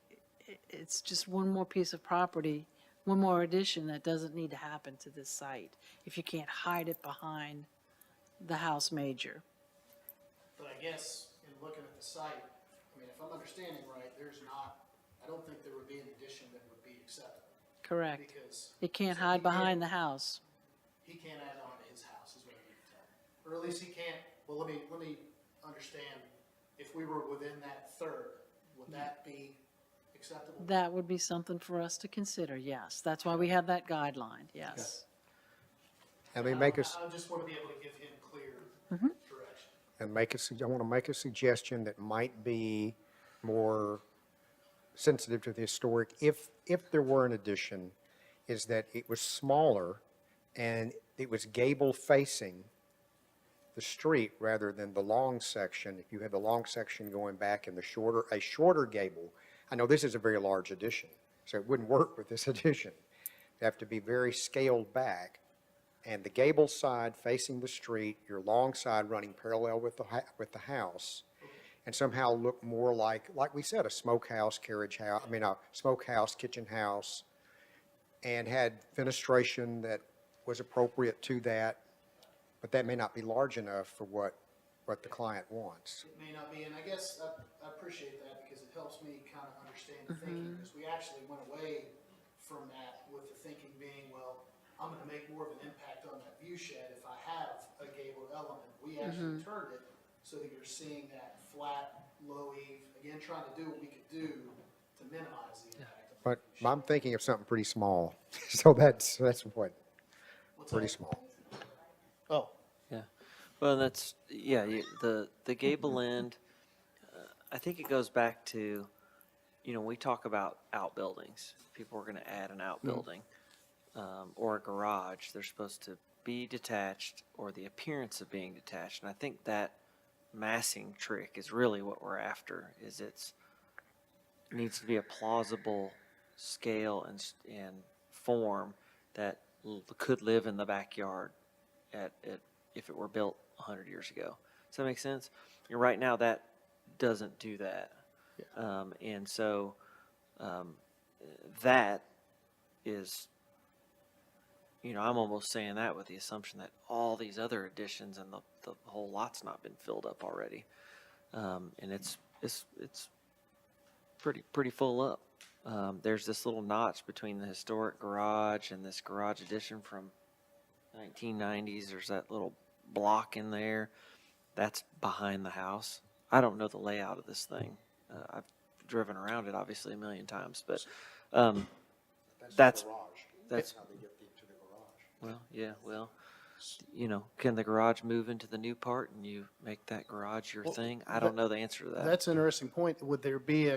it's just one more piece of property, one more addition that doesn't need to happen to this site if you can't hide it behind the house major. But I guess in looking at the site, I mean, if I'm understanding right, I don't think there would be an addition that would be acceptable. Correct. Because. It can't so hide he can't- behind the house. He can't add on to his house, is what you're telling me. Or at least he can't, well, let me understand, if we were within that third, would that be acceptable? That would be something for us to consider, yes. That's why we have that guideline, yes. And they make us, I just want to be able to give him clear Mhm. direction. and I want to make a suggestion that might be more sensitive to the historic, if there were an addition, is that it was smaller and it was gable facing the street rather than the long section. If you had the long section going back and a shorter gable, I know this is a very large addition, so it wouldn't work with this addition. It'd have to be very scaled back, and the gable side facing the street, your long side running parallel with the house, and somehow look more like we said, a smokehouse, a smokehouse, kitchen house, and had fenestration that was appropriate to that, but that may not be large enough for what the client wants. It may not be, and I guess I appreciate that because it helps me kind of understand the thinking, because we actually went away from that with the thinking being, well, I'm going to make more of an impact on that view shed if I have a gable element. We actually turned it so that you're seeing that flat, low eave, again, trying to do what we could do to minimize the impact. But I'm thinking of something pretty small, so that's what, pretty small. Oh, Yeah. Well, the gable end, I think it goes back to, we talk about outbuildings. People are going to add an outbuilding or a garage. They're supposed to be detached or the appearance of being detached. And I think that massing trick is really what we're after, is it needs to be a plausible scale and form that could live in the backyard if it were built 100 years ago. Does that make sense? And right now, that doesn't do that. And so that is, I'm almost saying that with the assumption that all these other additions and the whole lot's not been filled up already. And it's pretty full up. There's this little notch between the historic garage and this garage addition from 1990s. There's that little block in there. That's behind the house. I don't know the layout of this thing. I've driven around it obviously a million times, but that's how they get to the garage. Can the garage move into the new part and you make that garage your thing? I don't know the answer to that. that's an interesting point. Would there be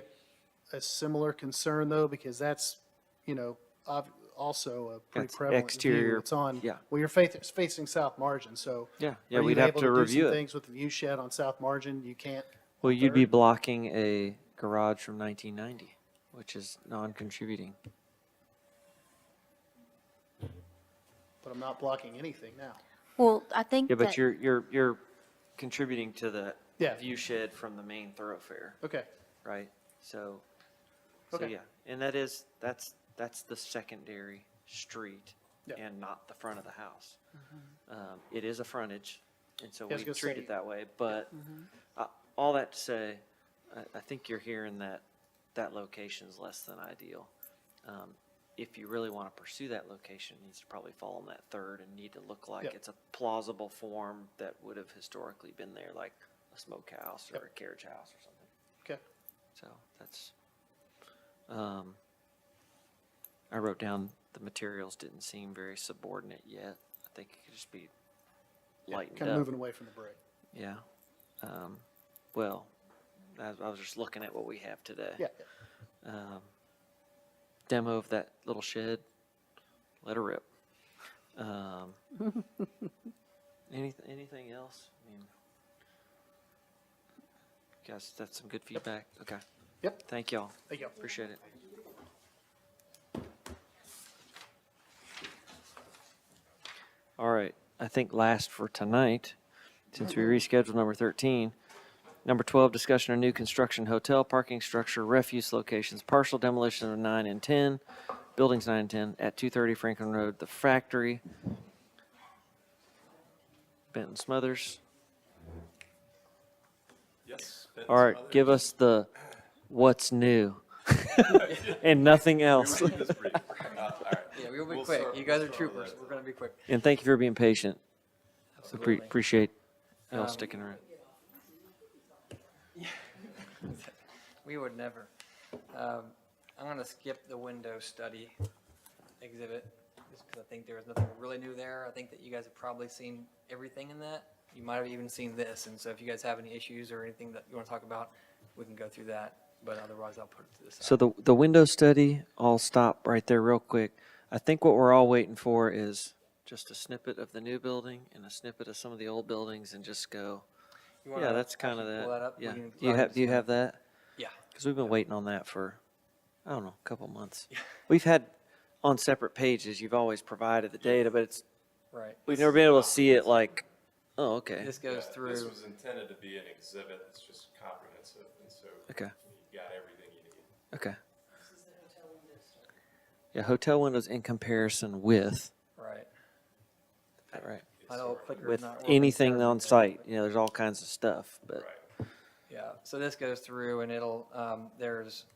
a similar concern though, because that's, you know, also a pretty That's prevalent exterior, view. It's on, yeah. well, you're facing South Margin, so. Yeah, are we'd you have able to do review some it. things with the view shed on South Margin? You can't. Well, on you'd be Third? blocking a garage from 1990, which is non-contributing. But I'm not blocking anything now. Well, I think Yeah, but that, you're contributing to the Yeah. view shed from the main thoroughfare, Okay, right? So Okay. yeah, and that's the secondary street Yeah. and not the front of the house. It is a frontage, and so Yeah, I was we gonna treat say- it that way, but all that to say, I think you're hearing that that location's less than ideal. If you really want to pursue that location, it needs to probably fall on that third and need to look like Yep. it's a plausible form that would have historically been there, like a smokehouse or Yep. a carriage house or something. okay. So that's, I wrote down the materials didn't seem very subordinate yet. I think it could just be lightened Kind of up. moving away from the brick. Yeah. Well, I was just looking at what we have today. Yeah. Demo of that little shed, let her rip. Anything else? I mean, guys, that's some good feedback. Okay. Yep. Thank y'all. Thank you. Appreciate it. All right, I think last for tonight, since we rescheduled number 13, number 12, discussion of new construction hotel parking structure, refuse locations, partial demolition of 9 and 10, buildings 9 and 10 at 230 Franklin Road, the factory. Benton Smothers. Yes. All right, give us the what's new and nothing else. Yeah, we'll be quick. You guys are troopers. We're going to be quick. And thank you for being patient. Absolutely. Appreciate y'all Um, sticking around. We would never. I'm going to skip the window study exhibit, just because I think there was nothing really new there. I think that you guys have probably seen everything in that. You might have even seen this, and so if you guys have any issues or anything that you want to talk about, we can go through that, but otherwise I'll put it to the side. So the window study, I'll stop right there real quick. I think what we're all waiting for is just a snippet of the new building and a snippet of some of the old buildings and just go, You wanna yeah, that's kind of actually that. pull that up? We Yeah. can Do you have that? Yeah. Because we've been waiting on that for, I don't know, a couple months. We've had on separate pages, you've always provided the data, but it's, Right. we've never been able to see it like, oh, okay. This goes through. This was intended to be an exhibit, it's just comprehensive, and so Okay. you got everything you need. Okay. Yeah, hotel windows in comparison with, Right. is that right? I know clicker's With not working anything terribly on there, site, but- you know, there's all kinds of stuff, but. Yeah, so this goes through and it'll, there's,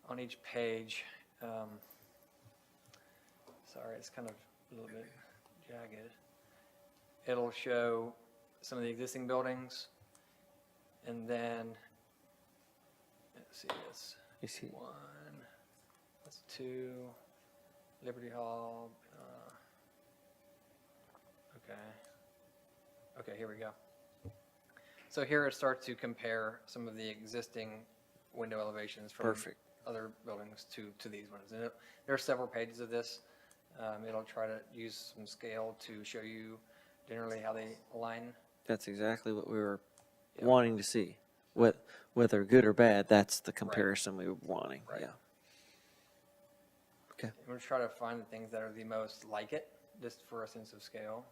on each page, sorry, it's kind of a little bit jagged. It'll show some of the existing buildings, and then, let's see, that's You see, one, that's two, Liberty Hall, okay. Okay, here we go. So here it starts to compare some of the existing window elevations from Perfect. other buildings to these ones. And there are several pages of this. It'll try to use some scale to show you generally how they align. that's exactly what we were wanting to see. Whether good or bad, that's the comparison we were wanting, Right. yeah. Okay. I'm going to try to find the things that are the most like it, just for a sense of scale.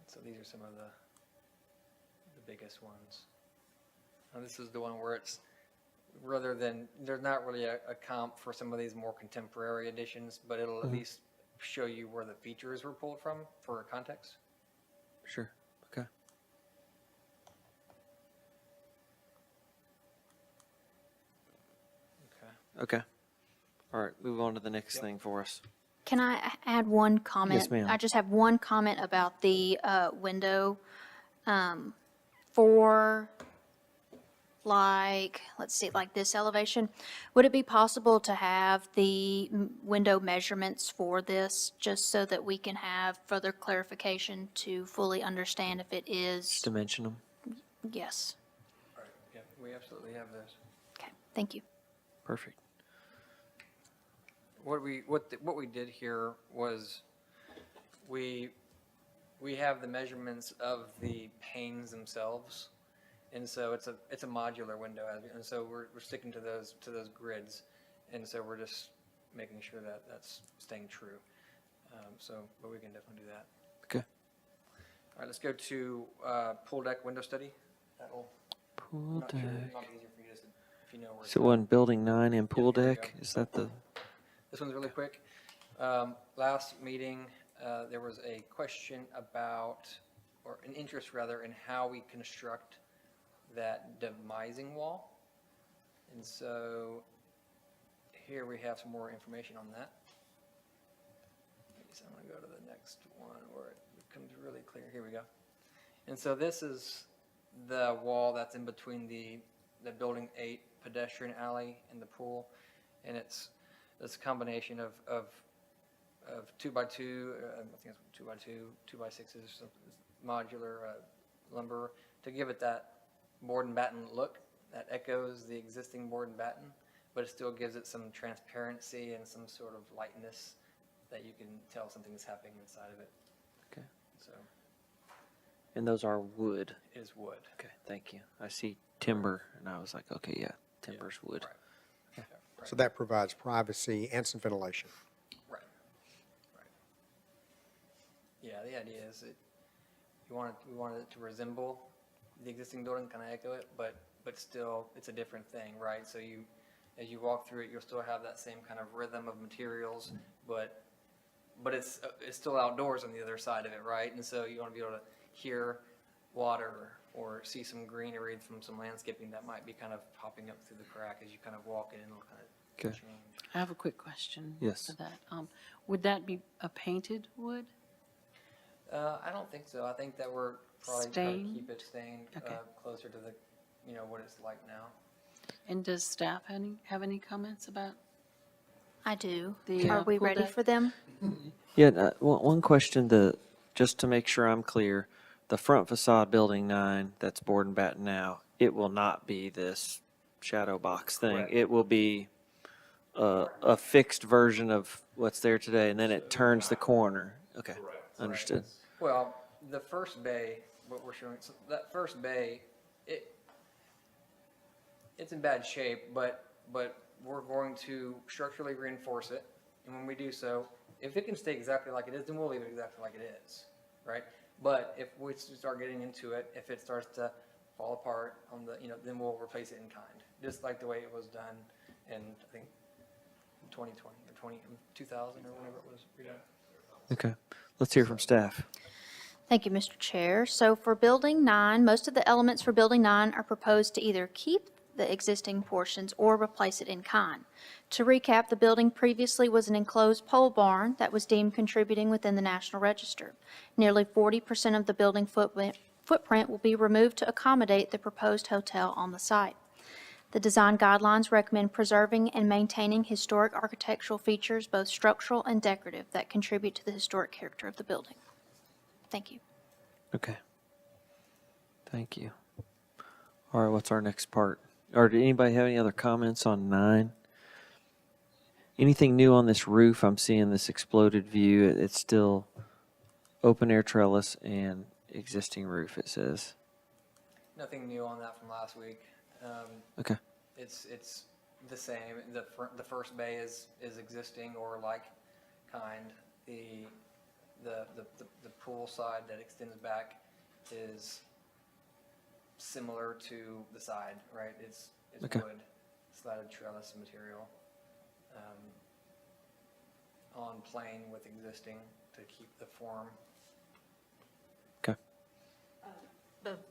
So these are some of the biggest ones. Now this is the one where it's, rather than, there's not really a comp for some of these more contemporary editions, but it'll at least show you where the features were pulled from for context. Sure, okay. Okay. Okay. All right, move on to the next thing for us. can I add one comment? Yes, ma'am. I just have one comment about the window. For like, let's see, like this elevation, would it be possible to have the window measurements for this, just so that we can have further clarification to fully understand if it is, Dimension them. yes. All right. Yeah, we absolutely have those. Okay, Thank you. Perfect. What we did here was we have the measurements of the panes themselves, and so it's a modular window, and so we're sticking to those grids, and so we're just making sure that that's staying true. But we can definitely do that. Okay. All right, let's go to pool deck window study. That'll Pool not sure, it deck. might be easier for you just if you know where. So it wasn't building 9 and pool here we deck? go. Is that the? This one's really quick. Last meeting, there was a question about, or an interest rather, in how we construct that demising wall. And so here we have some more information on that. So I'm going to go to the next one where it becomes really clear. Here we go. And so this is the wall that's in between the Building 8 pedestrian alley and the pool. And it's a combination of 2x2, I think it's 2x2, 2x6s, modular lumber to give it that board and batten look that echoes the existing board and batten, but it still gives it some transparency and some sort of lightness that you can tell something's happening inside of it. Okay. So And those are wood. it is wood. Okay, thank you. I see timber, and I was like, okay, yeah, timber's wood. Right. So that provides privacy and some ventilation. Right. Yeah, the idea is we wanted it to resemble the existing building, kind of echo it, but still it's a different thing, right? So as you walk through it, you'll still have that same kind of rhythm of materials, but it's still outdoors on the other side of it, right? And so you want to be able to hear water or see some greenery from some landscaping that might be kind of popping up through the crack as you kind of walk in. It'll kind of Okay. change. I have a quick question. Yes. For that. Would that be a painted wood? I don't think so. I think that we're probably trying Stain? to keep it stained Okay. closer to the, what it's like now. And does staff have any comments about? I do. The, Are we pool ready deck? for them? Yeah, one question, just to make sure I'm clear, the front facade building 9, that's board and batten now, it will not be this shadow box thing. Correct. It will be a fixed version of what's there today, and then it turns the corner. Okay, understood. Well, the first bay, what we're showing, so that first bay, it's in bad shape, but we're going to structurally reinforce it. And when we do so, if it can stay exactly like it is, then we'll leave it exactly like it is, right? But if we start getting into it, if it starts to fall apart on the, then we'll replace it in kind, just like the way it was done in, I think, 2020 or 2000 or whenever it was redone. Okay, let's hear from staff. Thank you, Mr. Chair. So for Building 9, most of the elements for Building 9 are proposed to either keep the existing portions or replace it in kind. To recap, the building previously was an enclosed pole barn that was deemed contributing within the National Register. Nearly 40% of the building footprint will be removed to accommodate the proposed hotel on the site. The design guidelines recommend preserving and maintaining historic architectural features, both structural and decorative, that contribute to the historic character of the building. Thank you. Okay. Thank you. All right, what's our next part? Or did anybody have any other comments on 9? Anything new on this roof? I'm seeing this exploded view. It's still open air trellis and existing roof, it says. Nothing new on that from last week. Okay. It's the same. The first bay is existing or like kind. The pool side that extends back is similar to the side, right? It's Okay. wood, slatted trellis material, on plane with existing to keep the form. Okay. But,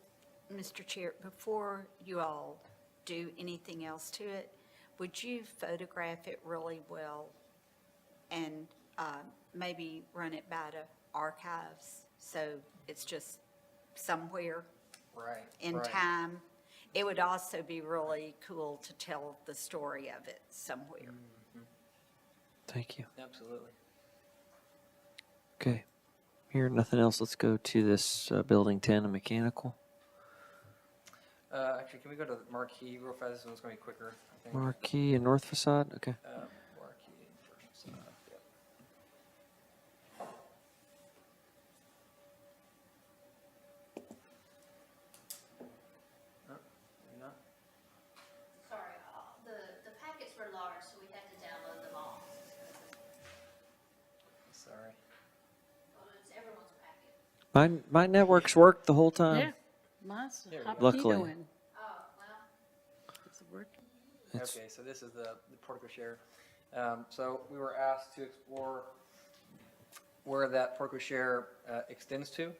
Mr. Chair, before you all do anything else to it, would you photograph it really well and maybe run it by the archives so it's just somewhere Right. in right. time? It would also be really cool to tell the story of it somewhere. Thank you. Absolutely. Okay. Here, nothing else. Let's go to this building 10, a mechanical. Actually, can we go to the Marquee real fast? This one's gonna be quicker, I think. Marquee and north facade, okay. Marquee, first facade, yep. No, maybe not. Sorry, the packets were large, so we had to download them all. Sorry. Well, it's everyone's packet. My networks worked the whole time. Yeah, mine's There we hop go. Luckily. going. Oh, well. Is it working? It's- Okay, so this is the portico share. So we were asked to explore where that portico share extends to.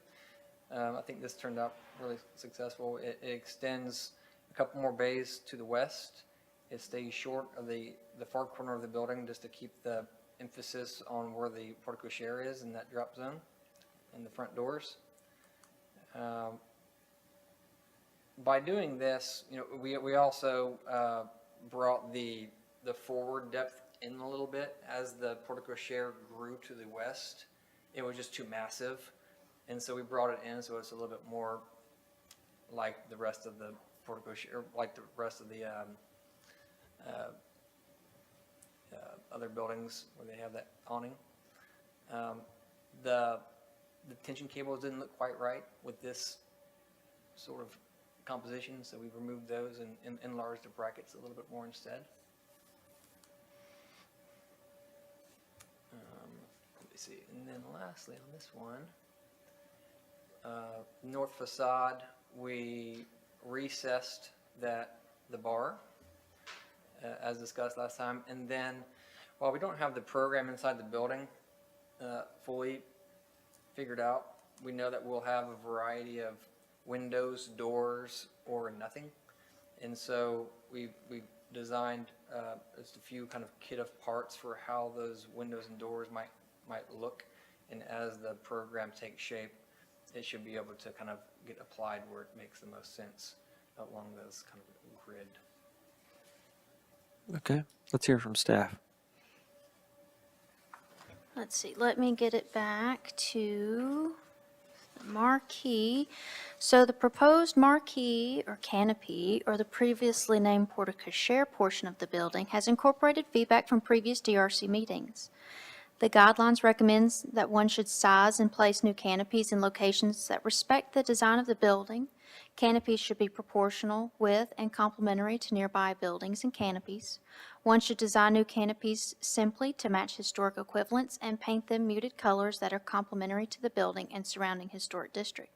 I think this turned out really successful. It extends a couple more bays to the west. It stays short of the far corner of the building just to keep the emphasis on where the portico share is in that drop zone and the front doors. By doing this, you know, we also brought the forward depth in a little bit. As the portico share grew to the west, it was just too massive, and so we brought it in so it's a little bit more like the rest of the portico share, like the rest of the other buildings where they have that awning. The tension cables didn't look quite right with this sort of composition, so we've removed those and enlarged the brackets a little bit more instead. Let me see, and then lastly on this one, north facade, we recessed the bar as discussed last time, and then while we don't have the program inside the building fully figured out, we know that we'll have a variety of windows, doors, or nothing. And so we've designed just a few kind of kit of parts for how those windows and doors might look. And as the program takes shape, it should be able to kind of get applied where it makes the most sense along those kind of grid. Okay, let's hear from staff. Let's see, let me get it back to the marquee. So the proposed marquee or canopy, or the previously named portico share portion of the building, has incorporated feedback from previous DRC meetings. The guidelines recommends that one should size and place new canopies in locations that respect the design of the building. Canopies should be proportional with and complementary to nearby buildings and canopies. One should design new canopies simply to match historic equivalents and paint them muted colors that are complementary to the building and surrounding historic district.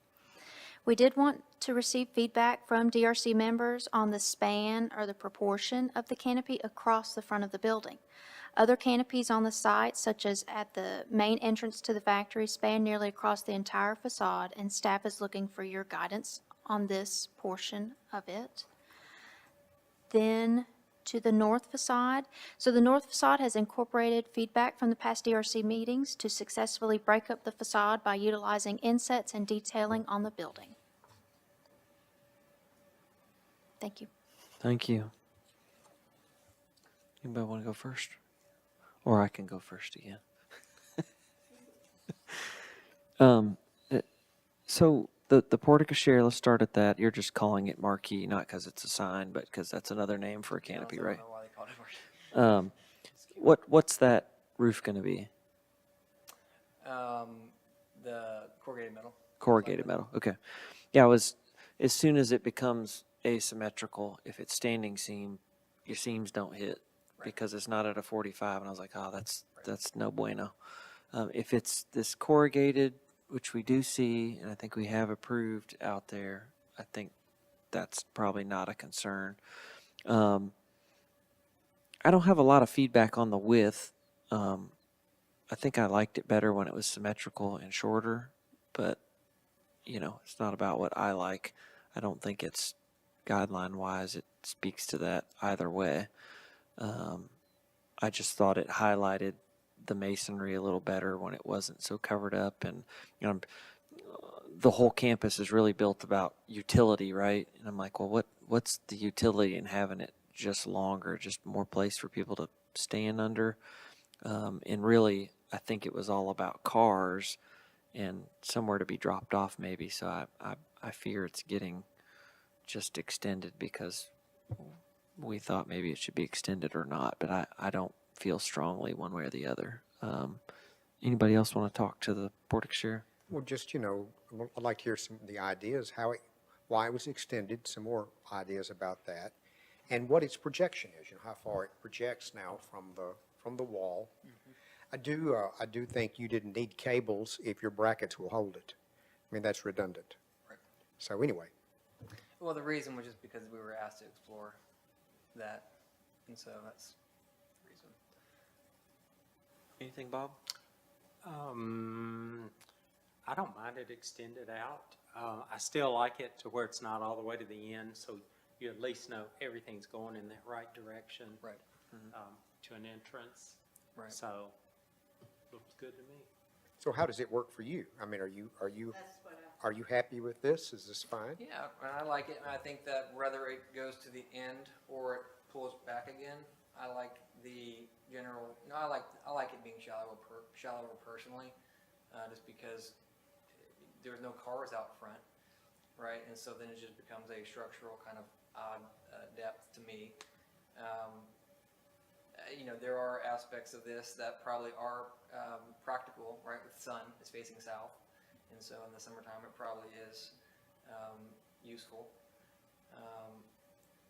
We did want to receive feedback from DRC members on the span or the proportion of the canopy across the front of the building. Other canopies on the site, such as at the main entrance to the factory, span nearly across the entire facade, and staff is looking for your guidance on this portion of it. Then to the north facade. So the north facade has incorporated feedback from the past DRC meetings to successfully break up the facade by utilizing insets and detailing on the building. Thank you. Thank you. Anybody want to go first? Or I can go first again. So the portico share, let's start at that. You're just calling it marquee, not because it's a sign, but because that's another name for a canopy, right? I don't know why they called it marquee. What's that roof going to be? The corrugated metal. Corrugated metal, okay. Yeah, as soon as it becomes asymmetrical, if it's standing seam, your seams don't hit because it's not at a 45, and I was like, oh, that's no bueno. If it's this corrugated, which we do see, and I think we have approved out there, I think that's probably not a concern. I don't have a lot of feedback on the width. I think I liked it better when it was symmetrical and shorter, but you know, it's not about what I like. I don't think it's guideline-wise, it speaks to that either way. I just thought it highlighted the masonry a little better when it wasn't so covered up, and you know, the whole campus is really built about utility, right? And I'm like, well, what's the utility in having it just longer, just more place for people to stand under? And really, I think it was all about cars and somewhere to be dropped off maybe. So I fear it's getting just extended because we thought maybe it should be extended or not, but I don't feel strongly one way or the other. Anybody else want to talk to the Board of Sheriff? Well, just, you know, I'd like to hear some of the ideas, why it was extended, some more ideas about that, and what its projection is, you know, how far it projects now from the wall. I do think you didn't need cables if your brackets will hold it. I mean, that's redundant. Right. So anyway, Well, the reason was just because we were asked to explore that, and so that's the reason. Anything, Bob? I don't mind it extended out. I still like it to where it's not all the way to the end, so you at least know everything's going in that right direction. Right. To an entrance. Right. So, looks good to me. so how does it work for you? I mean, are you happy with this? Is this fine? Yeah, and I like it, and I think that whether it goes to the end or it pulls back again, I like the general, no, I like it being shallower personally, just because there's no cars out front, right? And so then it just becomes a structural kind of odd depth to me. You know, there are aspects of this that probably are practical, right? With the sun is facing south, and so in the summertime it probably is useful.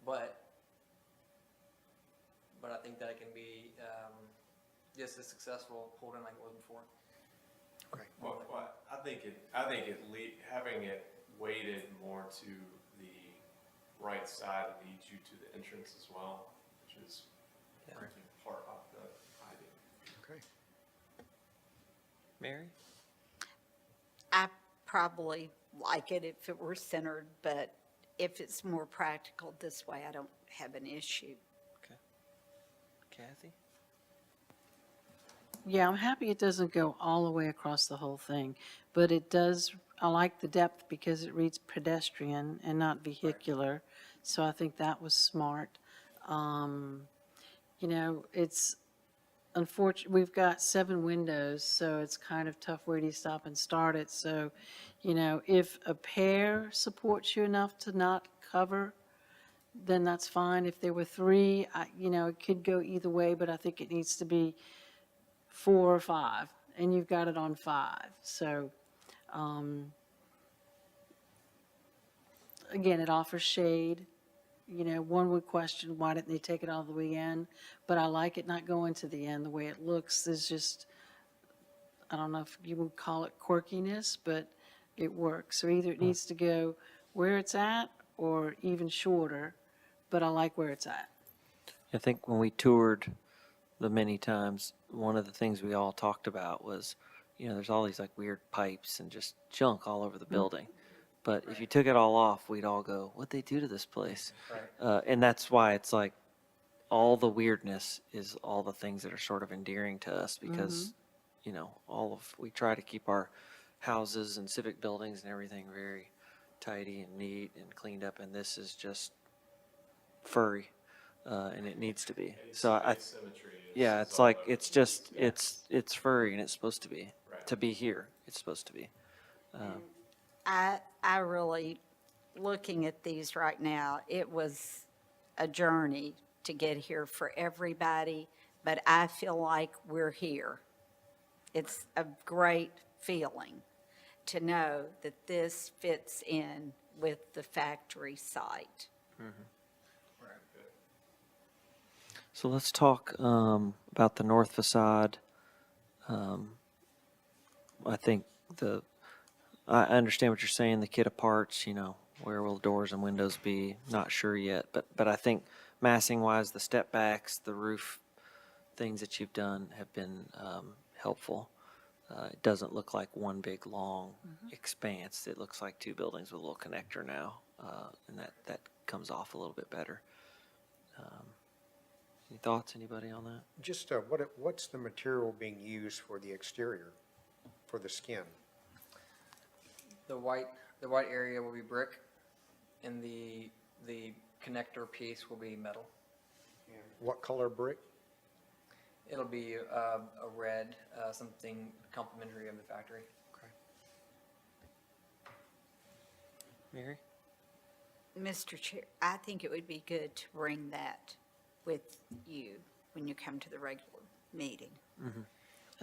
But I think that it can be just as successful pulled in like it was before. Okay. Well, I think having it weighted more to the right side leads you to the entrance as well, which is frankly part of the idea. Okay. Mary? I probably like it if it were centered, but if it's more practical this way, I don't have an issue. Kathy? Yeah, I'm happy it doesn't go all the way across the whole thing, but it does, I like the depth because it reads pedestrian and not vehicular, so I think that was smart. You know, it's unfortunate, we've got 7 windows, so it's kind of tough where do you stop and start it, so, you know, if a pair supports you enough to not cover, then that's fine. If there were 3, you know, it could go either way, but I think it needs to be 4 or 5, and you've got it on 5. So, again, it offers shade. You know, one would question, why didn't they take it all the way in? But I like it not going to the end. The way it looks is just, I don't know if you would call it quirkiness, but it works. So either it needs to go where it's at or even shorter, but I like where it's at. I think when we toured the many times, one of the things we all talked about was, you know, there's all these like weird pipes and just junk all over the building. But if you took it all off, we'd all go, what'd they do to this place? Right. And that's why it's like all the weirdness is all the things that are sort of endearing to us because, you know, we try to keep our houses and civic buildings and everything very tidy and neat and cleaned up. And this is just furry. And it needs to be. So yeah, it's like, it's just, it's furry and it's supposed to be, to be here. It's supposed to be. I really, looking at these right now, it was a journey to get here for everybody, but I feel like we're here. It's a great feeling to know that this fits in with the factory site. So let's talk about the north facade. I think I understand what you're saying, the kit of parts, you know, where will doors and windows be? Not sure yet, but I think massing wise, the step backs, the roof things that you've done have been helpful. It doesn't look like one big long expanse. It looks like 2 buildings with a little connector now, and that comes off a little bit better. Any thoughts, anybody on that? Just what's the material being used for the exterior, for the skin? The white area will be brick, and the connector piece will be metal. What color brick? It'll be a red, something complementary of the factory. Mary? Mr. Chair, I think it would be good to bring that with you when you come to the regular meeting. A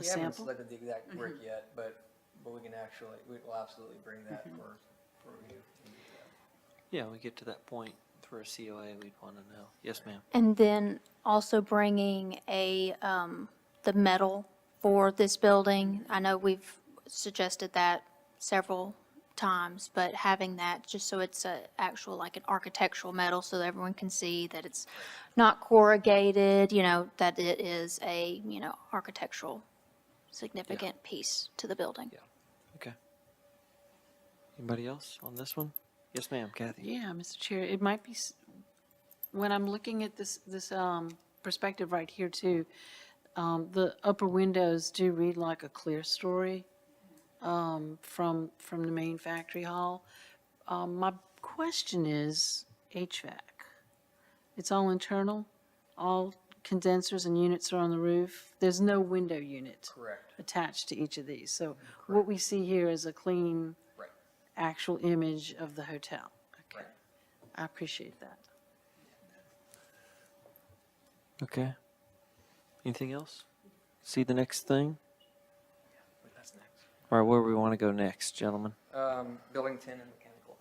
We haven't sample? selected the exact brick yet, but we can actually, we will absolutely bring that for review. Yeah, we get to that point for a COA, we'd want to know. Yes, ma'am. And then also bringing the metal for this building. I know we've suggested that several times, but having that just so it's a actual, like an architectural metal, so that everyone can see that it's not corrugated, that it is a, architectural significant piece to the building. Okay. Anybody else on this one? Yes, ma'am, Kathy. Yeah, Mr. Chair, it might be, when I'm looking at this perspective right here too, the upper windows do read like a clear story from the main factory hall. My question is HVAC. It's all internal, all condensers and units are on the roof. There's no window unit Correct. attached to each of these. So what we see here is a clean, Right. actual image of the hotel. Okay, Right. I appreciate that. Okay. Anything else? See the next thing? That's next. All right, where we want to go next, gentlemen? Building 10 and mechanical.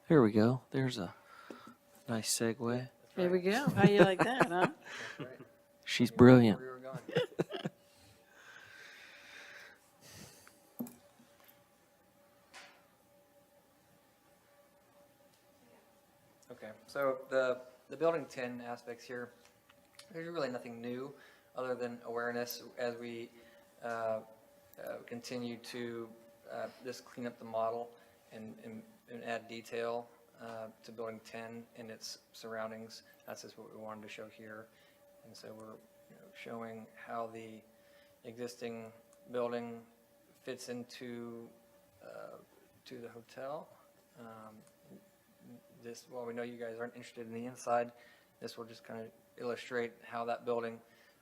Here we go. There's a nice segue. There we go. How you like that, huh? Right. She's brilliant. Where we were going. Okay, so the building 10 aspects here, there's really nothing new other than awareness as we continue to just clean up the model and add detail to building 10 and its surroundings. That's just what we wanted to show here. And so we're showing how the existing building fits into to the hotel. This, while we know you guys aren't interested in the inside, this will just kind of illustrate how that building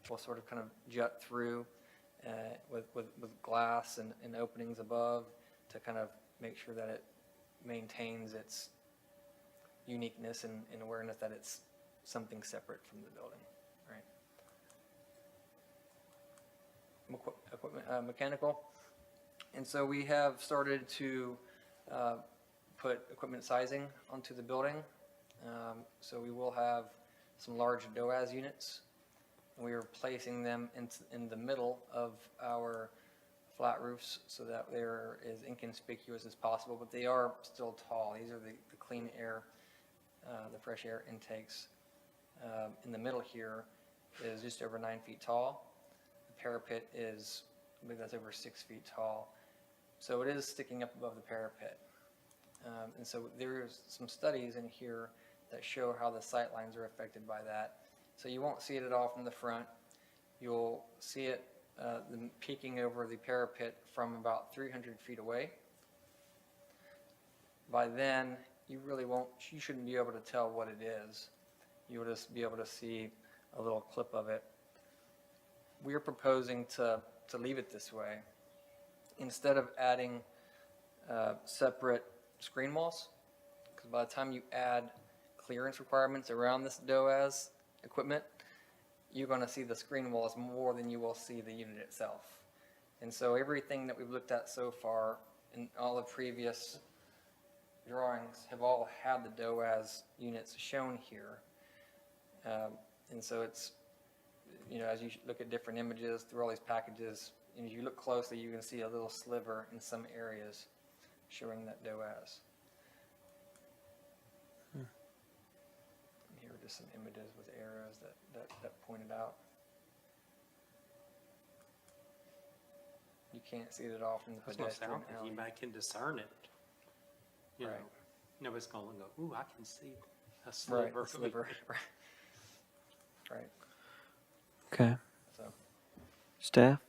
will sort of kind of jut through with glass and openings above to kind of make sure that it maintains its uniqueness and awareness that it's something separate from the building, right? Equipment, mechanical. And so we have started to put equipment sizing onto the building. So we will have some large DOAS units. We are placing them in the middle of our flat roofs so that they're as inconspicuous as possible, but they are still tall. These are the clean air, the fresh air intakes. In the middle here is just over 9 feet tall. The parapet is, I believe that's over 6 feet tall. So it is sticking up above the parapet. And so there's some studies in here that show how the sight lines are affected by that. So you won't see it at all from the front. You'll see it peeking over the parapet from about 300 feet away. By then, you shouldn't be able to tell what it is. You'll just be able to see a little clip of it. We're proposing to leave it this way. Instead of adding separate screen walls, because by the time you add clearance requirements around this DOAS equipment, you're going to see the screen walls more than you will see the unit itself. And so everything that we've looked at so far in all the previous drawings have all had the DOAS units shown here. And so it's, as you look at different images through all these packages, and if you look closely, you can see a little sliver in some areas showing that DOAS. Here are just some images with arrows that pointed out. You can't see it at all from the I was gonna say, I pedestrian don't think alley. anybody can discern it. You know, Right. nobody's gonna go, ooh, I can see a Right, sliver. a sliver, right. Right, Okay. so. Staff?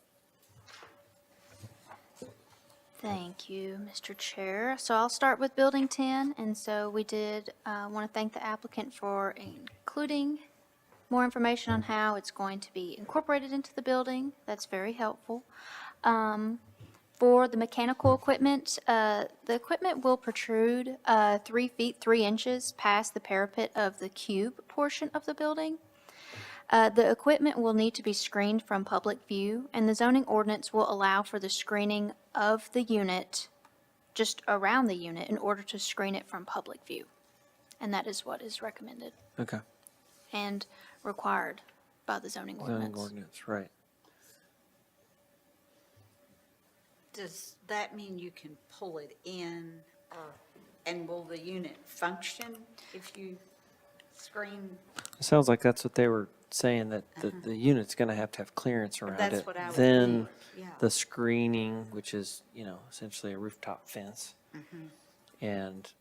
Thank you, Mr. Chair. So I'll start with Building 10, and so we did want to thank the applicant for including more information on how it's going to be incorporated into the building. That's very helpful. For the mechanical equipment, the equipment will protrude 3 feet 3 inches past the parapet of the cube portion of the building. The equipment will need to be screened from public view, and the zoning ordinance will allow for the screening of the unit, just around the unit, in order to screen it from public view. And that is what is recommended Okay. and required by the zoning Zoning ordinance. ordinance, right. Does that mean you can pull it in, and will the unit function if you screen? It sounds like that's what they were saying, that the unit's gonna have to have clearance around it. That's what I would Then think, yeah. the screening, which is, essentially a rooftop fence. And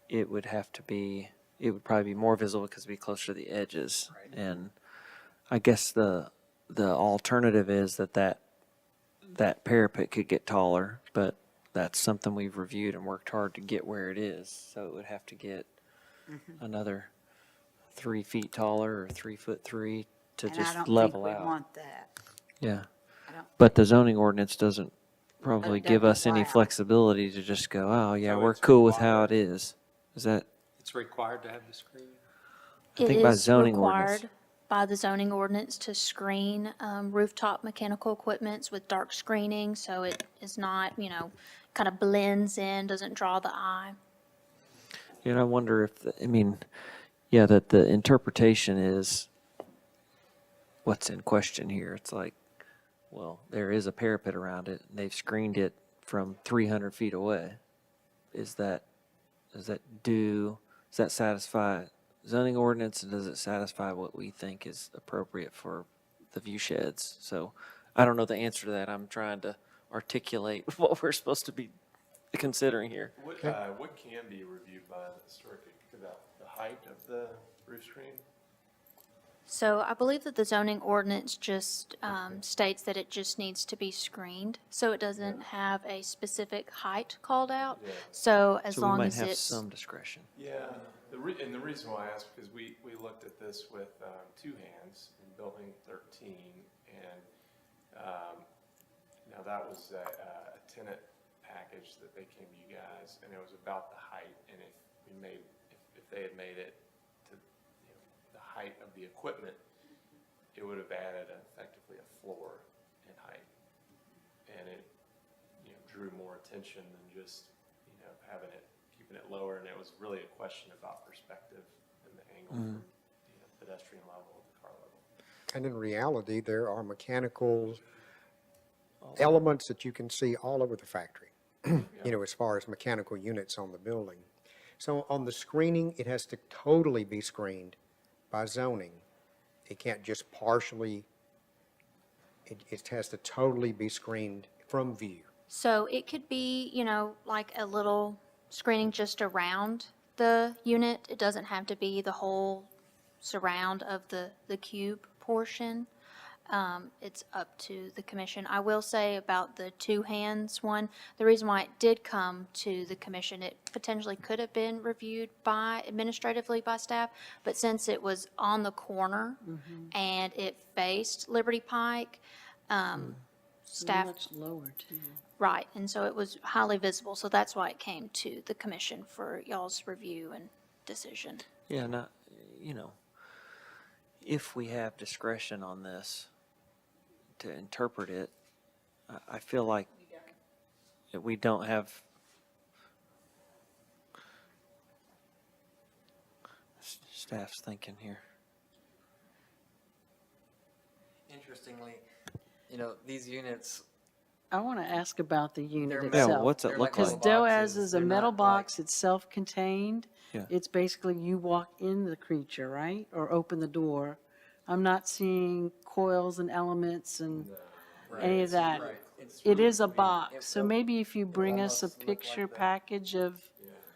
it would have to be, it would probably be more visible because it'd be closer to the edges. And I guess the alternative is that parapet could get taller, but that's something we've reviewed and worked hard to get where it is. So it would have to get another 3 feet taller or 3'3" to just level And I don't think we out. want that. Yeah. I don't- But the zoning ordinance doesn't probably It give doesn't us any allow. flexibility to just go, oh, yeah, So we're it's cool with how it is. Is that, It's required to have the screen? I think by It is zoning ordinance. required by the zoning ordinance to screen rooftop mechanical equipments with dark screening, so it is not, kind of blends in, doesn't draw the eye. I wonder if, that the interpretation is what's in question here. It's like, well, there is a parapet around it, and they've screened it from 300 feet away. Does that satisfy zoning ordinance, and does it satisfy what we think is appropriate for the view sheds? So I don't know the answer to that. I'm trying to articulate what we're supposed to be considering here. What can be reviewed by the historic, about the height of the roof screen? So I believe that the zoning ordinance just states that it just needs to be screened, so it doesn't have a specific height called out. Yeah. So as So we long might as have it's, some discretion. Yeah, and the reason why I asked, because we looked at this with Two Hands in Building 13, and now that was a tenant package that they came to you guys, and it was about the height, and if they had made it to the height of the equipment, it would have added effectively a floor in height, and it drew more attention than just keeping it lower, and it was really a question about perspective and the angle from pedestrian level to car level. And in reality, there are mechanical elements that you can see all over the factory, as far as mechanical units on the building. So on the screening, it has to totally be screened by zoning. It can't just partially, it has to totally be screened from view. so it could be, like a little screening just around the unit. It doesn't have to be the whole surround of the cube portion. It's up to the commission. I will say about the Two Hands one, the reason why it did come to the commission, it potentially could have been reviewed administratively by staff, but since it was on the corner and it faced Liberty Pike, staff. Much lower, too. Right, and so it was highly visible, so that's why it came to the commission for y'all's review and decision. Yeah, not, if we have discretion on this to interpret it, I feel like that we don't have staff's thinking here. Interestingly, these units, I want to ask about the unit They're itself. Yeah, what's it They're look like Because like? metal DOAS boxes, is a they're metal not box, it's self-contained. Yeah. It's basically you walk in the creature, right? Or open the door. I'm not seeing coils and elements and any of that. right, it's It really is a convenient. box, so maybe if you bring us a almost look like picture that. package of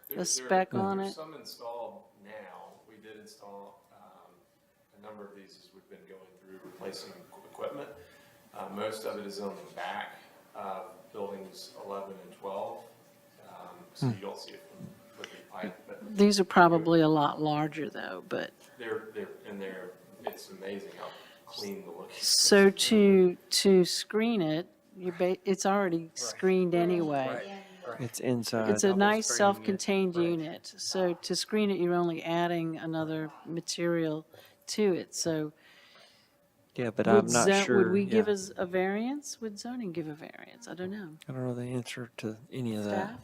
There- a spec on There's it. some installed now. We did install a number of these as we've been going through replacing equipment. Most of it is on the back of buildings 11 and 12. So you don't see it from Liberty Pike, but These are probably a lot larger though, but, it's amazing how clean the look is. so to screen it, it's already screened anyway. It's inside. It's a nice screening it. self-contained unit, so to screen it, you're only adding another material to it, so. Yeah, but I'm not sure. Would we give yeah. us a variance? Would zoning give a variance? I don't know. I don't know the answer to any of that.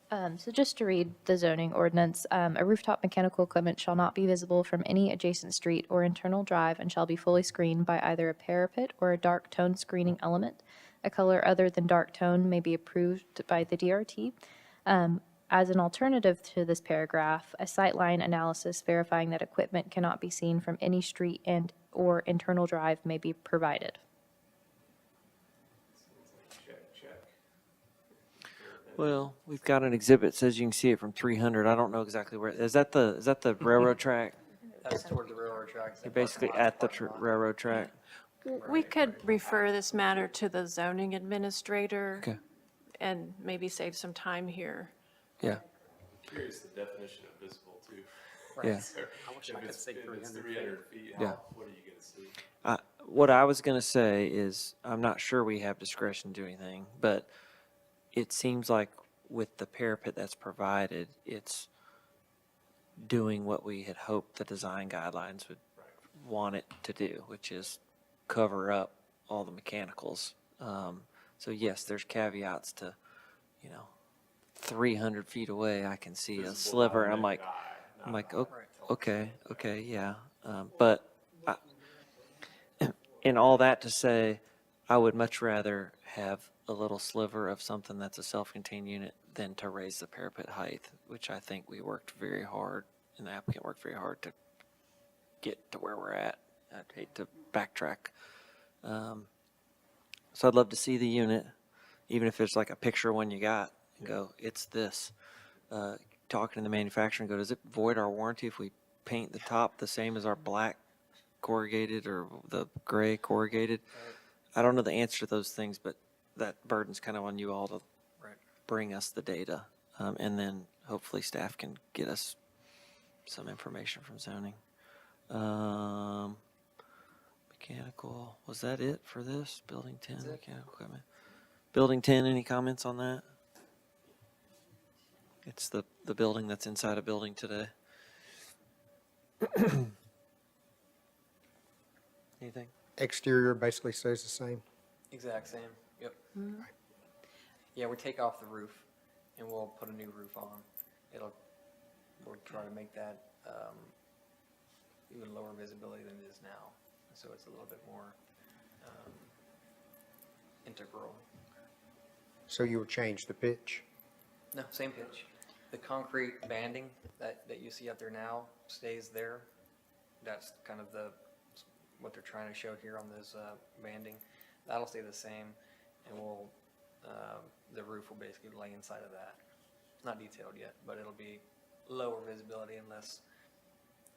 Staff? So just to read the zoning ordinance, a rooftop mechanical equipment shall not be visible from any adjacent street or internal drive and shall be fully screened by either a parapet or a dark tone screening element. A color other than dark tone may be approved by the DRT. As an alternative to this paragraph, a sightline analysis verifying that equipment cannot be seen from any street and or internal drive may be provided. Well, we've got an exhibit that says you can see it from 300. I don't know exactly where. Is that the railroad track? That's toward the railroad tracks. You're basically at the railroad track. We could refer this matter to the zoning administrator Okay. and maybe save some time here. Yeah. Curious the definition of visible too. Yeah. I wish I could say If it's 300 300 feet, Yeah. what are you gonna see? What I was going to say is I'm not sure we have discretion to do anything, but it seems like with the parapet that's provided, it's doing what we had hoped the design guidelines would want it to do, which is cover up all the mechanicals. So yes, there's caveats to, 300 feet away, I can see a Visible sliver. by I'm the like, naked eye, not okay, yeah. But in all that to say, I would much rather have a little sliver of something that's a self-contained unit than to raise the parapet height, which I think we worked very hard, and the applicant worked very hard to get to where we're at. I'd hate to backtrack. So I'd love to see the unit, even if it's like a picture one you got, and go, it's this. Talking to the manufacturer and go, does it void our warranty if we paint the top the same as our black corrugated or the gray corrugated? I don't know the answer to those things, but that burden's kind of on you all to bring us the data. And then hopefully staff can get us some information from zoning. Mechanical, was that it for this? Building 10, mechanical equipment. Building 10, any comments on that? It's the building that's inside a building today. Anything? Exterior basically stays the same. Exact same, yep. Yeah, we take off the roof and we'll put a new roof on. We'll try to make that even lower visibility than it is now. So it's a little bit more integral. So you would change the pitch? No, same pitch. The concrete banding that you see out there now stays there. That's kind of what they're trying to show here on this banding. That'll stay the same, and the roof will basically lay inside of that. Not detailed yet, but it'll be lower visibility and less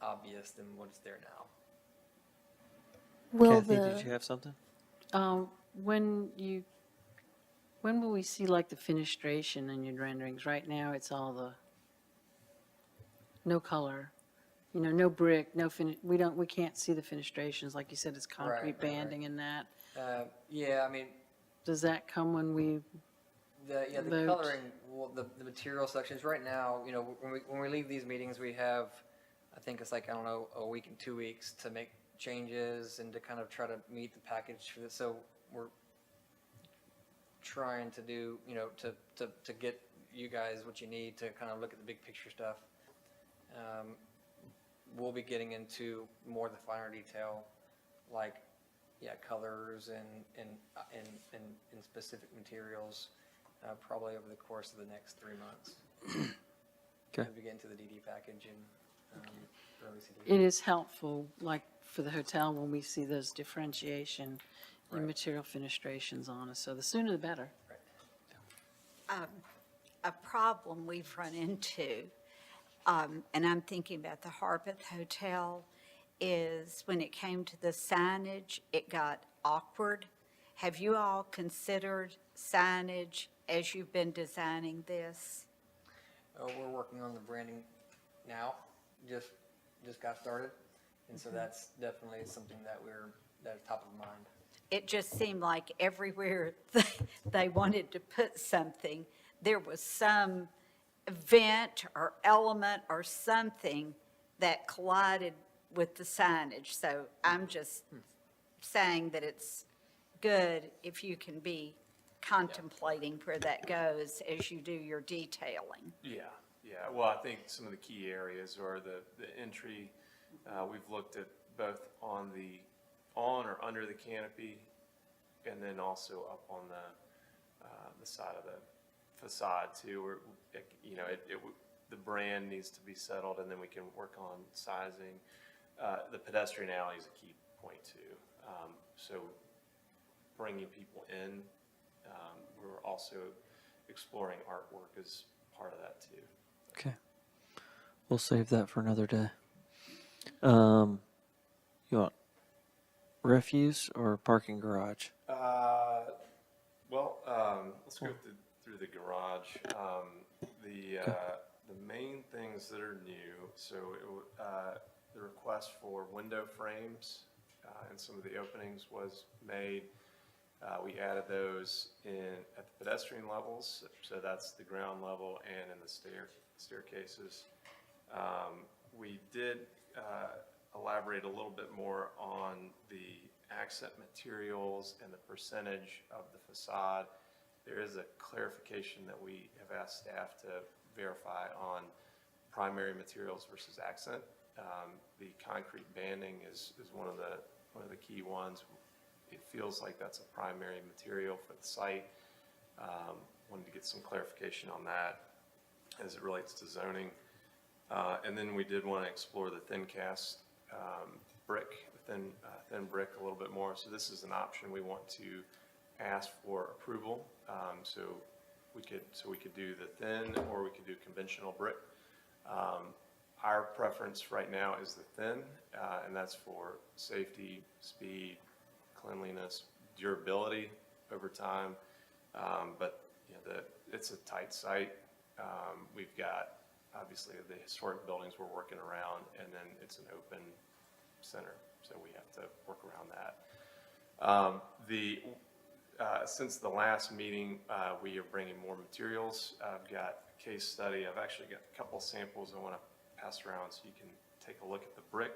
obvious than what's there now. Kathy, did you have something? When will we see like the fenestration in your renderings? Right now, it's all no color, no brick, no finish. We can't see the fenestrations. Like you said, it's concrete Right. banding and that. Yeah, I mean, Does that come when we the vote? coloring, well, the material sections, right now, when we leave these meetings, we have, I think it's like, I don't know, a week and 2 weeks to make changes and to kind of try to meet the package for this. So we're trying to do, to get you guys what you need to kind of look at the big picture stuff. We'll be getting into more of the finer detail, like, colors and specific materials, probably over the course of the next 3 months. Okay. We'll be getting to the DD package and early CD. It is helpful, like for the hotel, when we see those differentiation in material fenestrations on us. So the sooner the better. A problem we've run into, and I'm thinking about the Harpeth Hotel, is when it came to the signage, it got awkward. Have you all considered signage as you've been designing this? We're working on the branding now, just got started. And so that's definitely something that's top of mind. it just seemed like everywhere they wanted to put something, there was some event or element or something that collided with the signage. So I'm just saying that it's good if you can be contemplating where that goes as you do your detailing. Yeah, yeah. Well, I think some of the key areas are the entry. We've looked at both on or under the canopy, and then also up on the side of the facade too, where, you know, the brand needs to be settled, and then we can work on sizing. The pedestrian alley is a key point too. So bringing people in, we're also exploring artwork as part of that too. Okay. We'll save that for another day. You want refuse or parking garage? Well, let's go through the garage. The main things that are new, so the request for window frames and some of the openings was made. We added those at the pedestrian levels, so that's the ground level and in the staircases. We did elaborate a little bit more on the accent materials and the percentage of the facade. There is a clarification that we have asked staff to verify on primary materials versus accent. The concrete banding is one of the key ones. It feels like that's a primary material for the site. Wanted to get some clarification on that as it relates to zoning. And then we did want to explore the thin cast brick, thin brick a little bit more. So this is an option we want to ask for approval. So we could do the thin, or we could do conventional brick. Our preference right now is the thin, and that's for safety, speed, cleanliness, durability over time. But you know, it's a tight site. We've got obviously the historic buildings we're working around, and then it's an open center, so we have to work around that. Since the last meeting, we are bringing more materials. I've got a case study. I've actually got a couple samples I want to pass around so you can take a look at the brick.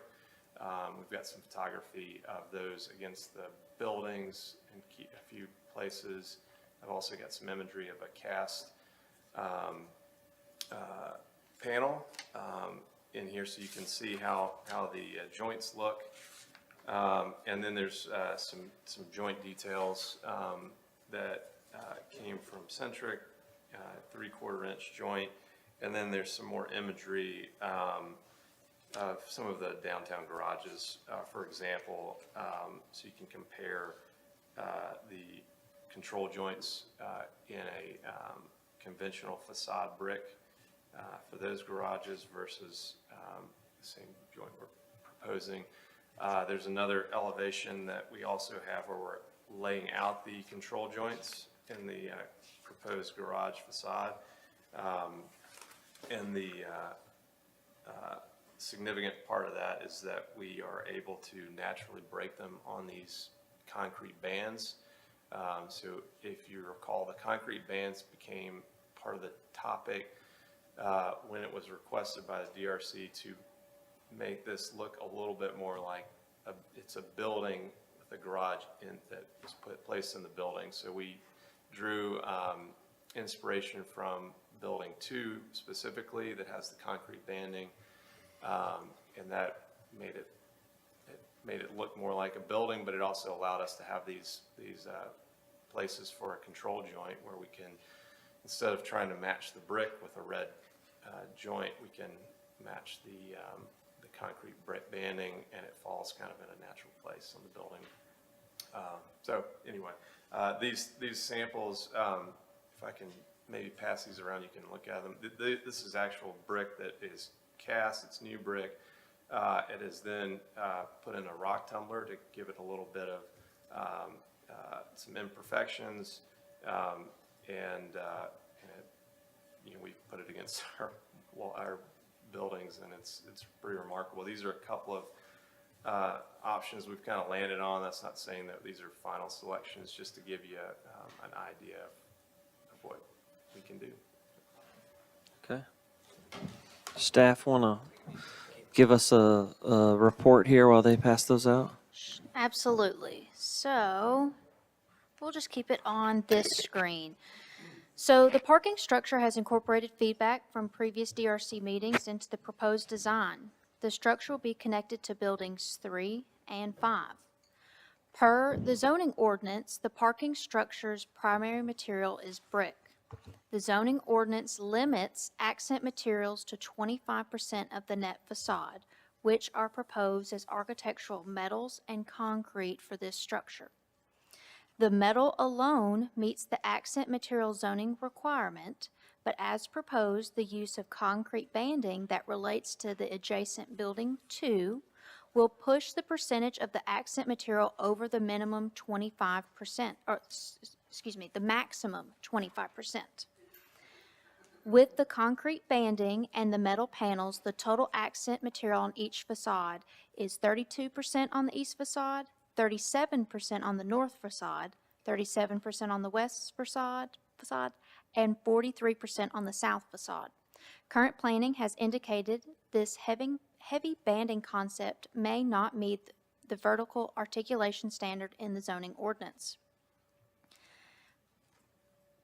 We've got some photography of those against the buildings in a few places. I've also got some imagery of a cast panel in here so you can see how the joints look. And then there's some joint details that came from Centric, 3/4 inch joint. And then there's some more imagery of some of the downtown garages, for example, so you can compare the control joints in a conventional facade brick for those garages versus the same joint we're proposing. There's another elevation that we also have where we're laying out the control joints in the proposed garage facade. And the significant part of that is that we are able to naturally break them on these concrete bands. So if you recall, the concrete bands became part of the topic when it was requested by the DRC to make this look a little bit more like it's a building with a garage that was placed in the building. So we drew inspiration from Building 2 specifically that has the concrete banding, and that made it look more like a building, but it also allowed us to have these places for a control joint where we can, instead of trying to match the brick with a red joint, we can match the concrete brick banding, and it falls kind of in a natural place on the building. So anyway, these samples, if I can maybe pass these around, you can look at them. This is actual brick that is cast. It's new brick. It is then put in a rock tumbler to give it a little bit of some imperfections, and we put it against our buildings, and it's pretty remarkable. These are a couple of options we've kind of landed on. That's not saying that these are final selections, just to give you an idea of what we can do. Okay. Staff want to give us a report here while they pass those out? Absolutely. So we'll just keep it on this screen. So the parking structure has incorporated feedback from previous DRC meetings into the proposed design. The structure will be connected to buildings 3 and 5. Per the zoning ordinance, the parking structure's primary material is brick. The zoning ordinance limits accent materials to 25% of the net facade, which are proposed as architectural metals and concrete for this structure. The metal alone meets the accent material zoning requirement, but as proposed, the use of concrete banding that relates to the adjacent building 2 will push the percentage of the accent material over the minimum 25%, or excuse me, the maximum 25%. With the concrete banding and the metal panels, the total accent material on each facade is 32% on the east facade, 37% on the north facade, 37% on the west facade, and 43% on the south facade. Current planning has indicated this heavy banding concept may not meet the vertical articulation standard in the zoning ordinance.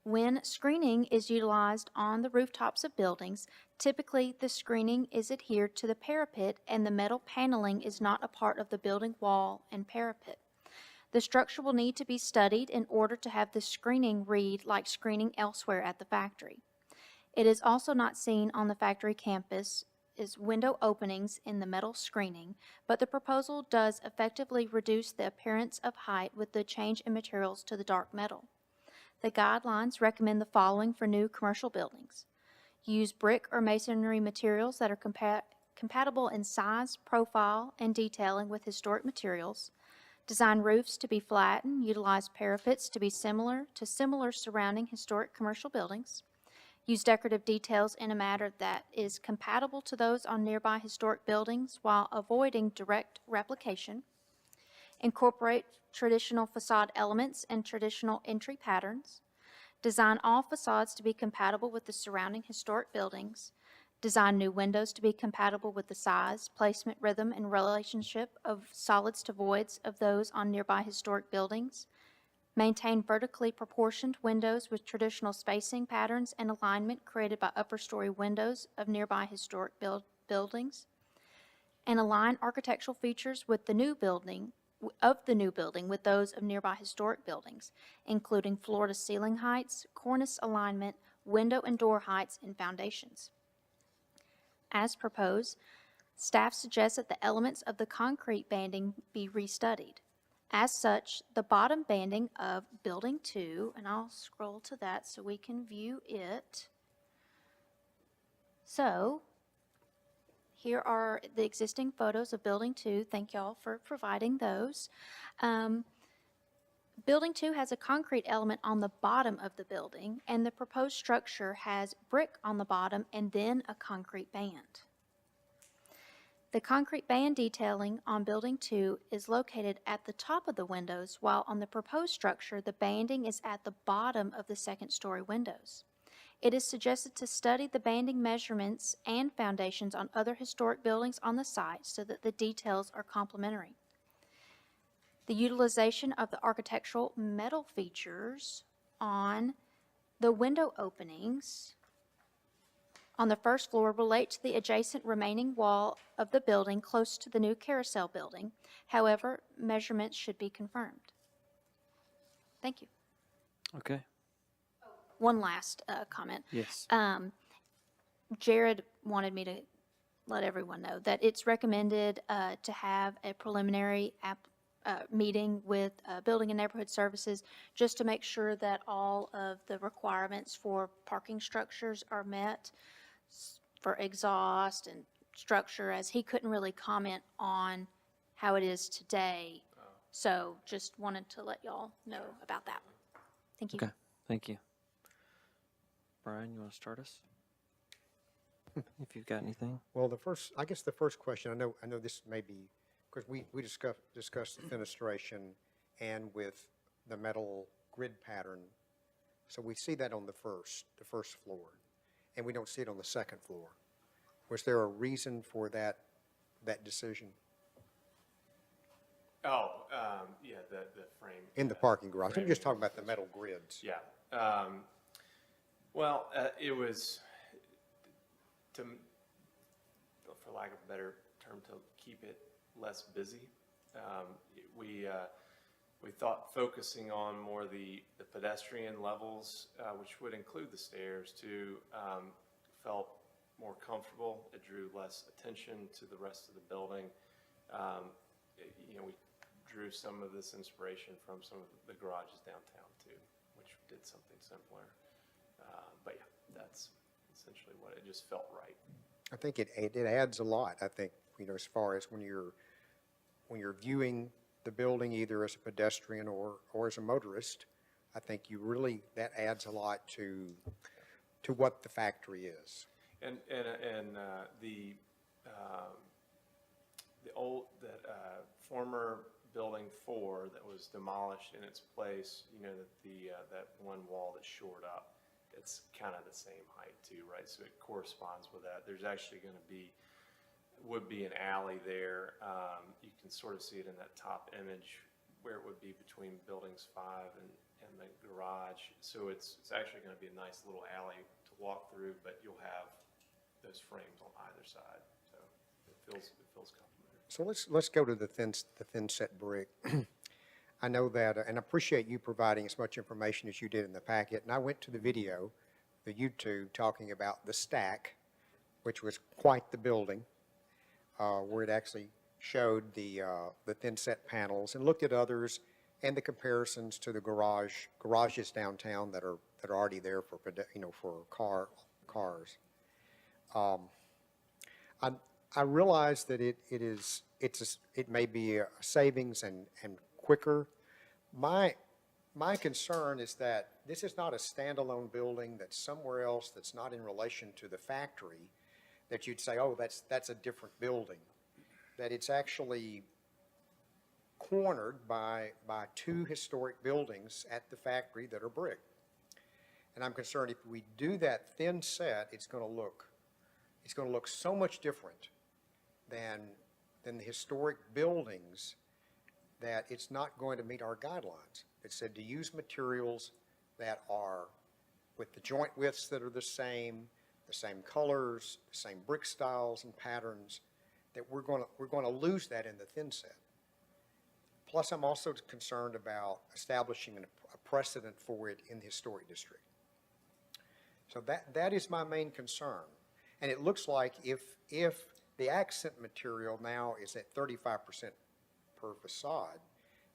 When screening is utilized on the rooftops of buildings, typically the screening is adhered to the parapet and the metal paneling is not a part of the building wall and parapet. The structure will need to be studied in order to have the screening read like screening elsewhere at the factory. It is also not seen on the factory campus as window openings in the metal screening, but the proposal does effectively reduce the appearance of height with the change in materials to the dark metal. The guidelines recommend the following for new commercial buildings. Use brick or masonry materials that are compatible in size, profile, and detailing with historic materials. Design roofs to be flattened, utilize parapets to be similar to surrounding historic commercial buildings. Use decorative details in a manner that is compatible to those on nearby historic buildings while avoiding direct replication. Incorporate traditional facade elements and traditional entry patterns. Design all facades to be compatible with the surrounding historic buildings. Design new windows to be compatible with the size, placement, rhythm, and relationship of solids to voids of those on nearby historic buildings. Maintain vertically proportioned windows with traditional spacing patterns and alignment created by upper story windows of nearby historic buildings. And align architectural features with the new building with those of nearby historic buildings, including floor to ceiling heights, cornice alignment, window and door heights, and foundations. As proposed, staff suggests that the elements of the concrete banding be restudied. As such, the bottom banding of Building 2, and I'll scroll to that so we can view it. So, here are the existing photos of Building 2. Thank y'all for providing those. Building 2 has a concrete element on the bottom of the building, and the proposed structure has brick on the bottom and then a concrete band. The concrete band detailing on Building 2 is located at the top of the windows, while on the proposed structure, the banding is at the bottom of the second-story windows. It is suggested to study the banding measurements and foundations on other historic buildings on the site so that the details are complementary. The utilization of the architectural metal features on the window openings on the first floor relate to the adjacent remaining wall of the building close to the new carousel building. However, measurements should be confirmed. Thank you. Okay. One last comment. Yes. Jared wanted me to let everyone know that it's recommended to have a preliminary meeting with Building and Neighborhood Services just to make sure that all of the requirements for parking structures are met for exhaust and structure, as he couldn't really comment on how it is today. So just wanted to let y'all know about that. Thank you. Okay, thank you. Brian, you want to start us? If you've got anything. Well, I guess the first question, I know this may be because we discussed the fenestration and with the metal grid pattern. So we see that on the first floor, and we don't see it on the second floor. Was there a reason for that decision Oh, yeah, the frame. in the parking garage? I'm just talking about the metal grids. Yeah. Well, it was, to, for lack of a better term, to keep it less busy. We thought focusing on more the pedestrian levels, which would include the stairs too, felt more comfortable. It drew less attention to the rest of the building. We drew some of this inspiration from some of the garages downtown too, which did something simpler. But yeah, that's essentially what it just felt right. I think it adds a lot. I think, as far as when you're viewing the building either as a pedestrian or as a motorist, I think that adds a lot to what the factory is. And the former building 4 that was demolished in its place, that one wall that's shored up, it's kind of the same height too, right? So it corresponds with that. There's actually going to would be an alley there. You can sort of see it in that top image where it would be between buildings 5 and the garage. So it's actually going to be a nice little alley to walk through, but you'll have those frames on either side. So it feels complimentary. So let's go to the thin set brick. I know that, and I appreciate you providing as much information as you did in the packet. And I went to the video, the YouTube, talking about the stack, which was quite the building, where it actually showed the thin set panels and looked at others and the comparisons to the garages downtown that are already there for cars. I realize that it may be a savings and quicker. My concern is that this is not a standalone building that's somewhere else that's not in relation to the factory, that you'd say, oh, that's a different building. That it's actually cornered by 2 historic buildings at the factory that are brick. And I'm concerned if we do that thin set, it's going to look so much different than the historic buildings that it's not going to meet our guidelines. It said to use materials that are with the joint widths that are the same colors, the same brick styles and patterns, that we're going to lose that in the thin set. Plus, I'm also concerned about establishing a precedent for it in the historic district. So that is my main concern. And it looks like if the accent material now is at 35% per facade,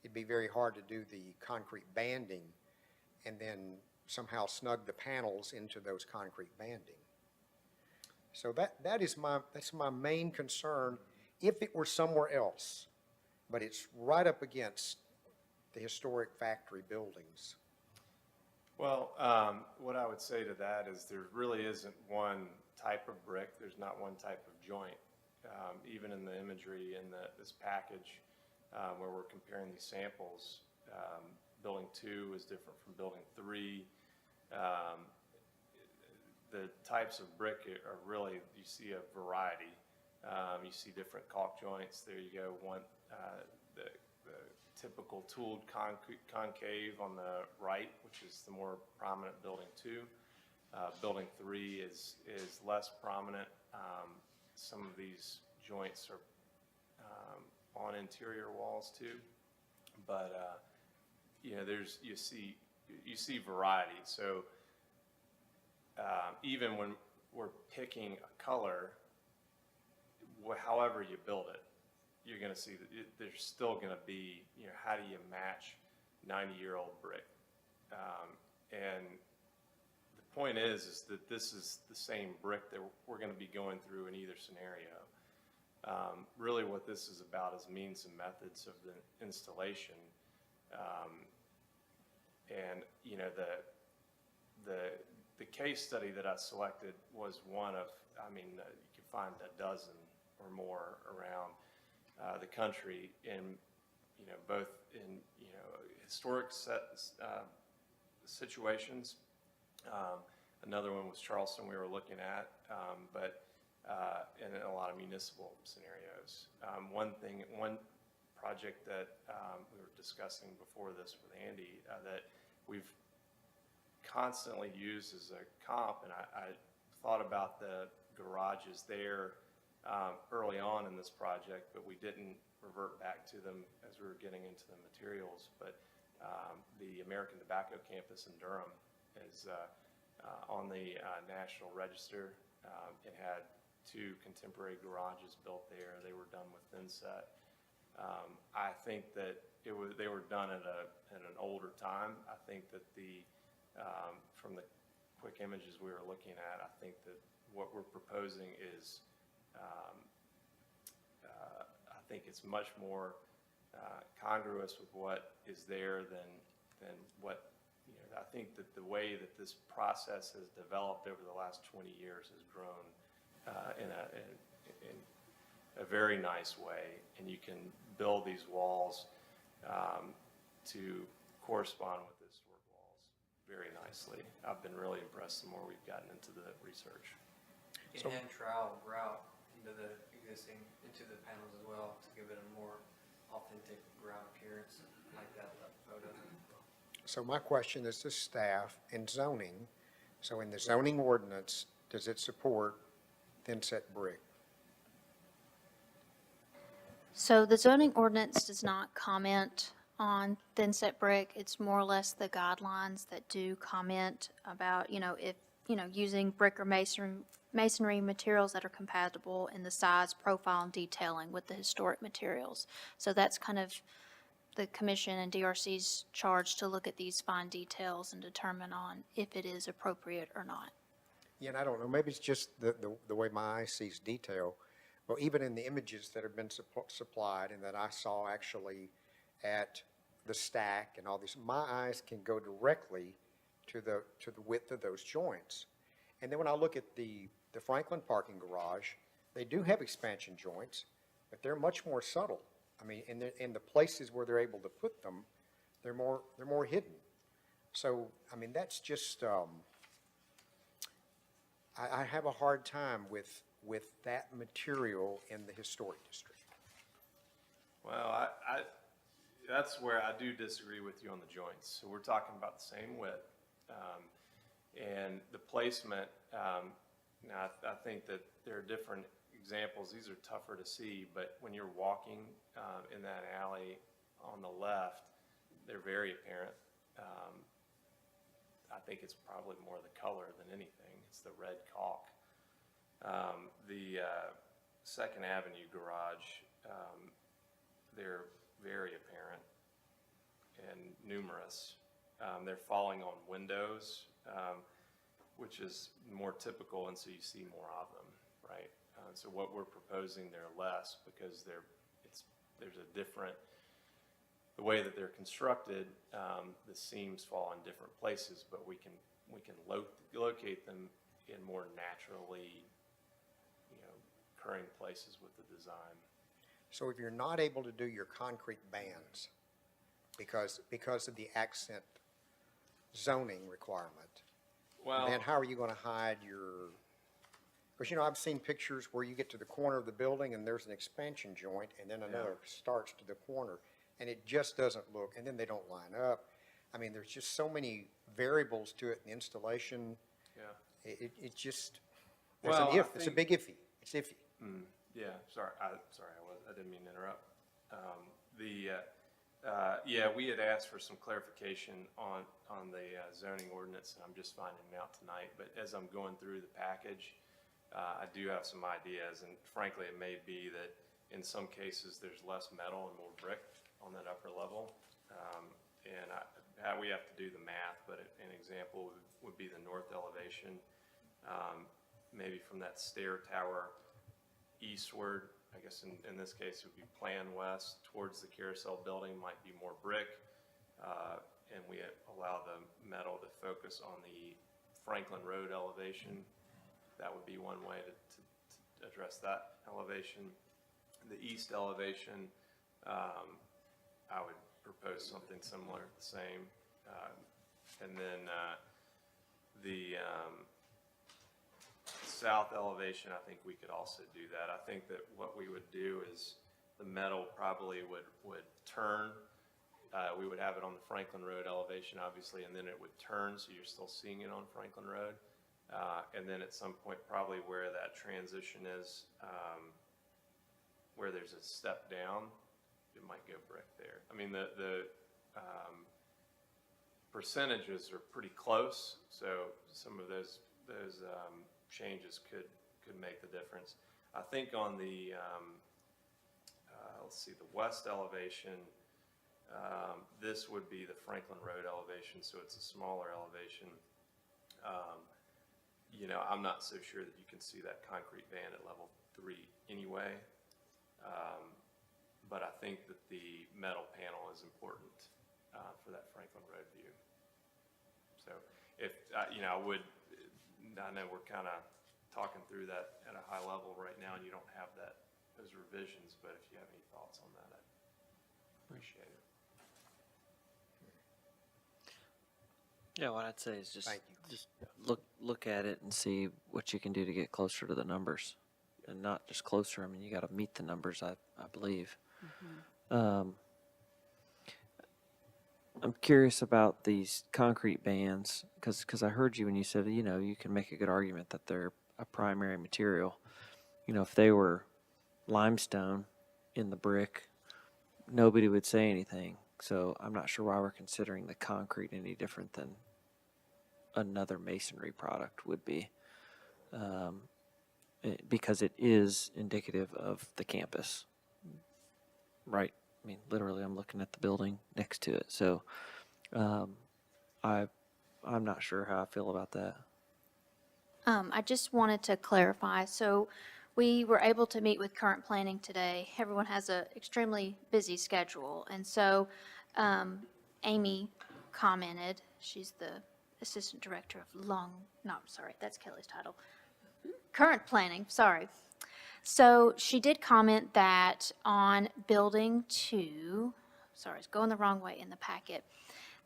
it'd be very hard to do the concrete banding and then somehow snug the panels into those concrete banding. So that's my main concern if it were somewhere else, but it's right up against the historic factory buildings. Well, what I would say to that is there really isn't one type of brick. There's not one type of joint. Even in the imagery in this package where we're comparing these samples, building 2 is different from building 3. The types of brick are really, you see a variety. You see different caulk joints. There you go. The typical tooled concave on the right, which is the more prominent building 2. Building 3 is less prominent. Some of these joints are on interior walls too, but you see variety. So even when we're picking a color, however you build it, you're going to see that there's still going to be, how do you match 90-year-old brick? And the point is that this is the same brick that we're going to be going through in either scenario. Really what this is about is means and methods of the installation. And the case study that I selected was one of, you can find a dozen or more around. the country in, both in, historic situations. Another one was Charleston we were looking at, but in a lot of municipal scenarios. One project that we were discussing before this with Andy that we've constantly used as a comp, and I thought about the garages there early on in this project, but we didn't revert back to them as we were getting into the materials. But the American Tobacco campus in Durham is on the National Register. It had 2 contemporary garages built there. They were done with thinset. I think that they were done at an older time. I think that from the quick images we were looking at, I think that what we're proposing is, I think it's much more congruous with what is there than what, I think that the way that this process has developed over the last 20 years has grown in a very nice way, and you can build these walls to correspond with the historic walls very nicely. I've been really impressed the more we've gotten into the research. You can hand trowel grout into the panels as well to give it a more authentic grout appearance, like that photo. So my question is to staff and zoning. So in the zoning ordinance, does it support thin-set brick? So the zoning ordinance does not comment on thin-set brick. It's more or less the guidelines that do comment about, if, using brick or masonry materials that are compatible in the size, profile, and detailing with the historic materials. So that's kind of the commission and DRC's charge to look at these fine details and determine on if it is appropriate or not. Yeah, and I don't know, maybe it's just the way my eye sees detail. Well, even in the images that have been supplied and that I saw actually at the stack and all these, my eyes can go directly to the width of those joints. And then when I look at the Franklin parking garage, they do have expansion joints, but they're much more subtle. I mean, in the places where they're able to put them, they're more hidden. So, I mean, that's just, I have a hard time with that material in the historic district. Well, that's where I do disagree with you on the joints. So we're talking about the same width. And the placement, now I think that there are different examples. These are tougher to see, but when you're walking in that alley on the left, they're very apparent. I think it's probably more the color than anything. It's the red caulk. The Second Avenue garage, they're very apparent and numerous. They're falling on windows, which is more typical, and so you see more of them, right? So what we're proposing, they're less because there's a different, the way that they're constructed, the seams fall in different places, but we can locate them in more naturally, occurring places with the design. So if you're not able to do your concrete bands because of the accent zoning requirement, then how are you going to hide your, because I've seen pictures where you get to the corner of the building and there's an expansion joint and then another starts to the corner and it just doesn't look, and then they don't line up. I mean, there's just so many variables to it in the installation. Yeah. It just, there's an if, it's a big iffy. It's iffy. Yeah, sorry, I didn't mean to interrupt. We had asked for some clarification on the zoning ordinance, and I'm just finding it out tonight. But as I'm going through the package, I do have some ideas, and frankly, it may be that in some cases there's less metal and more brick on that upper level, we have to do the math. But an example would be the north elevation, maybe from that stair tower eastward. I guess in this case it would be plan west towards the carousel building, might be more brick, and we allow the metal to focus on the Franklin Road elevation. That would be one way to address that elevation. The east elevation, I would propose something similar, the same. And then the south elevation, I think we could also do that. I think that what we would do is the metal probably would turn. We would have it on the Franklin Road elevation, obviously, and then it would turn, so you're still seeing it on Franklin Road. And then at some point, probably where that transition is, where there's a step down, it might go brick there. I mean, the percentages are pretty close, so some of those changes could make the difference. I think on the let's see, the west elevation, this would be the Franklin Road elevation, so it's a smaller elevation. You know, I'm not so sure that you can see that concrete band at level 3 anyway. But I think that the metal panel is important for that Franklin Road view. So if, you know, I know we're kind of talking through that at a high level right now, and you don't have those revisions, but if you have any thoughts on that, I'd appreciate it. Yeah, what I'd say is just, Thank you. just look at it and see what you can do to get closer to the numbers. And not just closer, I mean, you got to meet the numbers, I believe. I'm curious about these concrete bands, because I heard you when you said, you know, you can make a good argument that they're a primary material. You know, if they were limestone in the brick, nobody would say anything. So I'm not sure why we're considering the concrete any different than another masonry product would be, because it is indicative of the campus, right? I mean, literally, I'm looking at the building next to it. So I'm not sure how I feel about that. I just wanted to clarify. So we were able to meet with current planning today. Everyone has an extremely busy schedule. And so Amy commented, she's the Assistant Director of that's Kelly's title. Current planning, sorry. So she did comment that on building 2, sorry, it's going the wrong way in the packet,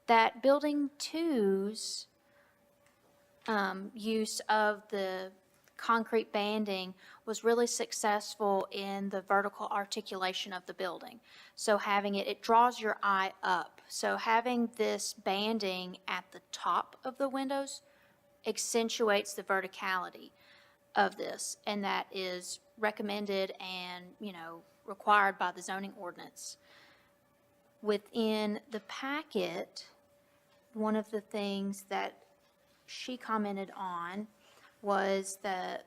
that building 2's use of the concrete banding was really successful in the vertical articulation of the building. So having it draws your eye up. So having this banding at the top of the windows accentuates the verticality of this, and that is recommended and, you know, required by the zoning ordinance. Within the packet, one of the things that she commented on was the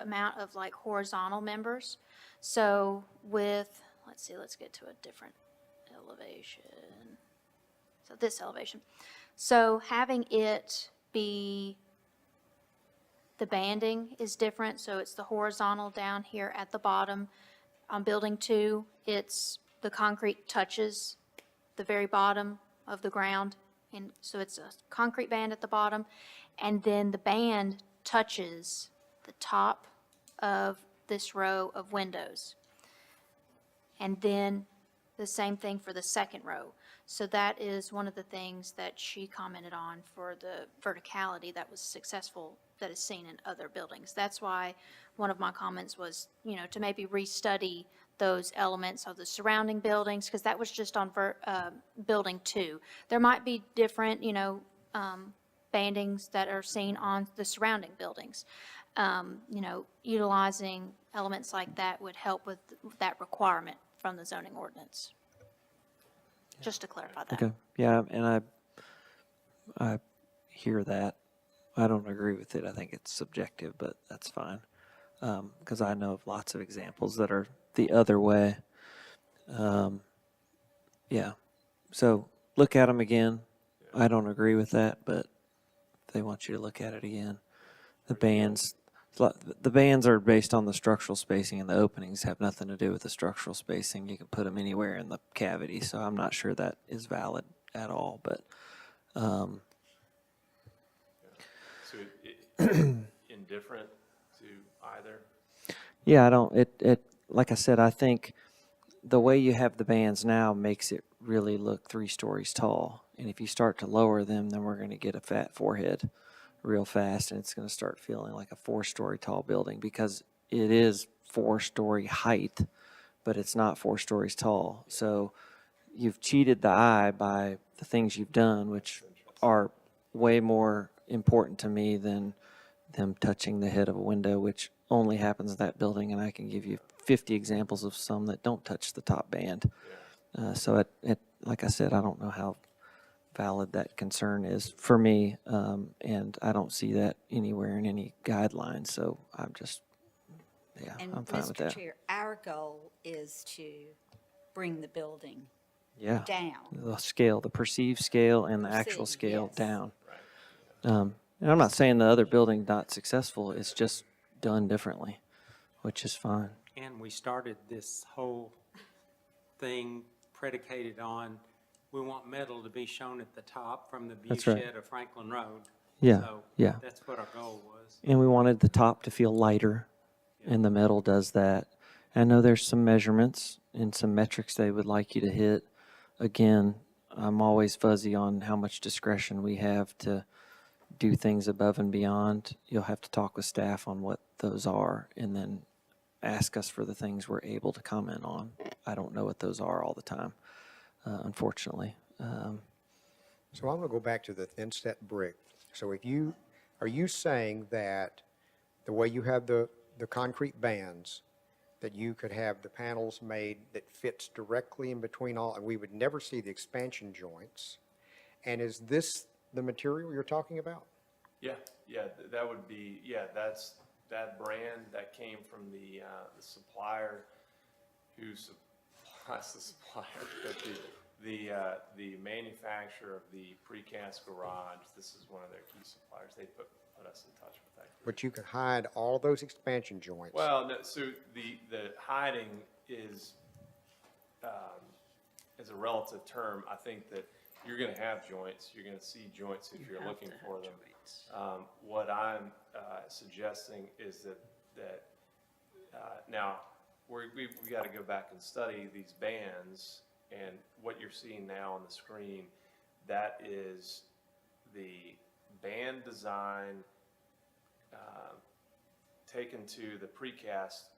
amount of like horizontal members. So with, let's see, let's get to a different elevation. So this elevation. So having it be, the banding is different, so it's the horizontal down here at the bottom. On building 2, it's the concrete touches the very bottom of the ground, and so it's a concrete band at the bottom, and then the band touches the top of this row of windows. And then the same thing for the second row. So that is one of the things that she commented on for the verticality that was successful, that is seen in other buildings. That's why one of my comments was, you know, to maybe restudy those elements of the surrounding buildings, because that was just on building 2. There might be different, you know, bandings that are seen on the surrounding buildings. You know, utilizing elements like that would help with that requirement from the zoning ordinance. Just to clarify that. Okay, yeah, and I hear that. I don't agree with it. I think it's subjective, but that's fine. Because I know of lots of examples that are the other way. Yeah, so look at them again. I don't agree with that, but they want you to look at it again. The bands are based on the structural spacing, and the openings have nothing to do with the structural spacing. You can put them anywhere in the cavity, so I'm not sure that is valid at all, but So indifferent to either? Yeah, I don't, like I said, I think the way you have the bands now makes it really look 3 stories tall. And if you start to lower them, then we're going to get a fat forehead real fast, and it's going to start feeling like a 4-story tall building because it is 4-story height, but it's not 4 stories tall. So you've cheated the eye by the things you've done, which are way more important to me than them touching the head of a window, which only happens in that building, and I can give you 50 examples of some that don't touch the top band. So like I said, I don't know how valid that concern is for me, and I don't see that anywhere in any guidelines, so I'm just, yeah, And I'm fine with Mr. that. Chair, our goal is to bring the building Yeah. down. The scale, the perceived scale and the actual Perceived, scale yes. down. And I'm not saying the other building not successful, it's just done differently, which is fine. And we started this whole thing predicated on, we want metal to be shown at the top from the view That's right. shed of Franklin Road. Yeah, So yeah. that's what our goal was. And we wanted the top to feel lighter, and the metal does that. I know there's some measurements and some metrics they would like you to hit. Again, I'm always fuzzy on how much discretion we have to do things above and beyond. You'll have to talk with staff on what those are and then ask us for the things we're able to comment on. I don't know what those are all the time, unfortunately. So I'm going to go back to the thin set brick. So are you saying that the way you have the concrete bands, that you could have the panels made that fits directly in between all, and we would never see the expansion joints? And is this the material you're talking about? Yeah, that would be, that's, that brand that came from the supplier who supplies the supplier, but the manufacturer of the precast garage, this is one of their key suppliers. They put us in touch with that group. But you could hide all those expansion joints. Well, no, so the hiding is a relative term. I think that you're going to have joints. You're going to see joints if you're looking for them. What I'm suggesting is that now we've got to go back and study these bands, and what you're seeing now on the screen, that is the band design taken to the precast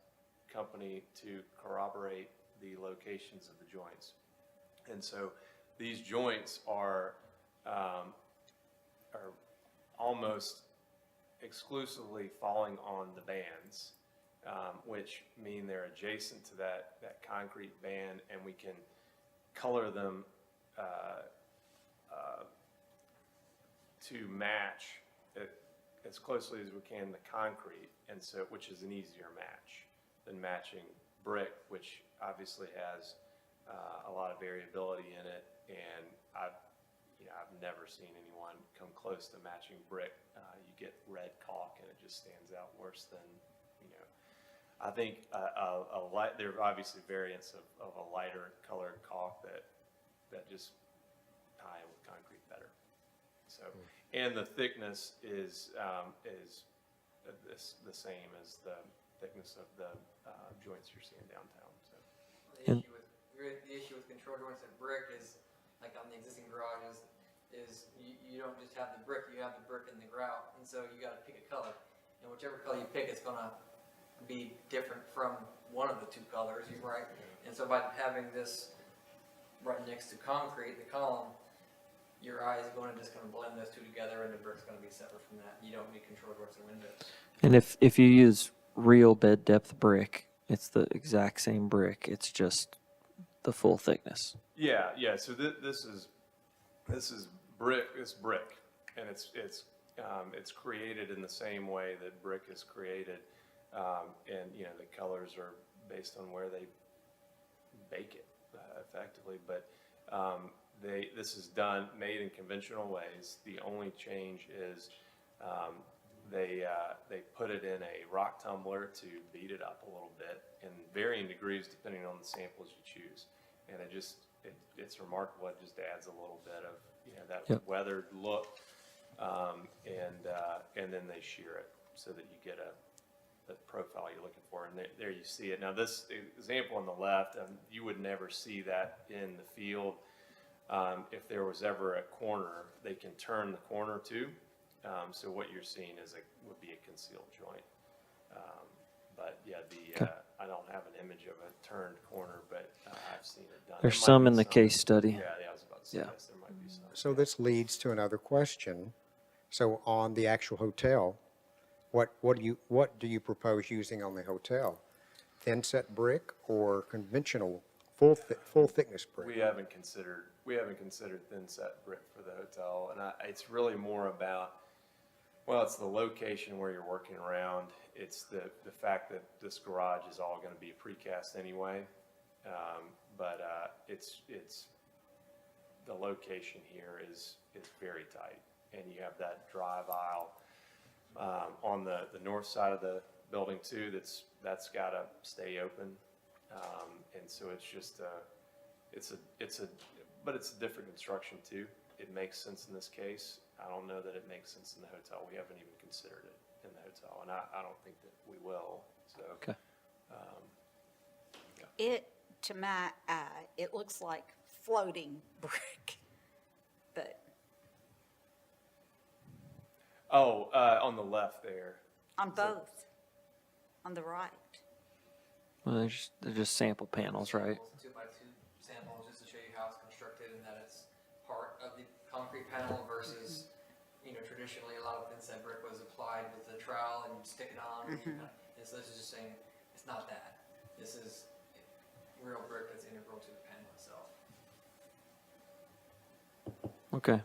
company to corroborate the locations of the joints. And so these joints are almost exclusively falling on the bands, which mean they're adjacent to that concrete band, and we can color them to match as closely as we can the concrete, and so which is an easier match than matching brick, which obviously has a lot of variability in it, and I've never seen anyone come close to matching brick. You get red caulk, and it just stands out worse than, I think there are obviously variants of a lighter colored caulk that just tie in with concrete better. So, and the thickness is the same as the thickness of the joints you're seeing downtown. So. The issue with control joints and brick is, like on the existing garages, is you don't just have the brick, you have the brick and the grout, and so you got to pick a color, and whichever color you pick is going to be different from one of the two colors, right? And so by having this right next to concrete, the column, your eye is going to just kind of blend those two together, and the brick's going to be separate from that. You don't need control doors and windows. And if you use real bed depth brick, it's the exact same brick. It's just the full thickness. Yeah. So this is brick. It's brick, and it's created in the same way that brick is created, and the colors are based on where they bake it effectively. But this is made in conventional ways. The only change is they put it in a rock tumbler to beat it up a little bit in varying degrees depending on the samples you choose. And it's remarkable. It just adds a little bit of that weathered look, and then they shear it so that you get the profile you're looking for, and there you see it. Now, this example on the left, you would never see that in the field. If there was ever a corner, they can turn the corner too. So what you're seeing would be a concealed joint. But yeah, I don't have an image of a turned corner, but I've seen it done. There's There might some be in the case study. Yeah, I was about to say, Yeah. yes, there might be some. So this leads to another question. So on the actual hotel, what do you propose using on the hotel? Thin set brick or conventional full thickness brick? We haven't considered thin set brick for the hotel, and it's really more about, well, it's the location where you're working around. It's the fact that this garage is all going to be precast anyway, but it's the location here is very tight, and you have that drive aisle on the north side of the building too. That's got to stay open, and so it's just but it's a different construction too. It makes sense in this case. I don't know that it makes sense in the hotel. We haven't even considered it in the hotel, and I don't think that we will. So Okay. It, to my eye, it looks like floating brick, but on the left there. on both, on the right. Well, they're just sample panels, right? 2x2 samples, just to show you how it's constructed and that it's part of the concrete panel versus, traditionally a lot of thin set brick was applied with the trowel and stick it on. And so this is just saying, it's not that. This is real brick that's integral to the panel itself. Okay.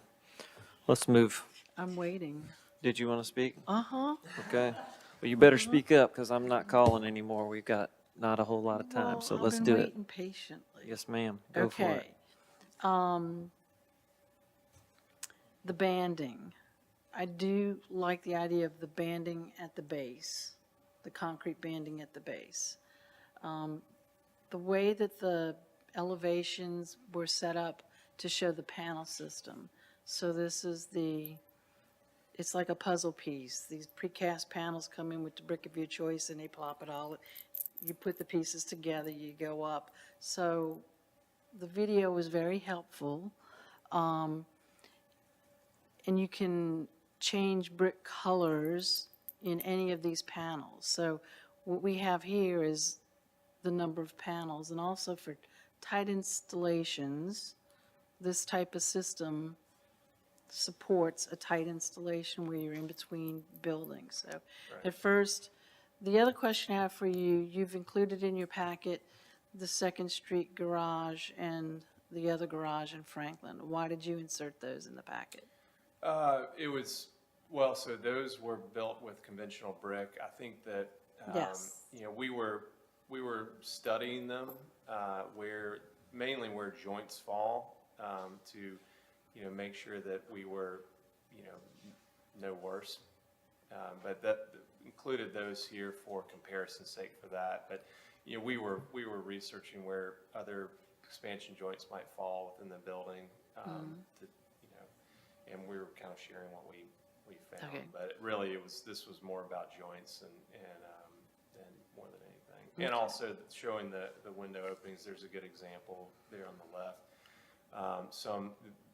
Let's move. I'm waiting. Did you want to speak? Uh-huh. Okay. Well, you better speak up because I'm not calling anymore. We've got not a whole lot of time, so let's do I've been it. waiting patiently. Yes, ma'am. Go for it. Okay. The banding. I do like the idea of the banding at the base, the concrete banding at the base. The way that the elevations were set up to show the panel system. So this is it's like a puzzle piece. These precast panels come in with the brick of your choice and they plop it all. You put the pieces together, you go up. So the video was very helpful. And you can change brick colors in any of these panels. So what we have here is the number of panels, and also for tight installations, this type of system supports a tight installation where you're in between buildings. So at first, the other question I have for you, you've included in your packet the Second Street garage and the other garage in Franklin. Why did you insert those in the packet? So those were built with conventional brick. I think that, Yes. we were studying them, mainly where joints fall, to, make sure that we were, no worse. But that included those here for comparison's sake for that. But, we were researching where other expansion joints might fall within the building, and we were kind of sharing what we found. Okay. But really, this was more about joints and more than anything. And also showing the window openings. There's a good example there on the left.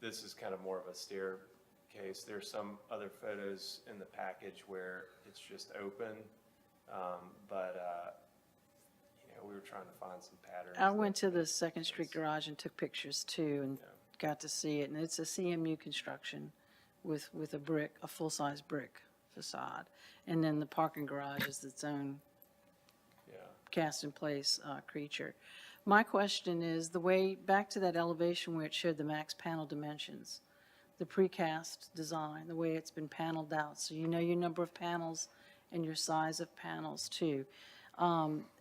This is kind of more of a staircase. There's some other photos in the package where it's just open, but we were trying to find some patterns. I went to the Second Street garage and took pictures too, and got to see it. And it's a CMU construction with a full-size brick facade. And then the parking garage is its own cast-in-place creature. My question is, back to that elevation where it showed the max panel dimensions, the precast design, the way it's been paneled out, so you know your number of panels and your size of panels too.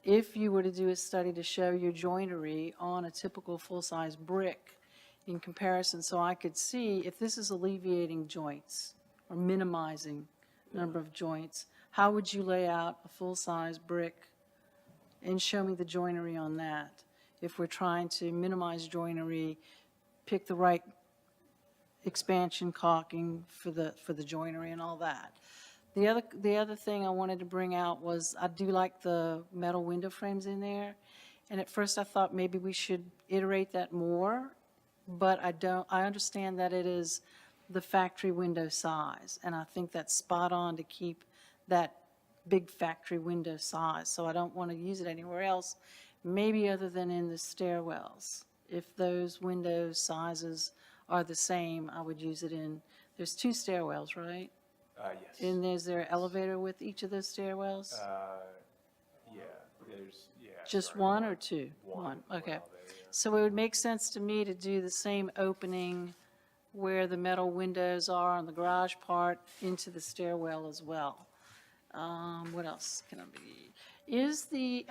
If you were to do a study to show your joinery on a typical full-size brick in comparison, so I could see if this is alleviating joints or minimizing number of joints, how would you lay out a full-size brick and show me the joinery on that? If we're trying to minimize joinery, pick the right expansion caulking for the joinery and all that. The other thing I wanted to bring out was I do like the metal window frames in there. And at first I thought maybe we should iterate that more, but I understand that it is the factory window size. And I think that's spot on to keep that big factory window size. So I don't want to use it anywhere else, maybe other than in the stairwells. If those window sizes are the same, I would use it in, there's 2 stairwells, right? Yes. And is there an elevator with each of those stairwells? Yeah, yeah. Just sorry, one or 2? One Okay. elevator, yeah. So it would make sense to me to do the same opening where the metal windows are on the garage part into the stairwell as well. What else can it be? Is the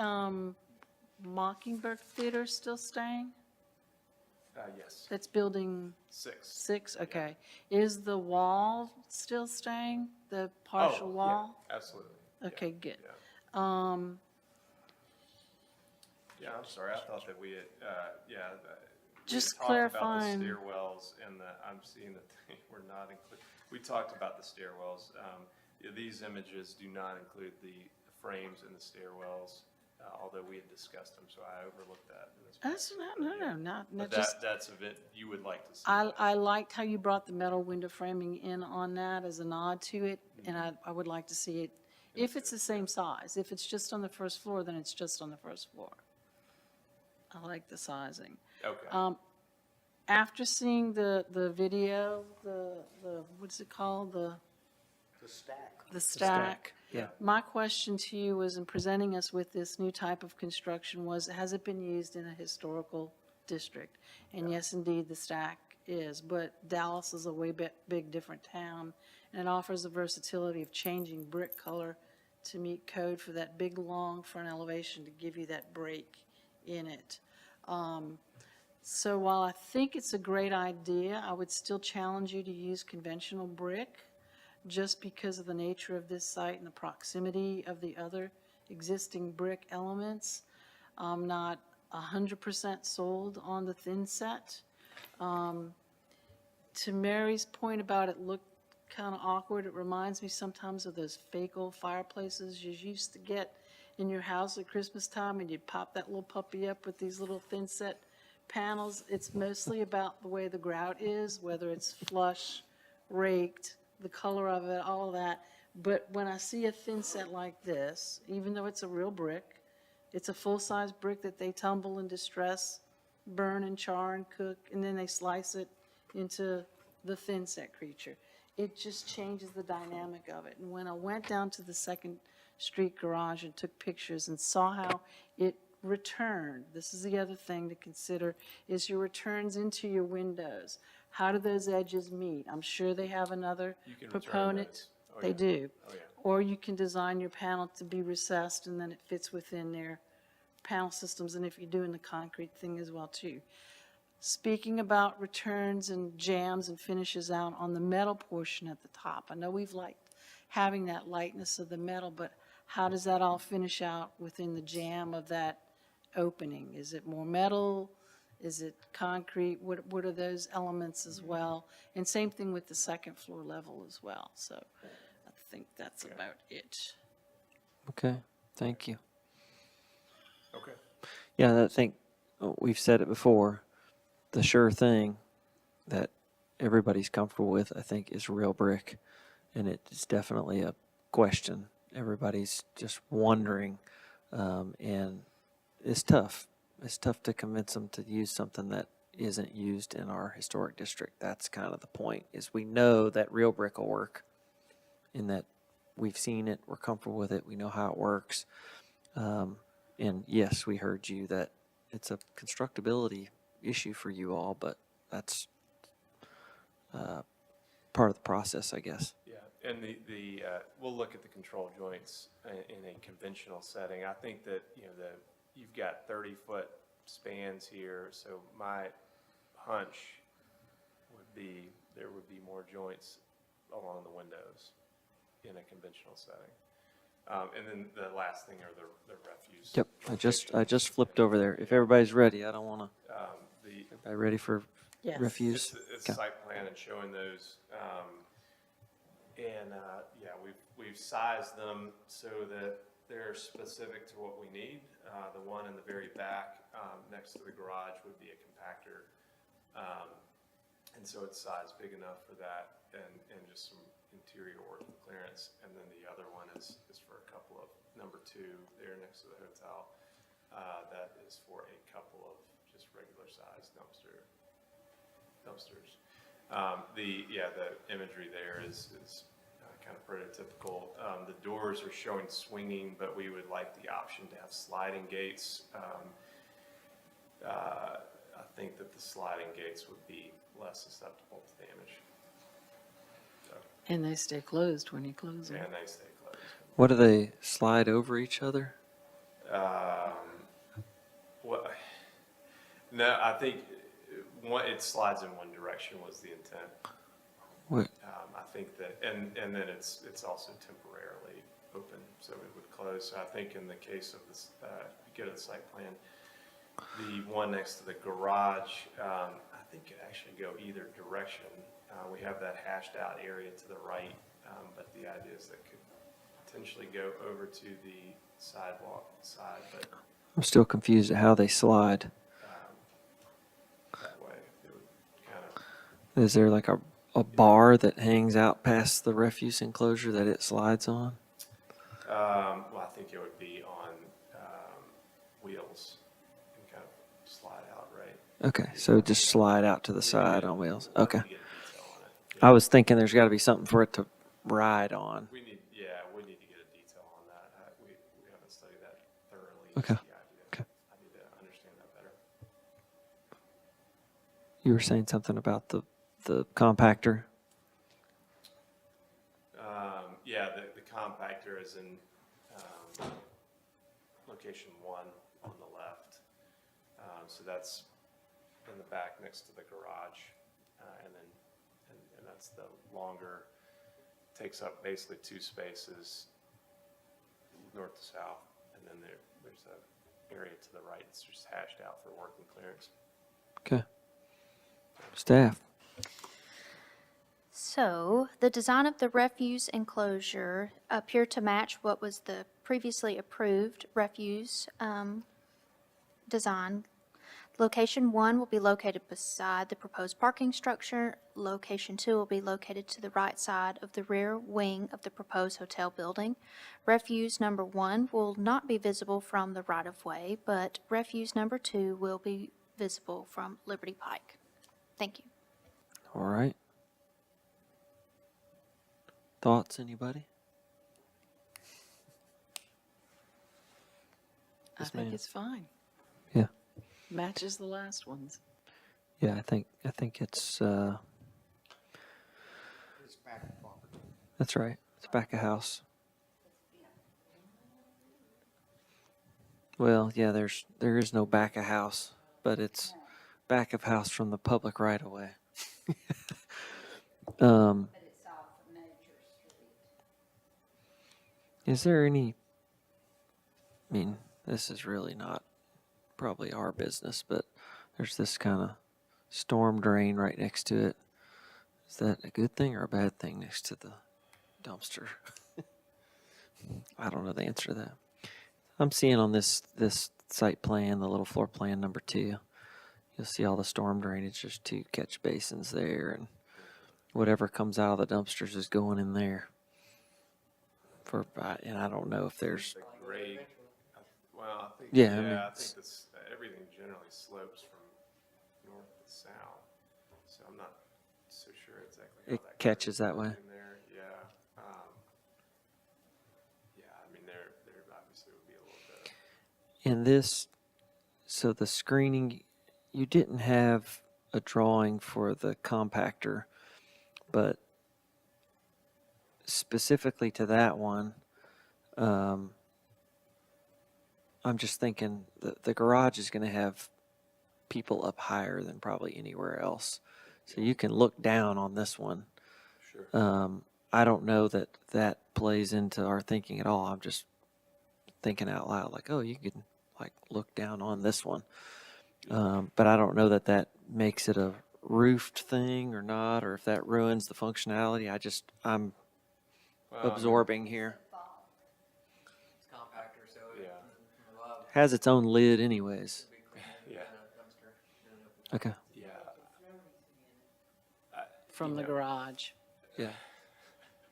Mockingbird Theater still staying? Yes. That's building 6. 6, okay. Is the wall still staying, the partial Oh, yeah, wall? absolutely. Yeah, Okay, good. Yeah. Yeah, I'm sorry, I thought that we had, we Just had talked clarifying. about the stairwells and I'm seeing that they were not included. We talked about the stairwells. These images do not include the frames in the stairwells, although we had discussed them, so I overlooked that. in this That's, not, But just. that's a bit, you would like to see I, that. I liked how you brought the metal window framing in on that as a nod to it, and I would like to see it, if it's the same size. If it's just on the first floor, then it's just on the first floor. I like the sizing. Okay. After seeing the video, the, what's it called, the stack. the stack. Yeah. My question to you was, in presenting us with this new type of construction, was, has it been used in a historical district? And yes, indeed, the stack is, but Dallas is a way big different town, and it offers the versatility of changing brick color to meet code for that big, long front elevation to give you that break in it. So while I think it's a great idea, I would still challenge you to use conventional brick, just because of the nature of this site and the proximity of the other existing brick elements. I'm not 100% sold on the thin set. To Mary's point about it looked kind of awkward, it reminds me sometimes of those fake old fireplaces you used to get in your house at Christmas time, and you'd pop that little puppy up with these little thin set panels. It's mostly about the way the grout is, whether it's flush, raked, the color of it, all of that. But when I see a thin set like this, even though it's a real brick, it's a full-size brick that they tumble and distress, burn and char and cook, and then they slice it into the thin set creature. It just changes the dynamic of it. And when I went down to the Second Street garage and took pictures and saw how it returned, this is the other thing to consider, is your returns into your windows. How do those edges meet? I'm sure they have another You can return proponent. those. Oh, They yeah. do. Oh, yeah. Or you can design your panel to be recessed, and then it fits within their panel systems, and if you're doing the concrete thing as well, too. Speaking about returns and jams and finishes out on the metal portion at the top, I know we've liked having that lightness of the metal, but how does that all finish out within the jam of that opening? Is it more metal? Is it concrete? What are those elements as well? And same thing with the second floor level as well. So I think that's about it. Okay, thank you. Okay. Yeah, I think we've said it before. The sure thing that everybody's comfortable with, I think, is real brick. And it's definitely a question. Everybody's just wondering. And it's tough. It's tough to convince them to use something that isn't used in our historic district. That's kind of the point, is we know that real brick will work, in that we've seen it, we're comfortable with it, we know how it works. And yes, we heard you that it's a constructability issue for you all, but that's part of the process, I guess. Yeah, and we'll look at the control joints in a conventional setting. I think that, you've got 30-foot spans here, so my hunch would be there would be more joints along the windows in a conventional setting. And then the last thing are the refuse. Yep, I just flipped over there. If everybody's ready, I don't want to. Everybody ready for Yes. refuse? It's Okay. site plan and showing those. Yeah, we've sized them so that they're specific to what we need. The one in the very back, next to the garage would be a compactor. And so it's sized big enough for that and just some interior work and clearance. And then the other one is for a couple of, number 2 there next to the hotel. That is for a couple of just regular sized dumpsters. The imagery there is kind of prototypical. The doors are showing swinging, but we would like the option to have sliding gates. I think that the sliding gates would be less susceptible to damage. So, And they stay closed when you close them. and they stay closed. What do they slide over each other? No, I think it slides in one direction was the intent. What? I think that, and then it's also temporarily open, so it would close. So I think in the case of this, you go to the site plan, the one next to the garage, I think it actually go either direction. We have that hashed out area to the right, but the idea is that could potentially go over to the sidewalk side, but I'm still confused at how they slide. that way it would kind of. Is there like a bar that hangs out past the refuse enclosure that it slides on? Well, I think it would be on wheels and kind of slide out, right? Okay, so just slide out to the side on wheels. Okay. I was thinking there's got to be something for it to ride on. We need to get a detail on that. We haven't studied that thoroughly. Okay. Is the idea. Okay. I need to understand that better. You were saying something about the compactor? Yeah, the compactor is in location 1 on the left. So that's in the back next to the garage. And that's the longer, takes up basically 2 spaces, north to south. And then there's a area to the right that's just hashed out for working clearance. Okay. Staff? So, the design of the refuse enclosure appear to match what was the previously approved refuse design. Location 1 will be located beside the proposed parking structure. Location 2 will be located to the right side of the rear wing of the proposed hotel building. Refuse number 1 will not be visible from the right-of-way, but refuse number 2 will be visible from Liberty Pike. Thank you. All right. Thoughts, anybody? I Yes, think ma'am. it's fine. Yeah. Matches the last ones. Yeah, I think it's It's back property. that's right. It's back of house. Well, yeah, there is no back of house, but it's back of house from the public right of way. But it's off of Major Street. Is there any, I mean, this is really not probably our business, but there's this kind of storm drain right next to it. Is that a good thing or a bad thing next to the dumpster? I don't know the answer to that. I'm seeing on this site plan, the little floor plan number 2, you'll see all the storm drainage. There's 2 catch basins there, and whatever comes out of the dumpsters is going in there. And I don't know if there's. The grade, well, I think, Yeah, I yeah, mean, I think this, everything generally slopes from north to south. So I'm not so sure exactly how It that catches goes that way. in there. Yeah. Yeah, I mean, there obviously would be a little bit of. In this, so the screening, you didn't have a drawing for the compactor, but specifically to that one, I'm just thinking the garage is going to have people up higher than probably anywhere else. So you can look down on this one. Sure. I don't know that plays into our thinking at all. I'm just thinking out loud, like, oh, you can like look down on this one. But I don't know that makes it a roofed thing or not, or if that ruins the functionality. Well, I mean, absorbing here. It's compactor, so it, Yeah. well, Has its own lid anyways. Yeah. Okay. Yeah. From the garage. Yeah.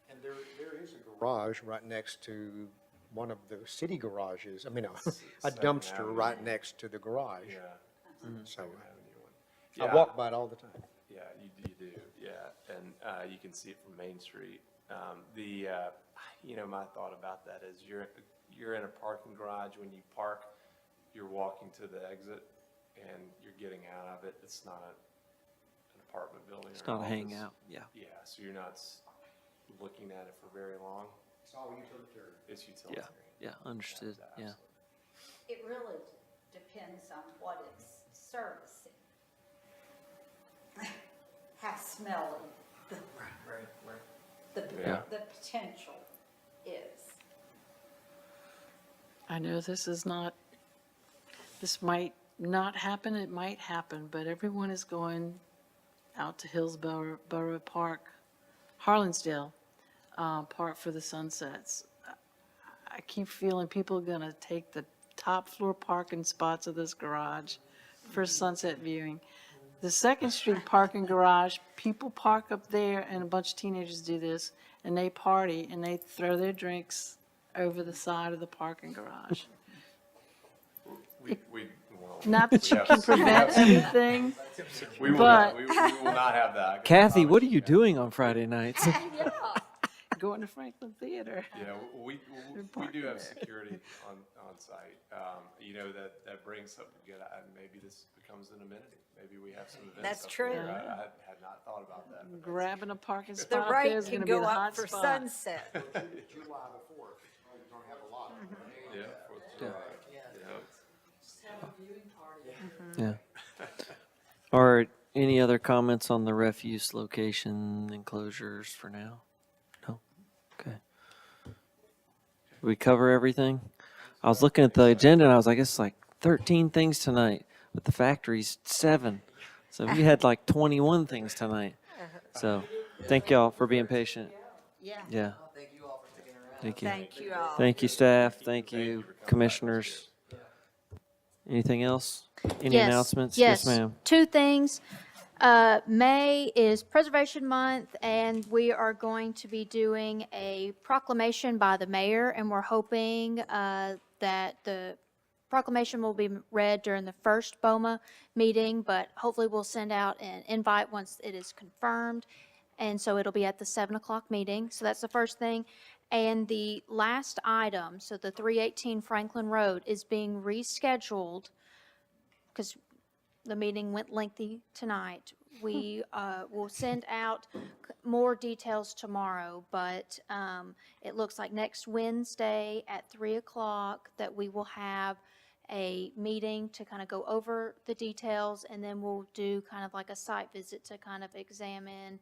And there is a garage right next to one of the city garages, I mean, a Second dumpster Avenue. right next to the garage. Yeah. So Second Avenue one. I Yeah. walk by it all the time. Yeah, you do, yeah, and you can see it from Main Street. My thought about that is you're in a parking garage. When you park, you're walking to the exit, and you're getting out of it. It's not an apartment building. It's or an not a office. hangout, yeah. Yeah, so you're not looking at it for very long. It's all utilitarian. It's utilitarian. Yeah, understood, yeah. It really depends on what it's servicing. How smelly the Yeah. the potential is. I know this might not happen, it might happen, but everyone is going out to Hillsborough Park, Harlansdale Park for the sunsets. I keep feeling people are gonna take the top floor parking spots of this garage for sunset viewing. The Second Street parking garage, people park up there, and a bunch of teenagers do this, and they party, and they throw their drinks over the side of the parking garage. Well, Not that you we have- can prevent everything, We will but- not, we will not have that. I can Kathy, what are promise you doing on Friday nights? going to Franklin Theater. Yeah, we do have security on site. That brings up, again, and maybe this becomes an amenity. Maybe we have some events. That's up true. there. I had not thought about that. but Grabbing a parking The spot there rate is can gonna be the go hot up for spot. sunset. July the 4th, you don't have a lot. Yeah, Fourth of July, Yeah. All right, any other comments on the refuse location enclosures for now? No? Okay. We cover everything? I was looking at the agenda and I was like, it's like 13 things tonight, but the factory's 7. So we had like 21 things tonight. So thank y'all for being patient. Yeah. Yeah. thank you all for sticking around. Thank you. Thank you all. Thank you, staff. Thank you, commissioners. Anything else? Any Yes, announcements? Yes, ma'am. 2 things. May is Preservation Month, and we are going to be doing a proclamation by the mayor, and we're hoping that the proclamation will be read during the first BOMA meeting, but hopefully we'll send out an invite once it is confirmed. And so it'll be at the 7 o'clock meeting. So that's the first thing. And the last item, so the 318 Franklin Road is being rescheduled because the meeting went lengthy tonight. We will send out more details tomorrow, but it looks like next Wednesday at 3 o'clock that we will have a meeting to kind of go over the details, and then we'll do kind of like a site visit to kind of examine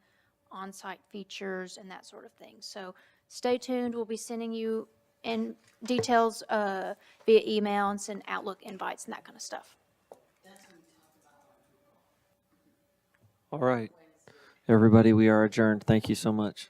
on-site features and that sort of thing. So stay tuned. We'll be sending you in details via email and send Outlook invites and that kind of stuff. All right. Everybody, we are adjourned. Thank you so much.